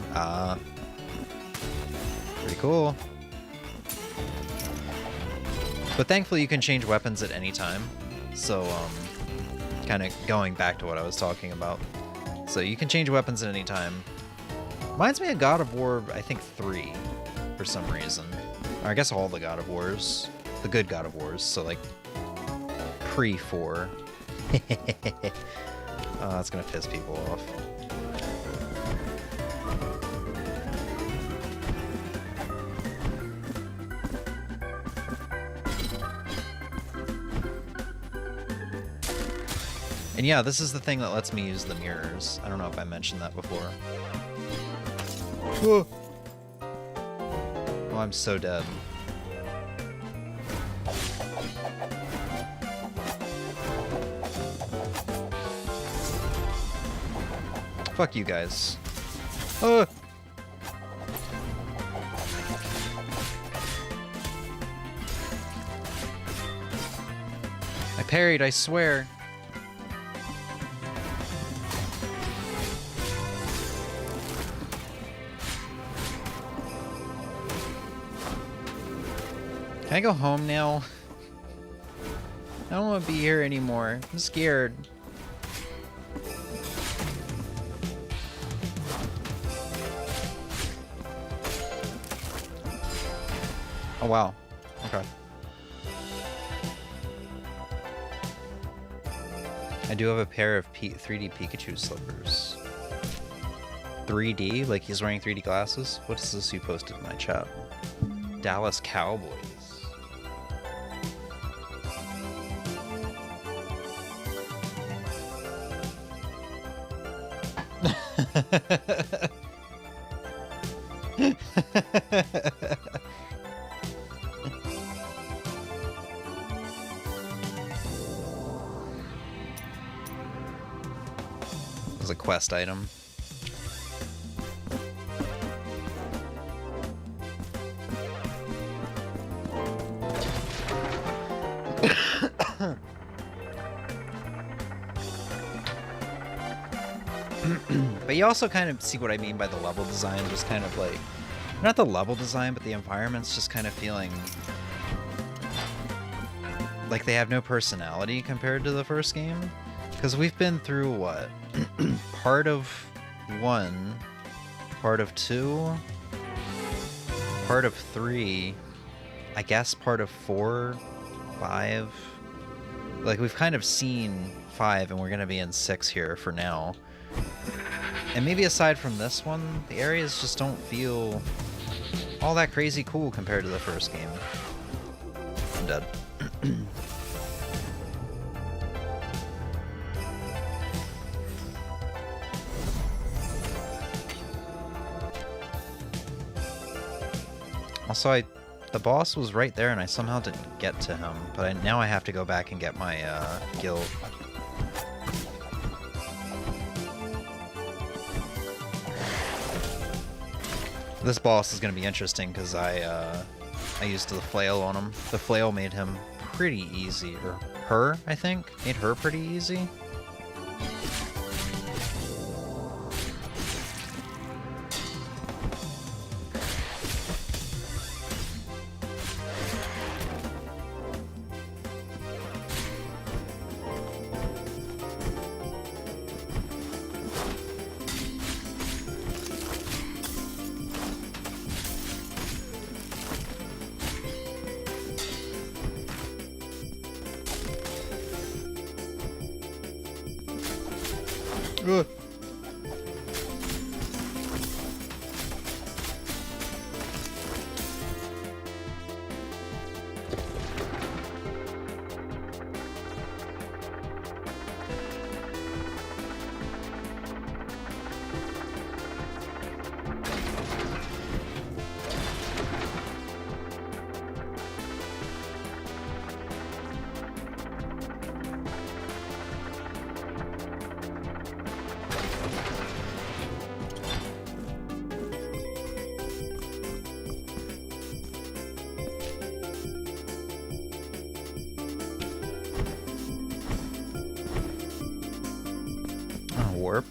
Pretty cool. But thankfully you can change weapons at any time. So, kind of going back to what I was talking about. So you can change weapons at any time. Reminds me of God of War, I think 3, for some reason. Or I guess all the God of Wars. The good God of Wars, so like pre-4. Oh, that's gonna piss people off. And yeah, this is the thing that lets me use the mirrors. I don't know if I mentioned that before. Oh, I'm so dead. Fuck you guys. Oh! I parried, I swear. Can I go home now? I don't want to be here anymore. I'm scared. Oh wow. Okay. I do have a pair of 3D Pikachu slippers. 3D? Like he's wearing 3D glasses? What is this you posted in my chat? Dallas Cowboys. It was a quest item. But you also kind of see what I mean by the level design, just kind of like, not the level design, but the environments just kind of feeling like they have no personality compared to the first game. Because we've been through, what? Part of 1, part of 2, part of 3, I guess part of 4, 5. Like, we've kind of seen 5, and we're going to be in 6 here for now. And maybe aside from this one, the areas just don't feel all that crazy cool compared to the first game. I'm dead. Also, the boss was right there and I somehow didn't get to him, but now I have to go back and get my guild. This boss is going to be interesting because I used the flail on him. The flail made him pretty easy, or her, I think, made her pretty easy. Ugh. Warp.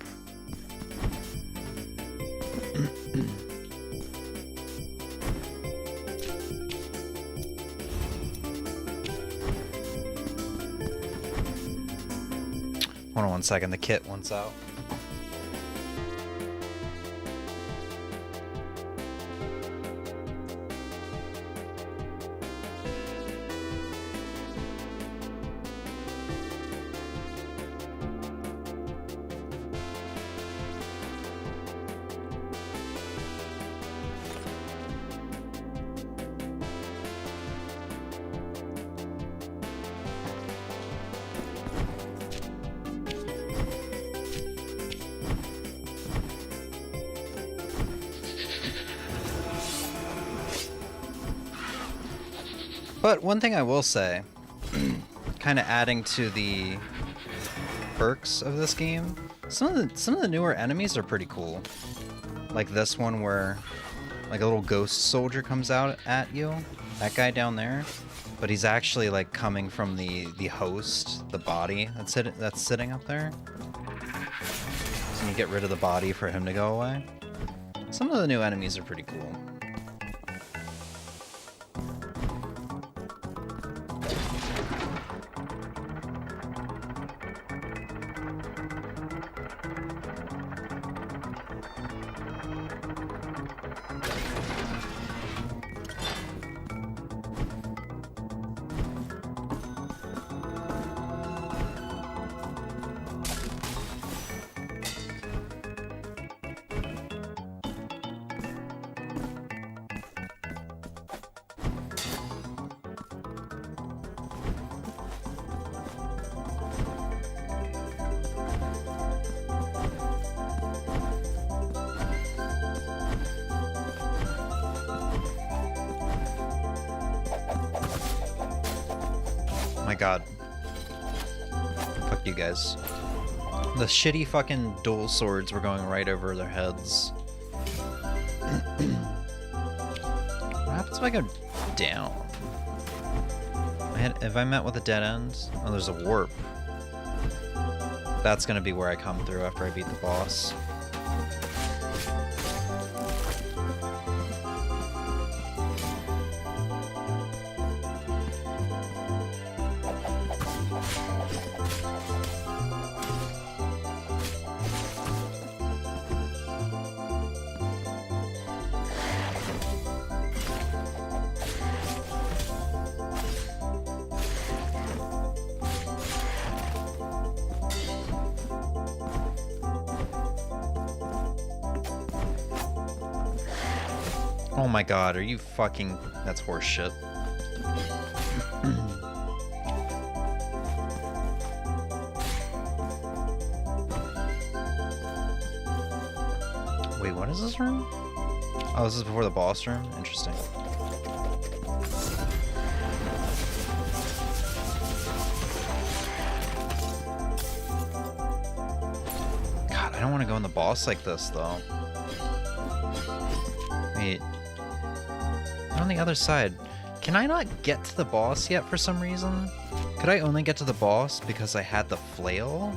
Hold on one second, the kit wants out. But one thing I will say, kind of adding to the perks of this game, some of the newer enemies are pretty cool. Like this one where like a little ghost soldier comes out at you, that guy down there, but he's actually like coming from the host, the body that's sitting up there. So you get rid of the body for him to go away. Some of the new enemies are pretty cool. My god. Fuck you guys. The shitty fucking dual swords were going right over their heads. What happens if I go down? Have I met with a dead end? Oh, there's a warp. That's gonna be where I come through after I beat the boss. Oh my god, are you fucking... That's horse shit. Wait, what is this room? Oh, this is before the boss room? Interesting. God, I don't want to go in the boss like this, though. Wait. On the other side. Can I not get to the boss yet for some reason? Could I only get to the boss because I had the flail?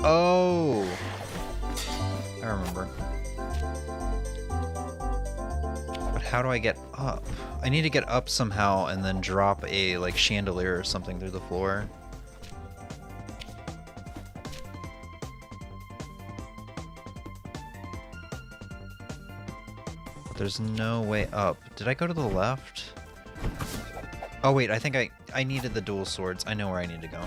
Oh! I remember. But how do I get up? I need to get up somehow and then drop a, like, chandelier or something through the floor. There's no way up. Did I go to the left? Oh wait, I think I needed the dual swords. I know where I need to go.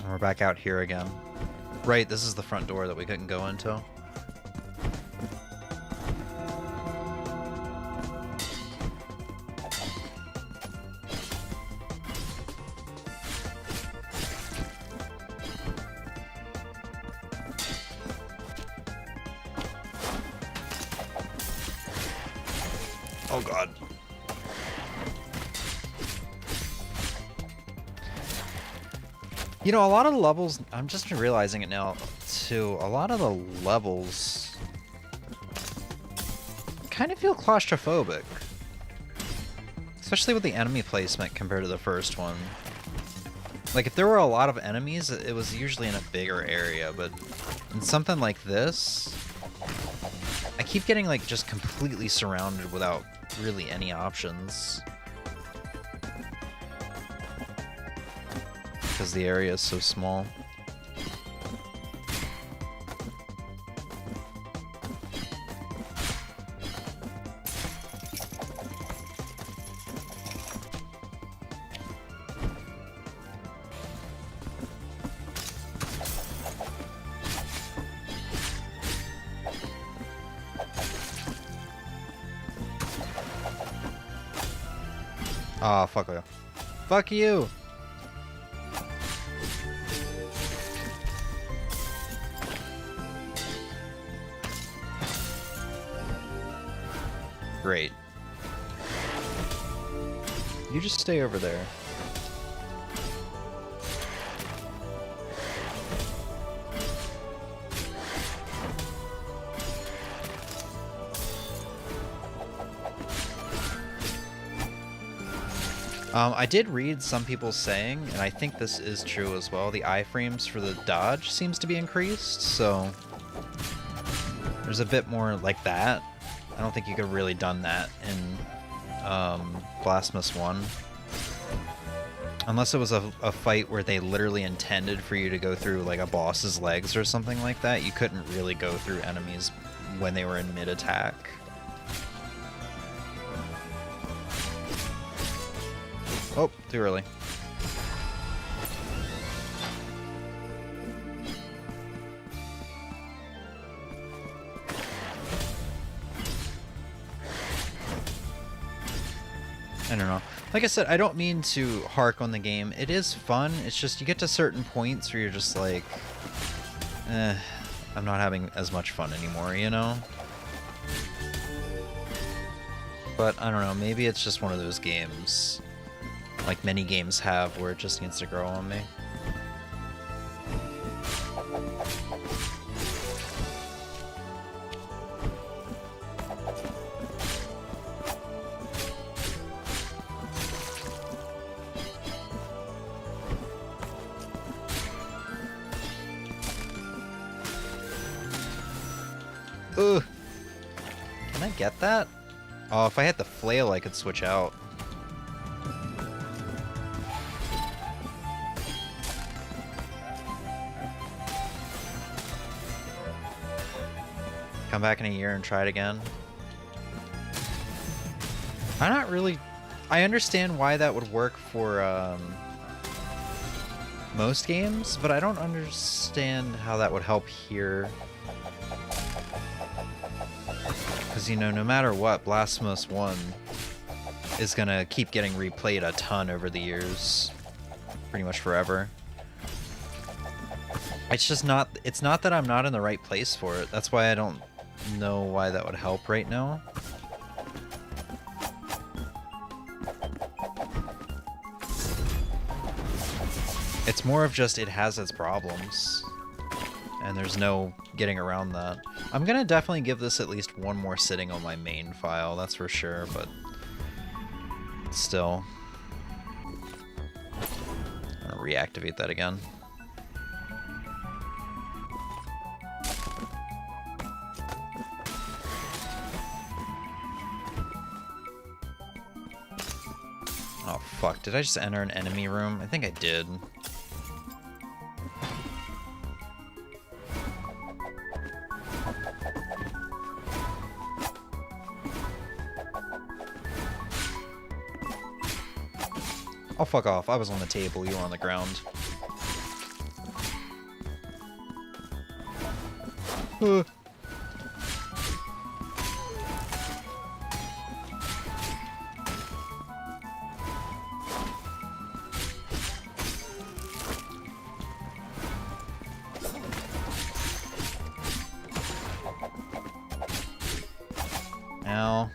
We're back out here again. Right, this is the front door that we couldn't go into. Oh god. You know, a lot of the levels, I'm just realizing it now, too, a lot of the levels kind of feel claustrophobic. Especially with the enemy placement compared to the first one. Like, if there were a lot of enemies, it was usually in a bigger area, but in something like this, I keep getting, like, just completely surrounded without really any options. Because the area is so small. Ah, fuck you. Fuck you! Great. You just stay over there. I did read some people saying, and I think this is true as well, the iframes for the dodge seems to be increased, so there's a bit more like that. I don't think you could have really done that in Blasphemous 1. Unless it was a fight where they literally intended for you to go through like a boss's legs or something like that, you couldn't really go through enemies when they were in mid-attack. Oh, too early. I don't know. Like I said, I don't mean to hark on the game. It is fun. It's just you get to certain points where you're just like, I'm not having as much fun anymore, you know? But I don't know, maybe it's just one of those games, like many games have, where it just needs to grow on me. Ugh. Can I get that? Oh, if I hit the flail, I could switch out. Come back in a year and try it again. I'm not really... I understand why that would work for most games, but I don't understand how that would help here. Because, you know, no matter what, Blasphemous 1 is gonna keep getting replayed a ton over the years. Pretty much forever. It's just not... It's not that I'm not in the right place for it. That's why I don't know why that would help right now. It's more of just it has its problems. And there's no getting around that. I'm gonna definitely give this at least one more sitting on my main file, that's for sure, but still. I'm gonna reactivate that again. Oh fuck, did I just enter an enemy room? I think I did. Oh, fuck off. I was on the table, you were on the ground. Ow.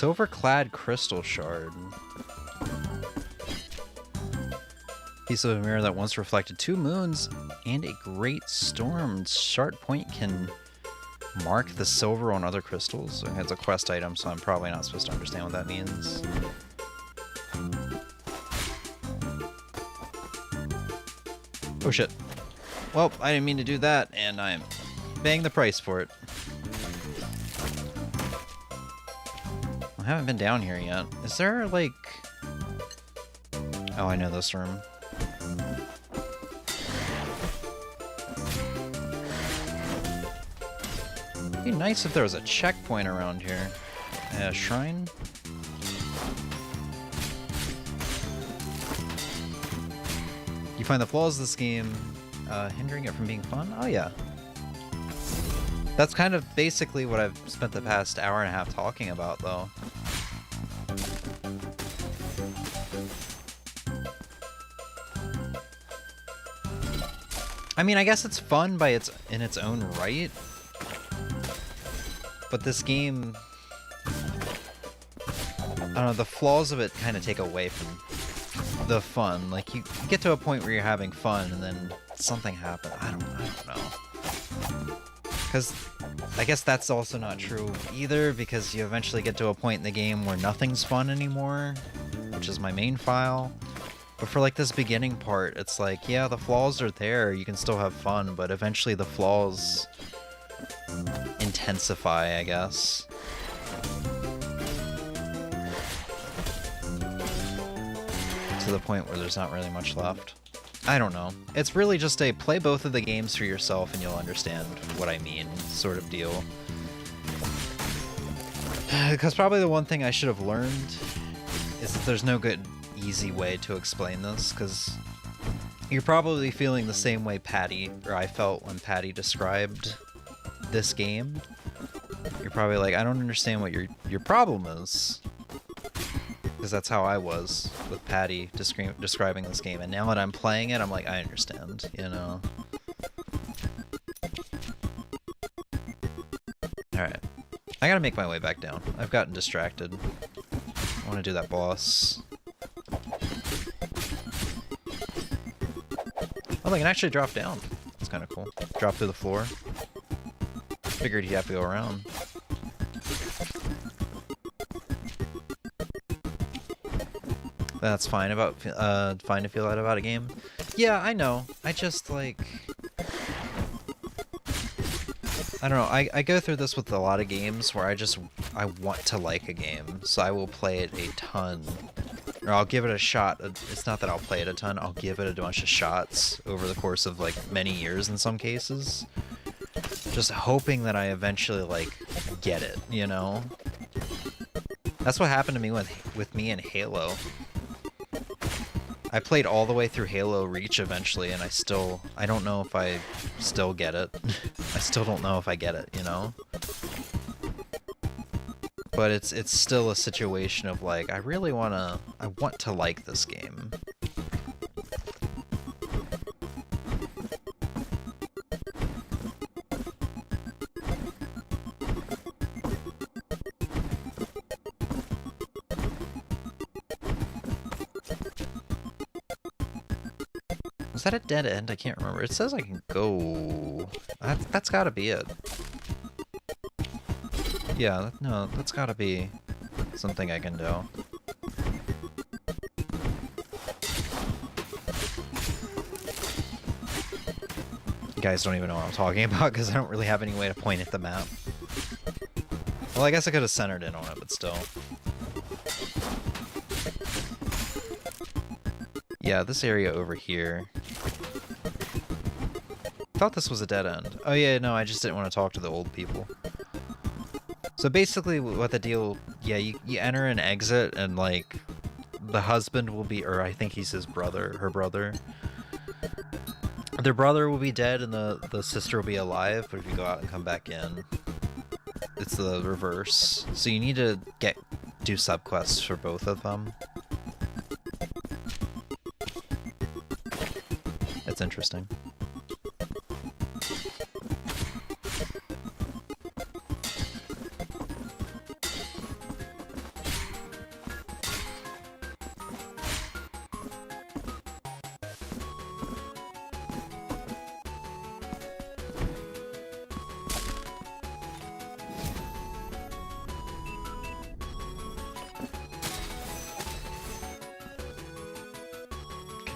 Silver-clad crystal shard. Piece of a mirror that once reflected 2 moons and a great storm. Sharp point can mark the silver on other crystals. Okay, it's a quest item, so I'm probably not supposed to understand what that means. Oh shit. Well, I didn't mean to do that, and I'm paying the price for it. I haven't been down here yet. Is there, like... Oh, I know this room. It'd be nice if there was a checkpoint around here. A shrine? You find the flaws of this game hindering it from being fun? Oh yeah. That's kind of basically what I've spent the past hour and a half talking about, though. I mean, I guess it's fun in its own right, but this game, I don't know, the flaws of it kind of take away from the fun. Like, you get to a point where you're having fun and then something happens. I don't know. Because I guess that's also not true either, because you eventually get to a point in the game where nothing's fun anymore, which is my main file. But for like this beginning part, it's like, yeah, the flaws are there, you can still have fun, but eventually the flaws intensify, I guess. To the point where there's not really much left. I don't know. It's really just a play both of the games for yourself and you'll understand what I mean sort of deal. Because probably the one thing I should have learned is that there's no good easy way to explain this, because you're probably feeling the same way I felt when Patty described this game. You're probably like, I don't understand what your problem is. Because that's how I was with Patty describing this game, and now that I'm playing it, I'm like, I understand, you know? Alright. I gotta make my way back down. I've gotten distracted. I want to do that boss. Oh, they can actually drop down. That's kind of cool. Drop through the floor. Figured he'd have to go around. That's fine fine to feel that about a game. Yeah, I know. I just, like... I don't know. I go through this with a lot of games where I want to like a game, so I will play it a ton. Or I'll give it a shot. It's not that I'll play it a ton, I'll give it a bunch of shots over the course of, like, many years in some cases. Just hoping that I eventually, like, get it, you know? That's what happened to me with me in Halo. I played all the way through Halo Reach eventually, and I don't know if I still get it. I still don't know if I get it, you know? But it's still a situation of like, I want to like this game. Is that a dead end? I can't remember. It says I can go... That's gotta be it. Yeah, no, that's gotta be something I can do. You guys don't even know what I'm talking about because I don't really have any way to point at the map. Well, I guess I could have centered in on it, but still. Yeah, this area over here. I thought this was a dead end. Oh yeah, no, I just didn't want to talk to the old people. So basically what the deal, yeah, you enter and exit, and like, the husband will be, or I think he's his brother, her brother. Their brother will be dead and the sister will be alive, but if you go out and come back in, it's the reverse. So you need to do subquests for both of them. It's interesting.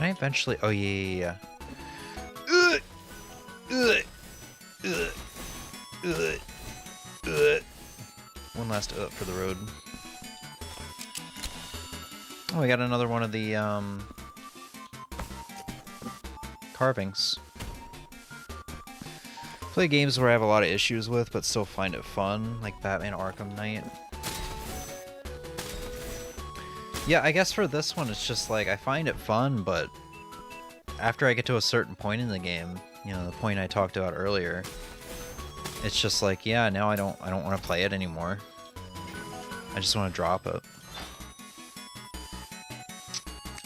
Can I eventually... Oh, yeah. One last for the road. Oh, we got another one of the carvings. Play games where I have a lot of issues with, but still find it fun, like Batman Arkham Knight. Yeah, I guess for this one, it's just like I find it fun, but after I get to a certain point in the game, you know, the point I talked about earlier, it's just like, yeah, now I don't want to play it anymore. I just want to drop it.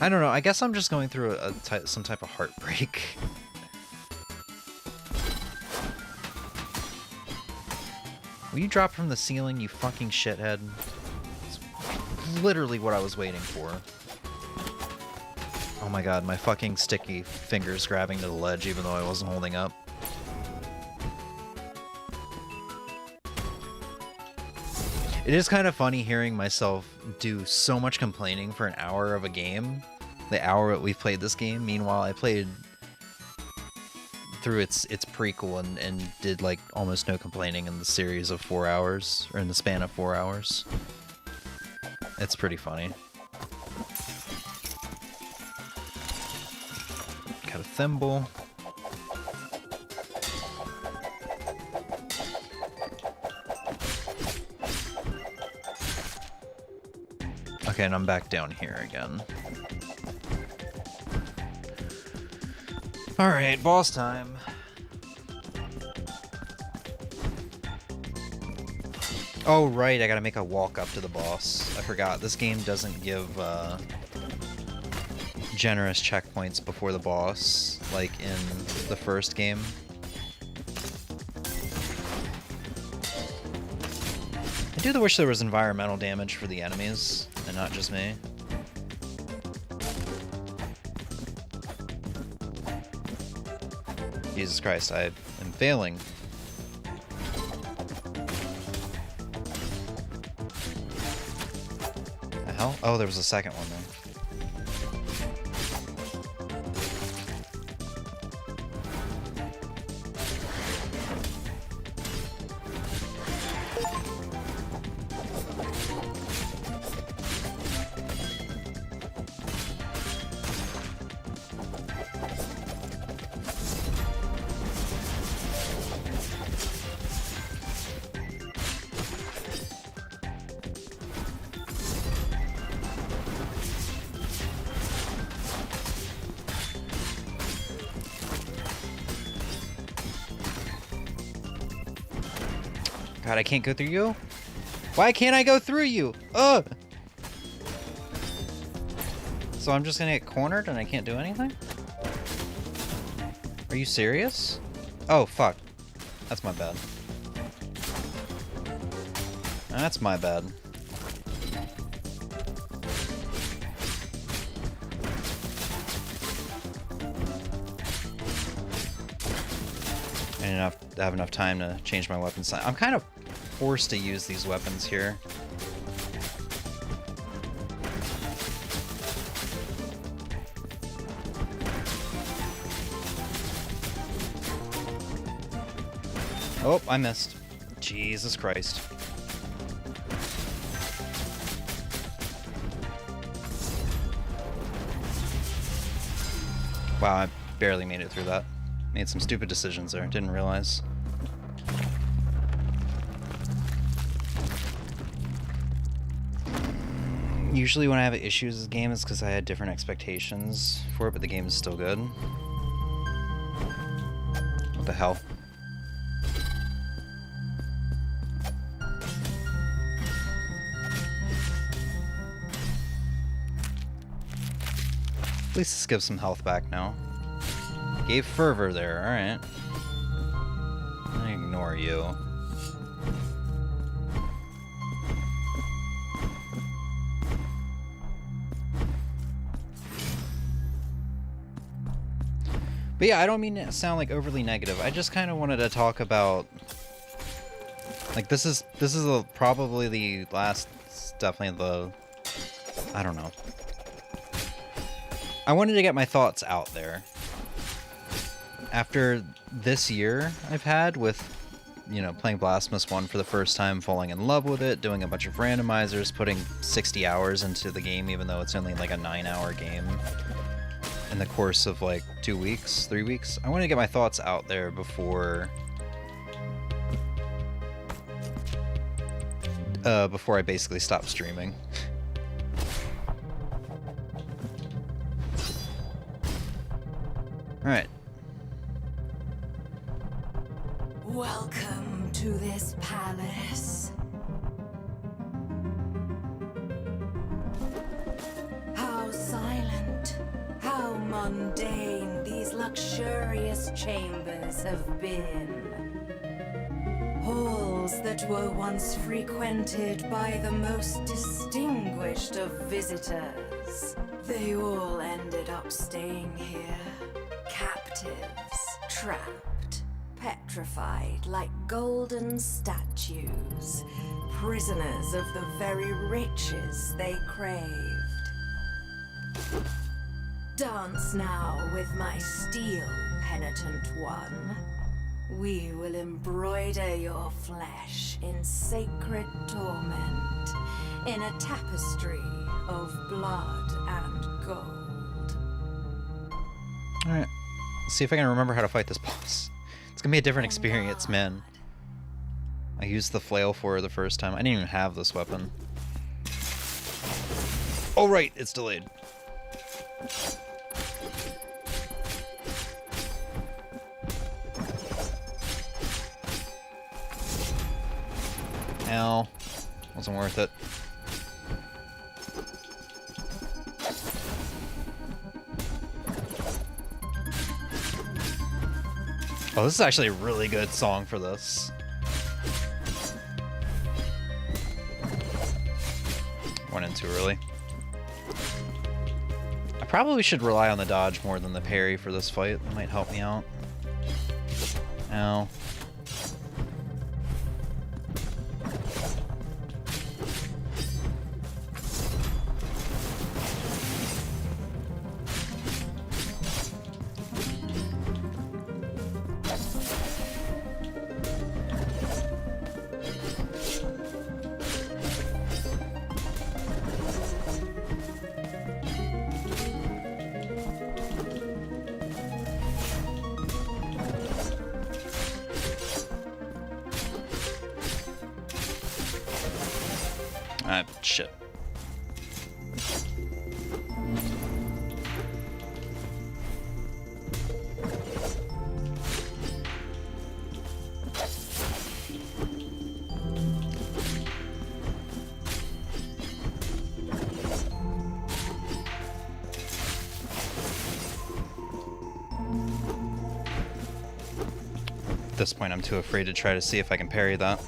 I don't know. I guess I'm just going through some type of heartbreak. Will you drop from the ceiling, you fucking shithead? It's literally what I was waiting for. Oh my god, my fucking sticky fingers grabbing to the ledge even though I wasn't holding up. It is kind of funny hearing myself do so much complaining for an hour of a game. The hour that we've played this game. Meanwhile, I played through its prequel and did like almost no complaining in the series of 4 hours, or in the span of 4 hours. It's pretty funny. Got a thimble. Okay, and I'm back down here again. Alright, boss time. Oh, right, I gotta make a walk up to the boss. I forgot, this game doesn't give generous checkpoints before the boss, like in the first game. I do wish there was environmental damage for the enemies, and not just me. Jesus Christ, I am failing. The hell? Oh, there was a second one there. God, I can't go through you? Why can't I go through you? Ugh! So I'm just gonna get cornered and I can't do anything? Are you serious? Oh, fuck. That's my bad. That's my bad. I didn't have enough time to change my weapon sign. I'm kind of forced to use these weapons here. Oh, I missed. Jesus Christ. Wow, I barely made it through that. Made some stupid decisions there, didn't realize. Usually when I have issues with this game, it's because I had different expectations for it, but the game is still good. What the hell? At least this gives some health back now. Gave fervor there, alright. I ignore you. But yeah, I don't mean to sound like overly negative. I just kind of wanted to talk about, like, this is probably the last, definitely the, I don't know. I wanted to get my thoughts out there. After this year I've had with, you know, playing Blasphemous 1 for the first time, falling in love with it, doing a bunch of randomizers, putting 60 hours into the game even though it's only like a 9-hour game in the course of like 2 weeks, 3 weeks. I wanted to get my thoughts out there before I basically stop streaming. Alright. Welcome to this palace. How silent, how mundane these luxurious chambers have been. Halls that were once frequented by the most distinguished of visitors. They all ended up staying here. Captives, trapped, petrified like golden statues. Prisoners of the very riches they craved. Dance now with my steel, penitent one. We will embroider your flesh in sacred torment, in a tapestry of blood and gold. Alright. Let's see if I can remember how to fight this boss. It's gonna be a different experience, man. I used the flail for her the first time. I didn't even have this weapon. Oh right, it's delayed. Ow. Wasn't worth it. Oh, this is actually a really good song for this. Went in too early. I probably should rely on the dodge more than the parry for this fight. It might help me out. Ow. Shit. At this point, I'm too afraid to try to see if I can parry that.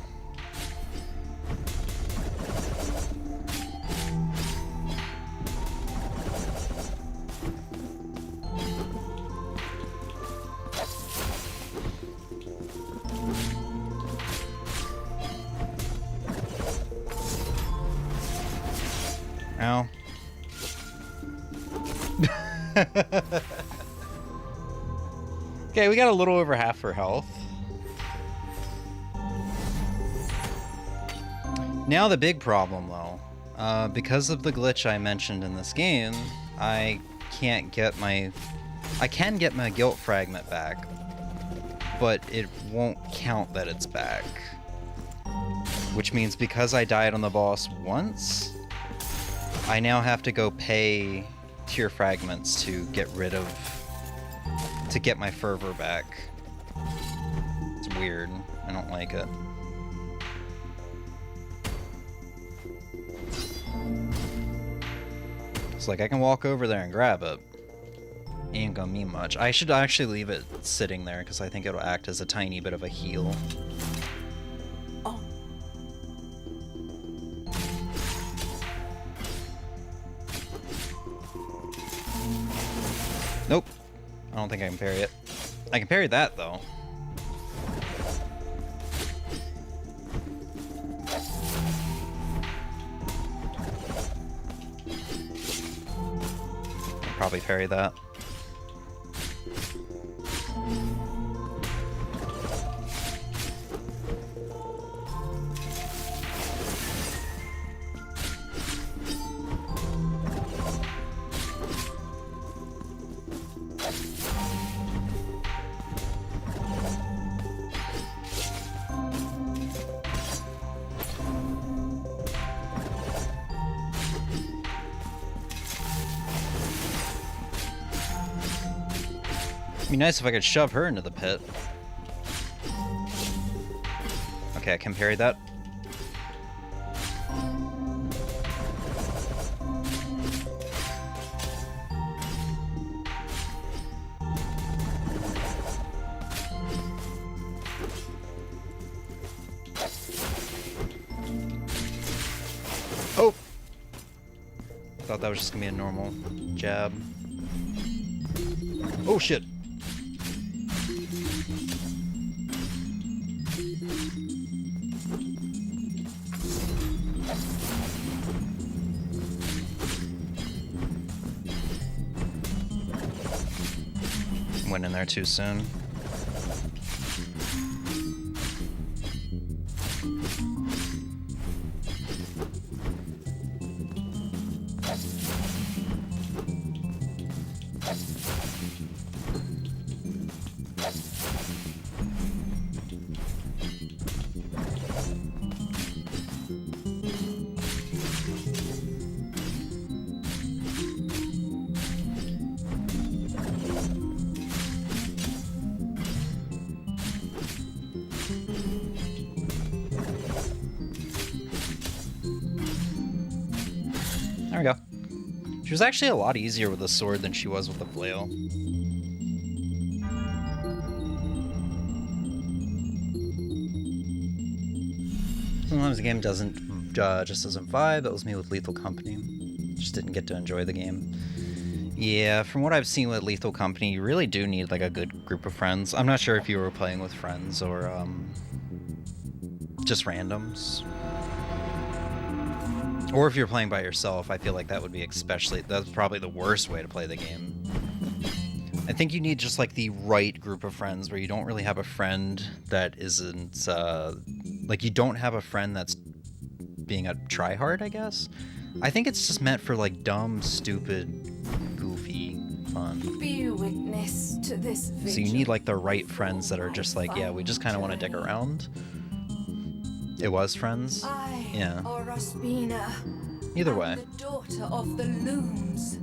Ow. Okay, we got a little over half her health. Now the big problem though, because of the glitch I mentioned in this game, I can get my guilt fragment back, but it won't count that it's back. Which means because I died on the boss once, I now have to go pay tier fragments to get my fervor back. It's weird. I don't like it. It's like I can walk over there and grab it. Ain't gonna mean much. I should actually leave it sitting there because I think it'll act as a tiny bit of a heal. Nope. I don't think I can parry it. I can parry that, though. probably parry that. It'd be nice if I could shove her into the pit. Okay, I can parry that. Oh! I thought that was just gonna be a normal jab. Oh shit! Went in there too soon. There we go. She was actually a lot easier with a sword than she was with a flail. Sometimes the game just doesn't vibe. That was me with Lethal Company. Just didn't get to enjoy the game. Yeah, from what I've seen with Lethal Company, you really do need like a good group of friends. I'm not sure if you were playing with friends or just randoms. Or if you're playing by yourself, I feel like that would be that's probably the worst way to play the game. I think you need just like the right group of friends where you don't really have a friend that isn't, like you don't have a friend that's being a tryhard, I guess. I think it's just meant for like dumb, stupid, goofy fun. Be witness to this So you need like the right friends that are just like, yeah, we just kind of want to dick around. It was friends? Yeah. Either way. The daughter of the looms,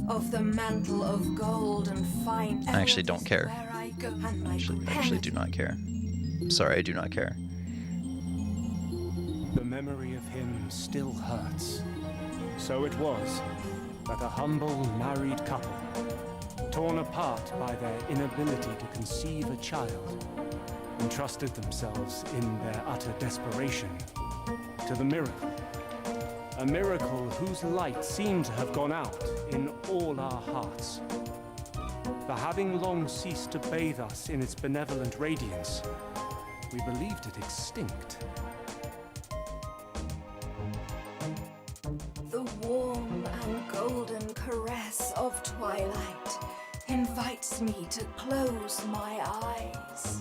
of the mantle of gold and fine. I actually don't care. Actually do not care. Sorry, I do not care. The memory of him still hurts. So it was that a humble married couple, torn apart by their inability to conceive a child, entrusted themselves in their utter desperation to the miracle. A miracle whose light seemed to have gone out in all our hearts. For having long ceased to bathe us in its benevolent radiance, we believed it extinct. The warm and golden caress of twilight invites me to close my eyes.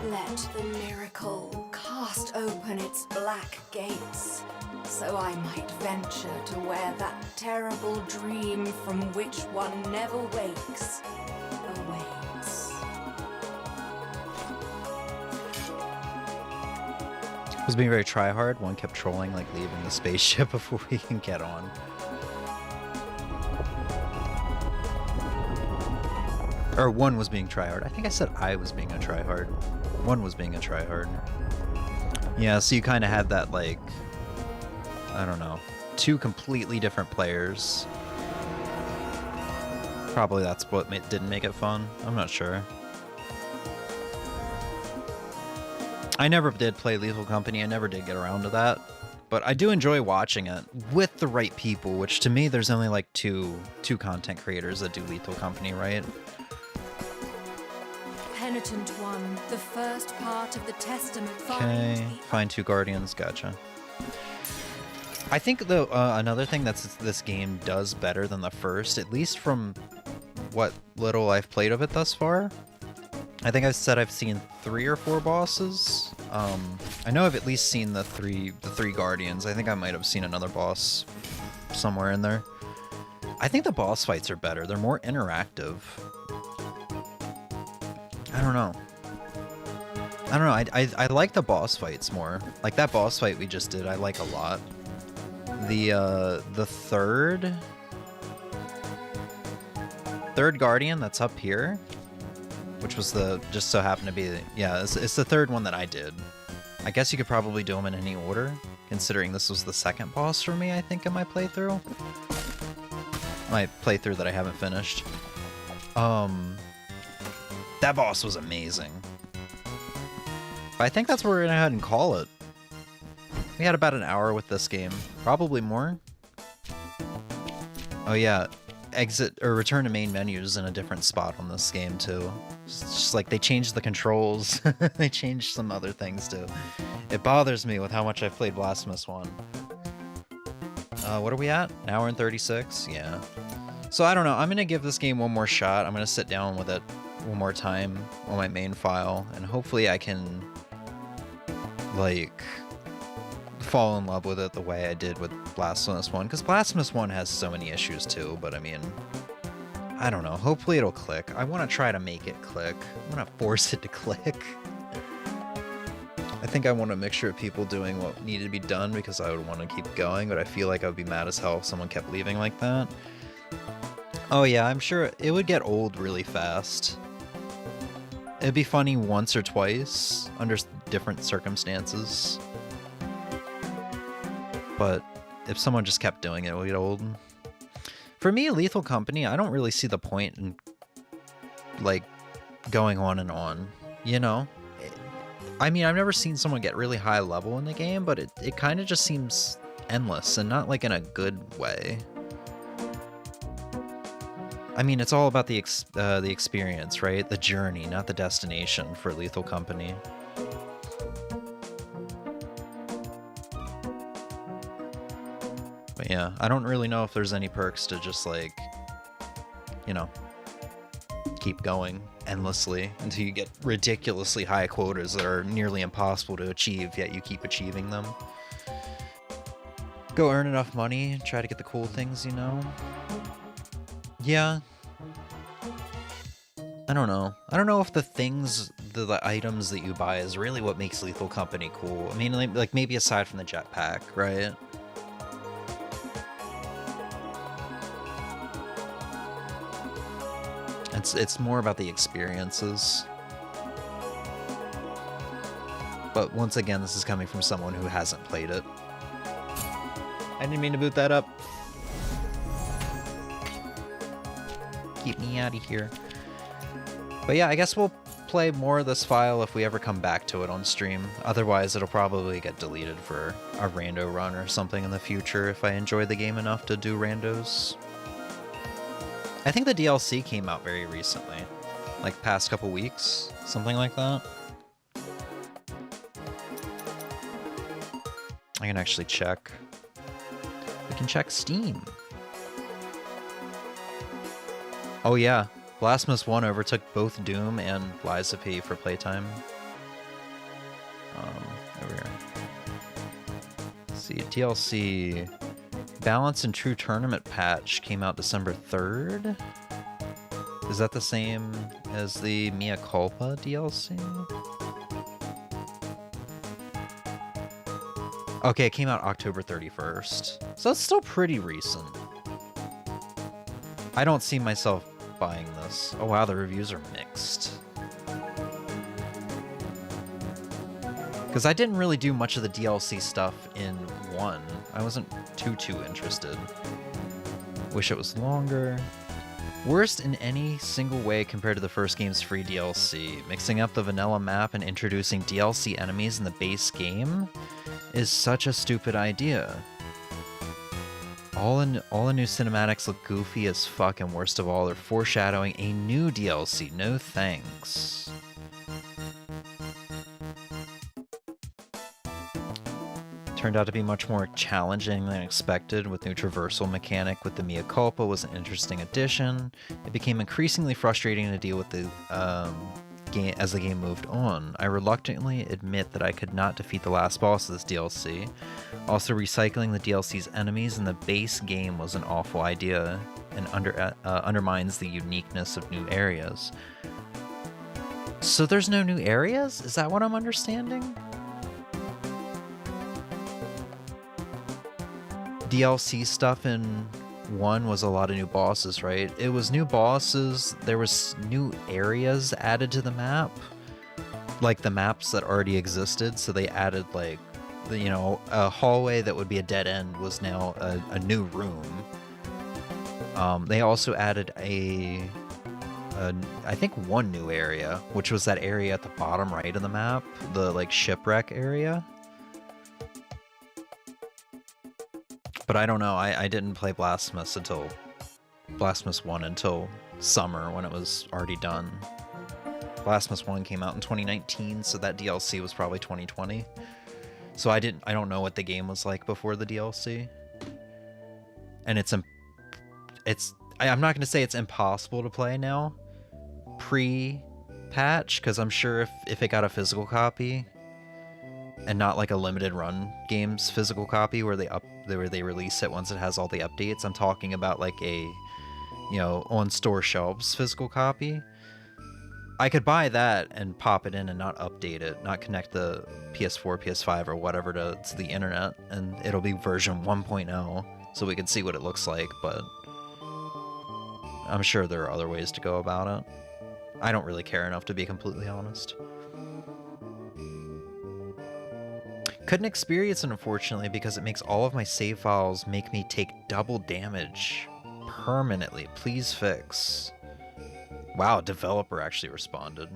Let the miracle cast open its black gates, so I might venture to where that terrible dream from which one never wakes awaits. Was being very tryhard. One kept trolling, like leaving the spaceship before we can get on. Or one was being tryhard. I think I said I was being a tryhard. One was being a tryhard. Yeah, so you kind of had that, like, I don't know, two completely different players. Probably that's what didn't make it fun. I'm not sure. I never did play Lethal Company. I never did get around to that. But I do enjoy watching it with the right people, which to me, there's only like two content creators that do Lethal Company, right? Penitent one, the first part of the testament. Okay, find two guardians, gotcha. I think the another thing this game does better than the first, at least from what little I've played of it thus far. I think I said I've seen 3 or 4 bosses. I know I've at least seen the three guardians. I think I might have seen another boss somewhere in there. I think the boss fights are better. They're more interactive. I don't know. I like the boss fights more. Like that boss fight we just did, I like a lot. The third guardian that's up here, which was just so happened to be, yeah, it's the third one that I did. I guess you could probably do them in any order, considering this was the second boss for me, I think, in my playthrough. My playthrough that I haven't finished. That boss was amazing. But I think that's where we're gonna go ahead and call it. We had about an hour with this game, probably more. Oh yeah, exit or return to main menus in a different spot on this game too. It's just like they changed the controls. They changed some other things too. It bothers me with how much I've played Blasphemous 1. What are we at? An hour and 36? Yeah. So I don't know. I'm gonna give this game one more shot. I'm gonna sit down with it one more time on my main file, and hopefully I can like fall in love with it the way I did with Blasphemous 1, because Blasphemous 1 has so many issues too, but I mean, I don't know, hopefully it'll click. I want to try to make it click. I want to force it to click. I think I want a mixture of people doing what needed to be done because I would want to keep going, but I feel like I would be mad as hell if someone kept leaving like that. Oh yeah, I'm sure it would get old really fast. It'd be funny once or twice under different circumstances. But if someone just kept doing it, it would get old. For me, Lethal Company, I don't really see the point in, like, going on and on, you know? I mean, I've never seen someone get really high level in the game, but it kind of just seems endless, and not, like, in a good way. I mean, it's all about the experience, right? The journey, not the destination for Lethal Company. But yeah, I don't really know if there's any perks to just, like, you know, keep going endlessly until you get ridiculously high quotas that are nearly impossible to achieve, yet you keep achieving them. Go earn enough money, try to get the cool things, you know? Yeah. I don't know. I don't know if the things, the items that you buy is really what makes Lethal Company cool. I mean, like maybe aside from the jetpack, right? It's more about the experiences. But once again, this is coming from someone who hasn't played it. I didn't mean to boot that up. Keep me out of here. But yeah, I guess we'll play more of this file if we ever come back to it on stream. Otherwise, it'll probably get deleted for a rando run or something in the future if I enjoy the game enough to do randos. I think the DLC came out very recently, like past couple weeks, something like that. I can actually check. We can check Steam. Oh yeah, Blasphemous 1 overtook both Doom and Lies of P for playtime. Over here. Let's see, DLC Balance and True Tournament patch came out December 3rd. Is that the same as the Mea Culpa DLC? Okay, it came out October 31st. So it's still pretty recent. I don't see myself buying this. Oh wow, the reviews are mixed. Because I didn't really do much of the DLC stuff in 1. I wasn't too interested. Wish it was longer. Worst in any single way compared to the first game's free DLC. Mixing up the vanilla map and introducing DLC enemies in the base game is such a stupid idea. All the new cinematics look goofy as fuck, and worst of all, they're foreshadowing a new DLC. No thanks. Turned out to be much more challenging than expected, with new traversal mechanic with the Mea Culpa was an interesting addition. It became increasingly frustrating to deal with the game as the game moved on. I reluctantly admit that I could not defeat the last boss of this DLC. Also, recycling the DLC's enemies in the base game was an awful idea and undermines the uniqueness of new areas. So there's no new areas? Is that what I'm understanding? DLC stuff in 1 was a lot of new bosses, right? It was new bosses, there was new areas added to the map, like the maps that already existed, so they added like, you know, a hallway that would be a dead end was now a new room. They also added I think one new area, which was that area at the bottom right of the map, the like shipwreck area. But I don't know, I didn't play Blasphemous 1 until summer when it was already done. Blasphemous 1 came out in 2019, so that DLC was probably 2020. So I don't know what the game was like before the DLC. And I'm not going to say it's impossible to play now, pre-patch, because I'm sure if it got a physical copy, and not like a limited run game's physical copy where they release it once it has all the updates. I'm talking about like a, you know, on store shelves physical copy. I could buy that and pop it in and not update it, not connect the PS4, PS5 or whatever to the internet, and it'll be version 1.0 so we can see what it looks like, but I'm sure there are other ways to go about it. I don't really care enough, to be completely honest. Couldn't experience it, unfortunately, because it makes all of my save files make me take double damage permanently. Please fix. Wow, developer actually responded.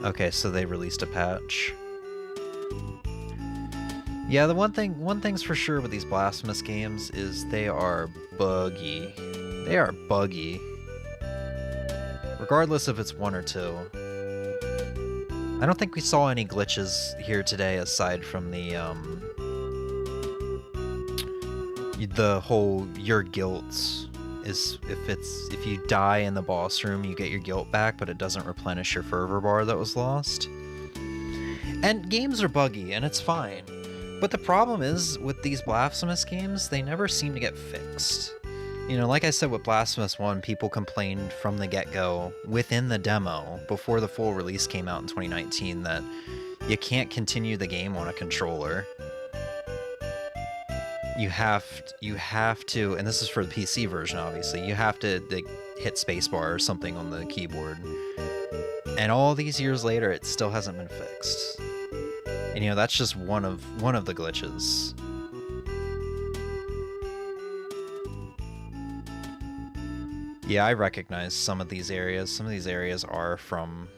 Okay, so they released a patch. Yeah, the one thing's for sure with these Blasphemous games is they are buggy. They are buggy. Regardless if it's 1 or 2. I don't think we saw any glitches here today aside from the whole your guilt is if you die in the boss room you get your guilt back, but it doesn't replenish your fervor bar that was lost. And games are buggy and it's fine. But the problem is with these Blasphemous games, they never seem to get fixed. You know, like I said with Blasphemous 1, people complained from the get-go, within the demo, before the full release came out in 2019, that you can't continue the game on a controller. You have to, and this is for the PC version, obviously, you have to hit spacebar or something on the keyboard. And all these years later, it still hasn't been fixed. And you know, that's just one of the glitches. Yeah, I recognize some of these areas. Some of these areas are from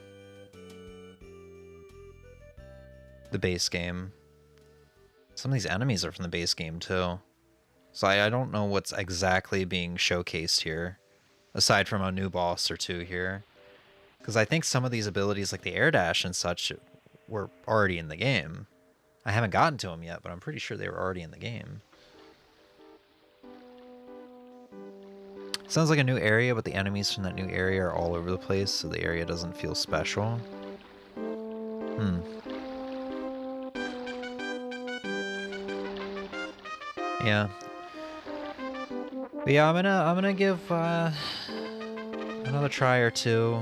the base game. Some of these enemies are from the base game too. So I don't know what's exactly being showcased here, aside from a new boss or two here. Because I think some of these abilities, like the air dash and such, were already in the game. I haven't gotten to them yet, but I'm pretty sure they were already in the game. Sounds like a new area, but the enemies from that new area are all over the place, so the area doesn't feel special. Yeah. But yeah, I'm gonna give another try or 2,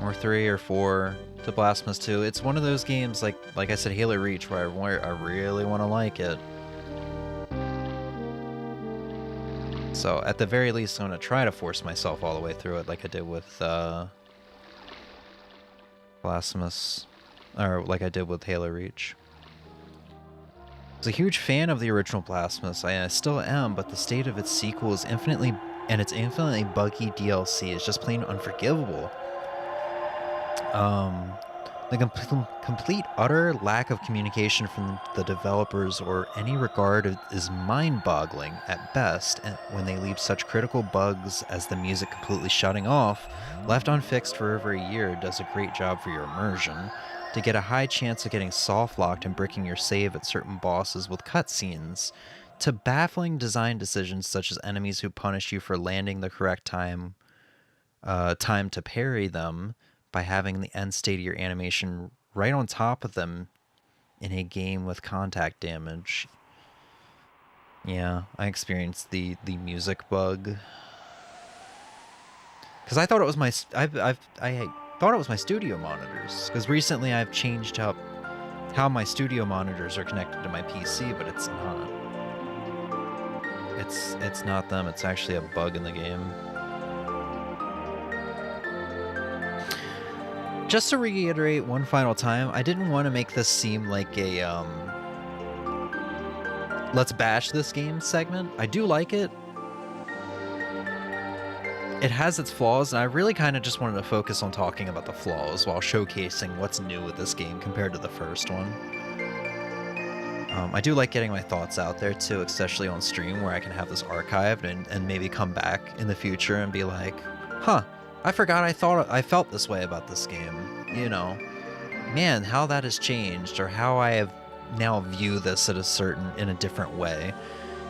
or 3 or 4 to Blasphemous 2. It's one of those games like I said, Halo Reach, where I really want to like it. So at the very least, I'm going to try to force myself all the way through it like I did with Blasphemous, or like I did with Halo Reach. I was a huge fan of the original Blasphemous, I still am, but the state of its sequel is infinitely buggy DLC is just plain unforgivable. The complete utter lack of communication from the developers or any regard is mind-boggling at best when they leave such critical bugs as the music completely shutting off. Left unfixed for over a year does a great job for your immersion. To get a high chance of getting soft-locked and bricking your save at certain bosses with cutscenes, to baffling design decisions such as enemies who punish you for landing the correct time to parry them, by having the end state of your animation right on top of them in a game with contact damage. Yeah, I experienced the music bug. Because I thought it was my... I thought it was my studio monitors. Because recently I've changed up how my studio monitors are connected to my PC, but it's not. It's not them. It's actually a bug in the game. Just to reiterate one final time, I didn't want to make this seem like a, let's bash this game segment. I do like it. It has its flaws, and I really kind of just wanted to focus on talking about the flaws while showcasing what's new with this game compared to the first one. I do like getting my thoughts out there too, especially on stream where I can have this archived and maybe come back in the future and be like, huh, I forgot I felt this way about this game. You know, man, how that has changed, or how I have now view this in a different way.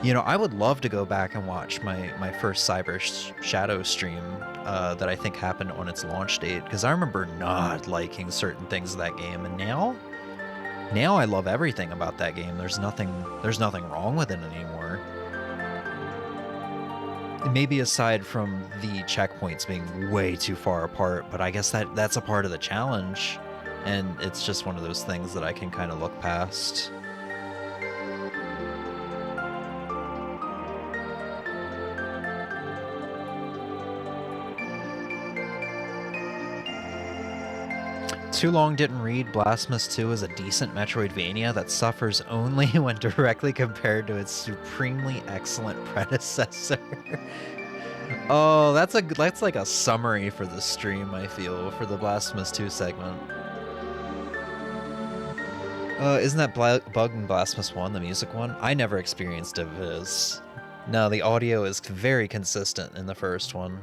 You know, I would love to go back and watch my first Cyber Shadow stream that I think happened on its launch date, because I remember not liking certain things of that game, and now I love everything about that game. There's nothing wrong with it anymore. Maybe aside from the checkpoints being way too far apart, but I guess that's a part of the challenge, and it's just one of those things that I can kind of look past. Too long didn't read. Blasphemous 2 is a decent Metroidvania that suffers only when directly compared to its supremely excellent predecessor. Oh, that's like a summary for the stream, I feel, for the Blasphemous 2 segment. Isn't that bug in Blasphemous 1, the music one? I never experienced it if it is. No, the audio is very consistent in the first one.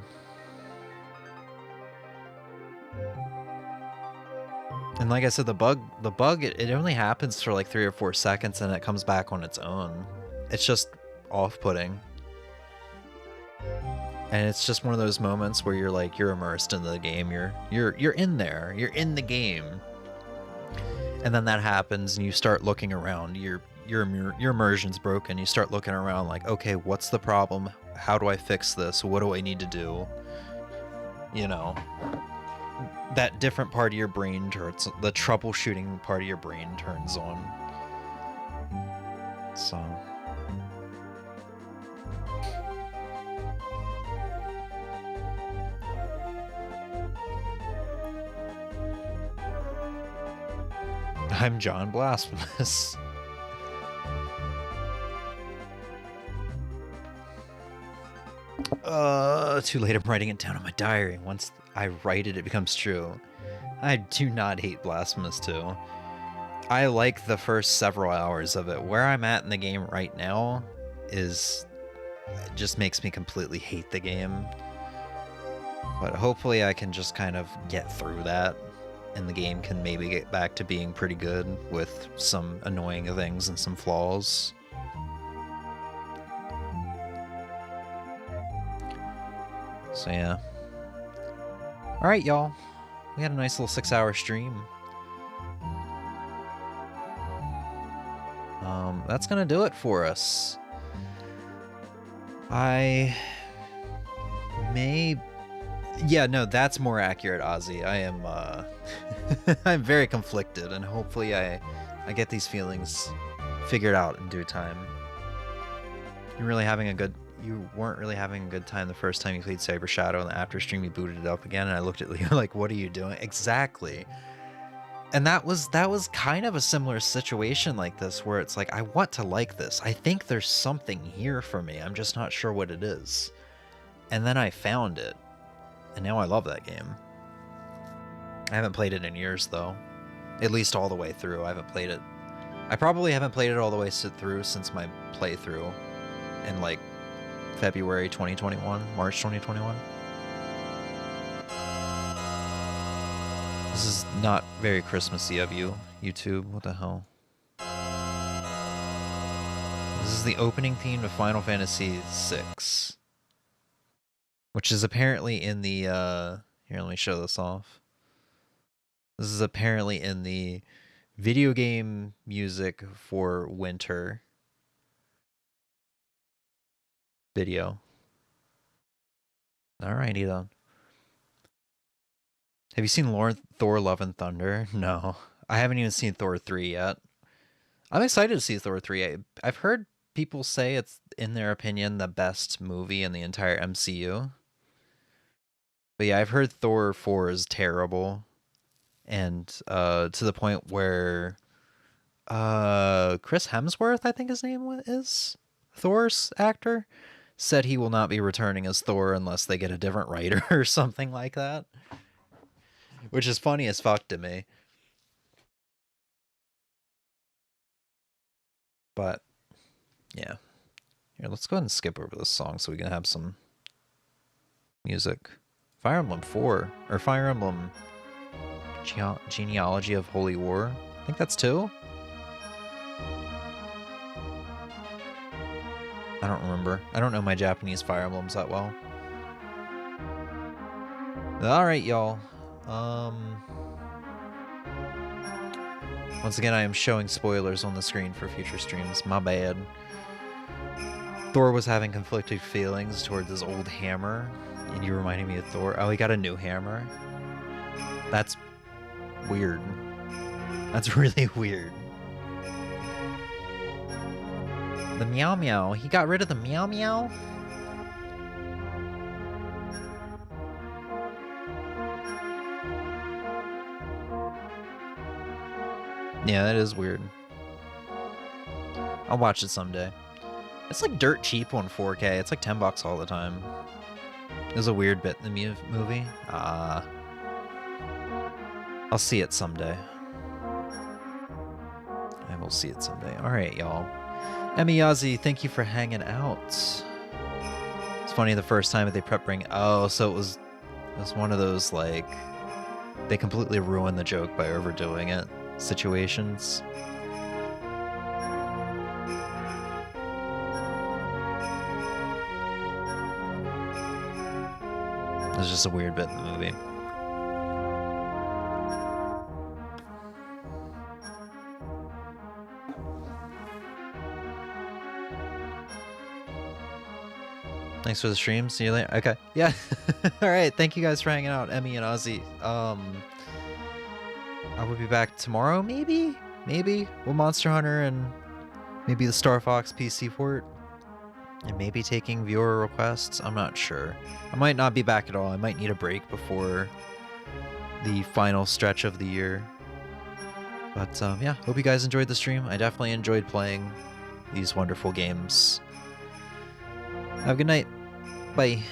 And like I said, the bug, it only happens for like 3 or 4 seconds and it comes back on its own. It's just off-putting. And it's just one of those moments where you're like, you're immersed in the game. You're in there. You're in the game. And then that happens and you start looking around. Your immersion's broken. You start looking around like, okay, what's the problem? How do I fix this? What do I need to do? You know, that different part of your brain turns, the troubleshooting part of your brain turns on. So. I'm John Blasphemous. Too late, I'm writing it down in my diary. Once I write it, it becomes true. I do not hate Blasphemous 2. I like the first several hours of it. Where I'm at in the game right now is... it just makes me completely hate the game. But hopefully I can just kind of get through that, and the game can maybe get back to being pretty good with some annoying things and some flaws. So yeah. Alright, y'all. We had a nice little 6-hour stream. That's gonna do it for us. I may... yeah, no, that's more accurate, Ozzy. I am, I'm very conflicted, and hopefully I get these feelings figured out in due time. You weren't really having a good time the first time you played Cyber Shadow, and after stream you booted it up again, and I looked at you like, what are you doing? Exactly. And that was kind of a similar situation like this, where it's like, I want to like this. I think there's something here for me. I'm just not sure what it is. And then I found it. And now I love that game. I haven't played it in years, though. At least all the way through. I haven't played it. I probably haven't played it all the way through since my playthrough in like February 2021, March 2021. This is not very Christmassy of you, YouTube. What the hell? This is the opening theme to Final Fantasy VI. Which is apparently in the, here, let me show this off. This is apparently in the video game music for winter video. Alrighty then. Have you seen Thor Love and Thunder? No. I haven't even seen Thor 3 yet. I'm excited to see Thor 3. I've heard people say it's, in their opinion, the best movie in the entire MCU. But yeah, I've heard Thor 4 is terrible. And to the point where Chris Hemsworth, I think his name is, Thor's actor, said he will not be returning as Thor unless they get a different writer or something like that. Which is funny as fuck to me. But, yeah. Here, let's go ahead and skip over this song so we can have some music. Fire Emblem 4, or Fire Emblem Genealogy of Holy War. I think that's 2? I don't remember. I don't know my Japanese Fire Emblems that well. Alright, y'all. Once again, I am showing spoilers on the screen for future streams. My bad. Thor was having conflicted feelings towards his old hammer, and you reminded me of Thor. Oh, he got a new hammer? That's weird. That's really weird. The meow meow. He got rid of the meow meow? Yeah, that is weird. I'll watch it someday. It's like dirt cheap on 4K. It's like $10 all the time. There's a weird bit in the movie. I'll see it someday. I will see it someday. Alright, y'all. Emiyazi, thank you for hanging out. It's funny, the first time they prep bring... Oh, so it was one of those, like... They completely ruined the joke by overdoing it situations. It's just a weird bit in the movie. Thanks for the stream. See you later. Okay. Yeah. All right. Thank you guys for hanging out, Emmy and Ozzy. I will be back tomorrow, maybe? Maybe with Monster Hunter and maybe the Star Fox PC port. And maybe taking viewer requests. I'm not sure. I might not be back at all. I might need a break before the final stretch of the year. But yeah, hope you guys enjoyed the stream. I definitely enjoyed playing these wonderful games. Have a good night. Bye.